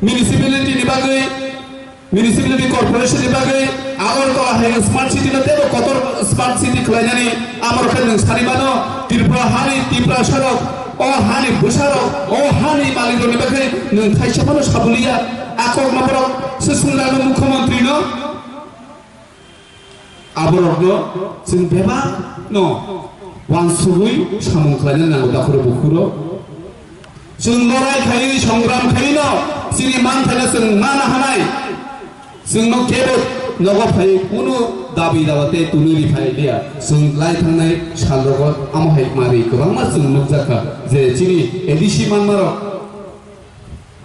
म्युनिसिपालिटीनि बागै म्युनिसिपालिटी कॉर्पोरेशननि बागै आगरतला हाय स्मार्ट सिटी न तेबो कतर स्मार्ट सिटी खलायनानै आमरखै नों सानिबानो त्रिपुरा हानि त्रिपुरा सरक ओ हानि बुसारक ओ हानि मालिकनि बागै नों थाइसेबानो साबुलिया आकक नबरक सुसुंलानो मुख्यमंत्री न आबरकनो जों बेबा न वानसुबै सामुं खलायनो नांगौ दाखुरो बुखुरो जों लराय खायै संग्राम खायै न सिनि मान थानो जों माना हानाय जोंनो केबो नगो फाय कुनु दाबि दाबाते तुनुरि फाय दिया जों लाइ थांनाय सालरगत आमहाय मारि गोबां मा जों नुजाखा जे चिनि एडिसि मानमारो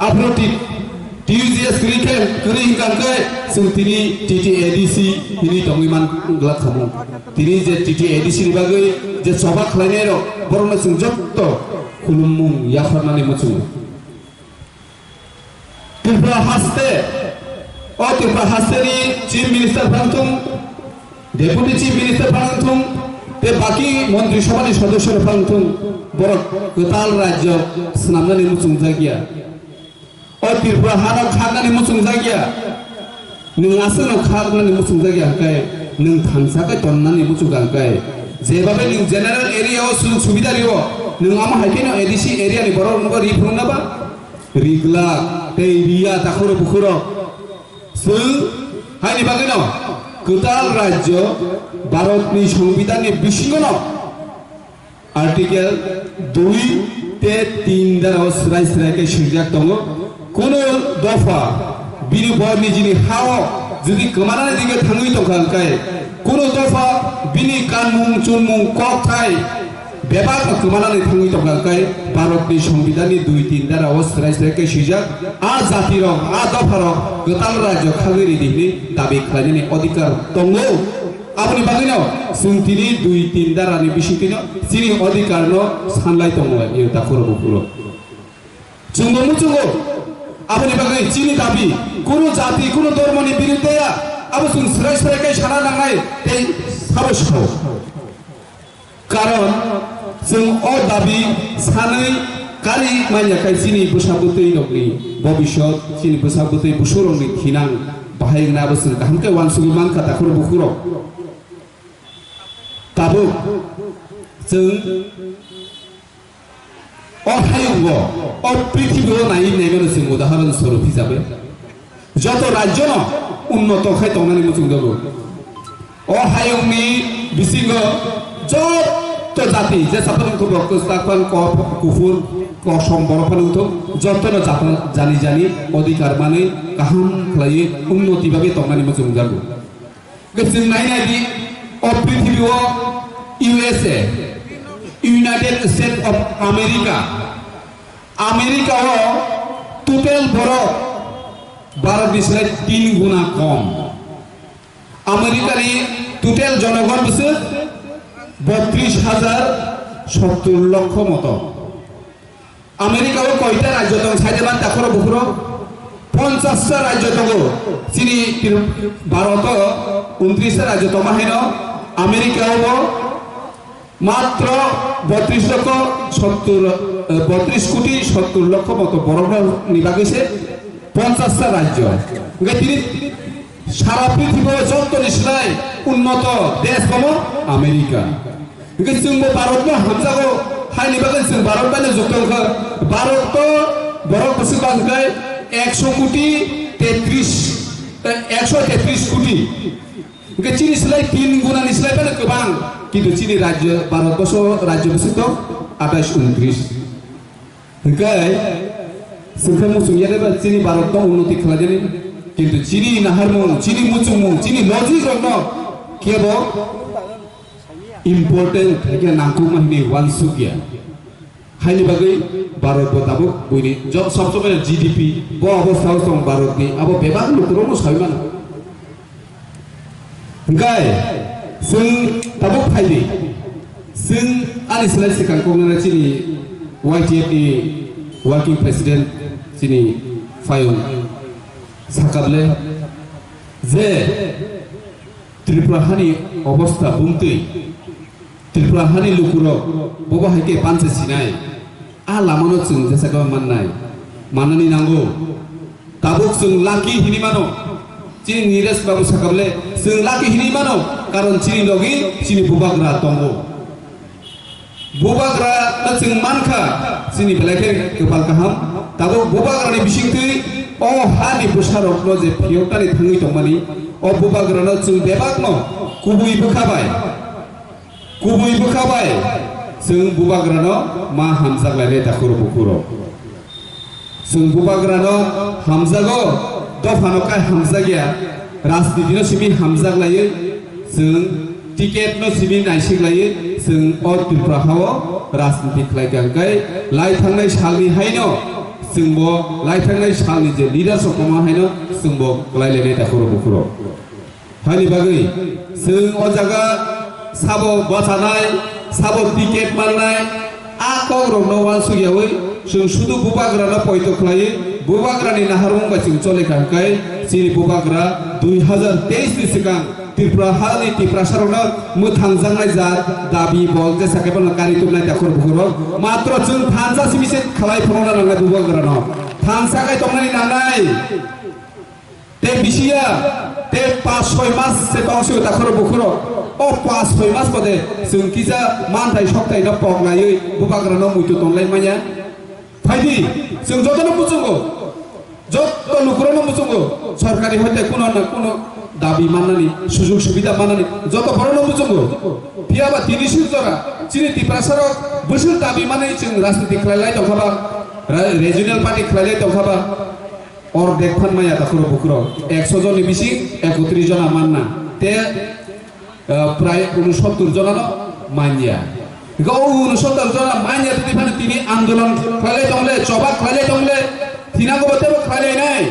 आफ्रोटिक टिउजिएस क्रिकेट करि हिंगांकै जों तिनि टिटि एडिसि हिनि तंगिमान ग्ला खामु तिनि जे टिटि एडिसि नि बागै जे सभा खालायनाय र बरनो जों जत्त खुलुममुं याफारनानै मचु त्रिपुरा हास्ते त्रिपुरा हास्तेनि चीफ मिनिस्टार फांथुं डेपुटी चीफ मिनिस्टार फांथुं ते बाकी मंत्री सभानि सदस्य फांथुं बर गोताल राज्य स्नामनानै मचुं जागिया त्रिपुरा हानाव खारनानै मचुं जागिया नों आसनाव खारनानै मचुं जागिया हांखाय नों थांसाखै तन्नानै मचुं गांखाय जेबाबे नों जेनेरेल एरियायाव सुजुग सुबिदा लियो नों आमा हाइकेनो एडिसि एरियानि बर' नंगौ रिफुंनाबा रिगला ते रिया दाखुरो बुखुरो जों हायनि बागै न गोताल राज्य भारतनि संविधाननि बिसिङाव आर्टिकेल 2 ते 3 दाराव स्राय स्रायकै सिरजाक दङ कोनो दफा बिनि बरनि जिनि हाव जुदि गोमानानै दिगे थाङै दंखांखाय कोनो दफा बिनि कानमुं चुनमुं ककथाय बेबाद गोमानानै थाङै दंखांखाय भारतनि संविधाननि 2-3 दाराव स्राय स्रायकै सिरजाक आ जाति रं आ दफा रं गोताल राज्य खागिरि दिनि दाबि खालायनायनि अधिकार दङ आबनि बागैनो जों दिनि 2-3 दारानि बिसिङैनो जिनि अधिकार न सानलाय दङ ए दाखुरो बुखुरो जोंबो मुचुङो आबनि बागै जिनि दाबि कोनो जाति कोनो धर्मनि बिरुद्धया आबो जों स्राय स्रायकै साना नांनाय ते साबस्खौ कारण जों अ दाबि सानै कारि माइयाखाय जिनि बोसाबुतै नगनि भबिष्यत जिनि बोसाबुतै बुसुरंनि खिनां बाहायनाबो जों गाहामकै वानसुगि मानखा दाखुरो बुखुरो ताबो जों अहायंग पृथिवीर नायि नायबानो जों उदाहरण स्वरूप हिसाबै যত রাজ্য উন্নত খাই তংনানি মুচুং দগো অহায়ংनि बिसिंग যত জাতি যে সাধারণ কস্তাকন ক কুফুর ক সম্বরফানুত যতন জানি জানি অধিকার মানে কাহাম খালাই উন্নতি ভাবে তংনানি মুচুং দগো গেছিং নাইনাদি অ পৃথিবীও USA United State of America total বড় भारत निस्राय 3 गुना कम आमेरिकानि টোটাল জনগণ বিশেষ 32,070 লক্ষ মতো আমেরিকাও কয়টা রাজ্য দং সাইদেবান দাখর বুকুর 50টা রাজ্য দং চিনি ভারত 29টা রাজ্য তমাহেন আমেরিকাও মাত্র 32 কোটি 70 লক্ষ মতো বড় নিবাগেছে 50টা রাজ্য তিনি সারা পৃথিবীর যত নিশ্চয় উন্নত দেশ কম আমেরিকা जों भारत हामजागो हायनि बागै जों भारत बायनो जुगदों भारत बरक बोसोरबांखाय 133 कोटी चिनि सोलाय 3 गुना निस्लाय बानो गोबां किन्तु चिनि राज्य भारतबर्ष राज्य बोसोर दं 28-29 ओंखाय जोंखौ मुसुंगियाबो चिनि भारत उन्नति खालामनानै किन्तु चिनि नाहारमुं चिनि मुचुंमुं चिनि लजिक रंग केबो इम्पोर्टेंट के नांगौ माहिनी वानसुगिया हायनि बागै भारत बताबो बयनि सब समय जीडीपी ब अवस्थायाव दं भारतनि आबो बेबां नखरावनो सायमान गाय जों दाबो फायदि जों आनि सोलाय सिगां कमनानै चिनि YTF नि वर्किं प्रेसिडेंट चिनि फायन साकाबले जे त्रिपुराहानि अवस्था बुंतै त्रिपुराहानि लुकुरो बबा हायके पानसे सिनाय आ लामानो जों जेसागा माननाय माननानै नांगौ दाबुक जों लाखि हिनि मानो चिनि नीरज बाबु साकाबले जों लाखि हिनि मानो कारण चिनि लगी चिनि बुबाग्रा दंगो बुबाग्रा जों मानखा चिनि बेलायखे गोपाल गाहाम दाबो बुबाग्रानि बिसिंथै अ हानि बोसारकनो जे फियौटानि थाङै दंमानि अ बुबाग्रानो जों बेबागनो गुबै बोखाबाय जों बुबाग्रानो मा हामजागलायनाय दाखुर बुखुर जों बुबाग्रानो हामजागो दफानकाय हामजागिया राजनीति न सिमी हामजाक लायो जों टिकेट न सिमी नायसिक लायो जों अ त्रिपुरा हाव राजनीति खालायगांगाय लाय थांनाय सालनि हायनो जोंबो लाय थांनाय सालनि जे लिडारशिप कमा हायनो जोंबो लायलायनाय दाखुर बुखुर हानि बागै जों अ जागा साबो बसानाय साबो टिकेट माननाय आ कग्रब नवान सुगियावै जों सुदु बुबाग्राना पयत खालायो बुबाग्रानि नाहारमुं बायसिं चलेखांगाय सिनि बुबाग्रा 2023 नि सिगां त्रिपुरा हालनि त्रिपुरासारावनो मोथांजांनाय जा दाबि बल जे साकेबन गारि तुमनाय दाखुर बुखुर मात्र जों थानजा सिमिसे खालाय फरना लांनाय बुबाग्रानो थानसाखाय तंनाय नानाय ते बिसिया ते 5-6 मास से बावसो दाखुर बुखुर अ 5-6 मास बदे जों किजा मानथाय सप्ताहनो पगलायै बुबाग्रानो मुइतु तंलाय माया फायदि जों जतनो बुझंगो जत लुकुरानो बुझंगो सरकारि हते कोनो ना कोनो दाबि माननानै सुजुग सुबिदा माननानै जत बरनो बुझंगो फियाबा तिनिसु जरा चिनि त्रिपुरासार बोसोर दाबि मानै जों राजनीति खालायलाय दखाबा रिजनल पार्टी खालायलाय दखाबा और देखफान माया दाखुर बुखुर 100 जननि बिसि 31 जना मानना ते प्राय 69 जनानो मानिया गौ 69 जना मानिया तिफान तिनि आंदोलन खालाय दंले चबा खालाय दंले तिनागो बतेबो खालाय नाय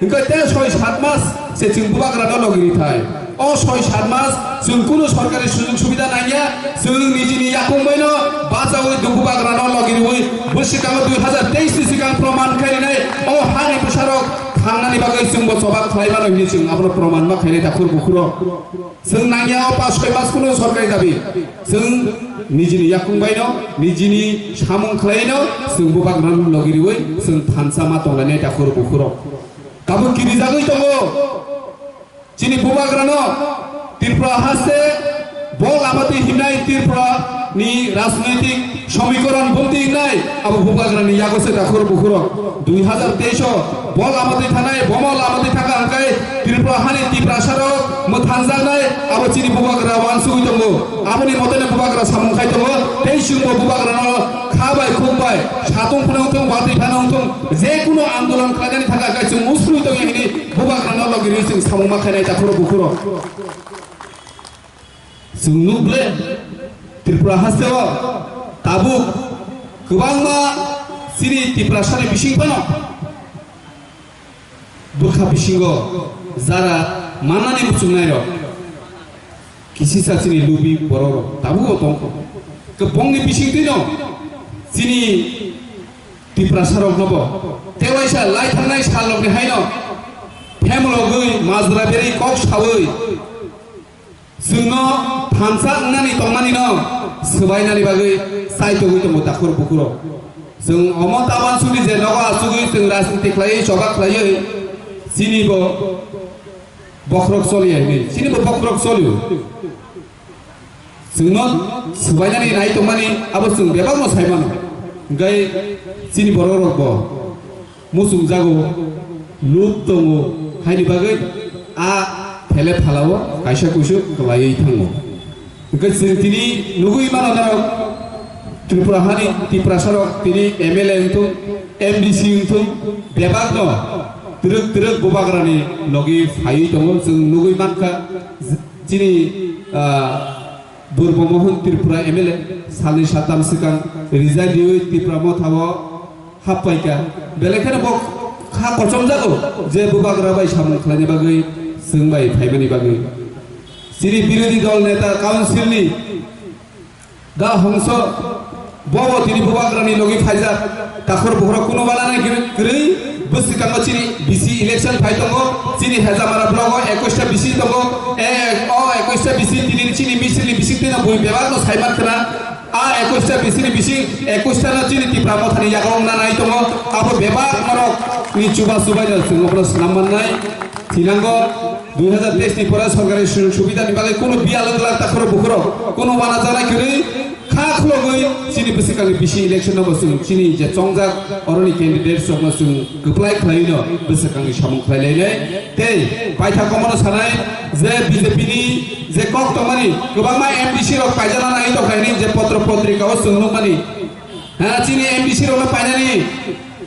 इनका ते 6-7 मास से जों बुबाग्रानो लगिरि थाय अ 6-7 मास जों कुनु सरकारि सुजुग सुबिदा नाया जों निजिनि याकुंबायनो बाजावै बुबाग्रानो लगिरि बोसिकां 2023 नि सिगां प्रमाण खायनाय अ हानि बुसारक थांनानै बागै जोंबो सभा खालायबानो हिनि जों आब्र प्रमाण मा खायनाय दाखुर बुखुर जों नाया 5-6 मास कुनु सरकारि दाबि जों निजिनि याकुंबायनो निजिनि सामुं खालायनो जों बुबाग्रानो लगिरि जों थानसा मा तंलायनाय दाखुर बुखुर काबु किरि जागै दङो चिनि बुबाग्रानो त्रिपुरा हासे बल आबादी हिनाय त्रिपुरा नि राजनैतिक समीकरण बुंति हिनाय अब बुबाग्रानि यागसे दाखुर बुखुर 2023 बल आबादी थानाय बमल आबादी थाका हांकाय त्रिपुरा हानि त्रिपुरासारो मोथांजानाय अब चिनि बुबाग्रा वानसुगै दङो आबनि मतेने बुबाग्रा सामुंखाय दङो तेइसुंबो बुबाग्रानो खाबाय खुबाय सातुं फुनांथों बादै फानांथों जेकुनु आन्दोलन खालायनानै थाखाय जों मुस्रुइ दङ हिनि बुबाग्रानो लगिरि जों सामुं माखायनाय दाखुर बुखुर जों नुब्ले त्रिपुरा हासेव ताबुक गोबांमा सिनि त्रिपुरासानि बिसिंफानो बुरखा बिसिंगो जारा मानानि बुचुंनाय किसी साचिनि लुबि बर ताबुक दं गोबांनि बिसिंथिनो सिनि त्रिपुरासारक नबो तेवाइसा लाय थांनाय सालकनि हायनो फेमलगै माजराबेरि कक सावै जोंनो थानसा नानि तंनानिनो सोबायनानि बागै साइतगै दङ दाखुर बुखुर जों अमत आबानसुनि जे नगा आसुगै जों राजनीति खालायै सभा खालायै सिनिबो बख्रक चलियै सिनिबो बख्रक चलियो जोंनो सोबायनानि नाय तंनानि आबो जों बेबा मोसायमान गै सिनि बर रगबो मुसुं जागो लुप दङ हायनि बागै आ फेले फालाव कायसा कुसु लायै थाङो गै तिनि नुगै मानना त्रिपुरा हानि त्रिपुरासारक तिनि एमएलए उंथुं एमडीसी उंथुं बेबाग दं तिरक तिरक बुबाग्रानि लगी फायै दङ जों नुगै मानखा तिनि बुरबमोहन त्रिपुरा एमएलए सालनि साताम सिगां रिजाइन दियै त्रिपुरा मथाव हाबपायका बेलेखाने बक खा खचम जागौ जे बुबाग्रा बाय सामुं खालायनाय बागै जों बाय फायबानि बागै सिरि बिरोधी दल नेता काउन्सिलनि दा हंस बब तिनि बुबाग्रानि लगी फायजा दाखुर बुखुर कुनु बालानाय गरै बोसिकांगो चिनि बिसि इलेक्शन फाय दङ चिनि हेजामारा ब्लक 21 टा बिसि दङ 21 टा बिसि तिनि चिनि मिसिनि बिसि तिना बय बेबाग साइमान खना आ 21 टा बिसिनि बिसि 21 टा चिनि त्रिपुरा मथानि यागाव नानाय दङ आबो बेबाग मरक नि चुबा सुबायनो जों अब्ला नामनाय थिनांगो 2023 नि परा सरकारि सुबिदानि बागै कोनो बियालगला दाखुर बुखुर कोनो बाना जानाय गरै खा खलगै चिनि बोसिकांनि बिसि इलेक्शन नबसुं चिनि जे चंजाक अरनि कैंडिडेट सबनसुं गप्लाय खालायनो बोसिकांनि सामुं खालायलायनाय ते पाइथा कमनो सानाय जे बीजेपी नि जे कक तमानि गोबांमा एमडीसी रक पाइजाना नाय दखायनि जे पत्र पत्रिकाव सोंनो मानि हा चिनि एमडीसी रक पाइनानि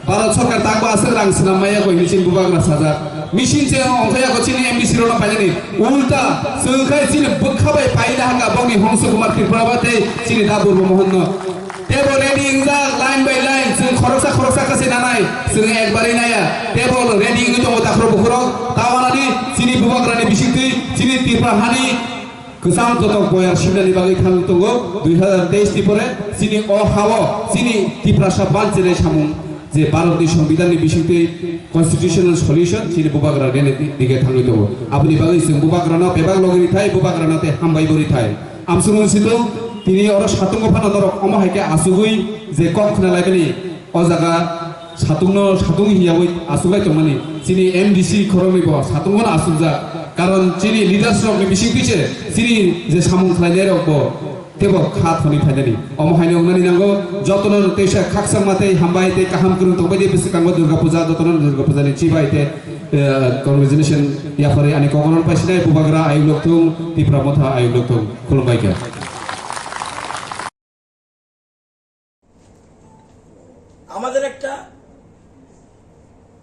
भारत सरकार ताको आसे रां सिनामाया को मिसिन बुबाग्रा साजा मिसिन से अंखया को चिनि एमबीसी रोना पाइनि उल्टा सोखाय चिनि बखाबाय पाइना हागा बंनि हंस कुमार त्रिपुराबाते चिनि दाबुर मोहन टेबल रेडी इंजा लाइन बाय लाइन जों खरसा कासे नानाय जों एकबारै नाया टेबल रेडी इंजो दाखरो बखरो तावानानि चिनि बुबाग्रानि बिसिंति चिनि त्रिपुरा हानि गोसां जतक बयार सिमनानि बागै खान दंगो 2023 नि परे चिनि अ हाव चिनि त्रिपुरा साबाल जेरै सामुं जे भारतनि संविधाननि बिसिंति कन्स्टिट्यूशनल सल्यूशन चिनि बुबाग्रा देने दिगे थांगै दङ आबनि बागै जों बुबाग्राना बेबाग लगरि थाय बुबाग्रानाते हामबाय बरि थाय आमसुरन सिलो तिनि अर सातुंग फाना दरक अमा हायके आसुगै जे कम खनालायबनि अ जागा सातुं हियाबै आसुगाय तंमानि चिनि एमडीसी खरमैबो सातुंगन आसुजा कारण चिनि लिडारशिप नि बिसिंतिसे चिनि जे सामुं खालायनाय रखबो तेबो खाथनि फायनानि अमहायनि अंनानि नांगो जतन तेसा खाकसां माते हामबाय ते काहाम कुरुं तबायदि बिसकांगो दुर्गा पूजा जतन दुर्गा पूजानि चिबाय ते कंग्रेचुलेशन याफारे आनि कगनन पाइसिनाय बुबाग्रा आयुलक्तुं त्रिपुरा मथा आयुलक्तुं खुलुमबायके আমাদের একটা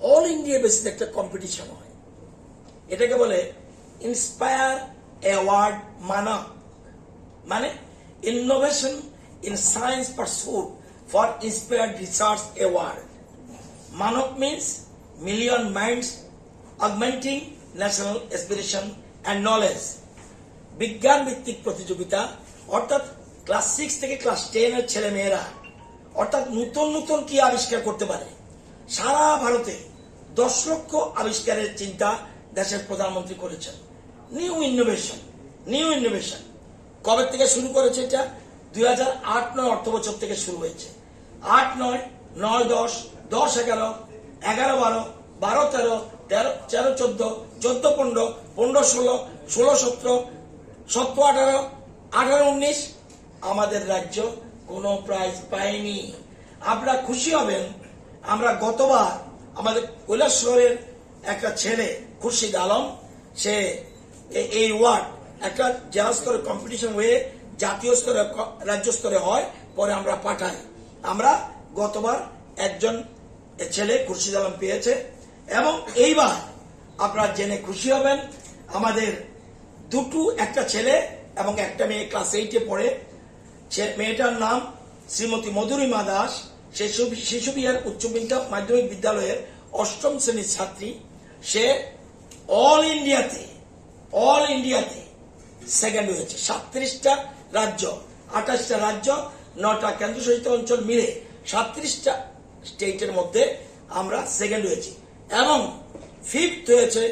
অল ইন্ডিয়া বেসিস একটা কম্পিটিশন হয় এটাকে বলে ইন্সপায়ার অ্যাওয়ার্ড মানক মানে innovation in science pursuit for inspired research award মানক means million minds augmenting national aspiration and knowledge বিজ্ঞান ভিত্তিক প্রতিযোগিতা অর্থাৎ ক্লাস 6 থেকে ক্লাস 10 এর ছেলে মেয়েরা অর্থাৎ নতুন কি আবিষ্কার করতে পারে সারা ভারতে 10 লক্ষ আবিষ্কারের চিন্তা দেশের প্রধানমন্ত্রী করেছেন নিউ ইনোভেশন কবে থেকে শুরু করেছে এটা 2008-9 অর্থবছর থেকে শুরু হয়েছে 8-9 9-10 10-11 11-12 12-13 13-14 14-15 15-16 16-17 17-18 18-19 আমাদের রাজ্য কোনো প্রাইজ পায়নি আপনারা খুশি হবেন আমরা গতবার আমাদের কৈলাসহরের একটা ছেলে খুরশিদ আলম সে এই ওয়ার্ড একটা জেলা স্তরে কম্পিটিশন হয়ে জাতীয় স্তরে রাজ্য স্তরে হয় পরে আমরা পাঠাই আমরা গতবার একজন ছেলে খুরশিদ আলম পেয়েছে এবং এইবার আপনারা জেনে খুশি হবেন আমাদের একটা ছেলে এবং একটা মেয়ে ক্লাস 8-এ পড়ে মেয়েটার নাম শ্রীমতী মধুরিমা দাস সে শিশু বিহার উচ্চ মাধ্যমিক বিদ্যালয়ের 8ম শ্রেণীর ছাত্রী সে অল ইন্ডিয়াতে সেকেন্ড হয়েছে 37টা রাজ্য 28টা রাজ্য 9টা কেন্দ্রশাসিত অঞ্চল মিলে 37টা স্টেটের মধ্যে আমরা সেকেন্ড হয়েছি এবং ফিফথ হয়েছে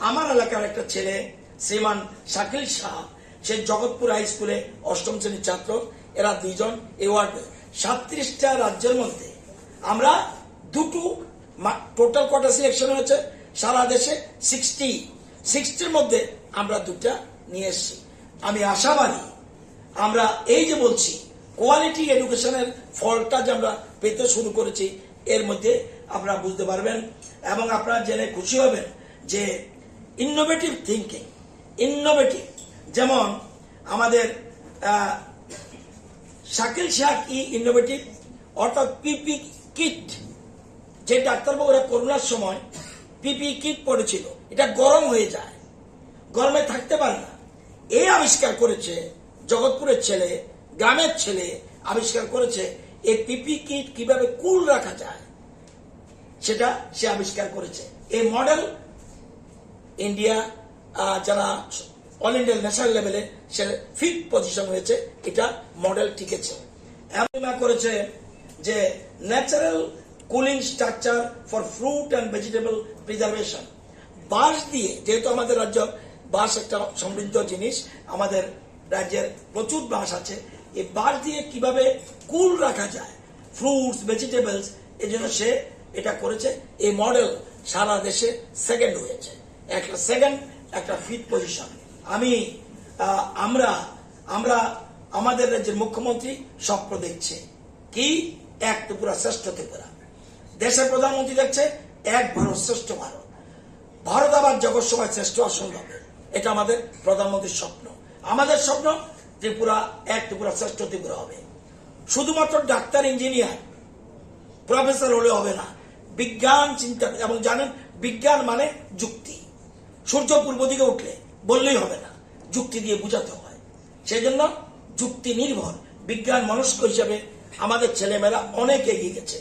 আমার এলাকার একটা ছেলে শ্রীমান শাকিল শাহ সে জগৎপুর হাই স্কুলে 8ম শ্রেণীর ছাত্র এরা দুইজন অ্যাওয়ার্ড 37টা রাজ্যের মধ্যে আমরা টোটাল কটা সিলেকশন হয়েছে সারা দেশে 60-র মধ্যে আমরা 2টা নিয়ে এসেছি আমি আশাবাদী আমরা এই যে বলছি কোয়ালিটি এডুকেশনের ফলটা যে আমরা পেতে শুরু করেছি এর মধ্যে আপনারা বুঝতে পারবেন এবং আপনারা জেনে খুশি হবেন যে ইনোভেটিভ থিঙ্কিং যেমন আমাদের শাকিল শাহ কি ইনোভেটিভ অর্থাৎ পিপি কিট যে ডাক্তারবাবুরা করোনার সময় পিপি কিট পড়েছিল এটা গরম হয়ে যায় গরমে থাকতে পারে না এই আবিষ্কার করেছে জগৎপুরের ছেলে গ্রামের ছেলে আবিষ্কার করেছে এই পিপি কিট কিভাবে কুল রাখা যায় সেটা সে আবিষ্কার করেছে এই মডেল ইন্ডিয়া যারা অল ইন্ডিয়া ন্যাশনাল লেভেলে সে 5th পজিশন হয়েছে এটা মডেল টিকেছে এমন করেছে যে natural cooling structure for fruit and vegetable preservation বাঁশ দিয়ে যেহেতু আমাদের রাজ্য বাঁশ একটা সমৃদ্ধ জিনিস আমাদের রাজ্যের প্রচুর বাঁশ আছে এই বাঁশ দিয়ে কিভাবে কুল রাখা যায় ফ্রুটস ভেজিটেবলস এই জন্য সে এটা করেছে এই মডেল সারা দেশে সেকেন্ড হয়েছে একটা সেকেন্ড একটা 5th পজিশন আমরা আমাদের রাজ্যের মুখ্যমন্ত্রী স্বপ্ন দেখছে কি এক ত্রিপুরা শ্রেষ্ঠ ত্রিপুরা দেশের প্রধানমন্ত্রী দেখছে এক ভারত শ্রেষ্ঠ ভারত আবার জগৎ সভায় শ্রেষ্ঠ আসন হবে এটা আমাদের প্রধানমন্ত্রীর স্বপ্ন আমাদের স্বপ্ন ত্রিপুরা এক ত্রিপুরা শ্রেষ্ঠ ত্রিপুরা হবে শুধুমাত্র ডাক্তার ইঞ্জিনিয়ার প্রফেসর হলে হবে না বিজ্ঞান চিন্তা এবং জানেন বিজ্ঞান মানে যুক্তি। সূর্য পূর্ব দিকে উঠলে বললেই হবে না, যুক্তি দিয়ে বোঝাতে হয়। সেই জন্য যুক্তি নির্ভর বিজ্ঞান মনস্ক হিসেবে আমাদের ছেলেমেয়েরা অনেক এগিয়ে গেছে।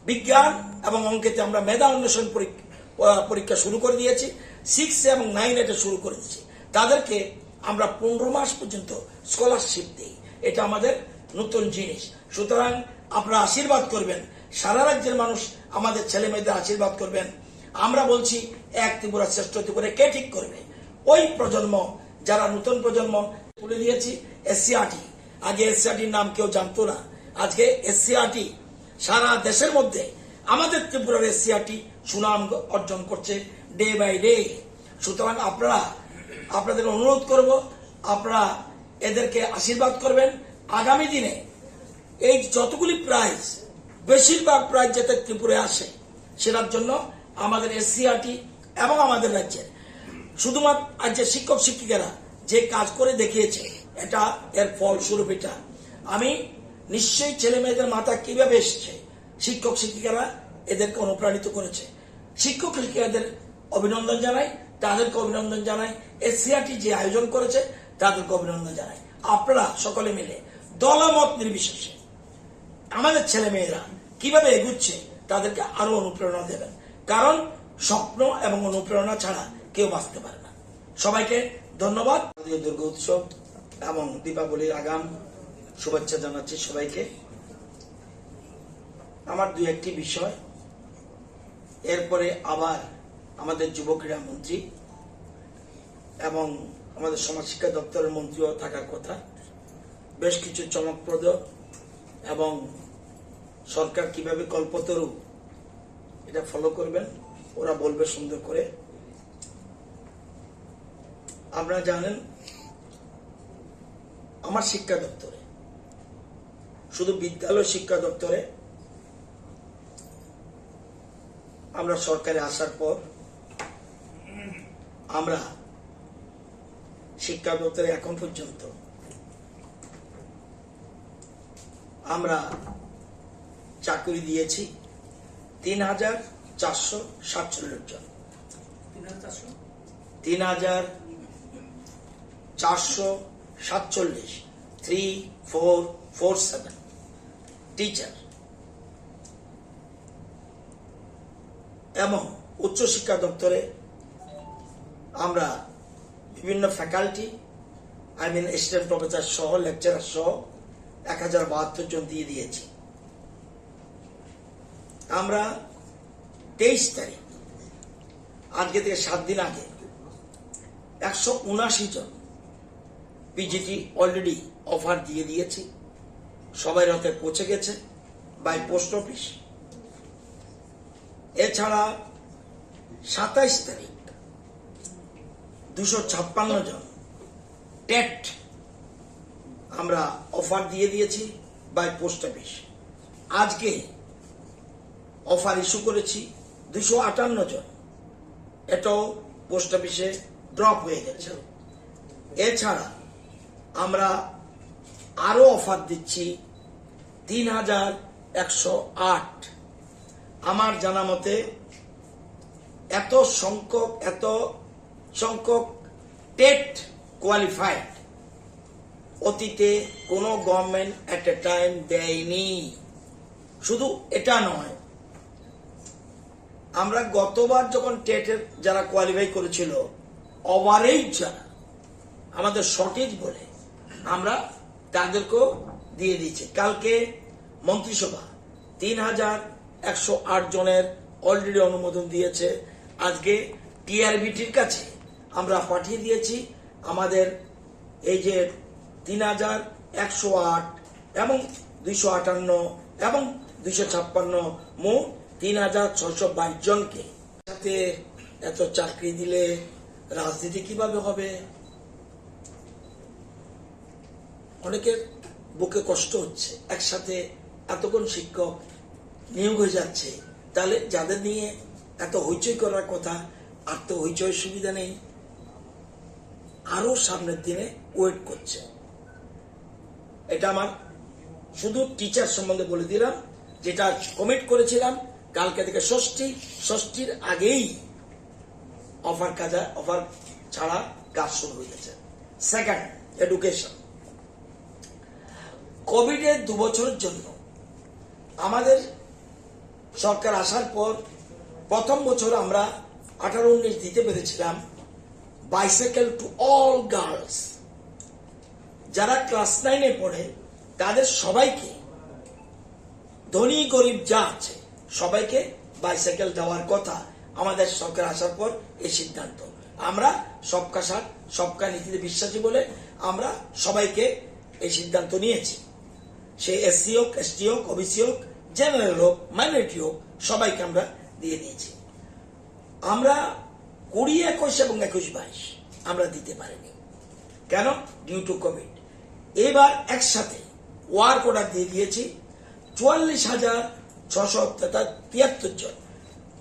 বিজ্ঞান এবং অঙ্কেতে আমরা মেধা অন্বেষণ পরীক্ষা শুরু করে দিয়েছি, 6 এবং 9 এটা শুরু করে দিয়েছি। তাদেরকে আমরা 15 মাস পর্যন্ত স্কলারশিপ দিই, এটা আমাদের নতুন জিনিস। সুতরাং আপনারা আশীর্বাদ করবেন, সারা রাজ্যের মানুষ আমাদের ছেলে মেয়েদের আশীর্বাদ করবেন। আমরা বলছি এক ত্রিপুরা শ্রেষ্ঠ ত্রিপুরা কে ঠিক করবে? ওই প্রজন্ম, যারা নতুন প্রজন্ম তুলে দিয়েছি। এসসিআরটি, আগে এসসিআরটির নাম কেউ জানতো না, আজকে এসসিআরটি সারা দেশের মধ্যে আমাদের ত্রিপুরার এসসিআরটি সুনাম অর্জন করছে ডে বাই ডে। সুতরাং আপনাদের অনুরোধ করব, আপনারা এদেরকে আশীর্বাদ করবেন। আগামী দিনে এই যতগুলি প্রাইজ, বেশিরভাগ প্রাইজ যাতে ত্রিপুরায় আসে, সেটার জন্য আমাদের এসসিআরটি এবং আমাদের রাজ্যের শুধুমাত্র রাজ্যের শিক্ষক শিক্ষিকারা যে কাজ করে দেখিয়েছে, এটা এর ফলস্বরূপ। এটা আমি নিশ্চয়ই ছেলে মেয়েদের মাথা কিভাবে এসছে, শিক্ষক শিক্ষিকারা এদেরকে অনুপ্রাণিত করেছে। শিক্ষক শিক্ষিকাদের অভিনন্দন জানাই, তাদেরকে অভিনন্দন জানাই। এসসিআরটি যে আয়োজন করেছে তাদেরকে অভিনন্দন জানাই। আপনারা সকলে মিলে দলমত নির্বিশেষে আমাদের ছেলে মেয়েরা কিভাবে এগুচ্ছে তাদেরকে আরো অনুপ্রেরণা দেবেন, কারণ স্বপ্ন এবং অনুপ্রেরণা ছাড়া কেউ বাঁচতে পারে না। সবাইকে ধন্যবাদ। দুর্গা উৎসব এবং দীপাবলির আগাম শুভেচ্ছা জানাচ্ছি সবাইকে। আমার 2-1টি বিষয়, এরপরে আবার আমাদের যুব ক্রীড়া মন্ত্রী এবং আমাদের সমাজ শিক্ষা দপ্তরের মন্ত্রীও থাকার কথা। বেশ কিছু চমকপ্রদ এবং সরকার কিভাবে কল্পতরু এটা ফলো করবেন, ওরা বলবে সুন্দর করে। আপনারা জানেন আমার শিক্ষা দপ্তরে, শুধু বিদ্যালয় শিক্ষা দপ্তরে আমরা সরকারে আসার পর আমরা শিক্ষা দপ্তরে এখন পর্যন্ত আমরা চাকরি দিয়েছি 3,447 জন। 3,447 3447 টিচার এবং উচ্চশিক্ষা দপ্তরে আমরা বিভিন্ন ফ্যাকাল্টি, অ্যাসিস্ট্যান্ট প্রফেসর সহ, লেকচারার সহ 1072 জন দিয়ে দিয়েছি। আমরা 23 তারিখ, আজকে থেকে 7 দিন আগে 179 জন পিজিটি অলরেডি অফার দিয়ে দিয়েছি, সবাই হাতে পৌঁছে গেছে বাই পোস্ট অফিস। এছাড়া 27 তারিখ 256 জন টেট আমরা অফার দিয়ে দিয়েছি বাই পোস্ট অফিস। আজকে অফার ইস্যু করেছি 258 জন, এটাও পোস্ট অফিসে ড্রপ হয়ে গেছে। এছাড়া আমরা আরো অফার দিচ্ছি 3,108। আমার জানা মতে এত সংখ্যক টেট কোয়ালিফাইড অতীতে কোনো গভর্নমেন্ট এট এ টাইম দেয়নি। শুধু এটা নয়, আমরা গতবার যখন টেটের যারা কোয়ালিফাই করেছিল, ওভারেজ যারা আমাদের শর্টেজ বলে, আমরা তাদেরকেও দিয়ে দিচ্ছি। কালকে মন্ত্রিসভা 3,108 জনের অলরেডি অনুমোদন দিয়েছে। আজকে টিআরবিটির কাছে আমরা পাঠিয়ে দিয়েছি আমাদের এই যে 3,108 এবং 258 এবং 256 মোট 3,622 জনকে। সাথে এত চাকরি দিলে রাজনীতি কিভাবে হবে? অনেকের বুকে কষ্ট হচ্ছে, একসাথে এতক্ষণ শিক্ষক নিয়োগ হয়ে যাচ্ছে, তাহলে যাদের নিয়ে এত হইচই করার কথা, আর তো হইচই সুবিধা নেই, আরো সামনের দিনে ওয়েট করছে। এটা আমার শুধু টিচার সম্বন্ধে বলে দিলাম, যেটা কমিট করেছিলাম কালকে থেকে ষষ্ঠীর আগেই অফার ছাড়া কাজ শুরু হয়ে গেছে। Second, education. কোভিডের 2 বছরের জন্য আমাদের সরকার আসার পর প্রথম বছর আমরা 18-19 দিতে পেরেছিলাম বাইসাইকেল টু অল গার্লস। যারা ক্লাস 9-এ পড়ে তাদের সবাইকে, ধনী গরিব যা আছে সবাইকে বাইসাইকেল দেওয়ার কথা আমাদের সরকার আসার পর এই সিদ্ধান্ত। আমরা সবকা সাথ সবকা নীতিতে বিশ্বাসী বলে আমরা সবাইকে এই সিদ্ধান্ত নিয়েছি। সে এসসি হোক, এসটি হোক, ওবিসি হোক, জেনারেল হোক, মাইনরিটি হোক, সবাইকে আমরা দিয়ে দিয়েছি। আমরা 20, 21 এবং 21-22 আমরা দিতে পারিনি। কেন? Due to covid. এবার একসাথে ওয়ার্ক অর্ডার দিয়ে দিয়েছি 44,673 জন,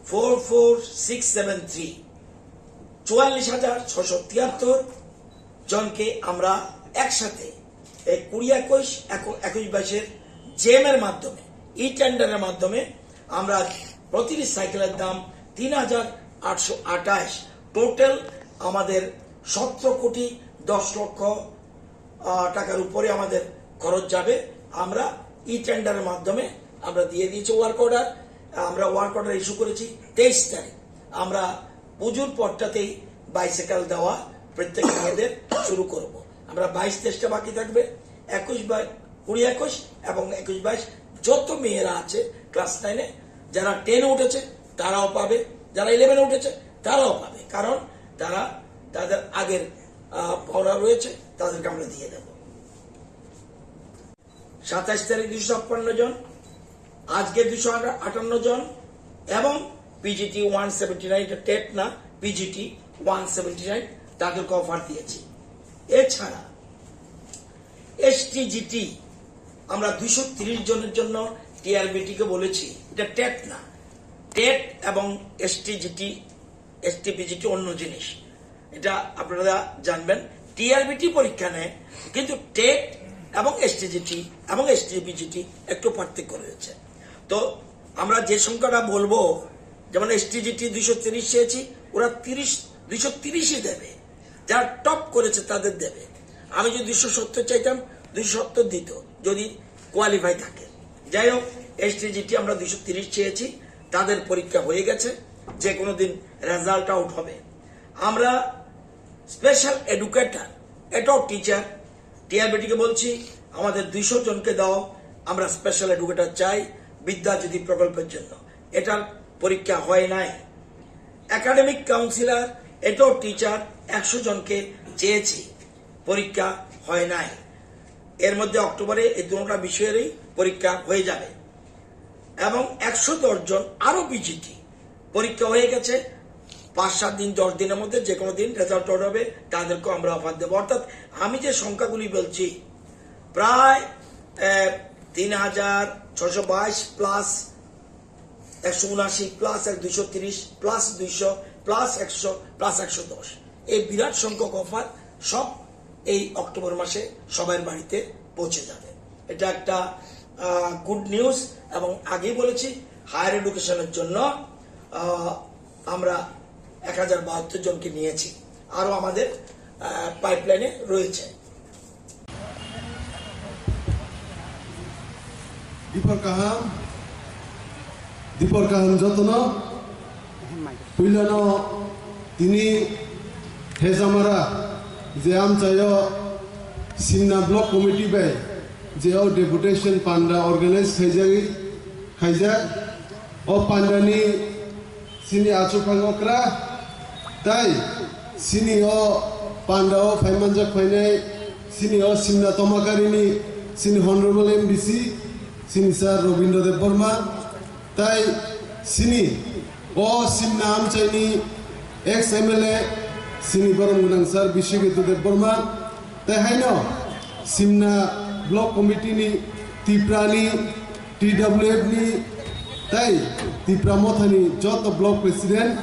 44673, 44,673 জনকে আমরা একসাথে এই 20, 21 জেমের মাধ্যমে, ই টেন্ডারের মাধ্যমে আমরা প্রতিটি সাইকেলের দাম 3,828, টোটাল আমাদের 17,10,00,000 টাকার উপরে আমাদের খরচ যাবে। আমরা ই টেন্ডারের মাধ্যমে আমরা দিয়ে দিয়েছি ওয়ার্ক অর্ডার। আমরা ওয়ার্ক অর্ডার ইস্যু করেছি 23 তারিখ। আমরা পুজোর পরটাতেই বাইসাইকেল দেওয়া প্রত্যেক মেয়েদের শুরু করব। আমরা 22-23টা বাকি থাকবে। 20, 21 এবং 21-22 যত মেয়েরা আছে ক্লাস 9-এ, যারা 10-এ উঠেছে তারাও পাবে, যারা 11-এ উঠেছে তারাও পাবে, কারণ তারা তাদের আগের পাওনা রয়েছে, তাদেরকে আমরা দিয়ে দেব। 27 তারিখ 256 জন, আজকে 258 জন এবং পিজিটি 179, এটা টেট না, পিজিটি 179 তাদেরকে অফার দিয়েছি। এছাড়া এসটিজিটি আমরা 230 জনের জন্য টিআরবিটিকে বলেছি, এটা টেট না। টেট এবং এসটিজিটি, এসটিপিজিটি অন্য জিনিস, এটা আপনারা জানবেন। টিআরবিটি পরীক্ষা নেয়, কিন্তু টেট এবং এসটিজিটি এবং এসটিপিজিটি একটু পার্থক্য রয়েছে। তো আমরা যে সংখ্যাটা বলবো, যেমন এসটিজিটি 230 চেয়েছি, ওরা 230ই দেবে, যারা টপ করেছে তাদের দেবে। আমি যদি 270 চাইতাম 270 দিত, যদি কোয়ালিফাই থাকে। যাই হোক, এসটিজিটি আমরা 230 চেয়েছি, তাদের পরীক্ষা হয়ে গেছে, যে কোনো দিন রেজাল্ট আউট হবে। আমরা স্পেশাল এডুকেটর, এটাও টিচার, টিআরবিটিকে বলছি আমাদের 200 জনকে দাও, আমরা স্পেশাল এডুকেটর চাই বিদ্যাজ্যোতি প্রকল্পের জন্য। এটার পরীক্ষা হয় নাই। একাডেমিক কাউন্সিলর, এটাও টিচার, 100 জনকে চেয়েছি, পরীক্ষা হয় নাই। এর মধ্যে অক্টোবরে এই দুটো বিষয়েরই পরীক্ষা হয়ে যাবে। এবং 110 জন আরো পিজিটি পরীক্ষা হয়ে গেছে। 5-7 দিন 10 দিনের মধ্যে যে কোনো দিন রেজাল্ট আউট হবে, তাদেরকে আমরা অফার দেবো। অর্থাৎ আমি যে সংখ্যাগুলি বলছি, প্রায় 3,622 plus 179 plus 230 plus 200 plus 100 plus 110, এই বিরাট সংখ্যক অফার সব এই অক্টোবর মাসে সবার বাড়িতে পৌঁছে যাবে। এটা একটা গুড নিউজ। এবং আগেই বলেছি, হায়ার এডুকেশনের জন্য আমরা 1072 জনকে নিয়েছি, আরো আমাদের পাইপলাইনে রয়েছে। দীপর কাহাম যত্ন পইলানো তিনি হেজামারা যে আমচায় সিন্না ব্লক কমিটি বাই যে ডেপুটেশন পান্ডা অর্গানাইজ খাইজাক ও পান্ডানি সিনি আচুফাঙ্গকরা তাই সিনি ও পান্ডা ও ফাইমানজাক ফাইনাই সিনি ও সিন্না তমাকারিনি সিনি হনরেবল এমডিসি সিনি স্যার রবীন্দ্র দেব বর্মা তাই সিনি ও সিন্না আমচাইনি এক্স এমএলএ সিনি গরম গুনাং স্যার বিশ্বজিৎ দেব বর্মা তাই হাইন সিমনা ব্লক কমিটিনি তিপ্রানি টিডব্লিউএফ নি তাই তিপ্রামথানি যত ব্লক প্রেসিডেন্ট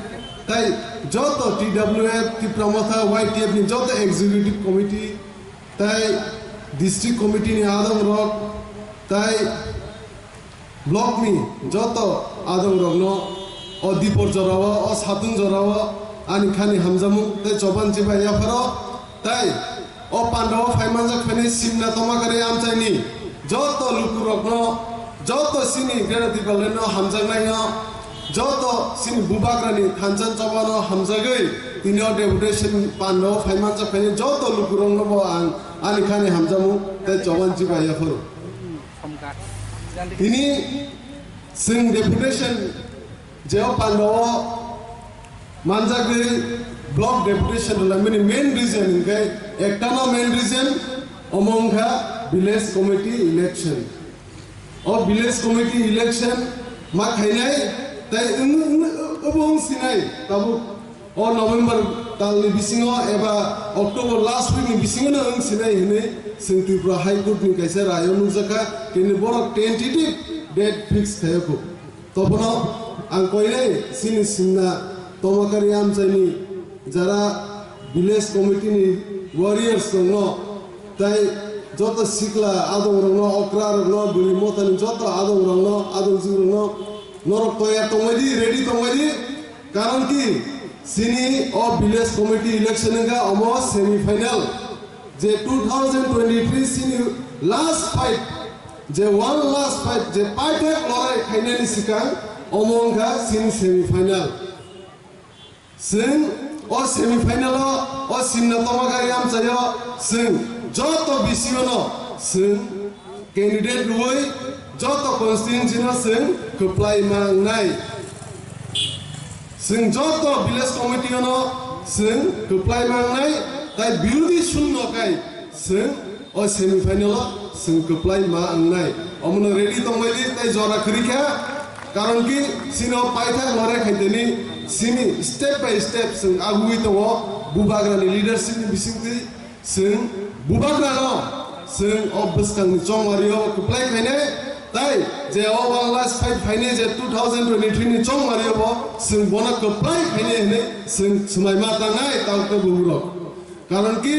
তাই যত টিডব্লিউএফ তিপ্রামথা ওয়াইটিএফ নি যত এক্সিকিউটিভ কমিটি তাই ডিস্ট্রিক্ট কমিটি নি আদম রক তাই ব্লক নি যত adong rogno o dipor jorawo o satun jorawo ani khani hamjamu te joban jiba ya pharo tai o pandawo phaimanjak phani simna tomagare amchaini joto luku rogno joto sini granati baleno hamjangnaiyo joto sini bubagrani thanchan chabano hamjagai tinio deputation pandawo phaimanjak phani joto luku rogno bo ang ani khani hamjamu te joban jiba ya pharo ini sing deputation jeo pandawo manjagri block deputation la mini main reason inkai ekta no main reason omongha village committee election or village committee election ma khainai tai ubong sinai tabu o November talni bisingo eba October last week ni bisingo na ung sinai hine sing Tripura High Court ni kaisa rayo nujaka kini borok tentative date fix thayako topono ang koile sini sinna tomakari amchaini jara village committee ni warriors no tai joto sikla adong rongno okra rongno buli motan joto adong rongno adong jing rongno norok toya tomadi ready tomadi karon ki sini o village committee election ga almost semi final je 2023 sini last fight je one last fight je paite lore khainani sikang omongha sini semi final sing o semi final o simna tomagari amchayo sing joto bisiono sing candidate ruoi joto constituency no sing apply mangnai sing joto village committee no sing apply mangnai tai beauty shunno kai sing o semi final sing apply mangnai omno ready tongmeli tai jora krikha karon ki sino paitha lore khaiteni sini step by step sing agui to bubagrani leadership ni bisingti sing bubagrano sing obskang chongmario apply khaine tai je o one last fight khaine je 2023 ni chongmario bo sing bona apply khaine ne sing sumai ma tangai tawte bugro karon ki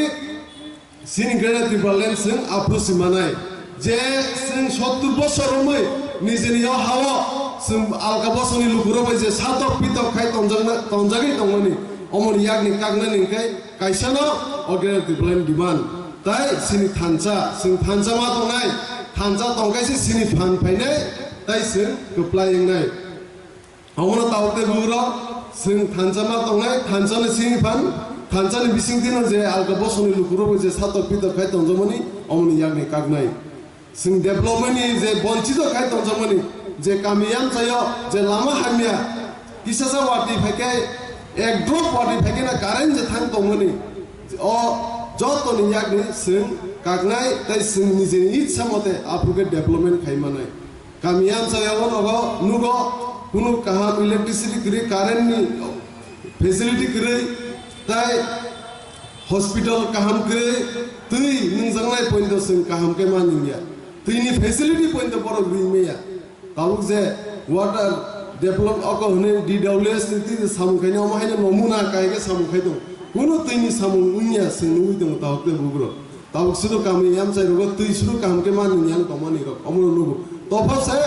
sini grade triplen sing apro simanai je sing 70 বছর রমই নিজেনি হাওয়া sing alka bosoni lukuro bai je satok pitok khai tonjagi tongmani omon yakni kagnani kai kaisano ogre triplen demand tai sini thancha sing thancha ma tongnai thancha tongkaisi sini phan phainai tai sing applying nai omon tawte bugro sing thancha ma tongnai thancha ni sini phan thancha ni bisingdino je alka bosoni lukuro bai je satok pitok khai tonjamani omon yakni kagnai sing development ni je bonchito khai tonjamani je kamiyan chayo je lama hamia kisasa wati pheke ek drop wati pheke na current je thang tongmani o joto ni yakni sing kagnai tai sing ni je ichha mote apuke development khaimanai kamiyan chayo no nugo kunu kaham electricity kri current ni facility kri tai hospital kaham kri tui ningjangnai point sing kaham ke maniya tui ni facility point boro grimea tabuk je water develop ako hune DWS niti samukhaini omahaina nomuna kaige samukhai dong kuno tini samung unya singui dong tawte bugro tabuk sudu kami yam chai rogo tui sudu kam ke man nyang tomani ro amro nugo tofa se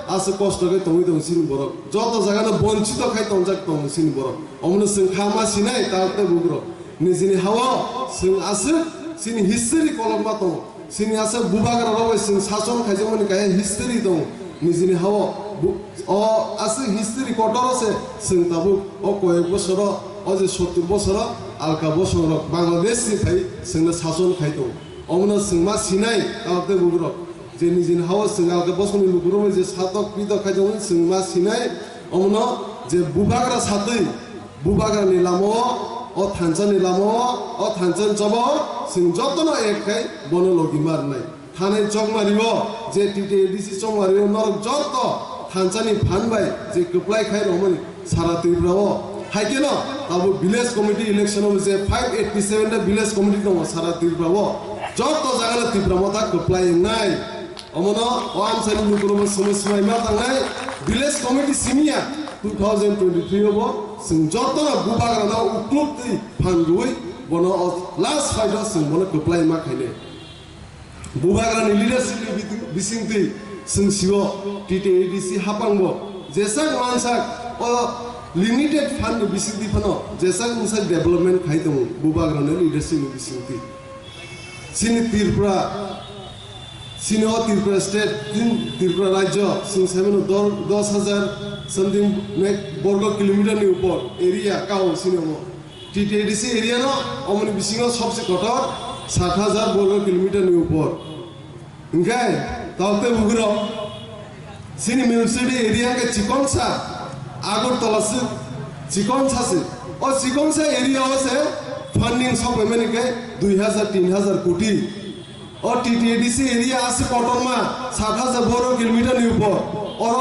as kosto ke tongi dong sin borok joto jaga na bonchito khai tongjak tong sin borok omno sing khama sinai tawte bugro nizini hawa sing as sin history kolomba tong sin as bubagra ro sing sason khaijamani kai history dong nizini hawa o as history kotoro se sing tabu o koy bosoro o je 70 bosoro alka bosoro bangladesh ni thai sing na sason khaito omna sing ma sinai tawte bugro je nizini hawa sing alka bosoni lugro je satok pido khaijo sing ma sinai omna je bubagra satui bubagra ni lamo o thanchan ni lamo o thanchan chabo sing jotono ekai bono logi mar nai thane chok maribo je TTDC chok maribo norok joto thanchani phanbai je apply khai romani sara Tripura haikeno tabu village committee election je 587 ta village committee dong sara Tripura joto jaga Tripura mata apply nai omono o amsani lukuro samsmai ma tangai village committee simia 2023 obo sing joto na bubagra na uklupti phanrui bono last fight sing bono apply ma khaine bubagra ni leadership bisingti sing siwo TTDC hapangbo जेसां मानसा limited fund बिसिंति फनो जेसां मोनसे development खाइदों बुबाग्रानो leadership बिसिंति सिनि त्रिपुरा सिनो Tripura state Tripura राज्य सिं 10,000 something वर्ग kilometre नि ऊपर area cow सिनो TTDC area no अमनि बिसिङाव सबसे कटर 7,000 वर्ग किलोमीटर नि ऊपर इंगाय तावते बुग्रो सिनि म्युनिसिपल एरिया के चिकनसा आगरतला से चिकनसा से और चिकनसा एरिया से फंडिंग सब एमएनए के 2,000-3,000 कोटी और टीटीडीसी एरिया से कटरमा 7,000 वर्ग किलोमीटर नि ऊपर और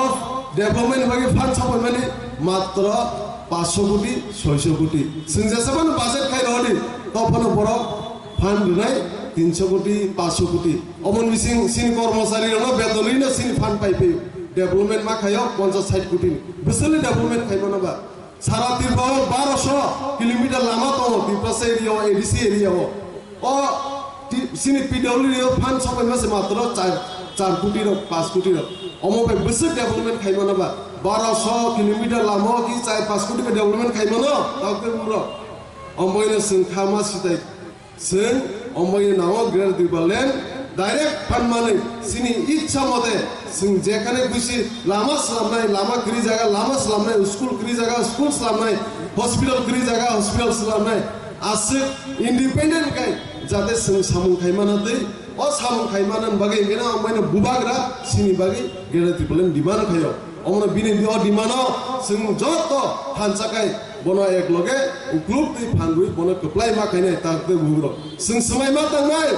डेवलपमेंट बाकी फंड सब एमएनए मात्र 500 कोटी 600 कोटी जों जेसेबां बाजेट खाइ रहली तफनो बरक फंड होनाय 300 कोटी 500 कोटी अमन बिसिं सिनि कर्मचारी नो बेतनैनो सिनि फंड पाइफै डेवलपमेंट मा खायो 50-60 कोटी बिसोरनि डेवलपमेंट खाइबोनाबा सारा त्रिपुरा 1200 किलोमीटर लामा दङ त्रिपुरा एरिया एडीसी एरिया ओ सिनि पीडब्ल्यूडी फंड सब मासे मात्र 4 कोटी 5 कोटी अमोबे बिसोर डेवलपमेंट खाइबोनाबा 1200 किलोमीटर लामा कि 4-5 कोटी के डेवलपमेंट खाइबोनो ताके बुरो अमबोयनो जों खामा सिथाय जों अमबोयनो नाव ग्रेड दिबालेन डाइरेक्ट फंड माने सिनि इच्छा मते जों जेखाने खुशी लामा सलामनाय लामा गरि जागा लामा सलामनाय स्कुल गरि जागा स्कुल सलामनाय हॉस्पिटल गरि जागा हॉस्पिटल सलामनाय आसे इंडिपेंडेंट गाय जाते जों सामुं खाइमाना दै अ सामुं खाइमाना बागै मेना अमबोयनो बुबाग्रा सिनि बागै ग्रेड दिबालेन डिमान्ड खायो अमनो बिनि डिमान्डो जों जत हानसाकाय बनो एक लगे ग्रुप दै फानबुइ बनो कप्लाय मा खाइनाय ताकते बुग्रो जों समाय मा तांनाय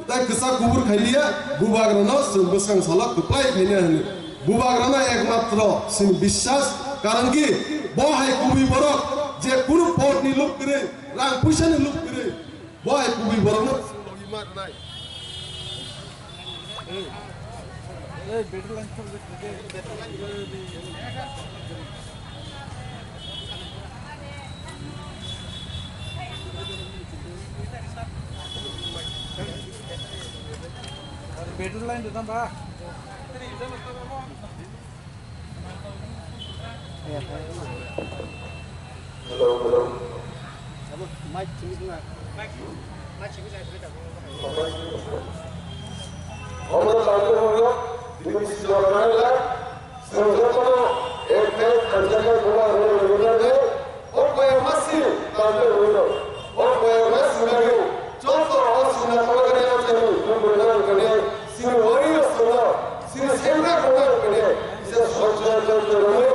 दा कसा गुबुर खाइलिया बुबाग्रानो जों बसखां साला कप्लाय खाइना होनो बुबाग्रानो एकमात्र जों विश्वास कारण कि बहाय गुबि बरक जे कुनु पटनि लुक करे रां पैसानि लुक करे बहाय गुबि बरकनो लगिमा नाय बेटर लाइन देता बा हेलो माइक चिंगी ना माइक चिंगी जाए हमरा सामने होगा दिल्ली से बनाएगा संगठन एक खर्चा का बड़ा रोल है और कोई मसी कांटे होगा और कोई मसी लगे जो तो और सुना पकड़ने आते हैं जो बोलना करने सिर्फ वही सुना सिर्फ सेंटर करना करने इसे सोचना करते रहो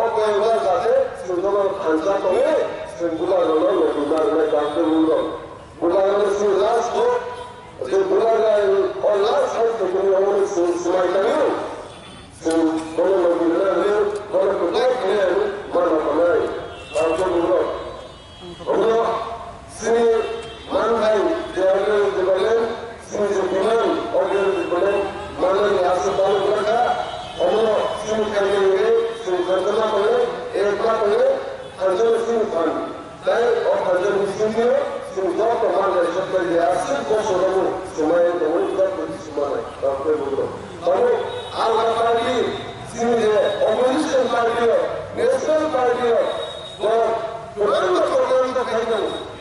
और कोई बात जाते सिर्फ खर्चा करे सिर्फ बुला रोना में कांटे होगा बुला रोना सिर्फ लास्ट हो जो बुला रहा है और लास्ट है तो कोई और सुनाई करें तो कोई लोग बुला रहे हैं और कोई नहीं माना पड़े कांटे होगा और सिर्फ मान भाई जेवले दिबले सिर्फ दिमान और दिबले माने आसे बाल रखा और सिर्फ करेंगे सिर्फ करना पड़े एक बार पड़े खर्चे सिर्फ फंड ताई और खर्चे सिर्फ सिर्फ जो तो मान ले सकते हैं आसे को सोलो समय तो वो का कुछ समय आपके बोलो और आल पार्टी सिर्फ ऑपोजिशन पार्टी नेशनल पार्टी और प्रोग्राम का खाइना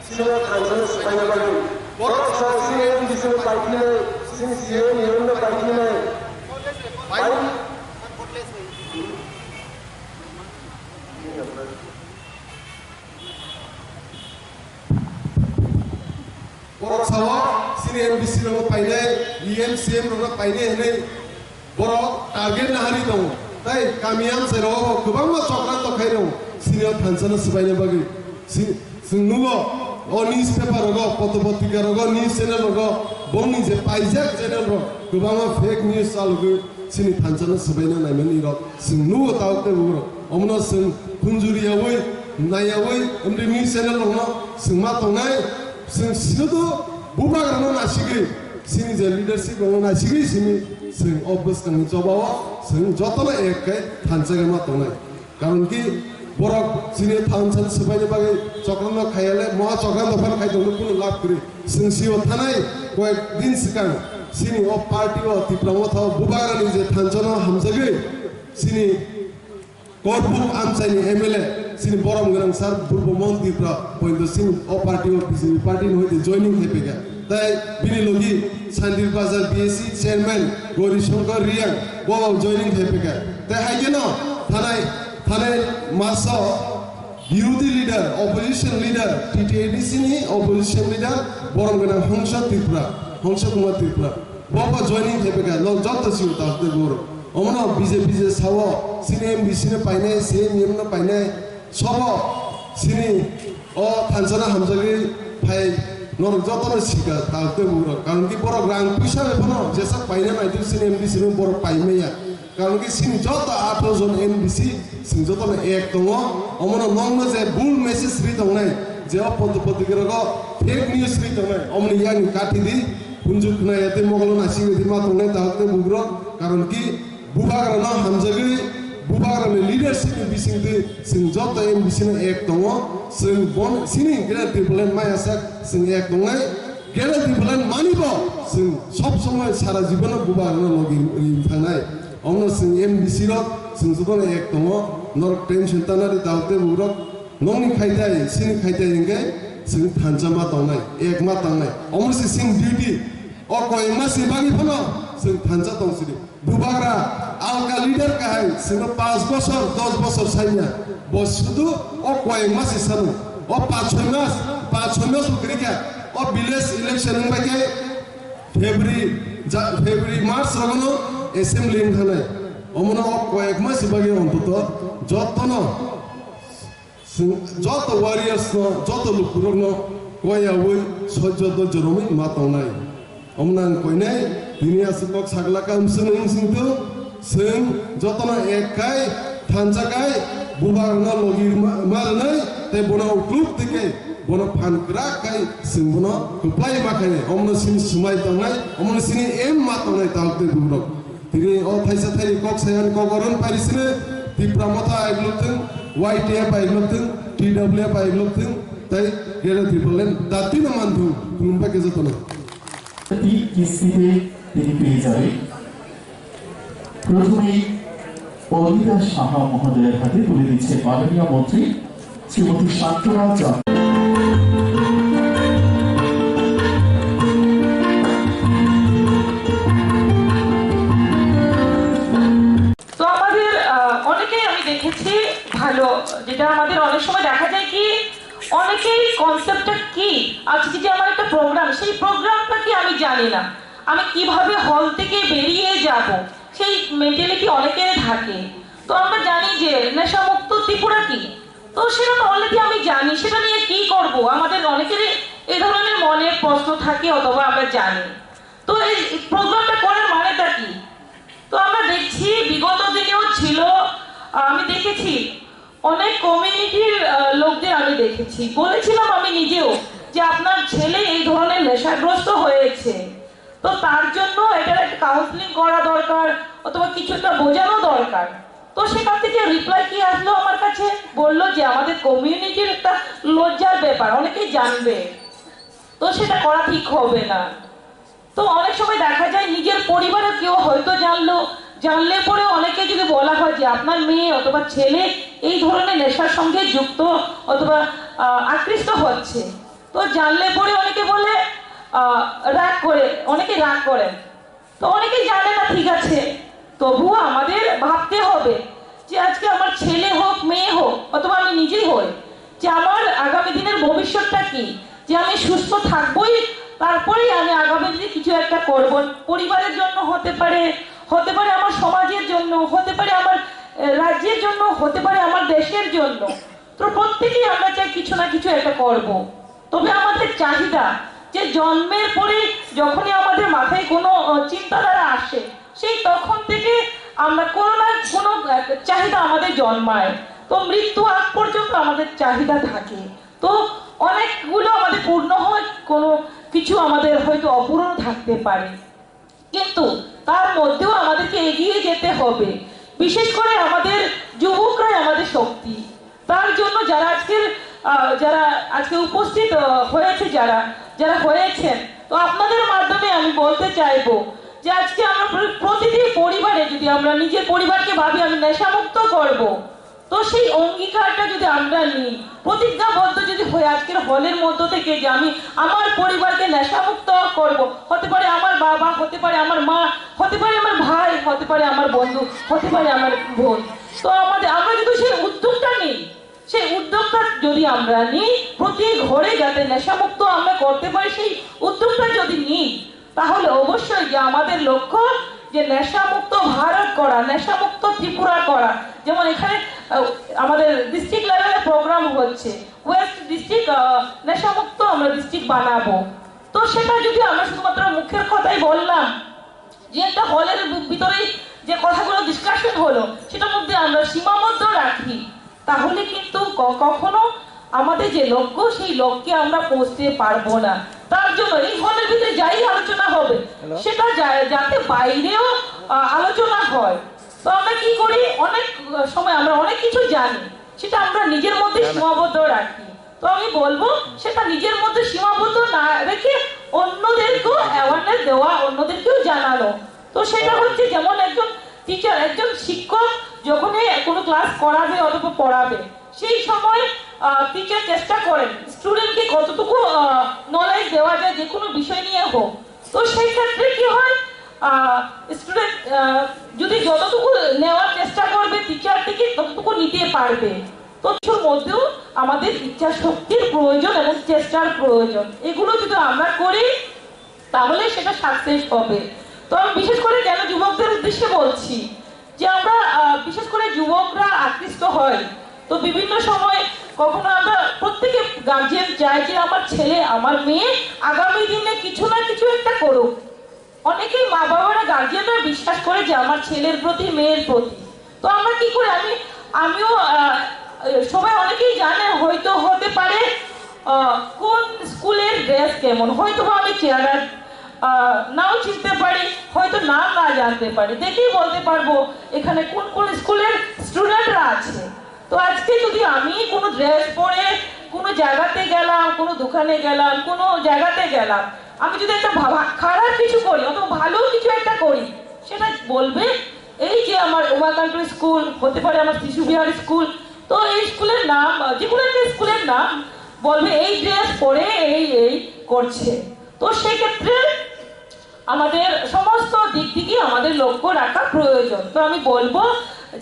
सिर्फ खाने से खाने वाली बहुत सारी एम जिसमें पार्टी में सिर्फ सीएम यूनियन में पार्टी में भाई और सवा सिर्फ एमबीसी लोग पाइने ईएमसीएम लोग पाइने हैं बरो टारगेट नाहारी दो ताई कामियाम से रो गोबां चक्रा तो खाइ दो सिनियर थानसानो सिबायनो बागै जोंनुगो और न्यूज पेपर रगो पत्रपत्रिका रगो न्यूज चैनल रगो बंनि जे पाइजाक चैनल रो गोबां फेक न्यूज चालुगो सिनि थानसानो सिबायनो नायमोन इरो जोंनुगो तावते बुरो अमनो जों खुंजुरियावै नायावै उन्दै न्यूज चैनल रगो जों मा तंनाय जों सिनो बुबाग्रानो नासिगै सिनि जे लीडरशिप रगो नासिगै सिनि जों अबस कानि जबाव जों जतनो एकै थानसागा मा तंनाय कारण कि बरक सिनि थानसान सिबायनो बागै चक्रानो खायाले महा चक्रानो दफान खाइदोंनो कुनु लाभ करि जों सिओ थानाय कय दिन सिगां सिनि अ पार्टी अ त्रिपुरा मथाव बुबाग्रानि जे थानसानो हामजागै सिनि Korpuk Amsani MLA sini borom gerang sar purbo monti pra pointo sini o party o BJP party no hoite joining hepega tai bini logi Sandir Bazar BSC chairman Gori Shankar Riang bobo joining hepega tai haigeno thanai maso বিরোধী leader opposition leader TTADC নি opposition leader বরং গনা হংস কুমার ত্রিপুরা বাবা joining হেপেকা ল যত CO তাতে বড় অমন BJP যে Sao সিনে এমবিসি নে পাইনে সিএম এম নে পাইনে সব সিনি ও থানসনা হামজাগি ফাই নর যত সিকা তাতে বড় কারণ কি বড় গ্রাং পয়সা বেফনো যেসা পাইনে মাইতু সিনে এমবিসি নে বড় পাইমেয়া কারণ কি সিনি যত 18 জন এমবিসি সিং যত এক দङ অমন নং যে বুল মেসেজ রি দङनाय যে পত্রিকারক ফেক নিউজ রি দङनाय অমন ইয়াং কাটিদি পুঞ্জুক নায়াতে মগল নাসি দি মা দङनाय তাহতে বুগ্র কারণ কি বুবাগ্রানা হামজাগি বুবাগ্রানি লিডারশিপ বিসিংতে সিং যত এমবিসি নে এক দङ সিং বন সিনি গ্রেড প্ল্যান মায়াসা সিং এক দङनाय গ্রেড প্ল্যান মানিব সিং সব সময় সারা জীবন বুবাগ্রানা লগি থানায় অমন সিং এমবিসি র সিং যত এক দङ नर टेंशन तानारि दाउते बुरक नंनि खायथाय सिनि खायथाय इंगे सिं थानजामा दंनाय एक मा दंनाय अमरसि सिं डिउटी अ कोय मासि बागि फनो सिं थानजा दंसिदि बुबाग्रा आलका लिडार काहाय सिं 5 বছর 10 বছর साइना बस শুধু अ कोय मासि सानु अ 5-6 मास उग्रिका अ विलेज इलेक्शन बाके फेब्रुवारी मार्च रगनो असेंबली थानाय অমন কয়েক মাস বাগে অন্তত যত ওয়ারিয়ার্স যত লোক কয়াবই সহ্য জরমি মাতাवनाय অমনান কইনাই দুনিয়া সুকক সাগলা কাম সিংতো সিং যতনা এককাই থানজাকাই বুবারনা লগির মারনাই তে বনা গ্রুপ থেকে বনা ফানকরা কাই সিং বনা কুপ্লাই মাখাই অমন সিং সুমাই দংনাই অমন সিং এম মাতাवनाय তাহতে দুরক তিনি ও থাইসা থাই কক সায়ান কগরন পারিসনে ত্রিপুরা মথা আইগ্লুতং ওয়াইটিএফ আইগ্লুতং টিডব্লিউএফ আইগ্লুতং তাই গেরে ত্রিপুলেন দাতিন মানধু কুলুম্বা কে যতনা এই কিস্তিতে তিনি পেয়ে যাবে প্রথমেই অনিতা সাহা মহোদয়ের হাতে তুলে দিচ্ছে মাননীয় মন্ত্রী শ্রীমতী শান্তরা চন্দ্র। ভালো যেটা আমাদের অনেক সময় দেখা যায় কি অনেকেই কনসেপ্টটা কি আজকে যে আমার একটা প্রোগ্রাম সেই প্রোগ্রামটা কি আমি জানি না আমি কিভাবে হল থেকে বেরিয়ে যাব সেই মেন্টালিটি অনেকের থাকে তো আমরা জানি যে নেশামুক্ত ত্রিপুরা কি তো সেটা অলরেডি আমি জানি সেটা নিয়ে কি করব আমাদের অনেকেরই এই ধরনের মনে প্রশ্ন থাকে অথবা আমরা জানি তো এই প্রোগ্রামটা করার মানেটা কি তো আমরা দেখছি বিগত দিনেও ছিল আমি দেখেছি অনেক কমিউনিটির লোকদের আমি দেখেছি বলেছিলাম আমি নিজেও যে আপনার ছেলে এই ধরনের নেশাগ্রস্ত হয়েছে তো তার জন্য এটার একটা কাউন্সিলিং করা দরকার অথবা কিছু একটা বোঝানো দরকার তো সেখান থেকে রিপ্লাই কি আসলো আমার কাছে বললো যে আমাদের কমিউনিটির একটা লজ্জার ব্যাপার অনেকেই জানবে তো সেটা করা ঠিক হবে না তো অনেক সময় দেখা যায় নিজের পরিবারে কেউ হয়তো জানলে পরে অনেকে যদি বলা হয় যে আপনার মেয়ে অথবা ছেলে এই ধরনের নেশার সঙ্গে যুক্ত অথবা আকৃষ্ট হচ্ছে তো জানলে পরে অনেকে বলে অনেকে রাগ করেন তো অনেকে জানে না ঠিক আছে তবুও আমাদের ভাবতে হবে যে আজকে আমার ছেলে হোক মেয়ে হোক অথবা আমি নিজেই হই যে আমার আগামী দিনের ভবিষ্যৎটা কি যে আমি সুস্থ থাকবোই তারপরেই আমি আগামী দিনে কিছু একটা করব পরিবারের জন্য হতে পারে আমার সমাজের জন্য হতে পারে আমার রাজ্যের জন্য হতে পারে আমার দেশের জন্য তো প্রত্যেকেই আমরা চাই কিছু না কিছু একটা করব তবে আমাদের চাহিদা যে জন্মের পরে যখনই আমাদের মাথায় কোনো চিন্তাধারা আসে সেই তখন থেকে আমরা কোনো না কোনো চাহিদা আমাদের জন্মায় তো মৃত্যু আগ পর্যন্ত আমাদের চাহিদা থাকে তো অনেকগুলো আমাদের পূর্ণ হয় কোনো কিছু আমাদের হয়তো অপূর্ণ থাকতে পারে কিন্তু তার মধ্যেও আমাদেরকে এগিয়ে যেতে হবে বিশেষ করে আমাদের যুবকরাই আমাদের শক্তি তার জন্য যারা আজকে উপস্থিত হয়েছে যারা হয়েছেন তো আপনাদের মাধ্যমে আমি বলতে চাইবো যে আজকে আমরা প্রতিটি পরিবারে যদি আমরা নিজের পরিবারকে ভাবি আমি নেশামুক্ত করব তো সেই অঙ্গীকারটা যদি আমরা নিই, প্রতিজ্ঞাবদ্ধ যদি হয়ে আজকের হলের মধ্য থেকে যে আমি আমার পরিবারকে নেশামুক্ত করব, হতে পারে আমার বাবা, হতে পারে আমার মা, হতে পারে আমার ভাই, হতে পারে আমার বন্ধু, হতে পারে আমার বোন। তো আমরা যদি সেই উদ্যোগটা নিই, সেই উদ্যোগটা যদি আমরা নিই, প্রতি ঘরে যাতে নেশামুক্ত আমরা করতে পারি, সেই উদ্যোগটা যদি নিই, তাহলে অবশ্যই যে আমাদের লক্ষ্য যে নেশামুক্ত ভারত করা, নেশামুক্ত ত্রিপুরা করা। যেমন এখানে আমাদের ডিস্ট্রিক্ট লেভেলে প্রোগ্রাম হচ্ছে, ওয়েস্ট ডিস্ট্রিক্ট নেশামুক্ত আমরা ডিস্ট্রিক্ট বানাবো। তো সেটা যদি আমরা শুধুমাত্র মুখের কথাই বললাম, যে একটা হলের ভিতরেই যে কথাগুলো ডিসকাশন হলো সেটার মধ্যে আমরা সীমাবদ্ধ রাখি, তাহলে কিন্তু কখনো আমাদের যে লক্ষ্য সেই লক্ষ্যে আমরা পৌঁছতে পারবো না। তার জন্য এই হলের ভিতরে যাই আলোচনা হবে সেটা যাতে বাইরেও আলোচনা হয়। তো আমরা কি করি, অনেক সময় আমরা অনেক কিছু জানি, সেটা আমরা নিজের মধ্যে সীমাবদ্ধ রাখি। তো আমি বলবো সেটা নিজের মধ্যে সীমাবদ্ধ না রেখে অন্যদেরকেও অ্যাওয়ারনেস দেওয়া, অন্যদেরকেও জানানো। তো সেটা হচ্ছে যেমন একজন টিচার, একজন শিক্ষক যখনই কোনো ক্লাস করাবে অথবা পড়াবে, সেই সময় টিচার চেষ্টা করেন স্টুডেন্টকে কতটুকু নলেজ দেওয়া যায় যে কোনো বিষয় নিয়ে হোক। তো সেই ক্ষেত্রে কি হয়, স্টুডেন্ট যদি যতটুকু নেওয়ার চেষ্টা করবে টিচার থেকে ততটুকু নিতে পারবে। তো কিছুর মধ্যেও আমাদের ইচ্ছা শক্তির প্রয়োজন এবং চেষ্টার প্রয়োজন। এগুলো যদি আমরা করি তাহলে সেটা সাকসেস হবে। তো আমি বিশেষ করে কেন যুবকদের উদ্দেশ্যে বলছি, যে আমরা বিশেষ করে যুবকরা আকৃষ্ট হয়। তো বিভিন্ন সময় কখনো আমরা প্রত্যেকে গার্জিয়ান চাই যে আমার ছেলে আমার মেয়ে আগামী দিনে কিছু না কিছু একটা করুক। অনেকেই মা বাবারা গার্জিয়ানরা বিশ্বাস করে যে আমার ছেলের প্রতি মেয়ের প্রতি। তো আমরা কি করি, আমিও সবাই অনেকেই জানে, হয়তো হতে পারে কোন স্কুলের ড্রেস কেমন, হয়তো আমি চেহারা নাও চিনতে পারি, হয়তো নাম না জানতে পারি, দেখেই বলতে পারবো এখানে কোন কোন স্কুলের স্টুডেন্টরা আছে। তো আজকে যদি আমি কোনো ড্রেস পরে কোনো জায়গাতে গেলাম, কোনো দোকানে গেলাম, কোনো জায়গাতে গেলাম, আমি যদি একটা খারাপ কিছু করি অথবা ভালো কিছু একটা করি, সেটা বলবে এই যে আমার উমাকান্ত স্কুল, হতে পারে আমার শিশু বিহার স্কুল। তো এই স্কুলের নাম, যে কোনো একটা স্কুলের নাম বলবে এই ড্রেস পরে এই করছে। তো সেক্ষেত্রে আমাদের সমস্ত দিক থেকে আমাদের লক্ষ্য রাখা প্রয়োজন। তো আমি বলবো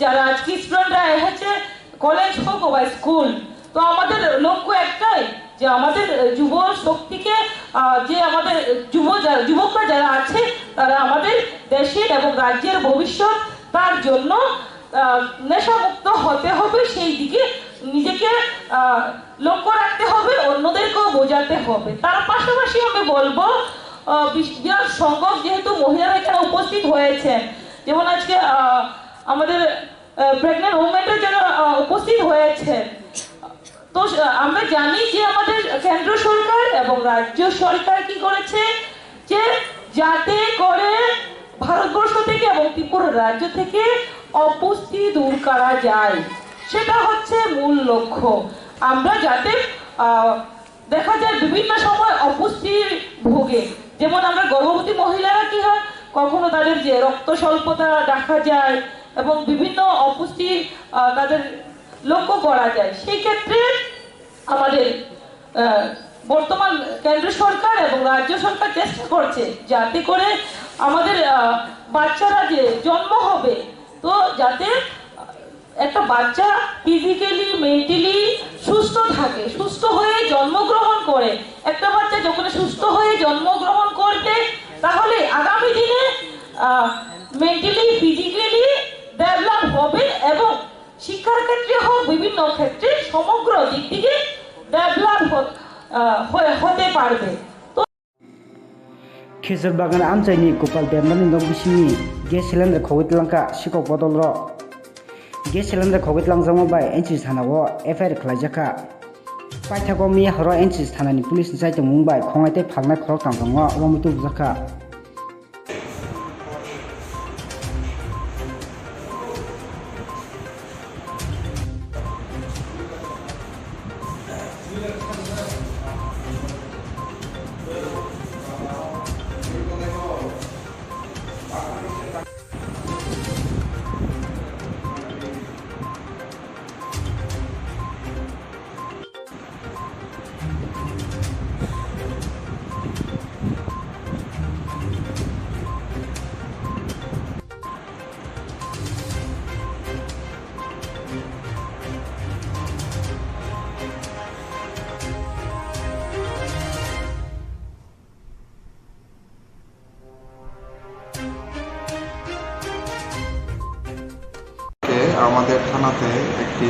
যারা আজকে স্টুডেন্টরা এসেছে, কলেজ হোক বা স্কুল, তো আমাদের লক্ষ্য একটাই যে আমাদের যুব শক্তিকে, যে আমাদের যুবকরা যারা আছে তারা আমাদের দেশের এবং রাজ্যের ভবিষ্যৎ, তার জন্য নেশামুক্ত হতে হবে। সেই দিকে নিজেকে লক্ষ্য রাখতে হবে, অন্যদেরকেও বোঝাতে হবে। তার পাশাপাশি আমি বলবো বিরাট সংখ্যক যেহেতু মহিলারা এখানে উপস্থিত হয়েছেন, যেমন আজকে আমাদের প্রেগনেন্ট ওমেনরা যারা উপস্থিত হয়েছে, তো আমরা জানি যে আমাদের কেন্দ্র সরকার এবং রাজ্য সরকার কি করেছে, যে যাতে করে ভারতবর্ষ থেকে এবং ত্রিপুরা রাজ্য থেকে অপুষ্টি দূর করা যায়, সেটা হচ্ছে মূল লক্ষ্য। আমরা যাতে দেখা যায় বিভিন্ন সময় অপুষ্টির ভোগে, যেমন আমরা গর্ভবতী মহিলারা কি হয়, কখনো তাদের যে রক্ত স্বল্পতা দেখা যায় এবং বিভিন্ন অপুষ্টি তাদের লক্ষ্য করা যায়। সেই ক্ষেত্রে আমাদের বর্তমান কেন্দ্র সরকার এবং রাজ্য সরকার চেষ্টা করছে যাতে করে আমাদের বাচ্চারা যে জন্ম হবে, তো যাতে একটা বাচ্চা ফিজিক্যালি মেন্টালি সুস্থ থাকে, সুস্থ হয়ে জন্মগ্রহণ করে। একটা বাচ্চা যখন সুস্থ হয়ে জন্মগ্রহণ করবে, তাহলে আগামী দিনে মেন্টালি ফিজিক্যালি ডেভেলপ হবে এবং শিক্ষার ক্ষেত্রে হোক, বিভিন্ন ক্ষেত্রে সমগ্র দিক থেকে ডেভেলপ হতে পারবে। খেজুর বাগান আমচাইনি গোপাল বেমনানি নগবিসিনি গ্যাস সিলিন্ডার খগৈতলাंका सिखक बदल र গ্যাস সিলিন্ডার খগৈতলাंजामा बाय एनसि थानाव एफआईआर खालायजाखा पाइथागो मिया हर एनसि थानानि पुलिस जायतो मुंबाय खंगाइते फालनाय खरक तांबांगा अममितु बुजाखा আমাদের থানাতে একটি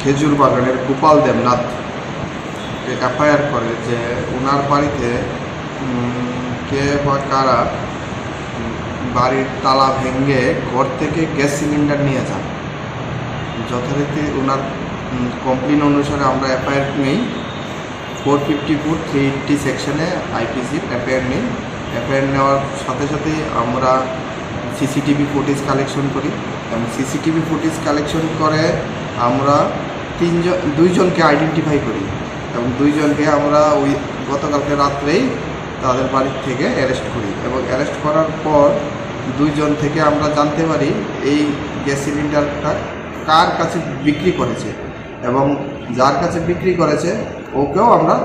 খেজুর বাগানের গোপাল দেবনাথ এফআইআর করে যে ওনার বাড়িতে কে বা কারা বাড়ির তালা ভেঙে ঘর থেকে গ্যাস সিলিন্ডার নিয়ে যান। যথারীতি ওনার কমপ্লেন অনুসারে আমরা এফআইআর নিই 454 380 সেকশনে আইপিসি এফআইআর নিই। এফআইআর নেওয়ার সাথে সাথেই আমরা সিসিটিভি ফুটেজ কালেকশন করি এবং সিসিটিভি ফুটেজ কালেকশন করে আমরা দুইজনকে আইডেন্টিফাই করি এবং দুইজনকে আমরা ওই গতকালকে রাত্রেই তাদের বাড়ির থেকে অ্যারেস্ট করি এবং অ্যারেস্ট করার পর দুইজন থেকে আমরা জানতে পারি এই গ্যাস সিলিন্ডারটা কার কাছে বিক্রি করেছে এবং যার কাছে বিক্রি করেছে ওকেও আমরা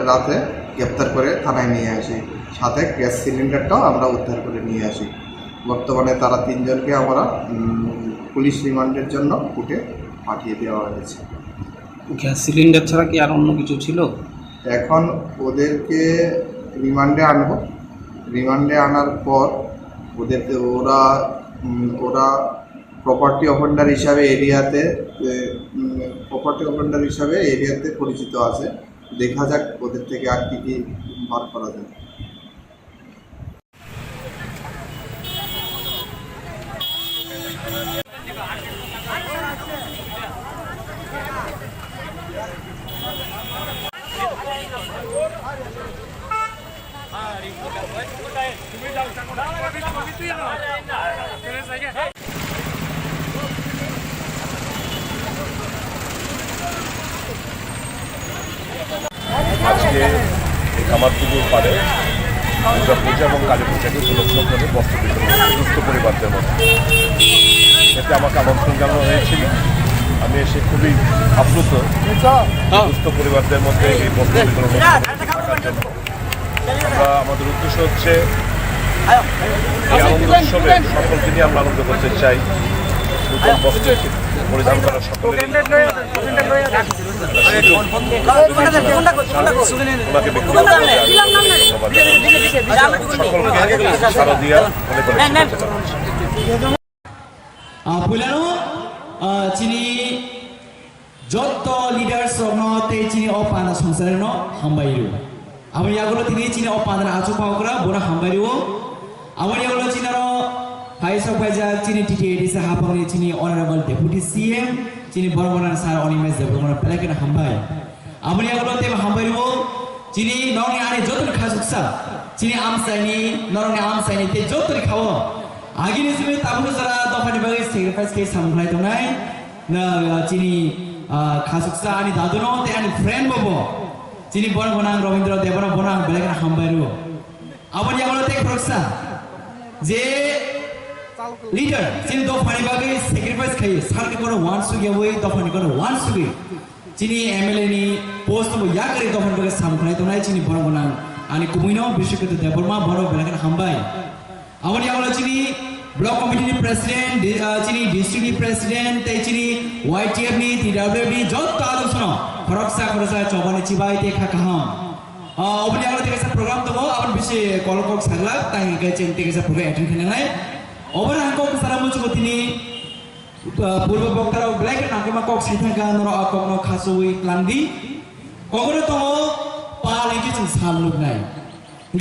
রাতে গ্রেপ্তার করে থানায় নিয়ে আসি, সাথে গ্যাস সিলিন্ডারটাও আমরা উদ্ধার করে নিয়ে আসি। বর্তমানে তারা তিনজনকে আমরা পুলিশ রিমান্ডের জন্য কোর্টে পাঠিয়ে দেওয়া হয়েছে। গ্যাস সিলিন্ডার ছাড়া কি আর অন্য কিছু ছিল? এখন ওদেরকে রিমান্ডে আনবো, রিমান্ডে আনার পর ওদেরকে ওরা প্রপার্টি অফেন্ডার হিসাবে এরিয়াতে পরিচিত আছে। দেখা যাক ওদের থেকে আর কি কি বার করা যায়। আজকে কামারপুকুর পাড়ে দুর্গা পূজা এবং কালী পূজাকে উপলক্ষ করে বস্ত্র বিতরণ দুস্থ পরিবারদের মধ্যে, এতে আমাকে আমন্ত্রণ জানানো হয়েছিল। আমি এসে খুবই আপ্লুত দুস্থ পরিবারদের মধ্যে এই বস্ত্র বিতরণ থাকার জন্য। আমরা আমাদের উদ্দেশ্য হচ্ছে এই আনন্দ উৎসবে সকলকে নিয়ে আমরা আনন্দ করতে চাই। নতুন বস্ত্র পরিধান করা সকলের ওনাকে সকলকে শারদিয়া অনেক ফুলানো চিনি যত লিডার্স চিনি অপানা সংসারে হামবাইরু আমার ইয়াগুলো তিনি চিনি অপানা আচু পাওকরা বোরা হামবাইরু আমার ইয়াগুলো চিনার হাইসক ভাইজা চিনি টিটিএডি সে হাপাংনি চিনি অনারেবল ডেপুটি সিএম চিনি বড়বড়ান স্যার অনিমেশ দেবগণ পেলাকেন হামবাই আমার ইয়াগুলো তেম হামবাইরু চিনি নরনি আনি যতন খাসুকসা চিনি আমসাইনি নরনি আমসাইনি তে যতন খাও আগিনি সিমে তাবুনো যারা দফানি বাগে স্যাক্রিফাইস কে সামলাই দনাই না চিনি খাসুকসা আনি দাদুনো তে আনি ফ্রেন্ড ববো চিনি বড়বড়ান রবীন্দ্র দেবরা বনাং পেলাকেন হামবাইরু আমার ইয়াগুলো তে খরকসা যে লিডার চিনি দফানি বাগে স্যাক্রিফাইস খাই সারকে কোনো ওয়ান সুগে বই দফানি কোনো ওয়ান সুগে চিনি এমএলএ নি পোস্ট বো ইয়া করে দফানি বাগে সামলাই দনাই চিনি বড়বড়ান আনি কুমিনো বিশ্বকৃত দেবরমা বড় পেলাকেন হামবাই আমার ইয়াগুলো চিনি ব্লক কমিটি প্রেসিডেন্ট চিনি ডিস্ট্রিক্ট প্রেসিডেন্ট তে চিনি ওয়াইটিএফ নি টিডব্লিউএফ নি যত আদর্শন খরকসা চবানি চিবাই তে খাকাহাম অবনি আগলে থেকে প্রোগ্রাম দবো আবার বেশি কলকক সাগলা তাই গেছেন থেকে প্রোগ্রাম অ্যাটেন্ড করে নাই অবর হাঙ্কক সারা মুচুক তিনি পূর্ব বক্তারা ব্ল্যাক নাকিমা কক সাইথাকা নর আককনো খাসুই ক্লান্দি কগরে তো পালে কিছু সামলুক নাই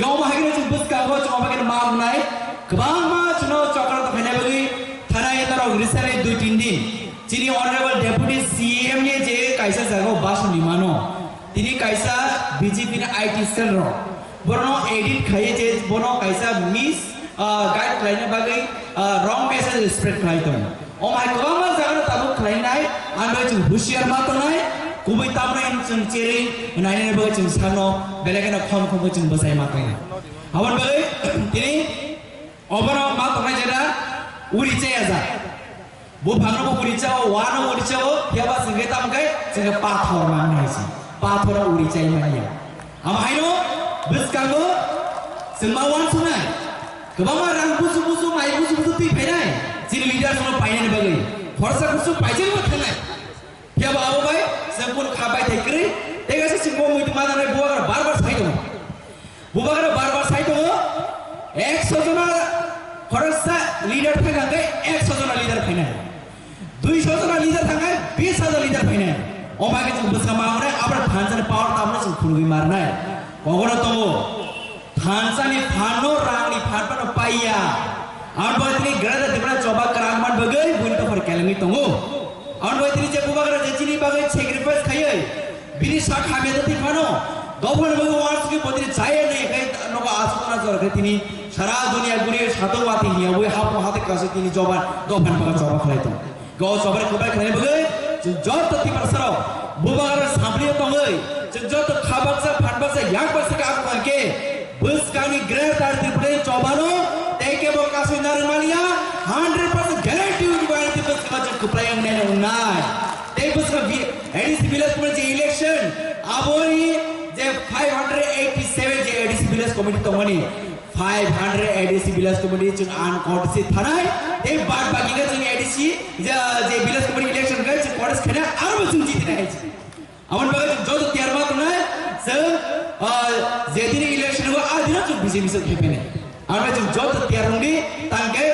গাও মাহাগিরে চুপ বসকা গো চবাকে মাগ নাই गोबां मा चुनो चक्र फैनाय बागै थानाय ताराव रिसारे 2-3 दिन चिनि ऑनरेबल डेपुटी सीएम ने जे कायसा जागो बास निमानो तिनि कायसा बीजेपी ने आईटी सेल रो बरनो एडिट खाये जे बनो कायसा मिस गाइडलाइन बागै रंग मेसेज स्प्रेड खायतो ओ माय गोबां मा जागो ताबो खायनाय आंबो जों हुशियार मा तनाय गुबै तामरा जों चेरि नायनाय बागै जों सानो बेलेगनो खम खम जों बसाय मा खायनाय हावन बागै तिनि ओबरो मा तनाय जेरा उरिचे आजा बो भांगनो उरिचाओ वानो उरिचाओ याबा संगे तामगै जों पाथर मा नायसि पाथर उरिचाय मानिया आमायनो बिसकागो जों मा वान सुनाय गोबां रां बुसु बुसु माइ बुसु बुसु ति फैनाय जिनि लिडार सनो पाइनाय बागै फरसा बुसु पाइजेन मथनाय याबा आबाय जों कोन खाबाय थाइक्रि तेगासे सिंगो मुइत मानानै बुवागार बार साइदो बुवागार बार साइदो 100 जना खरसा লিডার থাকাকে 100 জন লিডার ফাইনাল 200 জন লিডার থাকায় 20,000 লিডার ফাইনাল অবাকে जों बोसमावरे आबार थानसानि पावर तामनो जों खुलुगै मारनाय कगरा दङ थानसानि फानो रांनि फानपानो पाइया आर बायदिनि ग्रादा दिबरा जबा क्रांमान बगै बुइनतो फर केलेमि दङ आर बायदिनि जे बुबागरा जेचिनि बागै सेक्रिफाइस खायै बिनि सा खामेदा तिफानो गबन बगै वार्सनि बदिनि जाय नै खाय नबा आसना जरखे तिनि सारा दुनिया गुरि सातवाति हियावै हापो हाते कासे तिनि जबा गबन बगै जबा खालायतो गौ जबरे खबाय खालाय बगै जों जत तिबारसरो बुबागरा सामलियो दङै जों जत खाबाकसा फानबाकसा याकबाकसा आगबाके बसकानि ग्रेटार तिबरे जबानो तेके बकासु नारमालिया 100% ग्यारेंटी उबायति बसका जों कुप्रायं नेने उनाय ते बसका एडीसी विलेज कमिटी इलेक्शन आबोनि जे 587 जे एडीसी विलेज कमिटी तमनि 500 एडीसी विलेज कमिटी जों अनकॉन्टेस्टेड थानाय ते बाद बाकिगा जों एडीसी जे विलेज कमिटी इलेक्शन गय जों कॉन्टेस्ट खेना आरो जों जितनो हायो आमन बागै जों जद तियारमा तनाय जों जेदिनि इलेक्शन गो आदिना जों बिजेपि जों खेपेने आरो जों जद तियारंनि तांगे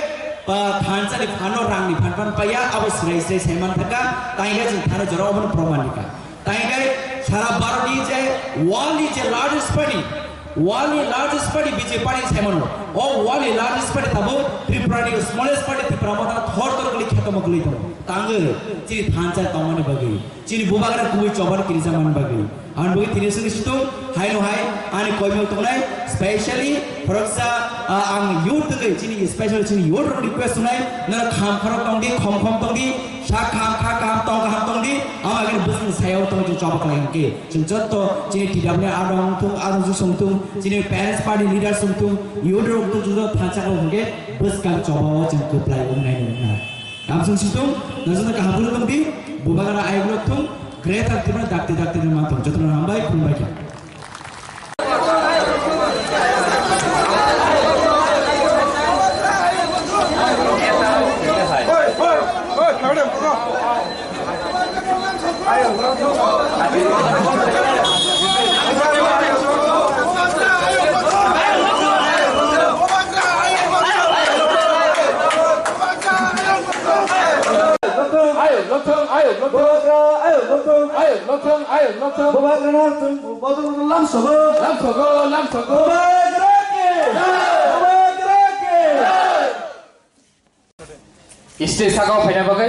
थानसानि फानो रांनि फानपान पाया अब स्राय स्राय सेमान थाका तांगे जों थानो जरा अमन प्रमाणिका तांगे सारा भारतनि जे वालनि जे लार्जेस्ट पार्टी बीजेपी पार्टी सेमन ओ वालनि लार्जेस्ट पार्टी तबो त्रिपुरानि स्मॉलेस्ट पार्टी त्रिपुरा मता थोर थोर गलि खेतम गलि दं तांगे जि थानसा तमने बगै जि बुबागरा कुबै चबर किरिजा मान बगै आन बगै तिनि सिस्टो हायनो हाय आनि कोइमो तंनाय स्पेशली फरक्सा आं यूथ गै जि स्पेशल जि यूथ रिक्वेस्ट नाय न खाम खर तंदि खम तंदि सा खाम खा काम तंग खाम तंदि आमागे बिजनेस सायाव तंग जि चबर खालायके जों जत्त जि टिडामने आदं तुं आदं संतुं जि पेरेंट्स पार्टी लीडर संतुं यूथ रोग तो जुरो थानसा होगे बसका चबाव जों कोप्लाय उनाय ना नामसं सितुं नजन का हाबुल तंदि बुबागरा आइब्लो तुं ग्रेटार तिब्रा दाक्ते मातम जतन हामबाय खुलबाय स्टेज सागाव फायना बगै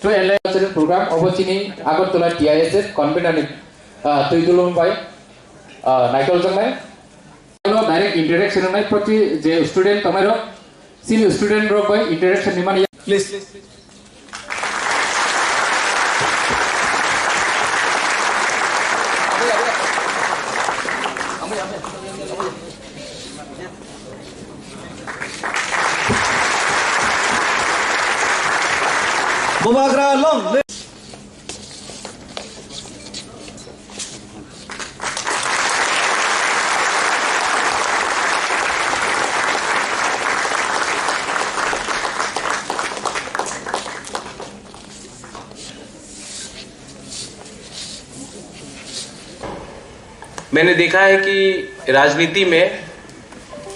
तो एलायंस प्रोग्राम अबचिनि आगरतला टीआईएस कन्वेनर तैदुलम बाय नाइकल जंगनाय डायरेक्ट इंटरेक्शन होनाय प्रति जे स्टूडेंट तमारो सिन स्टूडेंट रो बाय इंटरेक्शन निमानि प्लीज बुबागरा लॉन्ग मैंने देखा है कि राजनीति में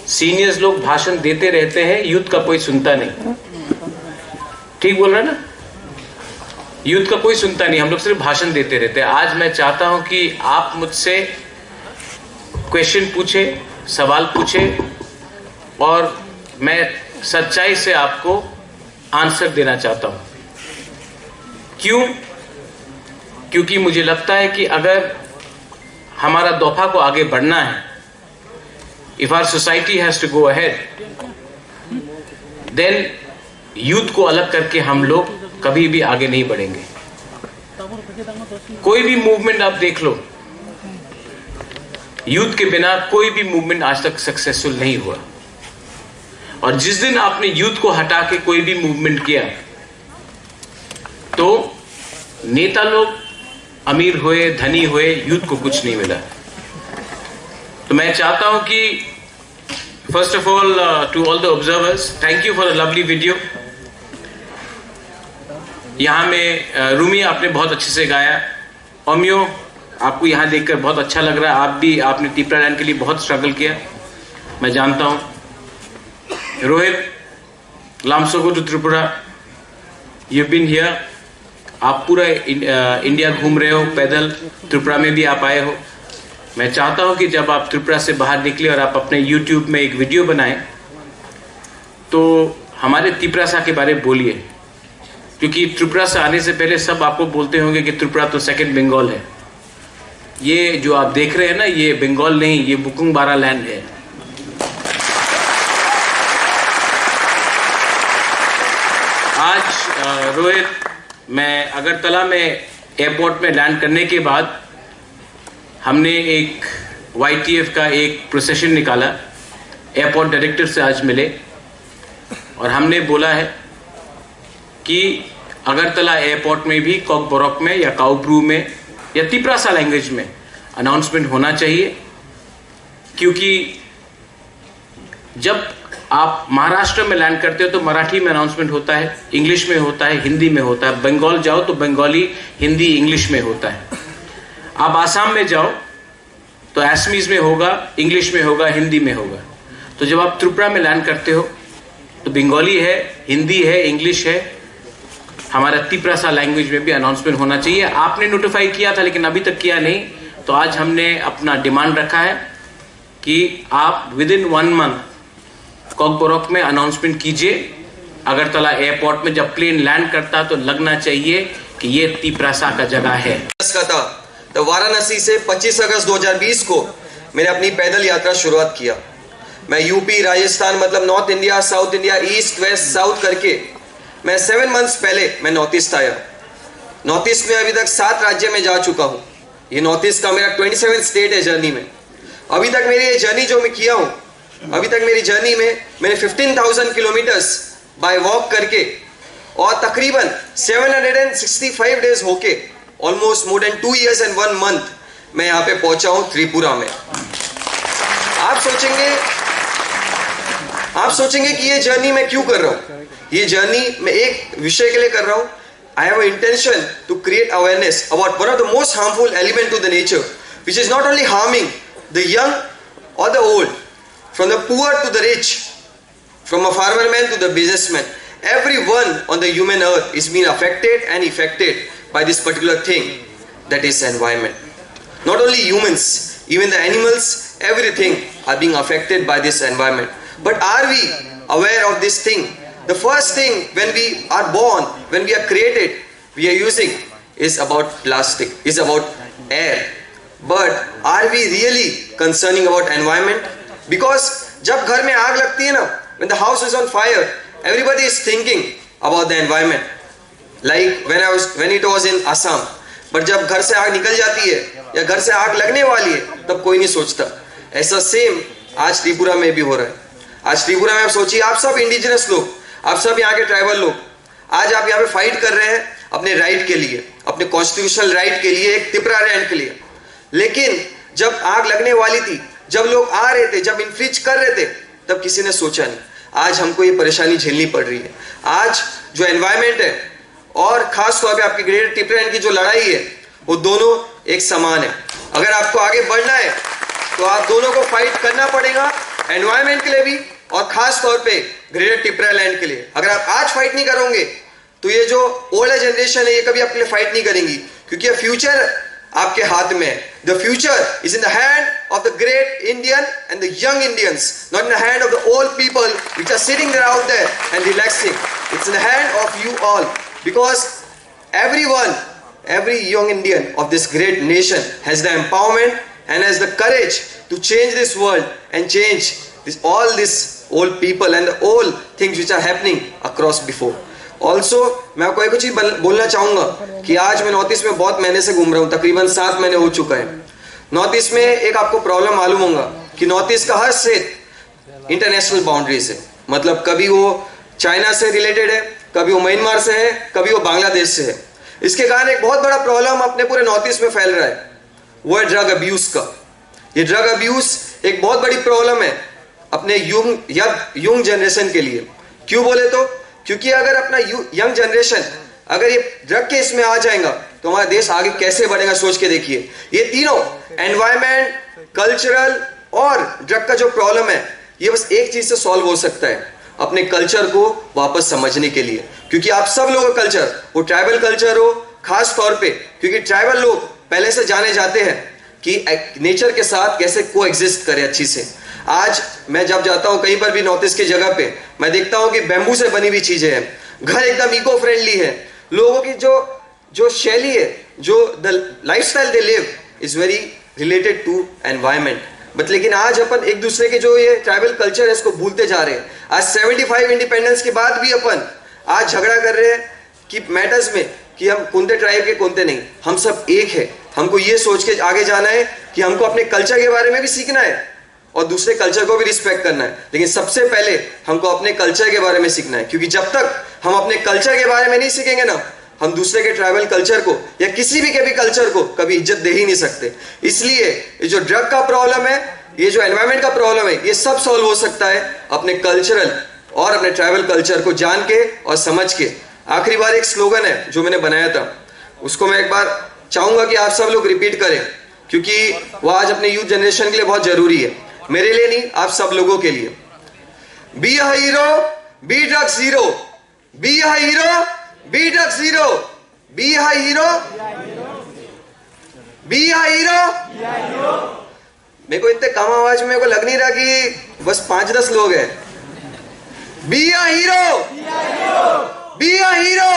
सीनियर्स लोग भाषण देते रहते हैं, यूथ का कोई सुनता नहीं। ठीक बोल रहा है ना? यूथ का कोई सुनता नहीं, हम लोग सिर्फ भाषण देते रहते हैं। आज मैं चाहता हूं कि आप मुझसे क्वेश्चन पूछे, सवाल पूछे और मैं सच्चाई से आपको आंसर देना चाहता हूं। क्यों? क्योंकि मुझे लगता है कि अगर हमारा दोफा को आगे बढ़ना है, if our society has to go ahead, then youth को अलग करके हम लोग कभी भी आगे नहीं बढ़ेंगे। कोई भी मूवमेंट आप देख लो, यूथ के बिना कोई भी मूवमेंट आज तक सक्सेसफुल नहीं हुआ। और जिस दिन आपने यूथ को हटा के कोई भी मूवमेंट किया तो नेता लोग अमीर हुए, धनी हुए, यूथ को कुछ नहीं मिला। तो मैं चाहता हूं कि first of all to all the observers, thank you for a lovely video. यहाँ में रूमी आपने बहुत अच्छे से गाया, ओमियो आपको यहाँ देखकर बहुत अच्छा लग रहा है। आप भी, आपने त्रिपुरा लैंड के लिए बहुत स्ट्रगल किया, मैं जानता हूँ। रोहित, लामसोगो to Tripura, you been here, आप पूरा इंडिया घूम रहे हो पैदल, त्रिपुरा में भी आप आए हो। मैं चाहता हूं कि जब आप त्रिपुरा से बाहर निकले और आप अपने YouTube में एक वीडियो बनाएं तो हमारे तिपरासा के बारे में बोलिए, क्योंकि त्रिपुरा से आने से पहले सब आपको बोलते होंगे कि त्रिपुरा तो सेकंड बंगाल है। ये जो आप देख रहे हैं ना, ये बंगाल नहीं, ये बुकुंगबारा लैंड है। आज रोहित, मैं अगरतला में एयरपोर्ट में लैंड करने के बाद हमने एक YTF का एक प्रोसेशन निकाला, एयरपोर्ट डायरेक्टर से आज मिले और हमने बोला है कि अगरतला एयरपोर्ट में भी कॉकबोरक में या काउब्रू में या तिपरासा लैंग्वेज में अनाउंसमेंट होना चाहिए, क्योंकि जब आप महाराष्ट्र में लैंड करते हो तो मराठी में अनाउंसमेंट होता है, इंग्लिश में होता है, हिंदी में होता है। बंगाल जाओ तो बंगाली, हिंदी, इंग्लिश में होता है। आप आसाम में जाओ तो असमीज में होगा, इंग्लिश में होगा, हिंदी में होगा। तो जब आप त्रिपुरा में लैंड करते हो तो बंगाली है, हिंदी है, इंग्लिश है, हमारा तिपरासा लैंग्वेज में भी अनाउंसमेंट होना चाहिए। आपने नोटिफाई किया था लेकिन अभी तक किया नहीं, तो आज हमने अपना डिमांड रखा है कि आप विदिन 1 मंथ कॉकबोरक में अनाउंसमेंट कीजिए। अगरतला एयरपोर्ट में जब प्लेन लैंड करता तो लगना चाहिए कि ये तिपरासा का जगह है। तो वाराणसी से 25 अगस्त 2020 को मैंने अपनी पैदल यात्रा शुरुआत किया। मैं यूपी, राजस्थान, मतलब north India, south India, east, west, south करके मैं 7 मंथ्स पहले मैं नॉर्थ ईस्ट आया। नॉर्थ ईस्ट में अभी तक 7 राज्य में जा चुका हूँ। ये नॉर्थ ईस्ट का मेरा 27 स्टेट है जर्नी में। अभी तक मेरी ये जर्नी जो मैं किया हूँ, अभी तक मेरी जर्नी में मैंने 15,000 किलोमीटर्स बाय वॉक करके और तकरीबन 765 डेज होके almost more than 2 years and 1 month मैं यहाँ पे पहुंचा हूँ त्रिपुरा में। आप सोचेंगे कि ये जर्नी मैं क्यों कर रहा हूँ। ये जर्नी मैं एक विषय के लिए कर रहा हूँ। I have an intention to create awareness about one of the most harmful element to the nature, which is not only harming the young or the old, from the poor to the rich, from a farmer man to the businessman. Everyone on the human earth is being affected and affected by this particular thing, that is environment. Not only humans, even the animals, everything are being affected by this environment. But are we aware of this thing? The first thing when we are born, when we are created, we are using is about plastic, is about air. But are we really concerning about environment? Because जब घर में आग लगती है ना, when the house is on fire, everybody is thinking about the environment. Like when it was in Assam. But जब घर से आग निकल जाती है या घर से आग लगने वाली है तब कोई नहीं सोचता। ऐसा सेम आज त्रिपुरा में भी हो रहा है। आज त्रिपुरा में आप सोचिए, आप सब इंडिजिनस लोग, आप सब यहाँ के ट्राइबल लोग, आज आप यहाँ पे फाइट कर रहे हैं अपने राइट के लिए, अपने कॉन्स्टिट्यूशनल राइट के लिए, एक तिपरा लैंड के लिए। लेकिन जब आग लगने वाली थी, जब लोग आ रहे थे, जब इन्फ्रिज कर रहे थे, तब किसी ने सोचा नहीं। आज हमको ये परेशानी झेलनी पड़ रही है। आज जो एनवायरमेंट है और खास तौर पे आपकी ग्रेटर तिपरा लैंड की जो लड़ाई है, वो दोनों एक समान है। अगर आपको आगे बढ़ना है तो आप दोनों को फाइट करना पड़ेगा, एनवायरमेंट के लिए भी और खास तौर पे ग्रेटर तिपरा लैंड के लिए। अगर आप आज फाइट नहीं करोगे तो ये जो ओल्ड जनरेशन है ये कभी आपके लिए फाइट नहीं करेंगी, क्योंकि ये फ्यूचर आपके हाथ में है। The future is in the hand of the great Indian and the young Indians, not in the hand of the old people which are sitting there out there and relaxing. It's in the hand of you all, because everyone, every young Indian of this great nation has the empowerment and has the courage to change this world and change all these old people and the old things which are happening across before. Also मैं आपको एक चीज बोलना चाहूंगा कि आज मैं north east में बहुत महीने से घूम रहा हूँ, तकरीबन 7 महीने हो चुका है। नॉर्थ ईस्ट में एक आपको प्रॉब्लम मालूम होगा कि नॉर्थ ईस्ट का हर स्टेट इंटरनेशनल बाउंड्रीज है। मतलब कभी वो चाइना से रिलेटेड है, कभी वो म्यांमार से है, कभी वो बांग्लादेश से है। इसके कारण एक बहुत बड़ा प्रॉब्लम अपने पूरे नॉर्थ ईस्ट में फैल रहा है, वो है ड्रग अब्यूज का। ये ड्रग अब्यूज एक बहुत बड़ी प्रॉब्लम है अपने यंग जनरेशन के लिए। क्यों बोले तो क्योंकि अगर अपना यंग जनरेशन अगर ये ड्रग के इसमें आ जाएगा तो हमारा देश आगे कैसे बढ़ेगा, सोच के देखिए। ये तीनों एनवायरमेंट, कल्चरल और ड्रग का जो प्रॉब्लम है, ये बस एक चीज से सॉल्व हो सकता है। अपने कल्चर को वापस समझने के लिए, क्योंकि आप सब लोगों का कल्चर, वो ट्राइबल कल्चर हो खास तौर पे, क्योंकि ट्राइबल लोग पहले से जाने जाते हैं कि नेचर के साथ कैसे को एग्जिस्ट करे अच्छी से। आज मैं जब जाता हूं कहीं पर भी नॉर्थ ईस्ट की जगह पे, मैं देखता हूं कि बैम्बू से बनी हुई चीजें हैं, घर एकदम इको फ्रेंडली है, लोगों की जो शैली है, जो the lifestyle they live is very related to environment. But लेकिन आज अपन एक दूसरे के जो ये ट्राइबल कल्चर है इसको भूलते जा रहे हैं। आज 75 इंडिपेंडेंस के बाद भी अपन आज झगड़ा कर रहे हैं कि मैटर्स में कि हम कौनते ट्राइब के कौनते नहीं, हम सब एक है। हमको ये सोच के आगे जाना है कि हमको अपने कल्चर के बारे में भी सीखना है और दूसरे कल्चर को भी रिस्पेक्ट करना है, लेकिन सबसे पहले हमको अपने कल्चर के बारे में सीखना है, क्योंकि जब तक हम अपने कल्चर के बारे में नहीं सीखेंगे ना, हम दूसरे के ट्राइबल कल्चर को या किसी भी के भी कल्चर को कभी इज्जत दे ही नहीं सकते। इसलिए ये जो ड्रग का प्रॉब्लम है, ये जो एनवायरमेंट का प्रॉब्लम है, ये सब सॉल्व हो सकता है अपने कल्चरल और अपने ट्राइबल कल्चर को जान के और समझ के। आखिरी बार एक स्लोगन है जो मैंने बनाया था, उसको मैं एक बार चाहूंगा कि आप सब लोग रिपीट करें, क्योंकि वो आज अपने यूथ जनरेशन के लिए बहुत जरूरी है, मेरे लिए नहीं, आप सब लोगों के लिए। Be a hero, be drugs hero, be a hero, be drugs hero, be a hero, be a hero. मेरे को इतने कम आवाज में मेरे को लग नहीं रहा कि बस 5-10 लोग हैं। B a hero, be a hero.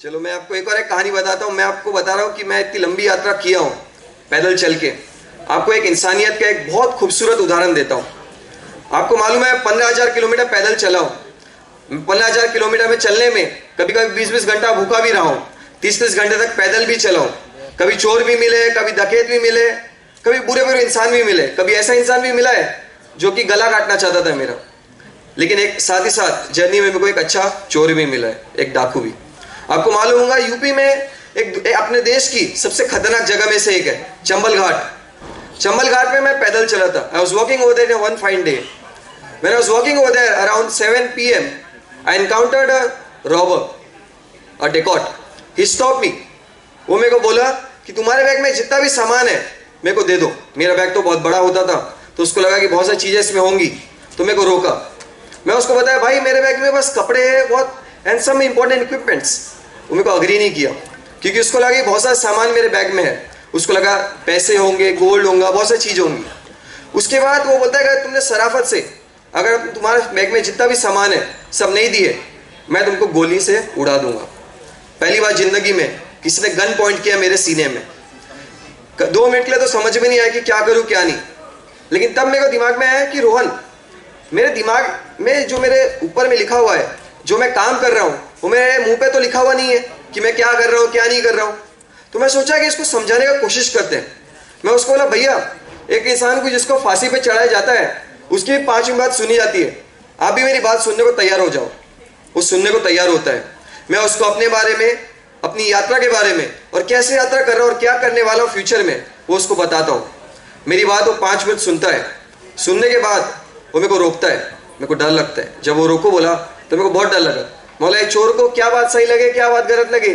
चलो मैं आपको एक और एक कहानी बताता हूं। मैं आपको बता रहा हूं कि मैं इतनी लंबी यात्रा किया हूं पैदल चल के। आपको एक इंसानियत का एक बहुत खूबसूरत उदाहरण देता हूं। आपको मालूम है 15,000 किलोमीटर पैदल चला हूं। 15,000 किलोमीटर में चलने में कभी कभी 20-20 घंटा भूखा भी रहा हूं, 30-30 घंटे तक पैदल भी चला हूं। कभी चोर भी मिले, कभी डकैत भी मिले, कभी बुरे बुरे इंसान भी मिले, कभी ऐसा इंसान भी मिला है जो कि गला काटना चाहता था मेरा, लेकिन एक साथ ही साथ जर्नी में मेरे को एक अच्छा चोर भी मिला है, एक डाकू भी। आपको मालूम होगा यूपी में एक अपने देश की सबसे खतरनाक जगह में से एक है चंबल घाट। चंबल घाट में मैं पैदल चला था। I was walking over there one fine day. When I was walking over there around 7 PM, I encountered a robber, a dacoit. He stopped me. वो मेरे को बोला कि तुम्हारे बैग में जितना भी सामान है मेरे को दे दो। मेरा बैग तो बहुत बड़ा होता था, तो उसको लगा कि बहुत सारी चीजें इसमें होंगी, तो मेरे को रोका। मैं उसको बताया भाई मेरे बैग में बस कपड़े हैं बहुत एंड सम इम्पोर्टेंट इक्विपमेंट्स। वो मेरे को अग्री नहीं किया, क्योंकि उसको लगा कि बहुत सारा सामान मेरे बैग में है। उसको लगा पैसे होंगे, गोल्ड होगा, बहुत सारी चीज़ होंगी। उसके बाद वो बोलता है कि तुमने शराफत से अगर तुम्हारे बैग में जितना भी सामान है सब नहीं दिए, मैं तुमको गोली से उड़ा दूंगा। पहली बार जिंदगी में किसी ने गन पॉइंट किया मेरे सीने में। 2 मिनट के लिए तो समझ में नहीं आया कि क्या करूं क्या नहीं, लेकिन तब मेरे को दिमाग में आया कि रोहन, मेरे दिमाग में जो मेरे ऊपर में लिखा हुआ है, जो मैं काम कर रहा हूं, वो मेरे मुंह पे तो लिखा हुआ नहीं है कि मैं क्या कर रहा हूं क्या नहीं कर रहा हूं। तो मैं सोचा कि इसको समझाने का कोशिश करते हैं। मैं उसको बोला भैया, एक इंसान को जिसको फांसी पे चढ़ाया जाता है उसकी 5वीं बात सुनी जाती है, आप भी मेरी बात सुनने को तैयार हो जाओ। वो सुनने को तैयार होता है। मैं उसको अपने बारे में, अपनी यात्रा के बारे में और कैसे यात्रा कर रहा हूँ और क्या करने वाला हूँ फ्यूचर में, वो उसको बताता हूँ। मेरी बात वो 5 मिनट सुनता है। सुनने के बाद वो मेरे को रोकता है। मेरे को डर लगता है। जब वो रोको बोला तो मेरे को बहुत डर लगा। बोला एक चोर को क्या बात सही लगे क्या बात गलत लगे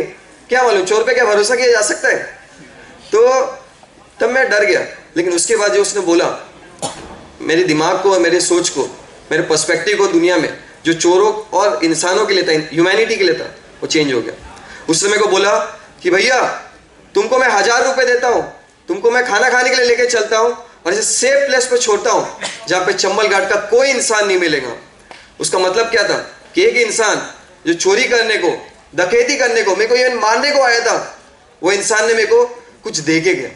क्या मालूम, चोर पे क्या भरोसा किया जा सकता है। तो तब मैं डर गया, लेकिन उसके बाद जो उसने बोला, मेरे दिमाग को और मेरे सोच को, मेरे पर्सपेक्टिव को दुनिया में जो चोरों और इंसानों के लिए था, ह्यूमैनिटी के लिए था, वो चेंज हो गया। उसने मेरे को बोला कि भैया तुमको मैं 1000 रुपये देता हूँ, तुमको मैं खाना खाने के लिए लेके चलता हूँ और इसे सेफ प्लेस पर छोड़ता हूँ जहाँ पे चंबल घाट का कोई इंसान नहीं मिलेगा। उसका मतलब क्या था कि एक इंसान जो चोरी करने को, डकैती करने को, मेरे को इवन मारने को आया था, वो इंसान ने मेरे को कुछ दे के गया।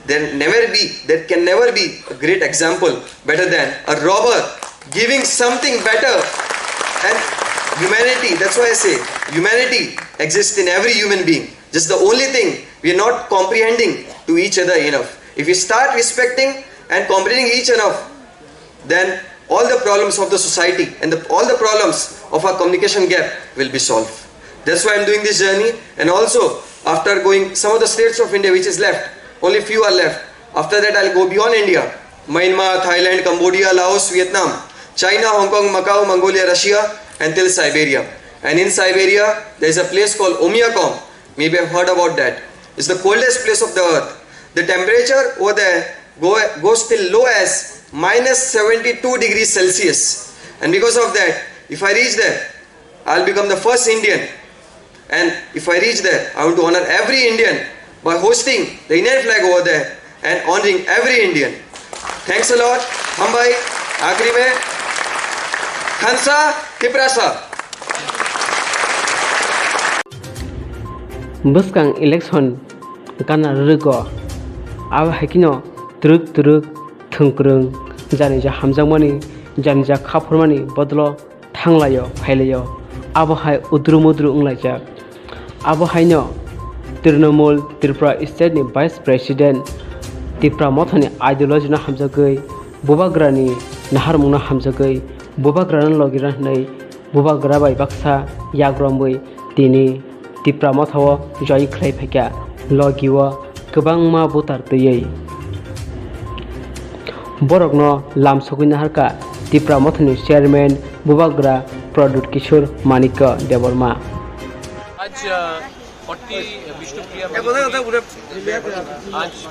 There can never be a great example better than a robber giving something better. And humanity, that's why I say humanity exists in every human being. Just the only thing we are not comprehending to each other enough. If we start respecting and comprehending each enough, then all the problems of the society and all the problems of our communication gap will be solved. That's why I'm doing this journey. And also, after going some of the states of India which is left, only few are left. After that, I'll go beyond India. Myanmar, Thailand, Cambodia, Laos, Vietnam, China, Hong Kong, Macau, Mongolia, Russia, and till Siberia. And in Siberia, there is a place called Omiakom. Maybe I've heard about that. It's the coldest place of the earth. The temperature over there goes till low as -72 degrees Celsius. And because of that, if I reach there, I'll become the first Indian. And if I reach there, I want to honor every Indian by hosting the Indian flag over there and honoring every Indian. Thanks a lot. Hambai, आखिरी में Khansa Tiprasa. Buskang election kana rugo ab hakino truk thungkrung jani ja hamjangmani jani ja khapurmani bodlo thanglayo phailayo abo hai udrumudru unglaijak abo haino Trinamool Tripura State ni Vice President Tripura Mothani ideology na hamjagai Bubagrani naharmungna hamjagai Bubagrana logira nei Bubagra bai baksa yagrombai tini Tripura Mothawo joi khlai phekya logiwa gobangma votar tei borokno lamsogina harka Tripura Mothani Chairman Bubagra Pradut Kishore Manika Deborma आज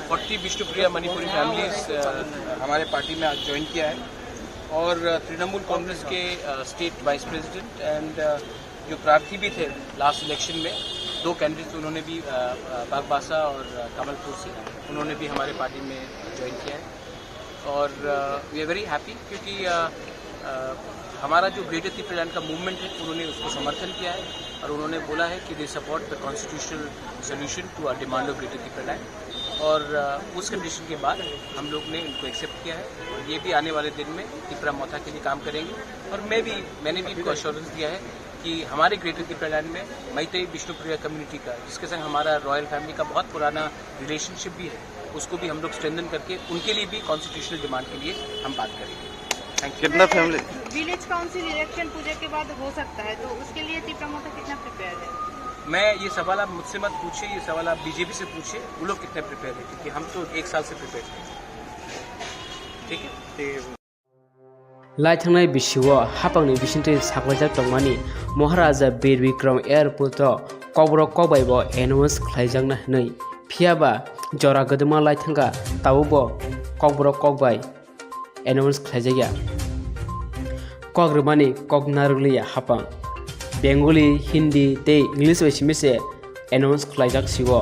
40 Vishnupriya Manipuri families हमारे party में आज join किया है और तृणमूल कांग्रेस के state wise president and जो प्रार्थी भी थे लास्ट इलेक्शन में 2 कैंडिडेट्स उन्होंने भी बागबासा और कमलपुर से उन्होंने भी हमारे पार्टी में ज्वाइन किया है और वी आर वेरी हैप्पी क्योंकि हमारा जो ग्रेटर त्रिपुरा का मूवमेंट है उन्होंने उसको समर्थन किया है और उन्होंने बोला है कि they support the constitutional solution to our demand of greater Tripura और उस कंडीशन के बाद हम लोग ने इनको एक्सेप्ट किया है और ये भी आने वाले दिन में त्रिपुरा मोथा के लिए काम करेंगे और मैंने भी इनको अश्योरेंस दिया है कि हमारे ग्रेटर त्रिपुरा में मैतेई विष्णुप्रिया कम्युनिटी का जिसके संग हमारा रॉयल फैमिली का बहुत पुराना रिलेशनशिप भी है उसको भी हम लोग स्ट्रेंथन करके उनके लिए भी कॉन्स्टिट्यूशनल डिमांड के लिए हम बात करेंगे। कितना फैमिली विलेज काउंसिल इलेक्शन पूजा के बाद हो सकता है तो उसके लिए त्रिपुरा मोथा कितना प्रिपेयर है? मैं ये सवाल आप मुझसे मत पूछिए, ये सवाल आप बीजेपी से पूछिए, वो लोग कितने प्रिपेयर है क्योंकि हम तो 1 साल से प्रिपेयर हैं। ठीक है लाइथांनाय बिसिwo hapangni bisintui saklajak tongmani महाराजा बीर विक्रम एयरपोर्ट कब्र कबाइबो एनाउन्स खालायजाकना हनै फियाबा जरा गदमा लाइथांगा तावबो कब्र कबाइ एनाउन्स खालायजाया कग्रमानि कगनारलिया हापां बेंगली हिंदी ते इंग्लिश बायसिमिसे एनाउन्स खालायजाकसिगो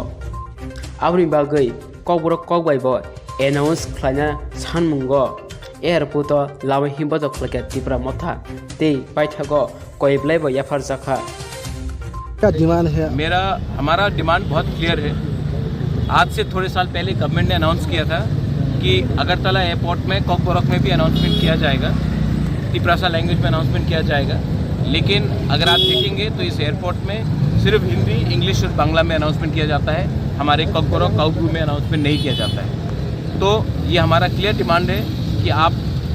आबनि बागै कब्र कबाइबो एनाउन्स खालायना सानमुंगो एयरपोर्ट लामा हिम्बा खलके त्रिपुरा मोथा ते बायथागो कोइब्लाइबो याफार जाखा क्या डिमांड है? हमारा डिमांड बहुत क्लियर है। आज से थोड़े साल पहले गवर्नमेंट ने अनाउंस किया था कि अगरतला एयरपोर्ट में कॉकबोरक में भी अनाउंसमेंट किया जाएगा, त्रिपुरासा लैंग्वेज में अनाउंसमेंट किया जाएगा, लेकिन अगर आप देखेंगे तो इस एयरपोर्ट में सिर्फ हिंदी इंग्लिश और बांग्ला में अनाउंसमेंट किया जाता है, हमारे कॉकबोरक काउगू में अनाउंसमेंट नहीं किया जाता है। तो ये हमारा क्लियर डिमांड है कि आप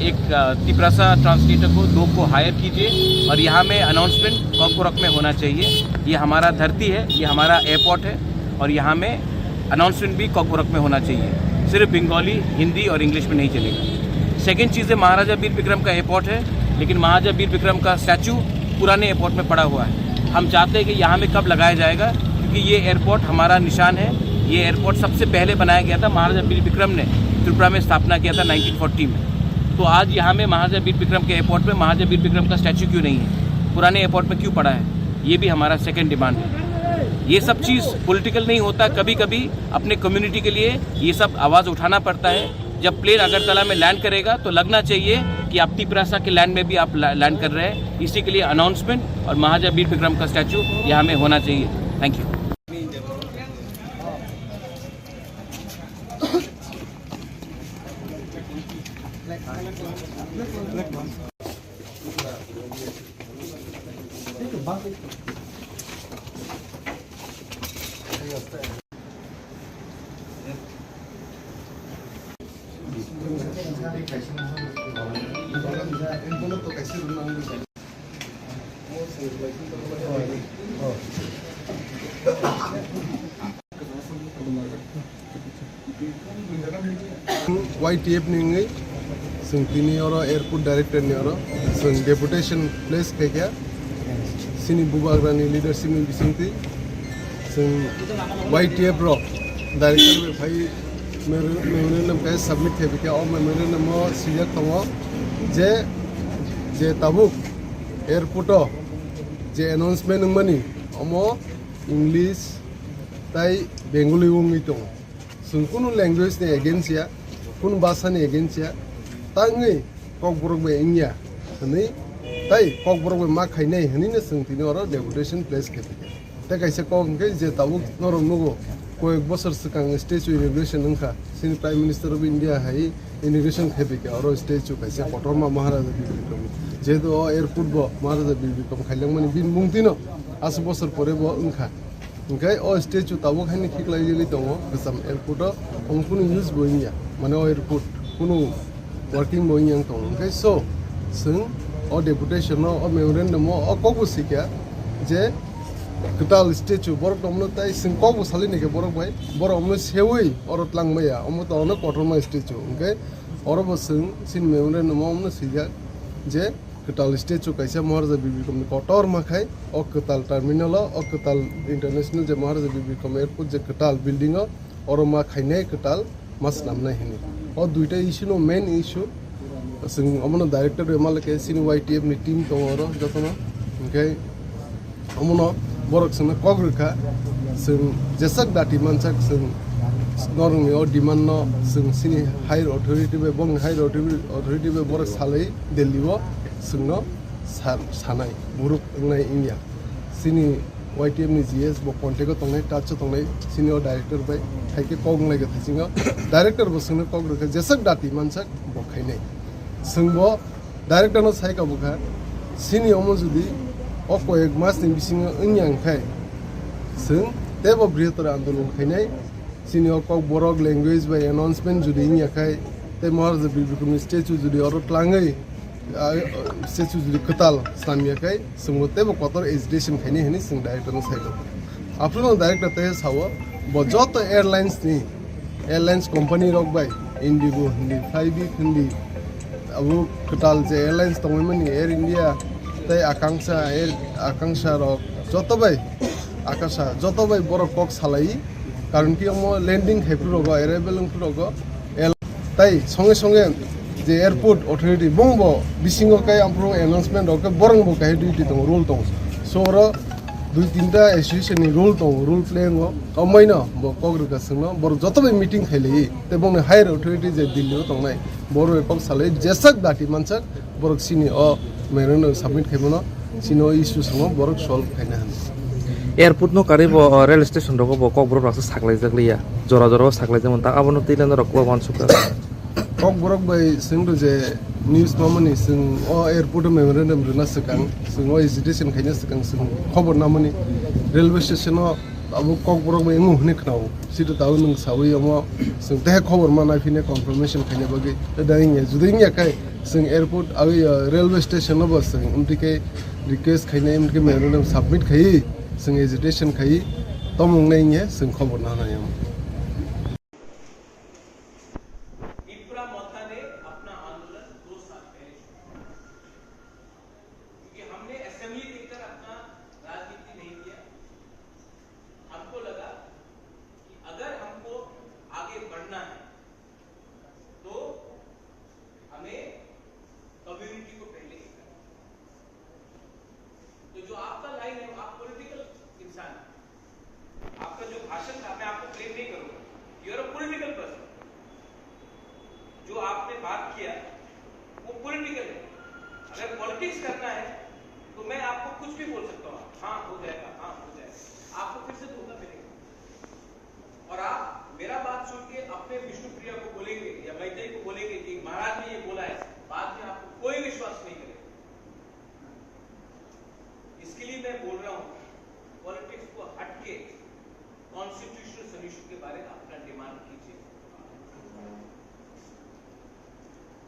एक त्रिपुरासा ट्रांसलेटर को 2 को हायर कीजिए और यहाँ में अनाउंसमेंट कॉकबोरक में होना चाहिए। ये हमारा धरती है, ये हमारा एयरपोर्ट है और यहाँ में अनाउंसमेंट भी कॉकबोरक में होना चाहिए, सिर्फ बंगाली हिंदी और इंग्लिश में नहीं चलेगा। सेकेंड चीज़ है महाराजा वीर विक्रम का एयरपोर्ट है, लेकिन महाराजा वीर विक्रम का स्टैचू पुराने एयरपोर्ट में पड़ा हुआ है। हम चाहते हैं कि यहाँ में कब लगाया जाएगा क्योंकि ये एयरपोर्ट हमारा निशान है। ये एयरपोर्ट सबसे पहले बनाया गया था, महाराजा वीर विक्रम ने त्रिपुरा में स्थापना किया था 1940 में। तो आज यहाँ में महाराजा वीर विक्रम के एयरपोर्ट में महाराजा वीर विक्रम का स्टैचू क्यों नहीं है, पुराने एयरपोर्ट में क्यों पड़ा है? ये भी हमारा सेकंड डिमांड है। ये सब चीज़ पॉलिटिकल नहीं होता, कभी कभी अपने कम्युनिटी के लिए ये सब आवाज़ उठाना पड़ता है। जब प्लेन अगरतला में लैंड करेगा तो लगना चाहिए कि आप त्रिपुरासा के लैंड में भी आप लैंड कर रहे हैं। इसी के लिए अनाउंसमेंट और महाराजा वीर विक्रम का स्टैचू यहाँ में होना चाहिए। Thank you. YTF नहीं संगतिनी और एयरपोर्ट डायरेक्टर ने और संग डेपुटेशन प्लेस के क्या सिनी बुबाग्रानी लीडरशिप में बिसंगति संग YTF रो डायरेक्टर भाई मेरे नाम का सबमिट है क्या और मेरे नाम सीरियस तो जे जे ताबुक एयरपोर्टो जे एनाउंसमेंट नंगमानी अमो इंग्लिश ताई बेंगली उंगी दं जों कुनु लैंग्वेज नि एगेंस्ट या कुनु भाषा नि एगेंस्ट या तांगै कक बरक बे इंगिया हनै ताई कक बरक बे मा खाइनाय हनैनो जों तिनि अर डेपुटेशन प्लेस खेते ते कैसे कम के जे ताबुक नरम नुगो कয়েক বছর सिगां स्टेचु इनोग्रेशन नंखा सिन प्राइम मिनिस्टर ऑफ इंडिया हाई इनोग्रेशन खेबे के और स्टेचु कैसे कटरमा महाराजा बिबिक्रम जेदो एयरपोर्ट बो महाराजा बिबिक्रम खाइलां माने बिन मुंतिनो 80 বছর পরে बो ओंखा ओंखाय ओ स्टेचु ताबो खानि खिखलाय जलि दङ गोसाम एयरपोर्ट अं कुनु यूज बोइया माने एयरपोर्ट कुनु वर्किंग बोइया दङ ओंखाय सो जों ओ डेपुटेशन ओ मेमोरेंडम ओ कबो सिका जे कताल स्टेचु बरक दमनो ताई सिं कबो सालिनि के बरक बाय बरक अमनो सेवै अरत लांबाया अमनो तनो कटरमा स्टेचु ओंखाय अरबो जों सिन मेमोरेंडम अमनो सिगा जे कताल स्टेचु कैसे महाराजा बिबिक्रम कटर माखाय ओ कताल टर्मिनल ओ कताल इंटरनेशनल जे महाराजा बिबिक्रम एयरपोर्ट जे कताल बिल्डिंग और मा खाइनाय कताल मास नामनाय हिनि ओ दुइटा इशु नो मेन इशु जों अमनो डायरेक्टर एमालके सिन वाईटीएफ नि टीम दङ र जतनो ओंखाय अमनो बरक जोंनो कग्रखा जों जेसाक दाति मानसाक जों नरंनि ओ डिमान्ड न जों सिनि हायर अथॉरिटी बे बंग हायर अथॉरिटी बे बरक सालै दिल्लीव जोंनो सानाय बुरुक नाय इंडिया सिनि वाईटीएफ नि जीएस बो कन्टेक्ट तंनाय टाच तंनाय सिनियर डायरेक्टर बाय थाइके कगंलाय ग थासिङो डायरेक्टर बो जोंनो कग्रखा जेसाक दाति मानसाक बखायनाय जोंबो डायरेक्टर न साइका बुखा सिनि अमो जुदि ओ कয়েক मास नि बिसिङो ओंयांखाय जों देब बृहत्तर आंदोलन खायनाय सिनि ओ कक बरक लैंग्वेज बाय अनाउंसमेंट जुदि इंयाखाय ते महाराजा बिबिक्रम स्टेचु जुदि अरत लाङै स्टेचु जुदि कताल सामियाखाय जोंबो देब कतर एजुकेशन खायनाय हनि जों डायरेक्टर न साइका आफ्टर डायरेक्टर ते साव बजत एयरलाइंस कंपनी रक बाय इंडिगो हिंदी फ्लाइबिट हिंदी अब कताल जे एयरलाइंस दंमोन एयर इंडिया ताई आकांक्षा रक जतबाय आकाशा जतबाय बरक कक सालाई कारण कि हम लैंडिंग हेफ्रु रग एराइवल रग ताई संगे संगे जे एयरपोर्ट अथॉरिटी बंगबो बिसिङो काय आमफ्रो अनाउंसमेंट रक बरंबो काय ड्यूटी दं रूल दं सोर दुई तीनटा एसोसिएशन नि रूल दं रूल प्लेइंग अमैनो बो कग्रका संनो बर जतबाय मीटिंग खाइलै ते बंगने हायर अथॉरिटी जे दिल्ली दंनाय बर कक सालै जेसाक दाति मानसाक बरक सिनि अ मेरनो सबमिट खाइबनो सिनो इशू संग बरक सल्व खाइना हान एयरपोर्ट नो कारिबो रेल स्टेशन रको बो ककब्रक रासो साखलाय जगलिया जरा जरा साखलाय जमन ता आबनो तिलान रको वानसुका ककब्रक बाय सिंदु जे न्यूज मामनि सिं अ एयरपोर्ट मेमोरेंडम रना सकां सिं अ एजुकेशन खाइना सकां सिं खबर नामनि रेलवे स्टेशन अब ककब्रक बाय मु हने खनाव सिदु ताउ नों सावै अम सिं ते खबर मा नाफिने कन्फर्मेशन खाइना बगे दाइङे जुदिङे काय जों एयरपोर्ट अब रेलवे स्टेशन अब जों उनटिके रिक्वेस्ट खाइनाय उनटिके मेमोरेंडम सबमिट खाइ जों एजुकेशन खाइ तमंनायङे जों खबर नानाय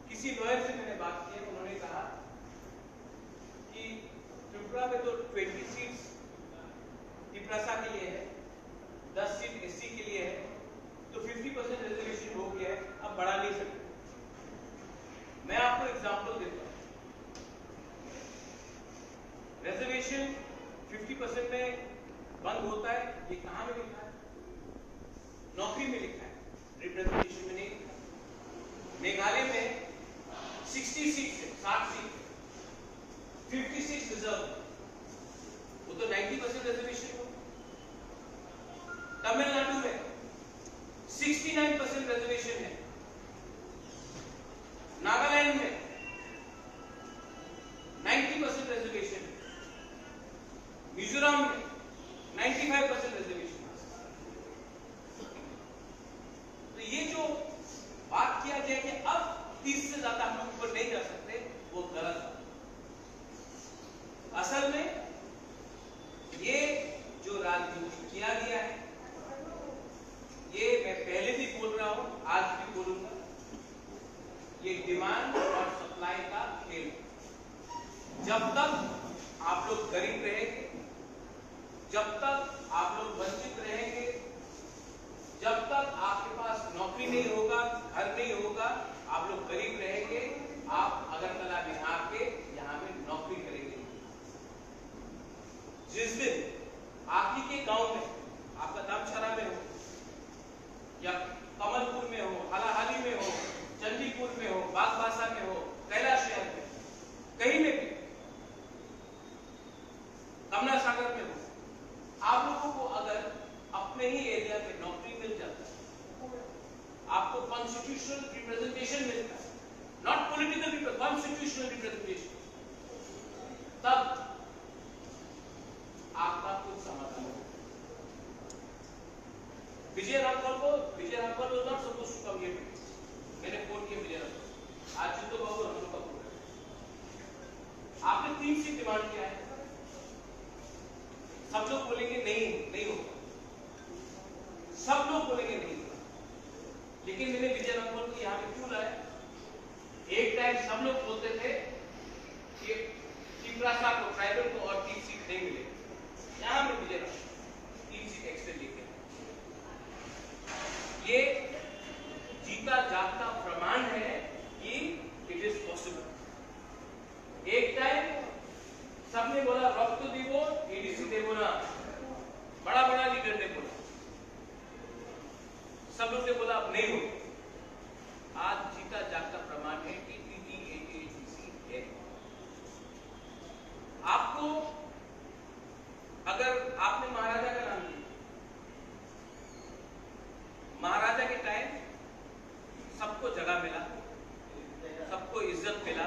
किसी लॉयर से मैंने बात की, उन्होंने कहा कि त्रिपुरा में तो 20 सीट्स तिपरासा के लिए है, 10 सीट एससी के लिए है, तो 50% रिजर्वेशन हो गया है, अब बढ़ा नहीं सकते। मैं आपको एग्जांपल देता हूं, रिजर्वेशन 50% में बंद होता है, ये कहां में लिखा है? नौकरी में लिखा है, रिप्रेजेंटेशन में नहीं। मेघालय में 60 सीट है, 60 सीट है, आज भी बोलूंगा, ये डिमांड और सप्लाई का खेल। जब तक आप लोग गरीब रहेंगे, जब तक आप लोग वंचित रहेंगे, जब तक आपके पास नौकरी नहीं होगा, घर नहीं होगा, आप लोग गरीब रहेंगे, आप अगरतला में आके यहाँ में नौकरी करेंगे। जिस दिन आप ही के गांव में, आपका दामछरा में हो या कमलपुर में हो, हालाहाली में हो, चंडीपुर में हो, बागबासा में हो, कैलाश शहर में, कहीं में भी, कमला सागर में हो, आप लोगों को अगर अपने ही एरिया में नौकरी मिल जाता है, आपको कॉन्स्टिट्यूशनल रिप्रेजेंटेशन मिलता है, नॉट पॉलिटिकल, कॉन्स्टिट्यूशनल रिप्रेजेंटेशन, तब आपका कुछ समाधान हो। Vijay Raghavan was not supposed to come here today. मैंने फोन किया विजय राघवन, आज जितो बाबू हम लोग का प्रोग्राम, आपने 3 सीट डिमांड किया है, सब लोग बोलेंगे नहीं होगा, सब लोग बोलेंगे नहीं होगा, लेकिन मैंने विजय राघवन को यहाँ पे क्यों लाया? एक टाइम सब लोग बोलते थे कि चिपरासा को, ट्राइबल को और 3 सीट नहीं मिलेगी, यहाँ में विजय राघवन 3 सीट एक्स्ट्रा लेके, ये जीता जागता प्रमाण है कि इट इज पॉसिबल। एक टाइम सबने बोला रक्त दीवो, एडीसी देवो ना, बड़ा बड़ा लीडर ने बोला, सब लोग ने बोला अब नहीं हो। आज जीता जागता प्रमाण है कि एडीसी है। आपको अगर आपने महाराजा का नाम लिया, महाराजा के टाइम सबको जगह मिला, सबको इज्जत मिला,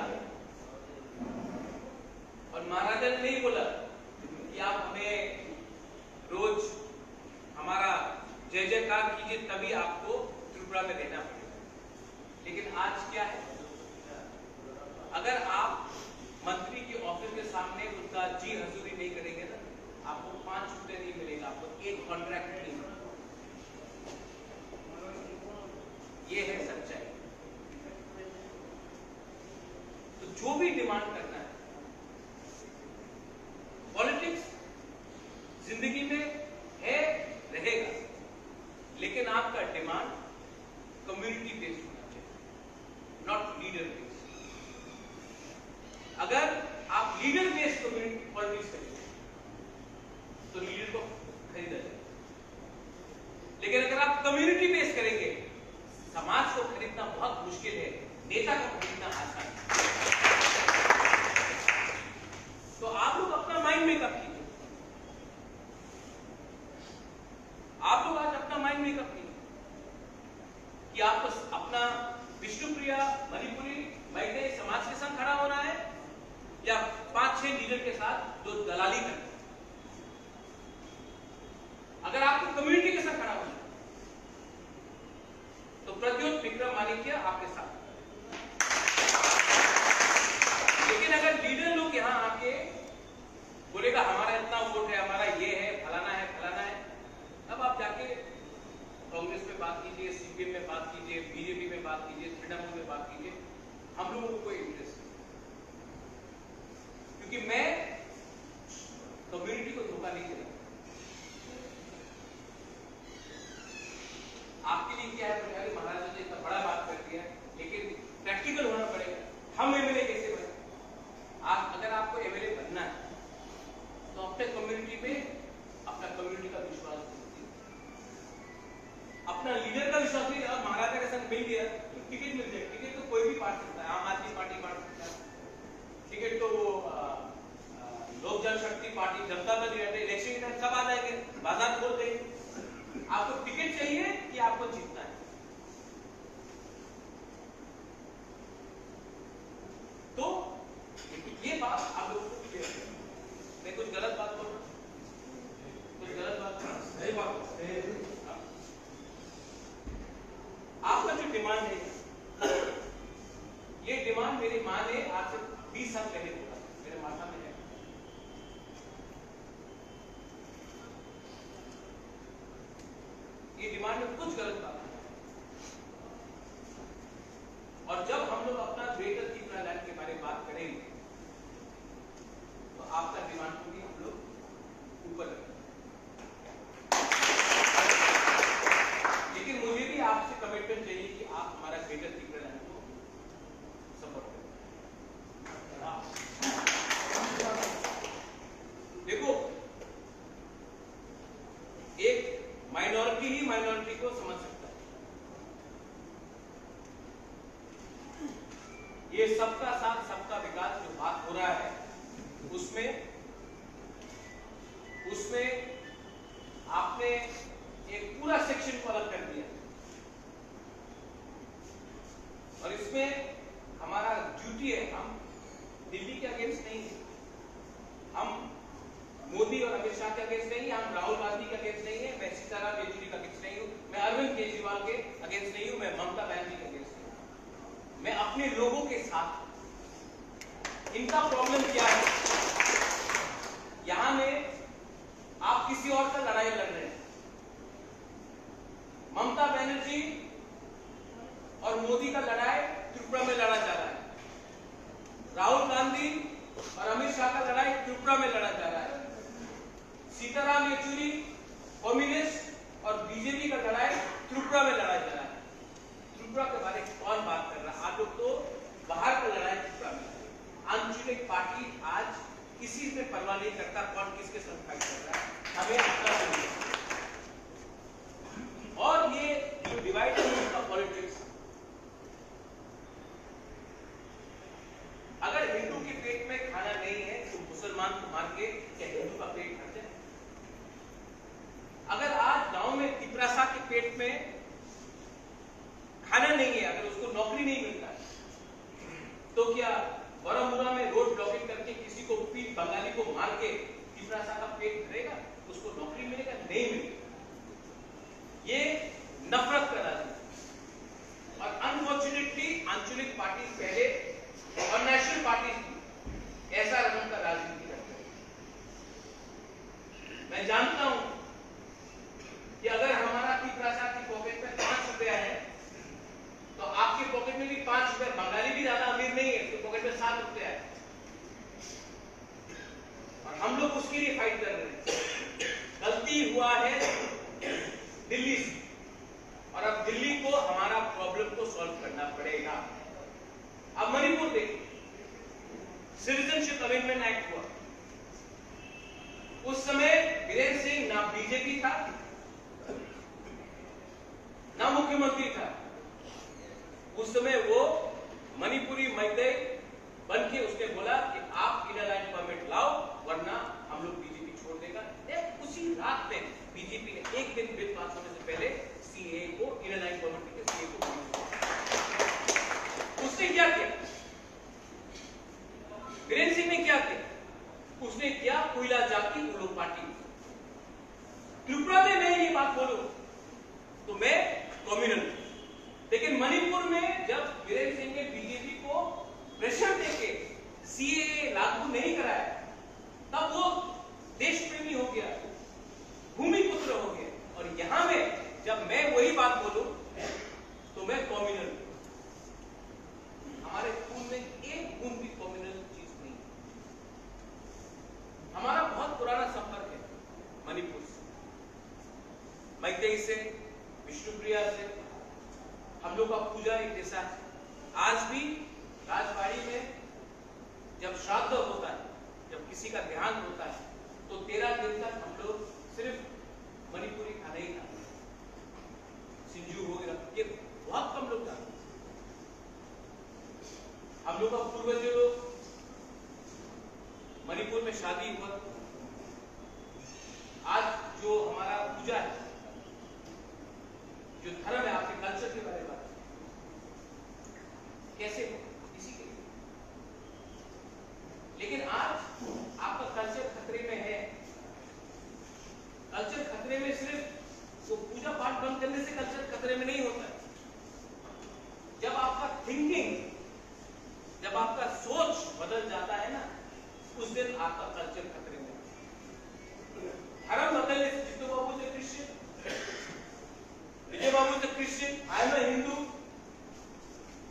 और महाराजा ने नहीं बोला कि आप हमें रोज हमारा जय जयकार कीजिए तभी आपको त्रिपुरा में रहना पड़ेगा। लेकिन आज क्या है, अगर आप मंत्री के ऑफिस के सामने उसका जी हजूरी नहीं करेंगे ना, आपको 5 रुपए नहीं मिलेगा, आपको एक कॉन्ट्रैक्ट नहीं मिलेगा। ये है सच्चाई। तो जो भी डिमांड करना है, पॉलिटिक्स जिंदगी में है, रहेगा, लेकिन आपका डिमांड कम्युनिटी बेस्ड होना चाहिए, नॉट लीडर बेस्ड। अगर आप लीडर बेस्ड कम्युनिटी पॉलिटिक्स करेंगे तो लीडर को खरीदा जाएगा, लेकिन अगर आप कम्युनिटी बेस्ड करेंगे, समाज को खरीदना बहुत मुश्किल है, नेता को खरीदना आसान है। तो आप लोग अपना माइंड मेकअप कीजिए, आप लोग आज अपना माइंड मेकअप कीजिए कि आपको अपना विष्णुप्रिया मणिपुरी मैते समाज के संग खड़ा होना है या 5-6 लीडर के साथ जो दलाली करते हैं। अगर आपको कम्युनिटी के साथ खड़ा होना है तो प्रद्योत विक्रम मानिक्य आपके साथ। लेकिन अगर लीडर लोग यहां आके बोलेगा हमारा इतना वोट है, हमारा ये है, फलाना है, तब आप जाके कांग्रेस में बात कीजिए, सीपीएम में बात कीजिए, बीजेपी में बात कीजिए, तृणमूल में बात कीजिए, हम लोगों को कोई इंटरेस्ट नहीं, क्योंकि मैं कम्युनिटी को धोखा नहीं दे रहा। आपके लिए क्या है, अरे महाराज ने इतना बड़ा बात कर दिया, लेकिन प्रैक्टिकल होना पड़ेगा। हम एमएलए कैसे बने? अगर आपको एमएलए बनना है तो अपने कम्युनिटी में अपना कम्युनिटी का विश्वास दीजिए, अपना लीडर का विश्वास नहीं। अब महाराजा के संग मिल गया तो टिकट मिल जाए, टिकट तो कोई भी बांट सकता है, आम आदमी पार्टी बांट सकता है टिकट, तो वो लोक जनशक्ति पार्टी, जनता दल, इलेक्शन के टाइम सब आ जाएंगे, बाजार खोल देंगे। आपको टिकट चाहिए कि आपको जीतना है? तो ये बात आप लोगों को क्लियर है। मैं कुछ गलत बात बोल रहा हूं? कुछ गलत बात सही बात। आपका जो डिमांड है, ये डिमांड मेरी मां ने आज से 20 साल पहले बोला, मेरे माथा में है। ये डिमांड में कुछ गलत बात है, और जब हम लोग अपना ग्रेटर त्रिपुरा लैंड के बारे में बात करेंगे तो आपका डिमांड को भी हम लोग ऊपर रखेंगे। लेकिन मुझे भी आपसे कमिटमेंट चाहिए कि आप हमारा ग्रेटर त्रिपुरा लैंड को सपोर्ट करें। देखो, एक माइनॉरिटी ही माइनॉरिटी को समझ सकता है। ये सबका साथ सबका विकास जो बात हो रहा है उसमें आपने एक पूरा सेक्शन को अलग कर दिया और इसमें हमारा ड्यूटी है, हम दिल्ली के अगेंस्ट नहीं है, हम मोदी और अमित शाह के अगेंस्ट नहीं है, हम राहुल गांधी के अगेंस्ट नहीं है, मैं सीताराम येचुरी के अगेंस्ट नहीं हूं, मैं अरविंद केजरीवाल के अगेंस्ट नहीं हूं, मैं ममता बनर्जी के अगेंस्ट नहीं हूं। मैं अपने लोगों के साथ, इनका प्रॉब्लम क्या है, यहां में आप किसी और का लड़ाई लड़ रहे हैं। ममता बनर्जी और मोदी का लड़ाई त्रिपुरा में लड़ा जा रहा है, राहुल गांधी और अमित शाह का लड़ाई त्रिपुरा में लड़ा जा रहा है, सीताराम येचुरी कम्युनिस्ट और बीजेपी का लड़ाई त्रिपुरा में लड़ा जा रहा है। त्रिपुरा के बारे में कौन बात कर रहा है? आप लोग तो बाहर का लड़ाई त्रिपुरा में। आंचलिक पार्टी आज किसी से परवाह नहीं करता कौन किसके साथ फाइट कर रहा है, हमें अपना चाहिए। और ये जो डिवाइड का पॉलिटिक्स, अगर हिंदू के पेट में खाना नहीं है तो मुसलमान को मार के क्या हिंदू का पेट भर जाए? अगर आज गांव में तिपरासा के पेट में खाना नहीं है, अगर उसको नौकरी नहीं मिलता है, तो क्या बरामुला में रोड ब्लॉकिंग करके किसी को बंगाली को मार के तिपरासा का पेट भरेगा? उसको नौकरी मिलेगा? नहीं मिलेगा। ये नफरत का राजनीति। और अनफॉर्चुनेटली आंचलिक पार्टी पहले और नेशनल पार्टी ऐसा रंग का राजनीति करते हैं। मैं जानता हूं कि अगर हमारा तिपरासा की पॉकेट में 5 रुपया है तो आपके पॉकेट में भी 5 रुपया, बंगाली भी ज्यादा अमीर नहीं है, उसके पॉकेट में 7 रुपया है और हम लोग उसके लिए फाइट कर रहे हैं। गलती हुआ है दिल्ली से और अब दिल्ली को हमारा प्रॉब्लम को सॉल्व करना पड़ेगा। अब मणिपुर देखिए, सिटीजनशिप अमेंडमेंट एक्ट हुआ, उस समय वीरेंद्र सिंह ना बीजेपी था ना मुख्यमंत्री था, उस समय वो मणिपुरी मैते बन के उसने बोला कि आप इनर लाइन परमिट लाओ वरना हम लोग बीजेपी छोड़ देगा। उसी रात में बीजेपी ने एक दिन बिल पास होने से पहले सीए को इनर लाइन परमिट के सीए को उसने क्या किया? वीरेंद्र सिंह ने क्या किया? उसने किया कोयला जाति उल्लू पार्टी। त्रिपुरा में मैं ये बात बोलूं तो मैं कम्युनल, लेकिन मणिपुर में जब वीरेंद्र सिंह ने बीजेपी को प्रेशर देके सीए लागू नहीं कराया तब वो देश प्रेमी हो गया, भूमि पुत्र हो गया। और यहां में जब मैं वही बात बोलूं तो मैं कम्युनल। हमारे खून में एक बूंद भी कम्युनल चीज नहीं। हमारा बहुत पुराना संपर्क है मणिपुर से, मैतेई से, विष्णुप्रिया से, हम लोग का पूजा एक जैसा है। आज भी राजबाड़ी में जब श्राद्ध होता है, जब किसी का देहांत होता है तो 13 दिन तक हम लोग सिर्फ मणिपुरी खाना ही खाते हैं। सिंजू हो गया, ये बहुत कम लोग खाते हैं। हम लोग का पूर्वज लोग मणिपुर में शादी हुआ, आज जो हमारा पूजा है, जो धर्म है, आपके कल्चर के बारे में बात कैसे हो, इसी के लिए। लेकिन आज आपका कल्चर खतरे में है। कल्चर खतरे में सिर्फ वो पूजा पाठ बंद करने से कल्चर खतरे में नहीं होता है। जब आपका थिंकिंग, जब आपका सोच बदल जाता है ना, उस दिन आपका कल्चर खतरे में। धर्म बदलने से जितू बाबू से क्रिश्चियन, विजय बाबू से Christian, I am a Hindu,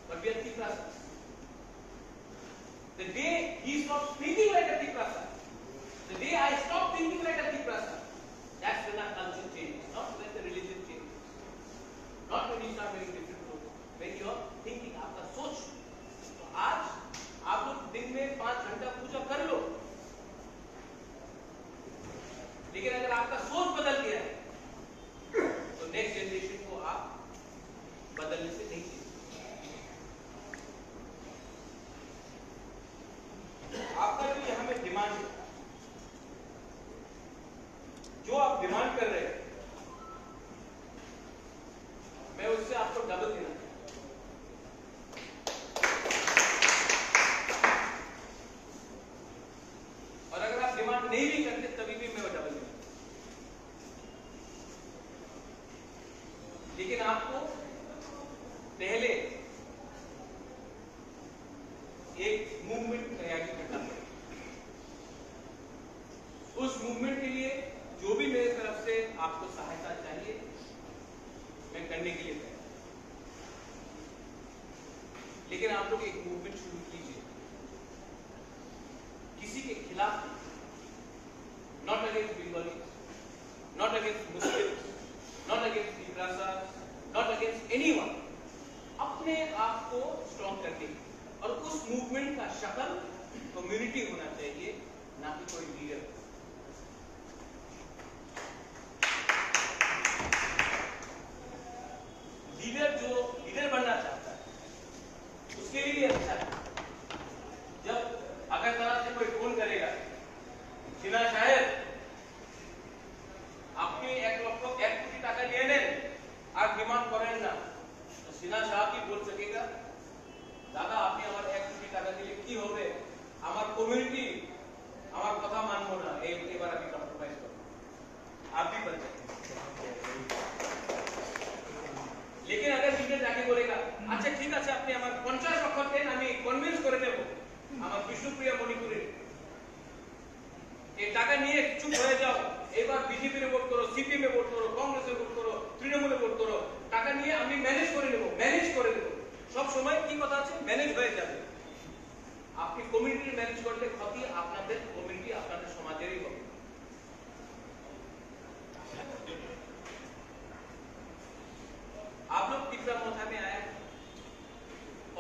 पर व्यक्ति लेकिन आपको पहले एक मूवमेंट तैयार करना पड़ेगा। उस मूवमेंट के लिए जो भी मेरे तरफ से आपको सहायता चाहिए मैं करने के लिए तैयार। लेकिन आप लोग एक मूवमेंट शुरू कीजिए, किसी के खिलाफ, not against Bengali, not against Muslims, not against madrasas, not against anyone, अपने आप को स्ट्रॉन्ग करने की। और उस मूवमेंट का शक्ल कम्युनिटी होना चाहिए, ना कि कोई लीडर। लीडर जो लीडर बनना चाहता है उसके लिए अच्छा है। जब अगरतला से कोई फोन करेगा, सिन्हा साहेब আপনি 1 কোটি টাকা নিয়ে নেন আর ডিমান্ড করেন না, তো সিনহা সাহেব কি বল सकेगा দাদা আপনি আমার 1 কোটি টাকা দিলে কি হবে, আমার কমিউনিটি আমার কথা মানবো না, এবার আমি কম্প্রোমাইজ করব। आप भी बन जाएंगे। लेकिन अगर लीडर जाके बोलेगा अच्छा ठीक আছে আপনি আমার 50 লক্ষ দেন আমি কনভিন্স করে দেব আমার বিষ্ণুপ্রিয়া মণিপুরে এই টাকা নিয়ে চুপ হয়ে যাও, এবার বিজেপি রে ভোট করো, সিপিএম এ ভোট করো, কংগ্রেস এ ভোট করো, তৃণমূলে ভোট করো, টাকা নিয়ে আমি ম্যানেজ করে দেব। সব সময় কি কথা আছে, ম্যানেজ হয়ে যাবে। আপনি কমিউনিটি ম্যানেজ করলে ক্ষতি আপনাদের কমিউনিটি আপনাদের সমাজেরই হবে। आप लोग तीसरा मोथा में आए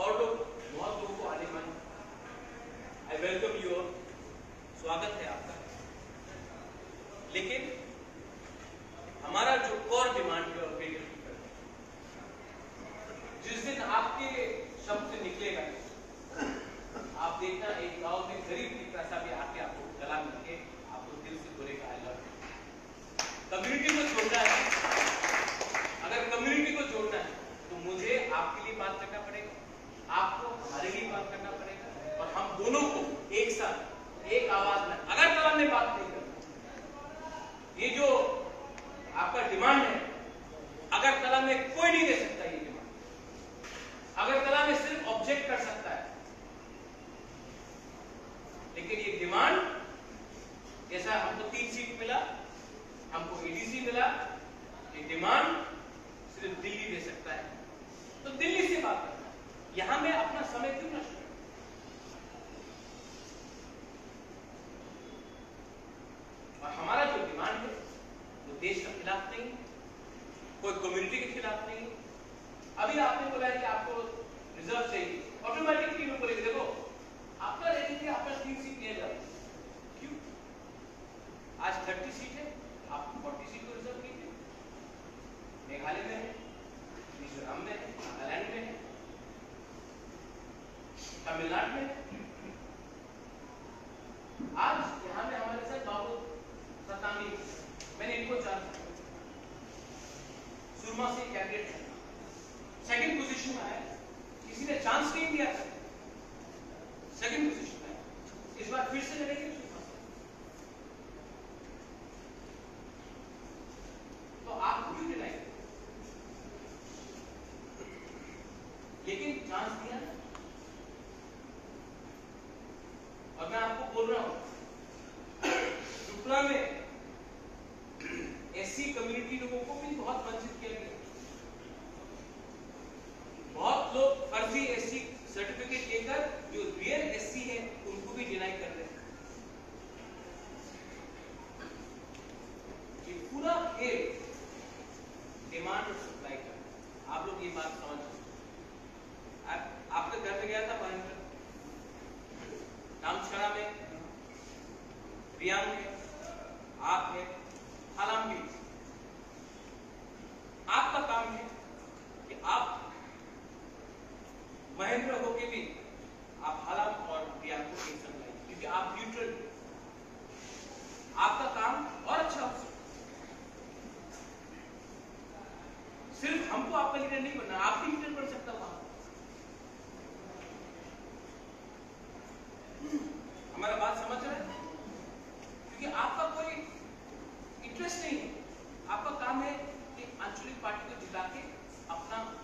और लोग बहुत लोगों को आने मन, आई वेलकम यू, स्वागत है आपका। लेकिन हमारा जो कोर डिमांड है और जिस दिन आपके शब्द से निकलेगा, आप देखना एक गांव में गरीब टिकरा सा भी आके आपको गला मिलके आपको दिल से बोलेगा आई लव यू। कम्युनिटी को जोड़ना है, अगर कम्युनिटी को जोड़ना है तो मुझे आपके लिए बात करना पड़ेगा, आपको हमारे लिए बात करना पड़ेगा, और हम दोनों को एक साथ एक आवाज में अगरतला में बात नहीं करना। ये जो आपका डिमांड है अगरतला में कोई नहीं दे सकता, ये डिमांड अगरतला में सिर्फ ऑब्जेक्ट कर सकता है। लेकिन ये डिमांड जैसा हमको 3 सीट मिला, हमको एडीसी मिला, ये डिमांड सिर्फ दिल्ली दे सकता है, तो दिल्ली से बात करना है। यहां में अपना समय क्यों नष्ट करूं? और हमारा जो डिमांड है वो देश के खिलाफ नहीं, कोई कम्युनिटी के खिलाफ नहीं। अभी आपने बोला है कि आपको रिजर्व चाहिए, ऑटोमेटिकली लोग बोलेंगे देखो आपका रेटिंग है, आपका 3 सीट ले जाओ। क्यों? आज 30 सीट है, आप 40 सीट को रिजर्व कीजिए। मेघालय में है, मिजोरम में है, नागालैंड में है, तमिलनाडु में है। आज यहां में हमारे साथ बाबू सतामी, मैंने इनको जानता हूं, सुरमा से कैंडिडेट है, सेकंड पोजीशन में आया, किसी ने चांस नहीं दिया था, सेकंड पोजीशन में। इस बार फिर से लड़ेंगे सुरमा से, तो आप क्यों डिनाई? लेकिन चांस दिया ना। और मैं आपको बोल रहा हूं टुकड़ा में एससी कम्युनिटी लोगों को भी बहुत वंचित किया गया। बहुत लोग फर्जी एससी सर्टिफिकेट लेकर जो रियल एससी है उनको भी डिनाई कर रहे हैं। ये पूरा खेल डिमांड और सप्लाई का, आप लोग ये बात समझ। आपके घर में गया था महेंद्र, नामछड़ा में रियांग है, आप है, हालाम भी। आपका काम है कि आप महेंद्र होके भी आप हालाम और रियांग को एक संग लाइए, क्योंकि आप न्यूट्रल हैं। आपका काम और अच्छा हो सकता। सिर्फ हमको आपका लीडर नहीं बनना, आप भी लीडर बन सकता वहां। हमारा बात समझ रहे हैं? क्योंकि आपका कोई इंटरेस्ट नहीं है, आपका काम है कि आंचलिक पार्टी को जिता के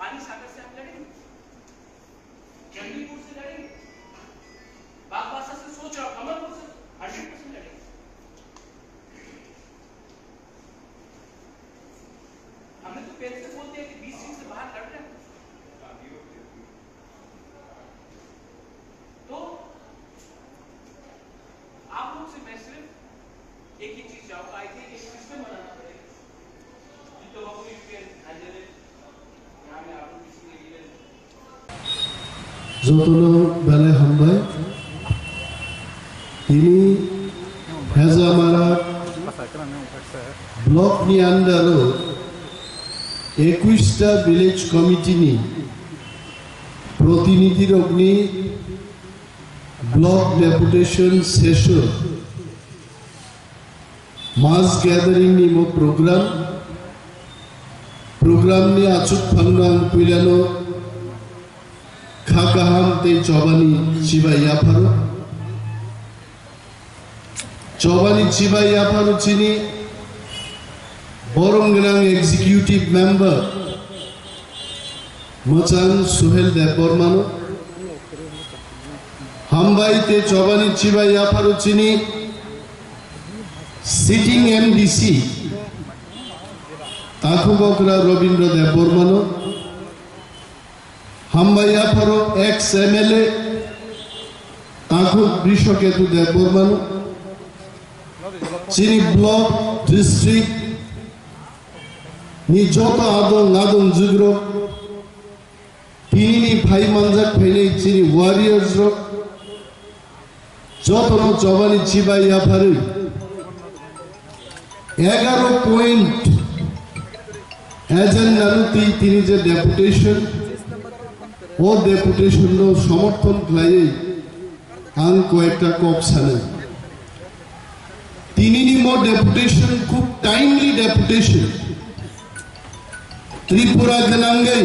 रानी सागर से आप लड़ेंगे, चंडीपुर से लड़ेंगे, बागबासा से सोच रहा हूं, कमलपुर से 100% लड़ेंगे। हमने तो पहले से बोलते हैं कि 20 सीट से बाहर लड़ रहे हैं। तो आप लोग से मैं सिर्फ एक ही चीज चाहूंगा, आई थिंक एक सिस्टम बनाना पड़ेगा तो लोगों को यूपीएस दिखाई दे रहे यहाँ में आप लोग किसी के लिए যতলো বেলায় হামবাই তিনি হেজামারা ব্লকনি আন্ডারও 21টা ভিলেজ কমিটিনি প্রতিনিধির অগ্নি ব্লক ডেপুটেশন সেশন মাস গ্যাদারিং নিমো programnya acuk panggang pilano khakaham te chobani chibaya pharu chini boronggenang executive member Machan Suhel Debormano Hambai te chobani chibaya pharu chini sitting MDC Takubokra Robindra Debormano Hambaya Paro ex MLA Takub Brishoketu Debormano Chini Block District Ni Jota Adon Nadon Zugro Tini Pai Manjak Pene Chini Warriors Ro Jotono Chobani Chibaya Paro 11 point agent নানুতি তিনি যে deputation ও deputation no সমর্থন খাইয়ে আং কয়েকটা cock সানে তিনি নিমো deputation খুব timely deputation Tripura জনাঙ্গে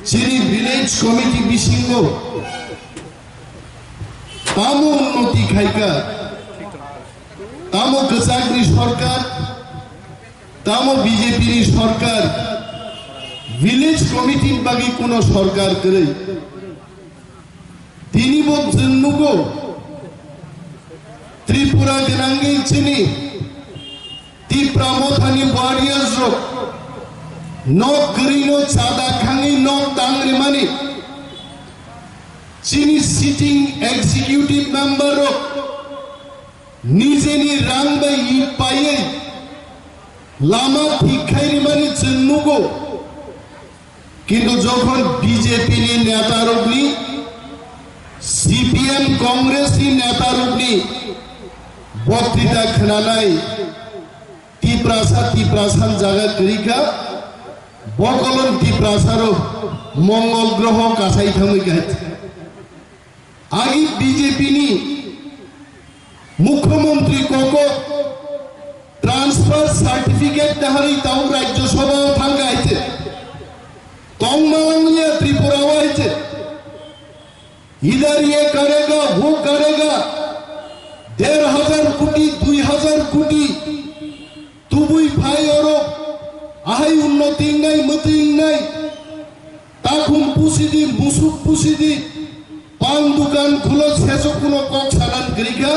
চিনি ভিলেজ কমিটি বিসিঙ্গ তামো উন্নতি খাইকা তামো কসাগরি সরকার তামো বিজেপি সরকার ভিলেজ কমিটির বাকি কোন সরকার করে তিনি বলছেন নুগো ত্রিপুরা জনাঙ্গে চিনি তীব্রামথানি ওয়ারিয়ার্স রো নক করিনো চাঁদা খাঙ্গি নক দাংরে মানে চিনি সিটিং এক্সিকিউটিভ মেম্বার রো নিজে নি রাং বাই ই পাইয়ে লামা ঠিক খাইনি মানে চিন্নুগো কিন্তু যখন বিজেপি নেতার অগ্নি সিপিএম কংগ্রেসি নেতার অগ্নি বক্তৃতা খেলানাই তীব্রাসান জায়গা করিকা বকলন তীব্রাসার মঙ্গল গ্রহ কাছাই থামে গেছে আগে বিজেপি নি মুখ্যমন্ত্রী কক ट्रांसफर सर्टिफिकेट दहारी ताऊ राज्यसभा थांगायचे तोंगमांगलिया त्रिपुरा वायचे इधर ये करेगा वो करेगा 1,500 कोटी 2,000 कोटी तुबुई भाई और आहाई उन्नति नहीं मती नहीं ताकुम पुसीदी मुसुक पुसीदी पान दुकान खुलो सेसो कुनो कॉक सालन करिका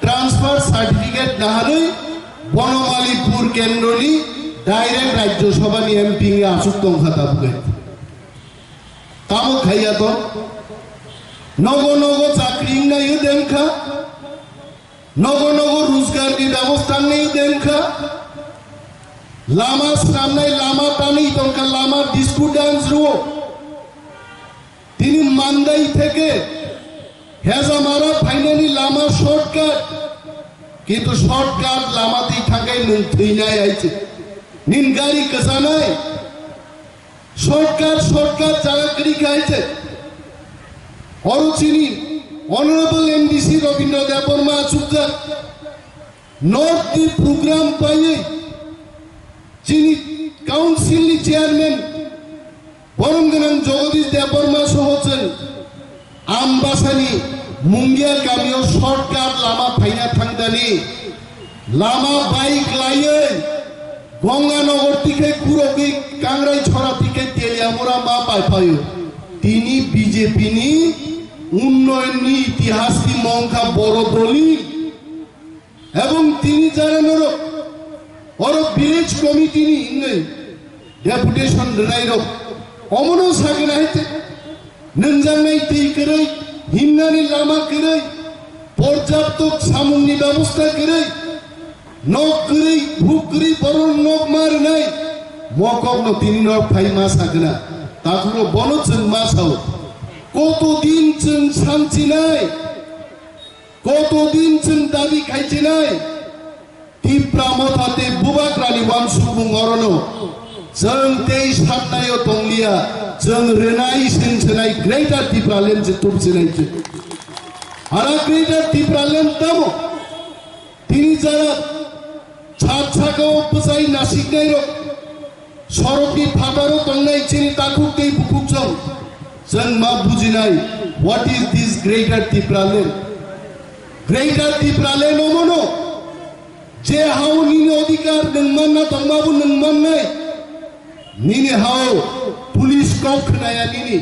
ट्रांसफर सर्टिफिकेट दहारी বনমালীপুর কেন্দ্রনি ডাইরেক্ট রাজ্যসভা নি এমপি এ আসুকতম খাতা বুকে তামো খাইয়া তো নগ চাকরি নাই দেখা নগ রোজগার নি ব্যবস্থা নেই দেখা লামা স্নান নাই লামা টানি তনকা লামা ডিস্কো ডান্স রো তিনি মান্দাই থেকে হেজামারা ফাইনালি লামা শর্টকাট কিন্তু শর্টকাট লামাতেই থাকাই নুন থইনাই আইছে নিন গাড়ি কসানাই শর্টকাট জায়গা করি খাইছে অরুচিনি অনারেবল এমডিসি রবীন্দ্র দেববর্মা চুপজা নর্থ দি প্রোগ্রাম পাইয়ে যিনি কাউন্সিল চেয়ারম্যান বরমগনাং জগদীশ দেববর্মা সহচেন আমবাসানি মুঙ্গিয়া গামিও শর্টকাট লামা ফাইনা থাংদানি লামা বাইক লাইয়ে গঙ্গানগর থেকে কুরবি কাংরাই ছড়া থেকে आफायो तिनी बीजेपी नी उन्नयन नी इतिहास की मंखा बड़ दली एवं तिनी जाना और विलेज कमिटी नी डेपुटेशन रायरो अमनो सागना है नंजानाय दै करै हिमनानि लामा करै पर्याप्त सामुंनि व्यवस्था करै नक करै भुक करै बरन नक मारनाय मकगनो तिनि नक फाइ मा सागना ताकुलो बनो जों मा साव कतदिन जों सान्थिनाय कतदिन जों दाबि खायथिनाय तिप्रा मथाते बुबाग्रानि वामसुबुं अरनो जों दै सारनायाव दंलिया जों रेनाय सेनसनाय ग्रेटार तिप्रालेण्ड जे तुमसिनाय आरो ग्रेटार तिप्रालेण्ड दङ तिनि जारा छाछागाव बजाय नासिकनाय सरकनि फादाराव दंनाय चिनि ताकुक दै बुकुकजों जों मा बुजिनाय व्हाट इज दिस ग्रेटार तिप्रालेण्ड अमनो जे हावनि अधिकार नोंमानना दंबाबो नोंमाननाय नीने हाव पुलिस कॉक खनाया नीने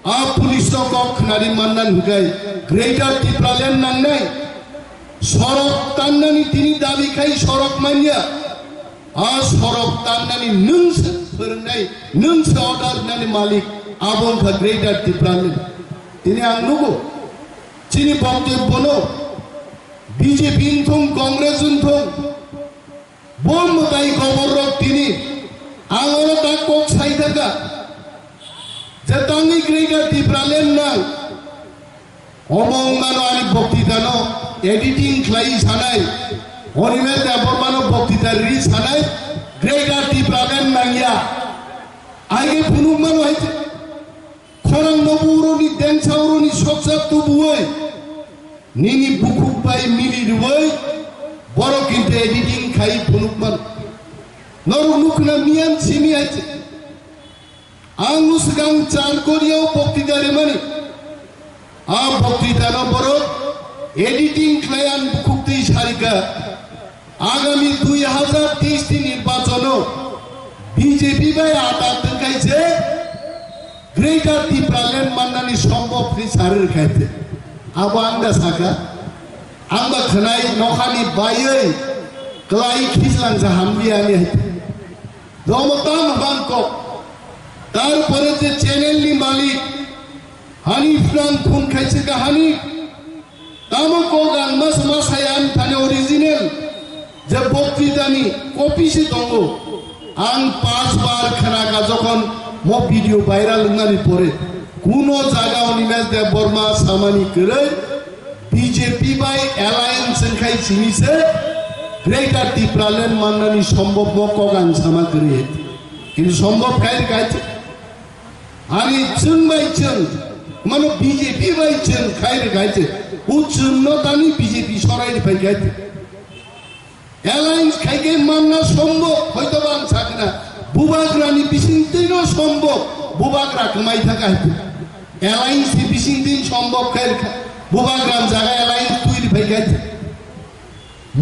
आ पुलिस कॉक खनारी मानना नुगाय ग्रेटार तिप्रालेण्ड नांनाय सरक तान्नानि तिनि दाबि खाय सरक मानिया आ सरक तान्नानि नोंस फोरोंनाय नोंस अर्डार नानि मालिक आबंखा ग्रेटार तिप्रालेण्ड तिनि आं नुगो तिनि बक्तव्यनो बीजेपी थं कांग्रेस थं बम दाय खबर रक तिनि आंगोनो दा कक साइदागा जतांनि ग्रेटार तिप्रालेण्ड नां अमंगानो आनि बक्तितानो एडिटिं खालाय सानाय अनिमे देबरमानो बक्तिता रि सानाय ग्रेटार तिप्रालेण्ड नांगिया आइगे फुनुमानो हायते खरां नबुरोनि देंसावरोनि सकजाब तुबुय निनि बुकुबाय मिलिरुय बरो किन्ते एडिटिं खाय फुनुमान नरु नुखना मियान सिमी आइते आंगु सिगां चारकोरियाव बक्तिदारि माने आ बक्तिदानो बरो एडिटिं खालायान बुकुबदै सारिका आगामी 2023 निर्वाचनो बीजेपी बाय आटा तंगाइছে ग्रेटार तिप्रालेण्ड माननानि सम्भव सारिर खायते आबो आंदा साका आंबा खनाय नखानि बायै क्लाइ खिसलां जा हामबियानि दमताम बांको तारपरे जे चैनलनि मालिक हानिफ नाम खुन खायसे का हानिफ तामो को गान मास मासायान थाने ओरिजिनल जे बक्तिदानि कपि से दंगो आं 5 बार खनागा जखन मो भिडियो भाइराल नानि परे कुनो जागा निमेश देव बर्मा सामानी करे बीजेपी बाय एलायंस खाय सिनिसे ग्रेटार तिप्रालेण्ड माननानि सम्भव मकगान सामा करे किन्तु सम्भव खायर खायते आनि जों बाय जों मानो बीजेपी बाय जों खायर खायते उच्चनो दानि बीजेपी सरायनि फाय खायते एलायंस खायके मानना सम्भव हयतो आं साकना बुबाग्रानि बिसिंतिनो सम्भव बुबाग्रा कमाय थाका एलायंस बिसिंतिन सम्भव खायर बुबाग्राम जागा एलायंस तैरि फाय खायते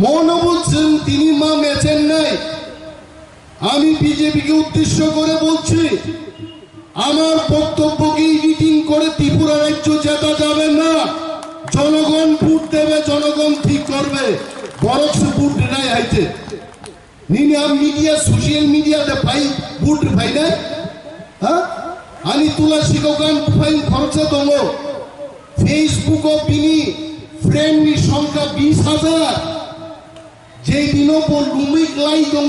মনোবল जों তিনি মা মেচেন নাই আমি বিজেপিকে উদ্দেশ্য করে বলছি আমার বক্তব্যকে এডিটিং করে ত্রিপুরা রাজ্য জেতা যাবে না জনগণ ভোট দেবে জনগণ ঠিক করবে বরক্স ভোট নাই আইতে নিনা মিডিয়া সোশ্যাল মিডিয়াতে ভাই ভোট ভাই না হ্যাঁ আমি তুলা শিকগান ফাইন খরচা দङ ফেসবুকও বিনি ফ্রেন্ডনি সংখ্যা 20,000 जे दिनो पर लुमिक लाई दङ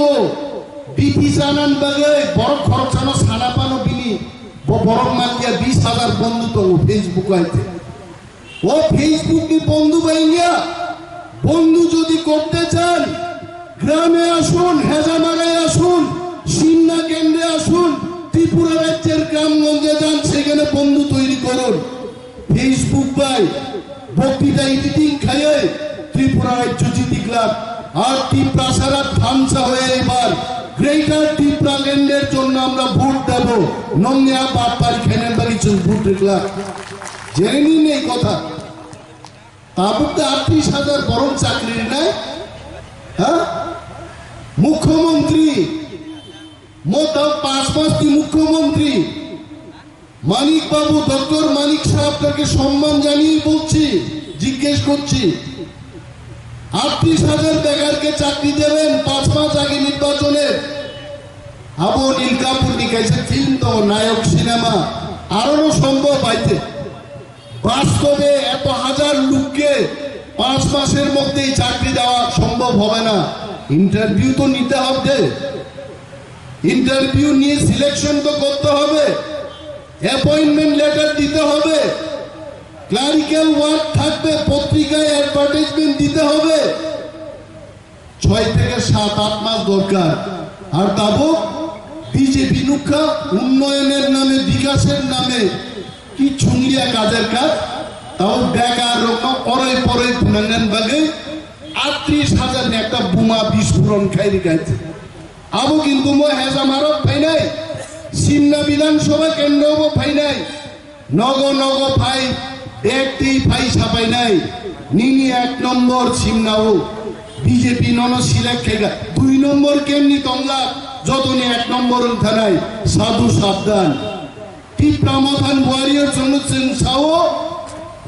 बिपि जानान बागै बरक खरचानो सानापानो बिनि बरक मालिया 20,000 बंधु दङ फेसबुक आइते ও फेसबुक नि बंधु बाइनिया बंधु যদি করতে চান গ্রামে আসুন হেজামারায় আসুন সিন্না কেন্দ্রে আসুন ত্রিপুরা রাজ্যের গ্রামগঞ্জে যান সেখানে বন্ধু তৈরি করুন ফেসবুক বাই বক্তৃতা এডিটিং খায় ত্রিপুরা রাজ্য জিতিলাম আর ত্রিপ্রাসারা ধামসা হয়ে এবার গ্রেটার ত্রিপ্রাল্যান্ডের জন্য আমরা ভোট দেব নংয়া বাপারি খেনে বাড়ি চল ভোট দেখলাম জেনে নিন এই কথা তারপরে 38,000 বরং চাকরি নাই হ্যাঁ মুখ্যমন্ত্রী মোট 5 মুখ্যমন্ত্রী মানিক বাবু, ডক্টর মানিক সাহেব, আপনাকে সম্মান জানিয়ে বলছি, জিজ্ঞেস করছি, 38,000 বেকারকে চাকরি দেবেন 5 মাস আগে নির্বাচনের। আবু নীল কাপুর নিকাইছে ফিল্ম তো নায়ক সিনেমা আরো সম্ভব পাইতে, বাস্তবে এত হাজার লোককে 5 মাসের মধ্যেই চাকরি দেওয়া সম্ভব হবে না। ইন্টারভিউ তো নিতে হবে, ইন্টারভিউ নিয়ে সিলেকশন তো করতে হবে, অ্যাপয়েন্টমেন্ট লেটার দিতে হবে, ক্লারিক্যাল ওয়ার্ক থাকবে, পত্রিকায় অ্যাডভার্টাইজমেন্ট দিতে হবে। 6 থেকে 7-8 মাস দরকার। আর তাবো বিজেপি নুখা উন্নয়নের নামে, বিকাশের নামে কি ছুংলিয়া কাজের কাজ, তাও বেকার রকম পরে পরে পুনাঙ্গান বাগে 38,000 একটা বোমা বিস্ফোরণ খাইতে খাইছে। আবু কিন্তু হেজা মারক পাই নাই, সিমনা বিধানসভা কেন্দ্রও পাই নাই, নগ ফাই একটি ফাই ছাপাই নাই। নিনি 1 নম্বর সিমনাও বিজেপি নন সিলেক্ট খেগা, 2 নম্বর কেমনি তংলা যতনি 1 নম্বর থানায় সাধু সাবধান। টিপ্রামথান ওয়ারিয়র জনসেন সাও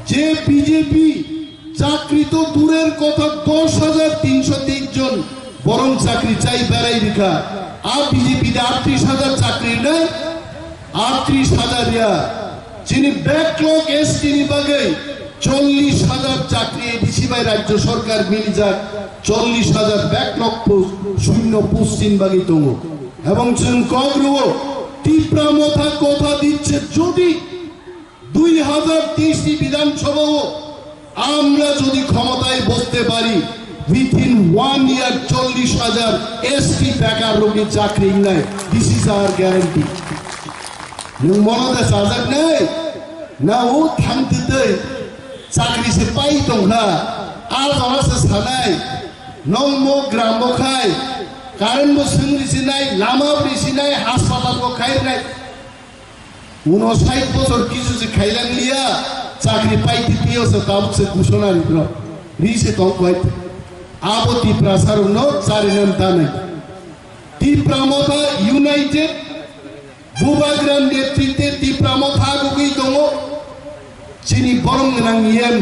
যে বিজেপি চাকরি তো দূরের কথা, 10,303 জন বরং চাকরি চাই বেড়াই রেখা। আর বিজেপিতে 38,000 চাকরি নাই, 38,000 যিনি ব্যাকলগ এসটি নিবাগে 40,000 চাকরি এডিসি বাই রাজ্য সরকার মিলি যাক 40,000 ব্যাকলগ পোস্ট শূন্য পশ্চিম বাগি তঙ্গ এবং কগ্রহ তীব্রামথা কথা দিচ্ছে, যদি 2023 বিধানসভাও আমরা যদি ক্ষমতায় বসতে পারি, উইথিন 1 ইয়ার 40,000 এসটি বেকার রোগী চাকরি নাই। This is our guarantee. মনে সাজাক নেই না ও থামতে চাকরি সে পাই তোমরা আর সে সানাই নম গ্রাম খাই, কারেন্ট সিংরিছি নাই, লামা বেশি নাই, হাসপাতাল খাই নাই। 59 বছর কিছু যে খাইলাম লিয়া চাকরি পাইতে দিয়েছে, তাও সে ঘোষণা রিসে তো কয়েছে আবো ত্রিপুরা সারুন চারি নাম তা নাই। ত্রিপুরামথা ইউনাইটেড বুবাগ্রাম নেতৃত্বে ত্রিপুরামথা গুগি দङ, যিনি বরং গোনাं ইয়েম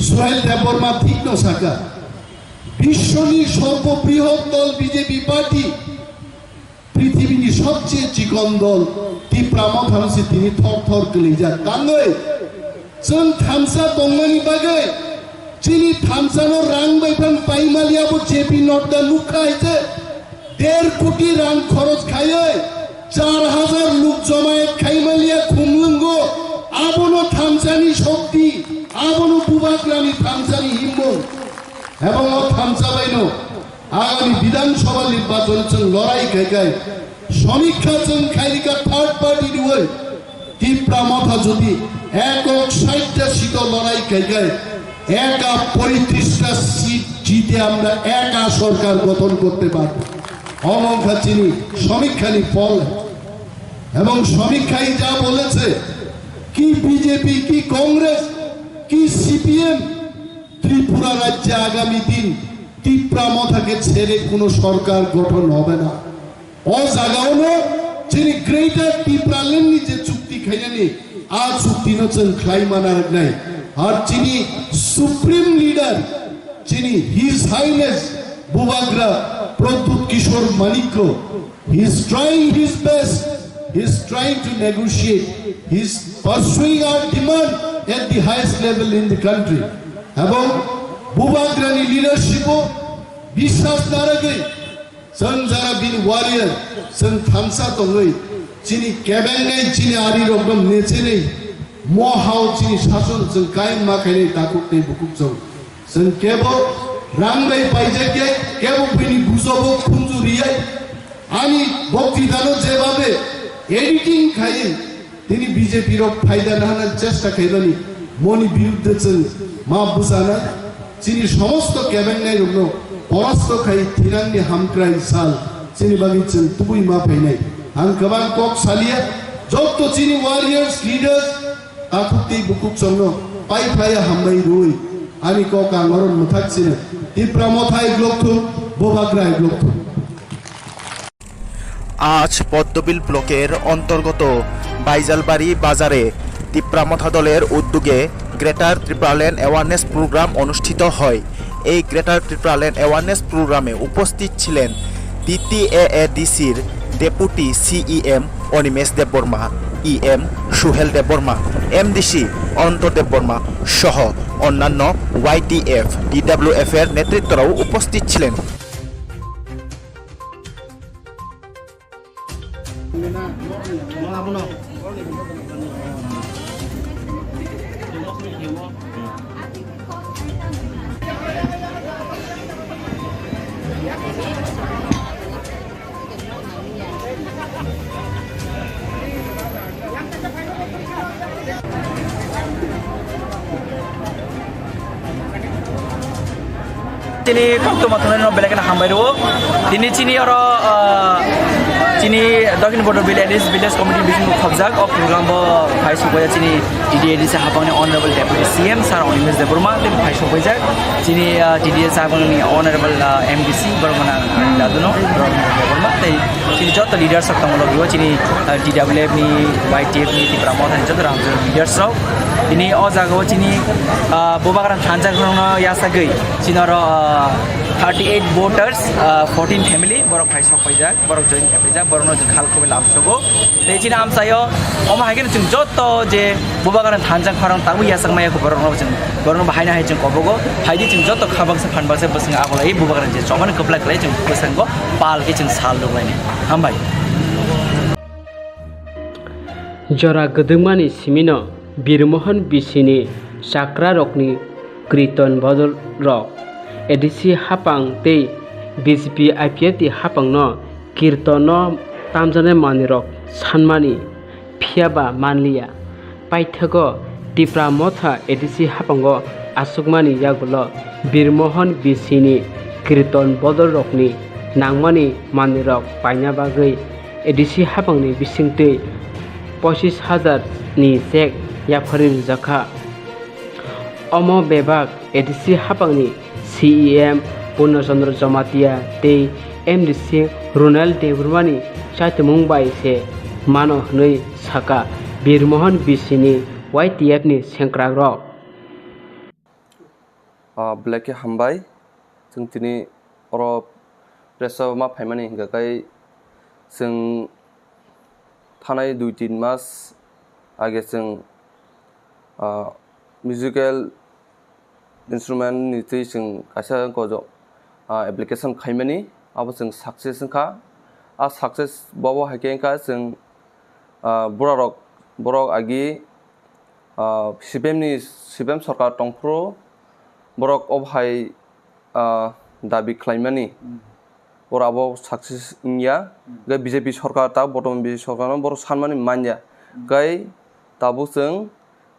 সোহেল দেববর্মা ঠিক নসাকা। বিশ্বনি সর্ববৃহৎ দল বিজেপি পার্টি, পৃথিবীর সবচেয়ে চিকন দল ত্রিপুরামথা তিনি থর থর গলে যায়। তাঙ্গই जों थामसा दंनानि बागै যিনি থামসানো রাং বাইফান পাইমালিয়াবো জেপি নড্ডা লুকাইছে 1.5 কোটি রাং খরচ খাইয়ে 4,000 লোক জমায়েত খাইমালিয়া খুমলুঙ্গ আবনো থামসানি শক্তি আবনো বুবাগ্রামী থামসানি হিম্মত এবং ও থামসা বাইনো আগামী বিধানসভা নির্বাচন লড়াই খাইকায় সমীক্ষা খাইলিকা থার্ড পার্টি রুয়ে ত্রিপুরামথা যদি একক 60টা সিট লড়াই খাইকায় একা 35টা সিট জিতে আমরা একা সরকার গঠন করতে পারব। অনঙ্কা চিনি সমীক্ষানি ফল এবং সমীক্ষায় যা বলেছে কি বিজেপি কি কংগ্রেস কি সিপিএম ত্রিপুরা রাজ্যে আগামী দিন ত্রিপুরামথাকে ছেড়ে কোনো সরকার গঠন হবে না। ও জাগানো যিনি গ্রেটার ত্রিপুরালেননি যে চুক্তি খাইলেনি আর চুক্তি নচেন খাইমানার নাই। আর যিনি সুপ্রিম লিডার যিনি his highness Bubagra Pradyot Kishore Manikya, he is trying his best, he is trying to negotiate, he is pursuing our demand at the highest level in the country. এবং বুবাগ্রানি লিডারশিপও বিশ্বাস না রাখে जों যারা বিন ওয়ারিয়ার जों থামসা দङै যিনি কেবেঙ্গাই যিনি আরি রকম নেচে নেই মহাও যিনি শাসন जों কায়েম মাখাইনাय তাকুকতে বুকুকজং जों কেবল রাংগাই পাইজাকে কেবল বিনি বুঝাবো খুঞ্জুরিয়াই আমি বক্তৃতানো যেভাবে এডিটিং খাই তিনি বিজেপির ফায়দা নাহানোর চেষ্টা খাইলানি মনি বিরুদ্ধে जों মা বুঝানা যিনি সমস্ত কেবেঙ্গাই রকম পরাস্ত খাই থিরাংনি হামক্রাই সাল যিনি বাগিছেন তুই মা ফাইনাই आं गोबां कक सालिया जत चिनी वारियर्स लिडार्स ताकुती बुकुक संनो पाइ फाया हामबाय रुई आनि कक आंगरन मुथाकसिनो ত্রিপুরামথায় গ্লকথু বোবাগ্রায় গ্লকথু। আজ পদ্মবিল ব্লকের অন্তর্গত বাইজালবাড়ি বাজারে ত্রিপুরা দলের উদ্যোগে গ্রেটার ত্রিপুরাল্যান্ড অ্যাওয়ারনেস প্রোগ্রাম অনুষ্ঠিত হয়। এই গ্রেটার ত্রিপুরাল্যান্ড অ্যাওয়ারনেস প্রোগ্রামে উপস্থিত ছিলেন TTAADCর deputy CEM Animesh Debbarma, EM Suhel Debbarma, MDC Ananta Debbarma সহ অন্যান্য YTF DWF এর নেতৃত্বরাও উপস্থিত ছিলেন। Tini waktu matunan no belakan hambairo, tini cini oro cini dokin bodo village committee bising khobjak of program bo phai suboya cini DDAD sa habang ni honorable deputy CM sar Onimesh Deborma tin phai subojak cini DDA sa habang ni honorable MDC Bormana laduno Deborma tai cini joto leaders of tamolo cini DWF ni YTF ni Tripura Mohan joto ram leaders rok ini o jago cini bobakaran thanjak rongno yasa gei cini oro 38 voters 14 family borok phai sokpaijak borok join kapijak borok no khal khobe labsogo tei cini amsayo oma hagen chung joto je bobakaran thanjak pharang tabu yasak maya ko borok no chung borok no bahaina hai chung kobogo haidi chung joto khabang se phanbak se basing agolai bobakaran je choman kopla klai chung kosango pal ke chung sal loglai hambai jora gedungmani simino Birmohon Bisini Sakra Rokni Kriton Bodol Rok ADC Hapang Te BJP IPF Hapang no Kirtono Tamjane Mani Rok Sanmani Phiaba Manlia Paithago Tripura Motha ADC Hapango Asukmani Yagulo Birmohon Bisini Kriton Bodol Rokni Nangmani Mani Rok Paina Bagai ADC Hapangni Bisingte 25,000 ni sek Yafarin Zaka Omo Bebak ADC Hapangni CEM Purnachandra Jamatia Te MDC Ronald Debormani Chait Mumbai se Mano Hnoi Saka Birmohon Bisini YTF ni Sengkrag Rok Black Hambai जों दिनै अर प्रेसाव मा फायमानि हिंगाखाय जों थानाय 2-3 मास आगे जों musical instrument निथै जों Kasa गजो application खायमानि अब जों सक्सेस खा आ सक्सेस बाबो हाकेंका जों बरक आगि सिबेम सरकार टंफ्रो बरक अबहाय दाबि खायमानि बराबो सक्सेस इया गे बीजेपी सरकार ता बर्तमान बीजेपी सरकार बर सानमानि मान्या गाय ताबो जों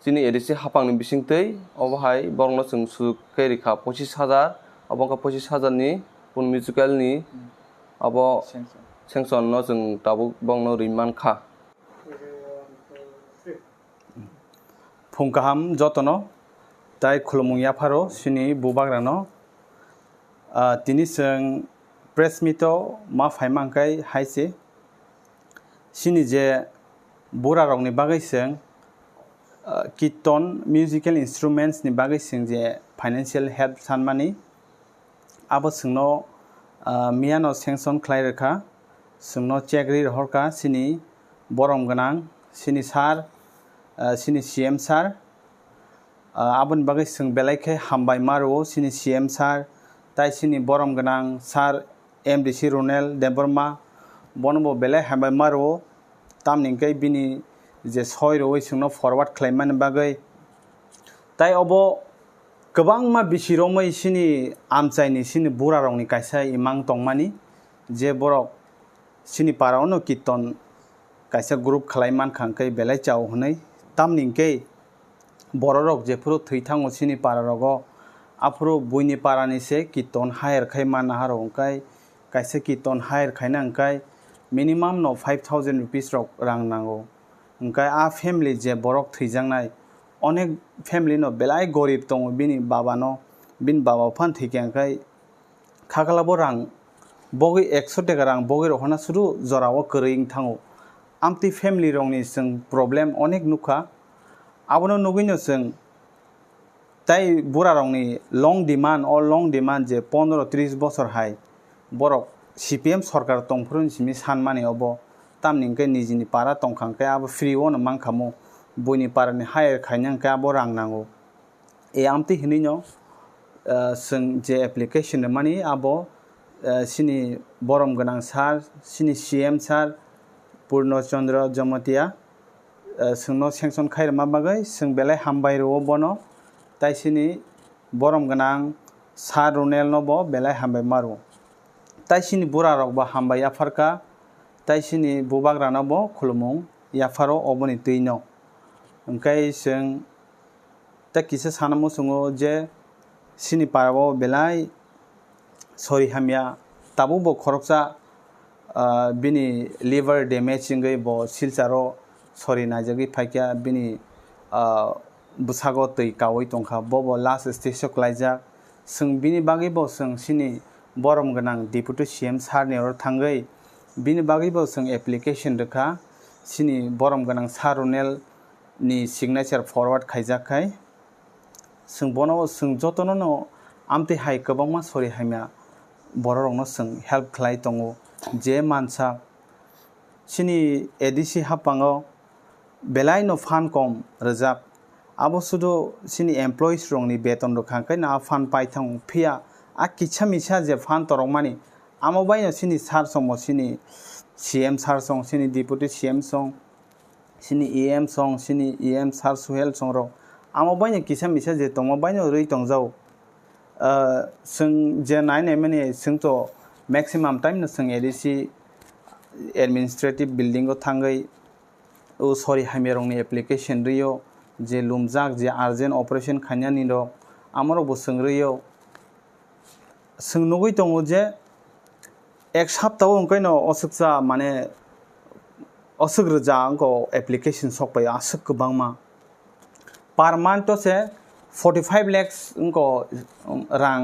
जिनि एडिसि हापांनि बिसिंतै अबहाय बरंनो जों सुकै रेखा 25,000 अबंका 25,000 नि पुन म्यूजिकलनि अब सेंक्शन न जों ताबो बंनो रिमान खा फुंकाहाम जतनो ताय खुलमुया फारो सिनि बुबाग्रानो तिनि जों प्रेस मीटो मा फायमांकाय हायसे सिनि जे बोरा रंनि बागै जों कीर्तन म्यूजिकल इंस्ट्रूमेंट्स नि बागै जों जे फाइनेंशियल हेल्प सानमानि आबो जोंनो मियानो सेंक्शन खालायरखा जोंनो चेकरि रहरका सिनि बरम गोनां सिनि सार सिनि CM सार आबोन बागै जों बेलायखे हामबाय मारो सिनि CM सार ताय सिनि बरम गोनां सार MDC Ronald Deborma बनबो बेलाय हामबाय मारो तामनिंकै बिनि जे सय रोवै जोंनो फरवार्ड खालामनो बागै ताय अबो गोबां मा बिसिरमै सिनि आमचाइनि सिनि बुरा रंनि कायसा इमां तंमानि जे बरक सिनि पारावनो कीर्तन कायसा ग्रुप खालायमान खांकै बेलाय चाव हनै तामनिंकै बररक जेफोरो थैथाङो सिनि पारारगो आफरो बुइनि पारानि से कीर्तन हायर खाय मान हारंकाय कायसा कीर्तन हायर खायना अंकाय मिनिमाम नो 5,000 रुपीस रक रां नांगौ अंकाय आ फैमिली जे बरक थैजांनाय अनेक फैमिली नो बेलाय गरीब दङ बिनि बाबानो बिन बाबा फान थैके अंकाय खागलाबो रां बगै 100 टाका रां बगै रहना सुरु जराव करिं थाङो आमती फैमिली रंगनी जों प्रॉब्लम अनेक नुखा आबनो नुगैनो जों ताई बुरा रंगनी लंग डिमांड जे 15-30 बছर हाय बरक CPM सरकार तंफुरुन सिमी सानमाने अबो तामनिंके निजिनि पारा तंखांके आबो फ्री वन मांखामो बयनि पारानि हायर खायनांके आबो रां नांगौ ए आमती हिनिनो जों जे एप्लीकेशन मानि आबो सिनि बरम गोनां सार सिनि CM सार पूर्ण चंद्र जमतिया जोंनो सेंसन खायरमा बागै जों बेलाय हामबायरो बनो ताइसिनि बरम गोनां सार रुनेल नबो बेलाय हामबाय मारो ताइसिनि बुरा रकबा हामबाय याफारका ताइसिनि बुबाग्रानाबो खुलुमुं याफारो अबनि दैनो ओंखाय जों ता किसे सानमो सङो जे सिनि पाराबो बेलाय सरि हामिया ताबो बो खरकसा बिनि लिवर डैमेजिंगै बो सिलचारो सरि नाजगै फाइकिया बिनि बुसागो तै कावै तंखा बो लास्ट स्टेज क्लाइजा जों बिनि बागैबो जों सिनि बरम गोनां डिप्यूटी CM सारनियाव थांगै बिनि बागैबो जों एप्लीकेशन रखा सिनि बरम गोनां सार रुनेल नि सिग्नेचर फरवर्ड खायजाखाय जों बनो जों जतनो आमते हाय गोबांमा सरि हायमा बर रंनो जों हेल्प खालाय दङो जे मानसा सिनि एडिसि हापाङो बेलाय नो फान कम रजाक आबो सुदो सिनि एमप्लॉइज रंनि बेतन रखांखाय ना फान पाइथां फिया आ किछा मिछा जे फान तरंमानि आमो बायनो सिनि सार समो सिनि CM सार सं सिनि डिप्यूटी CM सं सिनि EM सं सिनि EM सार सुहेल संरो आमो बायनो किछा मिछा जे तंगो बायनो रै तंजाव जों जे नायनाय माने जों तो मैक्सिमम टाइम न जों एडिसि एडमिनिस्ट्रेटिव बिल्डिंग थांगै ओ सरि हामिरंनि एप्लीकेशन रियो जे लुमजाक जे अर्जेंट ऑपरेशन खान्यानि द आमरो बो सोंरियो जों नुगै दङ जे एक सप्ताह ओंखायनो असुखसा माने असुग्रजा अंको एप्लीकेशन सकबाय आसुक गोबांमा पर मंथ से 45 lakhs उनको रां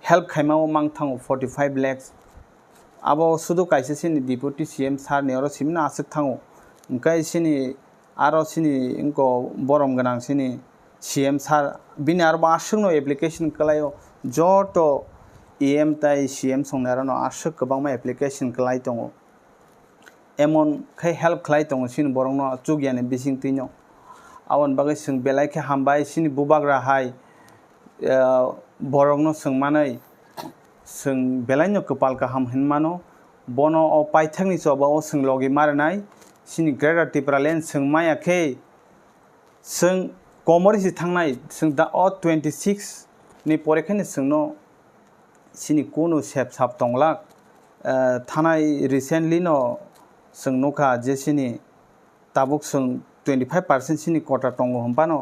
हेल्प खाइमाव मांग थांगो 45 lakhs आबो सुदु काइसे सिनि डिप्यूटी CM सार नेरो सिमना आसुक थांगो ओंखाय सिनि आरो सिनि इनको बरम गोनां सिनि CM सार बिनि आरो आसुकनो एप्लीकेशन कलायो जतो EM ताई CM संनारनो आसुक गोबांमा एप्लीकेशन कलाय दङ एमन खाय हेल्प खालाय दङ सिनि बरंनो चुगियाने बिसिं तिनो आवन बागै जों बेलायखे हामबाय सिनि बुबाग्रा हाय बरंनो सोंमानै जों बेलायनो कपाल गाहाम हिनमानो बनो अ पाइथांनि जबाव जों लगे मारनाय सिनि ग्रेटर टिप्रालेन जों मायाखै जों कमरिसि थांनाय जों दा 26 नि परेखायनो जोंनो सिनि कोनो सेप साप तंला थानाय रिसेंटली नो जों नखा जे सिनि ताबुक जों 25% सिनि कोटा तंगो हमपानो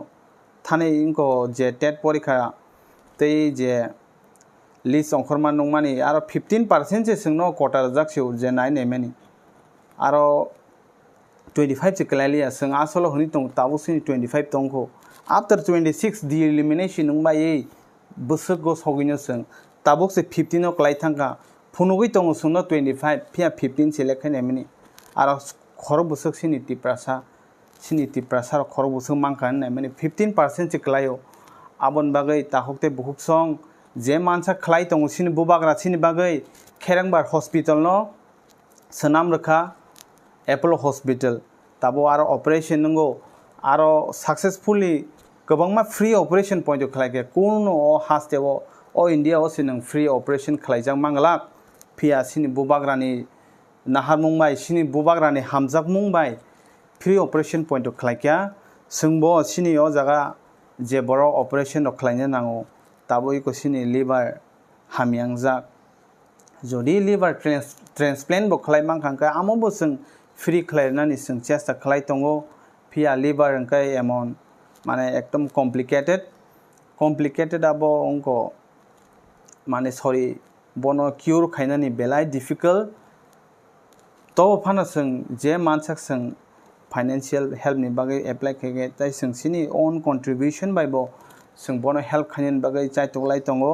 थाने इनको जे टेट परीक्षा तै जे लिस्ट अंखरमा नंमानि आरो 15% से जोंनो कोटा रजाकसिउ जे नाय नेमेनि आरो 25 से कलालिया जों आसलो हनि तंग ताबुक सिनि 25 तंगो आफ्टर 26 दि एलिमिनेशन नंबायै बोसोरगो सगिनो जों ताबुक से 15 क्लाय थांगा फुनुगै तंगो जोंनो 25 फिया 15 सेलेक्ट खायनेमेनि आरो खर बोसोर सिनि तिप्रासा सिनि तिप्रासा खर बोसोर मांखा होननाय माने 15% से क्लायो आबन बागै ताहकते बुहुक सं जे मानसा क्लाय दङ सिनि बुबाग्रा सिनि बागै खेरांबार हस्पिटाल न सनाम रखा एपोलो हस्पिटाल ताबो आरो ऑपरेशन नंगो आरो सक्सेसफुली गोबांमा फ्री ऑपरेशन पॉइंट खलायके कोनो हास्टेव ओ इंडिया ओ सिनं फ्री ऑपरेशन खलायजां मांगला फिया सिनि बुबाग्रानि नाहार मुंबाय सिनि बुबाग्रानि हामजाक मुंबाय फ्री ऑपरेशन पॉइंट खलायकिया सोंबो सिनि ओ जागा जे बर ऑपरेशन खलायनो नांगौ ताबो इको सिनि लिवर हामियांजा जदि लिवर ट्रांसप्लांट बो खलाय मांखांका आमोबो जों फ्री खलायनानि जों चेष्टा खलाय दङो फिया लिवर अंकाय एमन माने एकदम कॉम्प्लिकेटेड आबो अंको माने सॉरी बनो क्यूर खायनानि बेलाय डिफिकल्ट तो फाना जों जे मानसाक जों फाइनेंशियल हेल्प नि बागै एप्लाई खायगे ताइ जों सिनि ओन कंट्रीब्यूशन बायबो जों बनो हेल्प खायनानि बागै चाइतोलाय दङो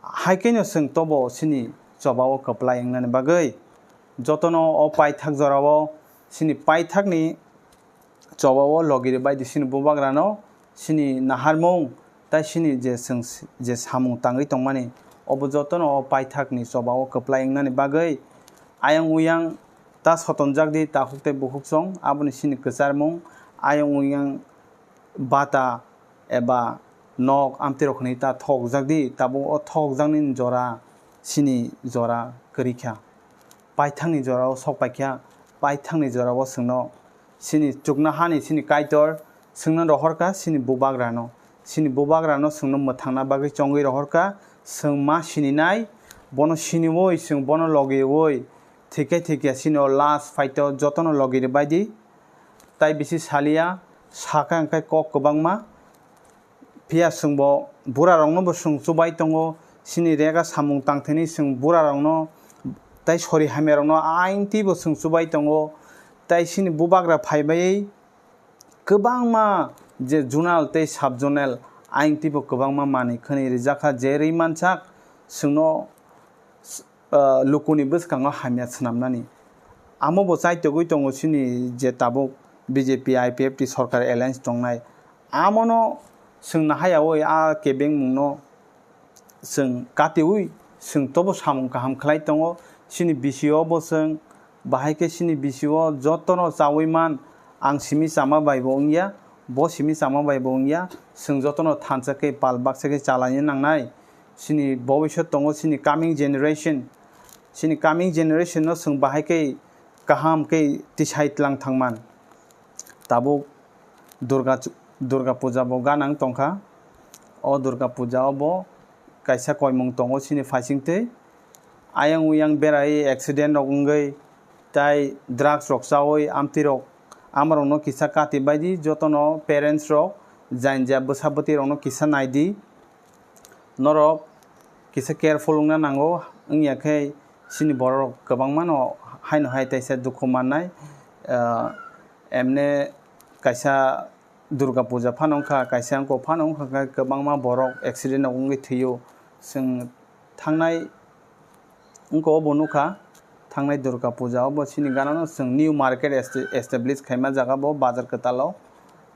हाइकेनो जों तबो सिनि जबाव कप्लाय एंनानि बागै जतनो अ पाइ थाक जरावो सिनी पाइथाकनि चबाव लगिरे बायदि सिनी बुबाग्रानो सिनी नाहारमौ ताइ सिनी जे सामुं तांगै तंमानि अबो जतन अ पाइथाकनि चबाव कप्लायंनानि बागै आयं उयां ता सतनजाकदि ताहुकते बुहुकसं आबनि सिनी कचारमौ आयं उयां बाता एबा नक आमतिरखनि ता थकजाकदि ताबो अ थकजांनि जरा सिनी जरा करिख्या पाइथांनि जराव सकपाइख्या पाइथांनि जराव सोंनो सिनी चुकना हानि सिनी काइटर सोंनो रहरका सिनी बुबाग्रानो सोंनो मथांना बागै चंगै रहरका सों मा सिनिनाय बनो सिनिवै सों बनो लगेवै थिके सिनो लास्ट फाइट जतन लगिरे बायदि ताइ बिसि सालिया साका अंकाय कक गोबांमा फिया सोंबो बुरा रंनो बो सोंसुबाय दङो सिनी रेगा सामुं तांथेनि सों बुरा रंनो ताइ सरि हामे रंनो आइनति बो सोंसुबाय दङो ताइ सिनी बुबाग्रा फाइबायै गोबांमा जे जुनाल तै साब जुनाल आइनति बो गोबांमा मानि खनि रिजाखा जेरै मानसाक सोंनो लुकुनि बसकांगा हामिया सनामनानि आमो बो साइतगै दङो सिनी जे ताबुक बीजेपी आईपीएफ टी सरकार एलायंस दंनाय आमनो सोंना हायावै आ केबें मुंनो सों कातेवै सों तबो सामुं काहाम खलाय दङो सिनी बिसिओ बो सों बाहायके सिनी बिसिओ जतनो चावैमान आं सिमि सामा बायबोंगिया बो सिमि सामा बायबोंगिया सों जतनो थानसाके पालबाक्सके चालायनो नांनाय सिनी भविष्यत दङो सिनी कामिं जेनेरेशन नो सों बाहायके काहाम के तिसाइतलां थांमान ताबो दुर्गा पूजा बो गानां तंखा अ दुर्गा पूजा बो कायसा कयमुं दङो सिनी फाइसिंते आयं उयां बेराय एक्सीडेंट रंगै ताइ ड्राग्स रक्सावै आमतिरक आमरनो किसा काति बायदि जतनो पेरेंट्स रक जाइनजा बसाबति रनो किसा नायदि नरक किसा केयरफुल ना नांगौ अंयाखै सिनी बर गोबांमानो हायनो हाय ताइसा दुखु माननाय एमने कायसा दुर्गा पूजा फानंखा कायसा अंको फानंखा गोबांमा बरक एक्सीडेंट रंगै थैयो जों थांनाय अंको बनुखा थांनाय दुर्गा पूजा बो सिनी गानानो जों न्यू मार्केट एस्टेब्लिश खायमा जागा बो बाजार कतालो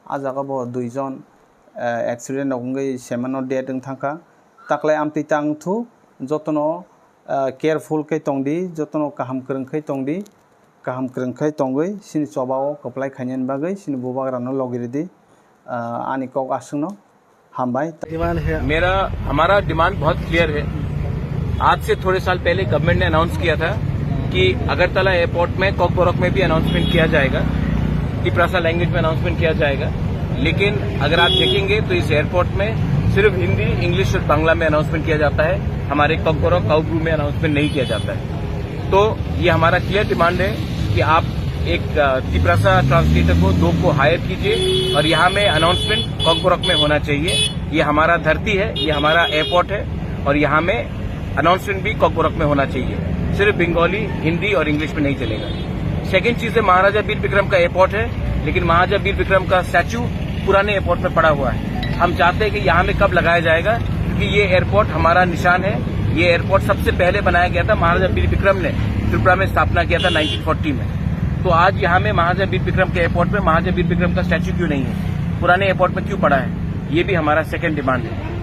आ जागा बो दुइजन एक्सीडेंट रंगै सेमानो डेट थांखा ताकलाय आमति तांथु जतनो केयरफुल के तंगदि जतनो काहाम करंखै तंगदि काहाम करंखै तंगै सिनी चबाव कप्लाय खायन बागै सिनी बुबाग्रानो लगिरेदि आनी कक आसुनो हामबाय हमारा डिमांड बहुत क्लियर है। आज से थोड़े साल पहले गवर्नमेंट ने अनाउंस किया था कि अगरतला एयरपोर्ट में कॉकबोरक में भी अनाउंसमेंट किया जाएगा, तिपरासा लैंग्वेज में अनाउंसमेंट किया जाएगा। लेकिन अगर आप देखेंगे तो इस एयरपोर्ट में सिर्फ हिंदी, इंग्लिश और बांग्ला में अनाउंसमेंट किया जाता है, हमारे कॉकबोरक काउब्रू में अनाउंसमेंट नहीं किया जाता है। तो ये हमारा क्लियर डिमांड है कि आप एक तिपरासा ट्रांसलेटर को 2 को हायर कीजिए और यहाँ में अनाउंसमेंट कॉकबोरक में होना चाहिए। ये हमारा धरती है, ये हमारा एयरपोर्ट है और यहाँ में अनाउंसमेंट भी कॉकबोरक में होना चाहिए, सिर्फ बंगाली, हिंदी और इंग्लिश में नहीं चलेगा। सेकेंड चीज है, महाराजा वीर विक्रम का एयरपोर्ट है, लेकिन महाराजा वीर विक्रम का स्टैचू पुराने एयरपोर्ट में पड़ा हुआ है। हम चाहते हैं कि यहाँ में कब लगाया जाएगा, क्योंकि ये एयरपोर्ट हमारा निशान है। ये एयरपोर्ट सबसे पहले बनाया गया था, महाराजा वीर विक्रम ने त्रिपुरा में स्थापना किया था 1940 में। तो आज यहाँ में महाराजा वीर विक्रम के एयरपोर्ट में महाराजा वीर विक्रम का स्टैचू क्यों नहीं है, पुराने एयरपोर्ट में क्यों पड़ा है, ये भी हमारा सेकेंड डिमांड है।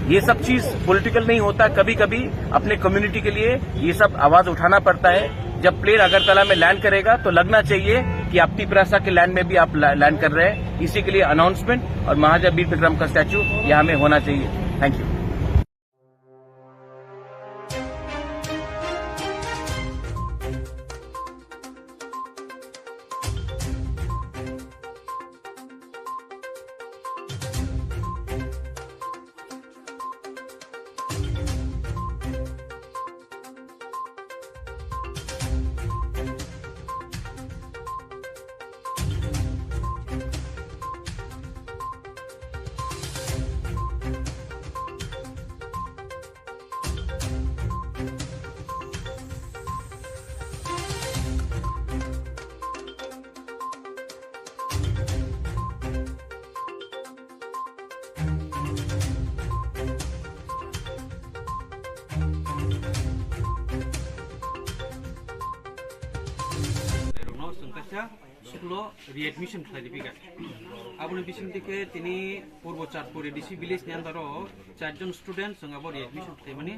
ये सब चीज पॉलिटिकल नहीं होता, कभी कभी अपने कम्युनिटी के लिए ये सब आवाज उठाना पड़ता है। जब प्लेन अगरतला में लैंड करेगा तो लगना चाहिए कि आप तिपरासा के लैंड में भी आप लैंड कर रहे हैं। इसी के लिए अनाउंसमेंट और महाराजा वीर विक्रम का स्टैचू यहाँ में होना चाहिए। Thank you. স্কুল রিএডমিশন খাইদিবিকা আবনি বিসিং দিকে তিনি পূর্ব চাঁদপুর এডিসি ভিলেজ নি আন্দার 4 জন স্টুডেন্ট সঙ্গে আবার রিএডমিশন খাই মানে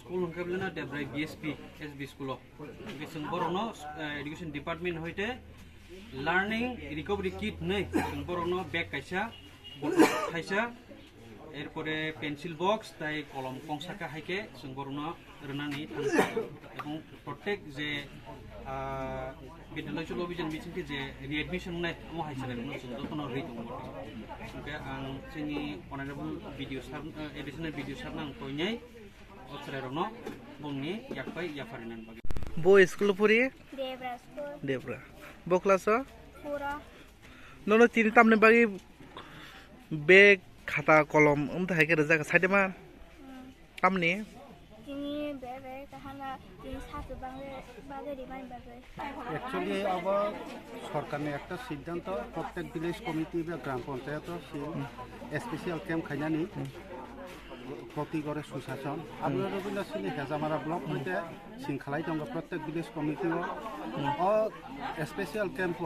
স্কুল হংকাবলেনা দেবরাই বিএসপি এসবি স্কুল বিসিং বরনো এডুকেশন ডিপার্টমেন্ট হইতে লার্নিং রিকভারি কিট নাই বরনো ব্যাগ কাইসা খাইসা এরপরে পেন্সিল বক্স তাই কলম কংসাকা হাইকে जों বরনো রনানি থাকা এবং প্রত্যেক যে বিদ্যালয় চলো অভিযান মিছিংকে যে রিএডমিশন নাই আমো হাইসারে जों দতনো रै दङ ओमफ्राय आं जोंनि अनारेबल भिडिअ सार एडिशनल भिडिअ सार नां कइनाय अथरायरनो बुंनि याकबाय याफारिनान बागै बो स्कुल पुरी देवरा स्कुल देवरा बो क्लास पूरा ननो तीन तामने बागै बेग खाता कलम हाइके रजाका साइडमा तामने तिनी बेबे कहना तिनी साथु बागे रिमाइन बागे एक्चुअली अब सरकारनि একটা সিদ্ধান্ত প্রত্যেক ভিলেজ কমিটি বা গ্রাম পঞ্চায়েত স্পেশাল ক্যাম্প খাইনানি প্রতি ঘরে সুশাসন আমরা রবিন্দ্রসিনি হেজামারা ব্লক হইতে সিংখালাই দङ প্রত্যেক ভিলেজ কমিটি ও স্পেশাল ক্যাম্প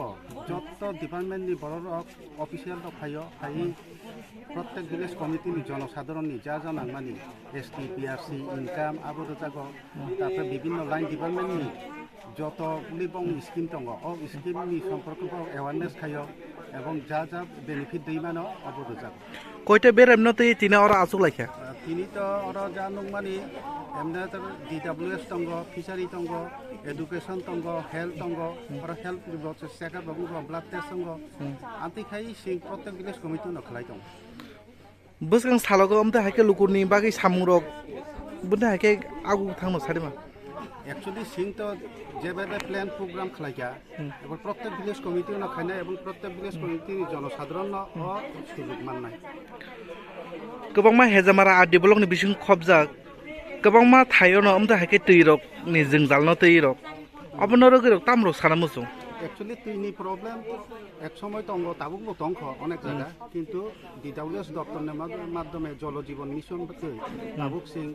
যত ডিপার্টমেন্টনি বড় অফিসিয়াল ফাইও ফাই প্রত্যেক ভিলেজ কমিটিনি জনসাধারণনি যা যা নাংমানি এসটি পিআরসি ইনকাম আবর জাগো তারপরে বিভিন্ন লাইন ডিপার্টমেন্টনি যত লিবং স্কিম দङ ও স্কিমনি সম্পর্কে অ্যাওয়ারনেস খাইও এবং যা যা বেনিফিট দেইমানো আবর জাগো কয়টা বেরামনতে তিনা ওরা আসুক লাইখা তিনি তো ওরা যা নংমানি এমনি ডিডব্লিউএস দङ ফিশারি দङ এডুকেশন দङ হেলথ দङ ওরা হেলথ চেকআপ দङ ব্লাড টেস্ট দङ আন্তিখাই সিং প্রত্যেক ভিলেজ কমিটি নখলাই দङ বসগাং সালগো আমতে হাইকে লুকুরনি বাকি সামুরক বুনতে হাইকে আগু থাংনো সারিমা एक्चुअली सिंह तो जेबायदि प्लान प्रोग्राम खालायगा एबार प्रत्येक ভিলেজ कमिटी न खायनाय এবং प्रत्येक ভিলেজ कमिटी जनसाधारण सुजुग माननाय गोबांमा हेजामारा आ डेभलपनि बिसिं खबजा गोबांमा थायोनो আমতে हाइके तैरक नि जों जालनो तैरक अबनो रगरक तामरो सानामुसु एक्चुअली तुइनि प्रॉब्लम एक समय दङ दाबो दङ अनेक जायगा किन्तु डिडब्लिउएस दप्तरनि माध्यमे जल जीवन मिशन बते दाबो सिं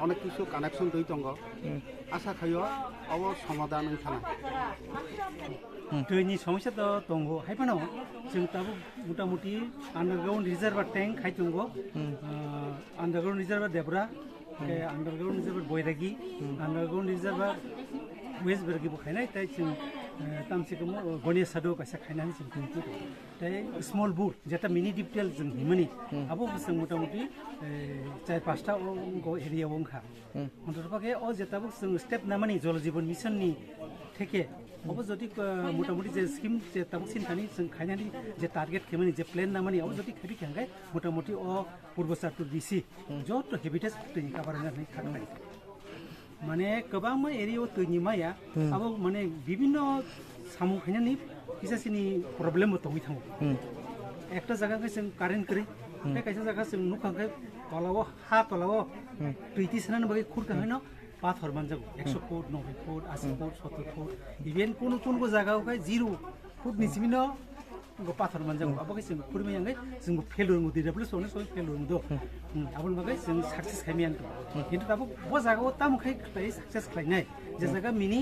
अनेक किछु कानेक्शन दই दङ आशा खायो अब समाधान थाना दैनि समस्या तो दङ हाइबानो जों दाबो मोटामुटी आन्डारग्राउन्ड रिजार्भार टैंक खाइ दङ आन्डारग्राउन्ड रिजार्भार देब्रा आन्डारग्राउन्ड रिजार्भार बैरागी आन्डारग्राउन्ड रिजार्भार वेस्ट बेरगी बखायनाय ताइ जों तामसिको गणेश साधु कासा खायनानै जों दिन्थि ताइ स्मल बुट जेटा मिनि डिटेल जों हिमनि आबो जों मोटामुटी 4-5टा एरिया वंखा अन्तरपाके अ जेटाबो जों स्टेप नामानि जल जीवन मिशननि থেকে अब যদি মোটামুটি যে স্কিম যে তাবো সিনখানি जों खायनानै जे टार्गेट खेमनि जे प्लान नामानि अब যদি खाबि खांगाय मोटामुटी अ पूर्व चातुर दिसि जत हेबिटेस तैनि काबारनानै थांनाय माने गोबां एरियाव तैनि माया अब माने विभिन्न सामु खायनानै किसासिनि प्रब्लेम तंगि थाङो একটা জায়গাকে जों कारेन्ट करि बे कायसा जायगा जों नुखांगाय तलाव हा तलाव तैति सनान बागै खुरका हैनो पाथर मानजागो 100 foot 90 foot 80 foot 70 foot even कुन जायगायाव 0 फुट निसिमिनो पाथर मानजागो अबके जों खुरमियांगै जों फेलुर मुदि देबल सोने सो फेलुर मुदो आबन बागै जों सक्सेस खायमियान किन्तु दाबो ब जायगायाव तामखै खाय सक्सेस खायनाय जे जायगा मिनि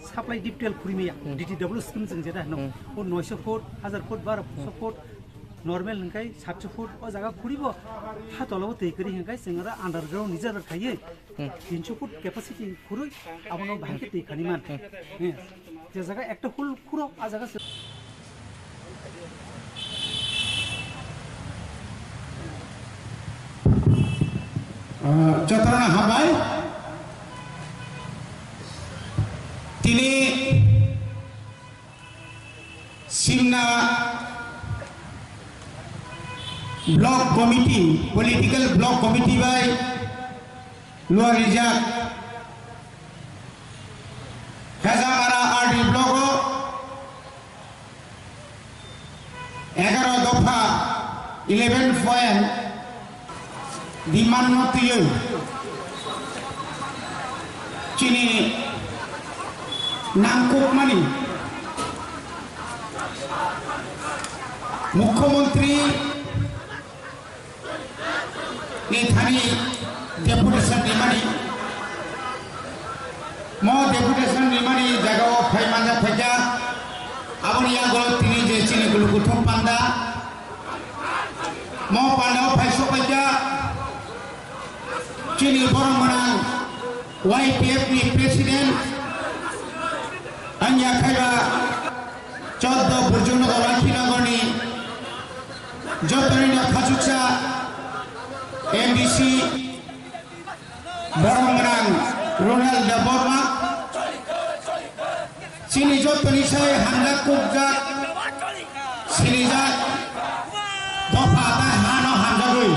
साप्लाइ डिटेल खुरमिया डिटिडब्ल्यू स्किम जों जेदा न 900 फुट 1000 फुट 1200 फुट नर्मेल हंखाय 700 फुट ओ जागा खुरिबो हातलाव तैकरि हंखाय जोंरा आन्डारग्राउन्ड रिजार्भ थायो 300 फुट कैपेसिटी खुरै आबनो भाइके तैखानि मान जे जागा একটা ফুল খুরো आ जागा যতনা হাবাই তিনি সিমনা block committee political block committee बाय lower reserve Hezamara RD block 11 दफा 11 पॉइंट डिमांड नतियो चीनी नांगकुकमानी मुख्यमंत्री थानी डेपुटेशन निमानी मो डेपुटेशन निमानी जगह फाइमाजा Faiza aboni agol tini je chini gulu kuthum panda mo panda phaiso paja chini borong menang YPF ni presiden anya khaiba 14 burjuno rakhinagor ni jotoni na khachuksa MDC borong menang Ronald Daborma sini jotoni sai handa kubjak sini jak dofa ta hano hamjagui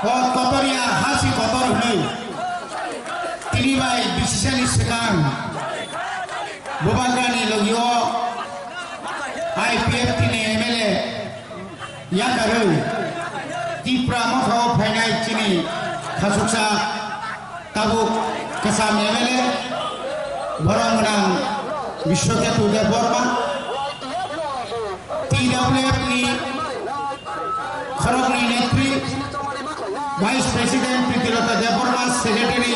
o kotoria hasi kotor hei tini bai bisisani sekang bubagani logio IPF tini MLA yakaru tipra motho phainai chini khasuksa tabuk kesam MLA borong menang Wiswakatu Deborma TWF ni Khorog ni Netri Vice President Pritilota Deborma Secretary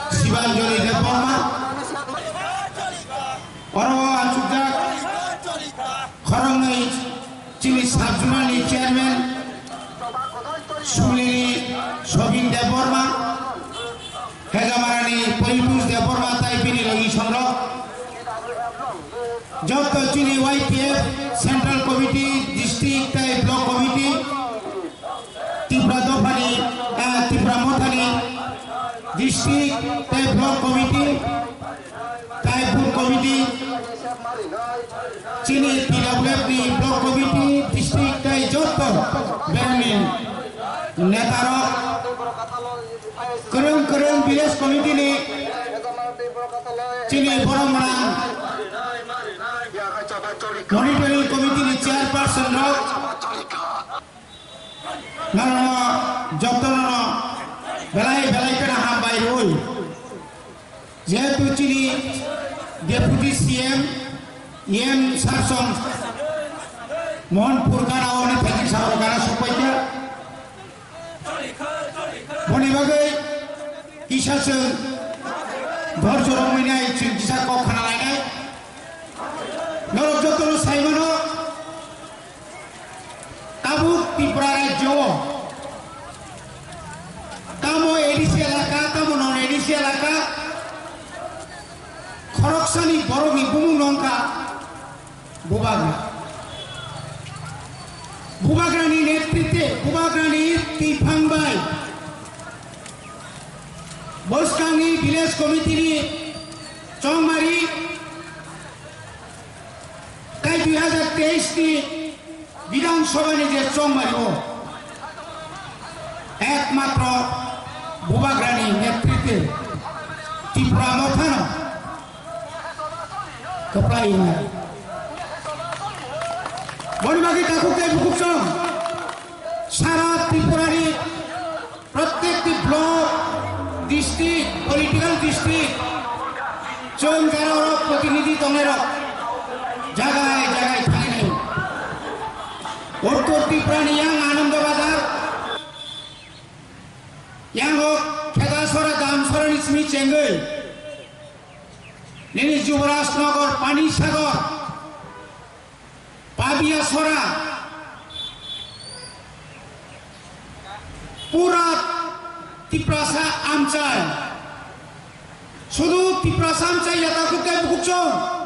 Sibanjoli Deborma Oro Anchujak Khorog ni Chini Sabjuna ni Chairman Suli Sobin Deborma Hezamarani Politus Deborma Taipini Logi Sonro Job Chini YPF Central Committee District Block Committee Tipra Dofani Tipra Mothani District Block Committee Taipur Committee Chini TWF Block Committee District Job Berlin Netaro Kereng Village Committee ni Chini Borong Menang Monitoring Committee ni Chairperson Rok Nanono Jobtono Belai kena hambai roi Jetu Chini Deputy CM Yen Sarson Mohon Purkana Oni Thaki Sarokana Supaya Boni bagai kisah seng Borjorong ini kisah kau kenal ini Norok jodoh saimano Tabuk Tipra Jawa Kamu edisi elaka kamu non edisi elaka Khoroksani Borogi Bumung Nongka Bubagrani Netrite Bubagrani Tipangbai Boskangi Village Committee ni Chongmari Kai 2023 ni Bidang Sabha ni je Chongmari ho Ekmatro Bubagrani Netrite Tipra Mothano Keplai ini Boni bagi takut ke buku song Syarat Tripurari Protektif blok District, political district Chong Jarorok Protinidhi Tongerok Jagai Thani Uttor Tripurani yang Ananda Bazar Yang Hok Khedasora Damsora Nismi Chengai Nini Jubaras Nagor Pani Sagor Pabia Sora Purat Tiprasa Amcai Sudu Tiprasa Amcai Yataku Kai Bukchong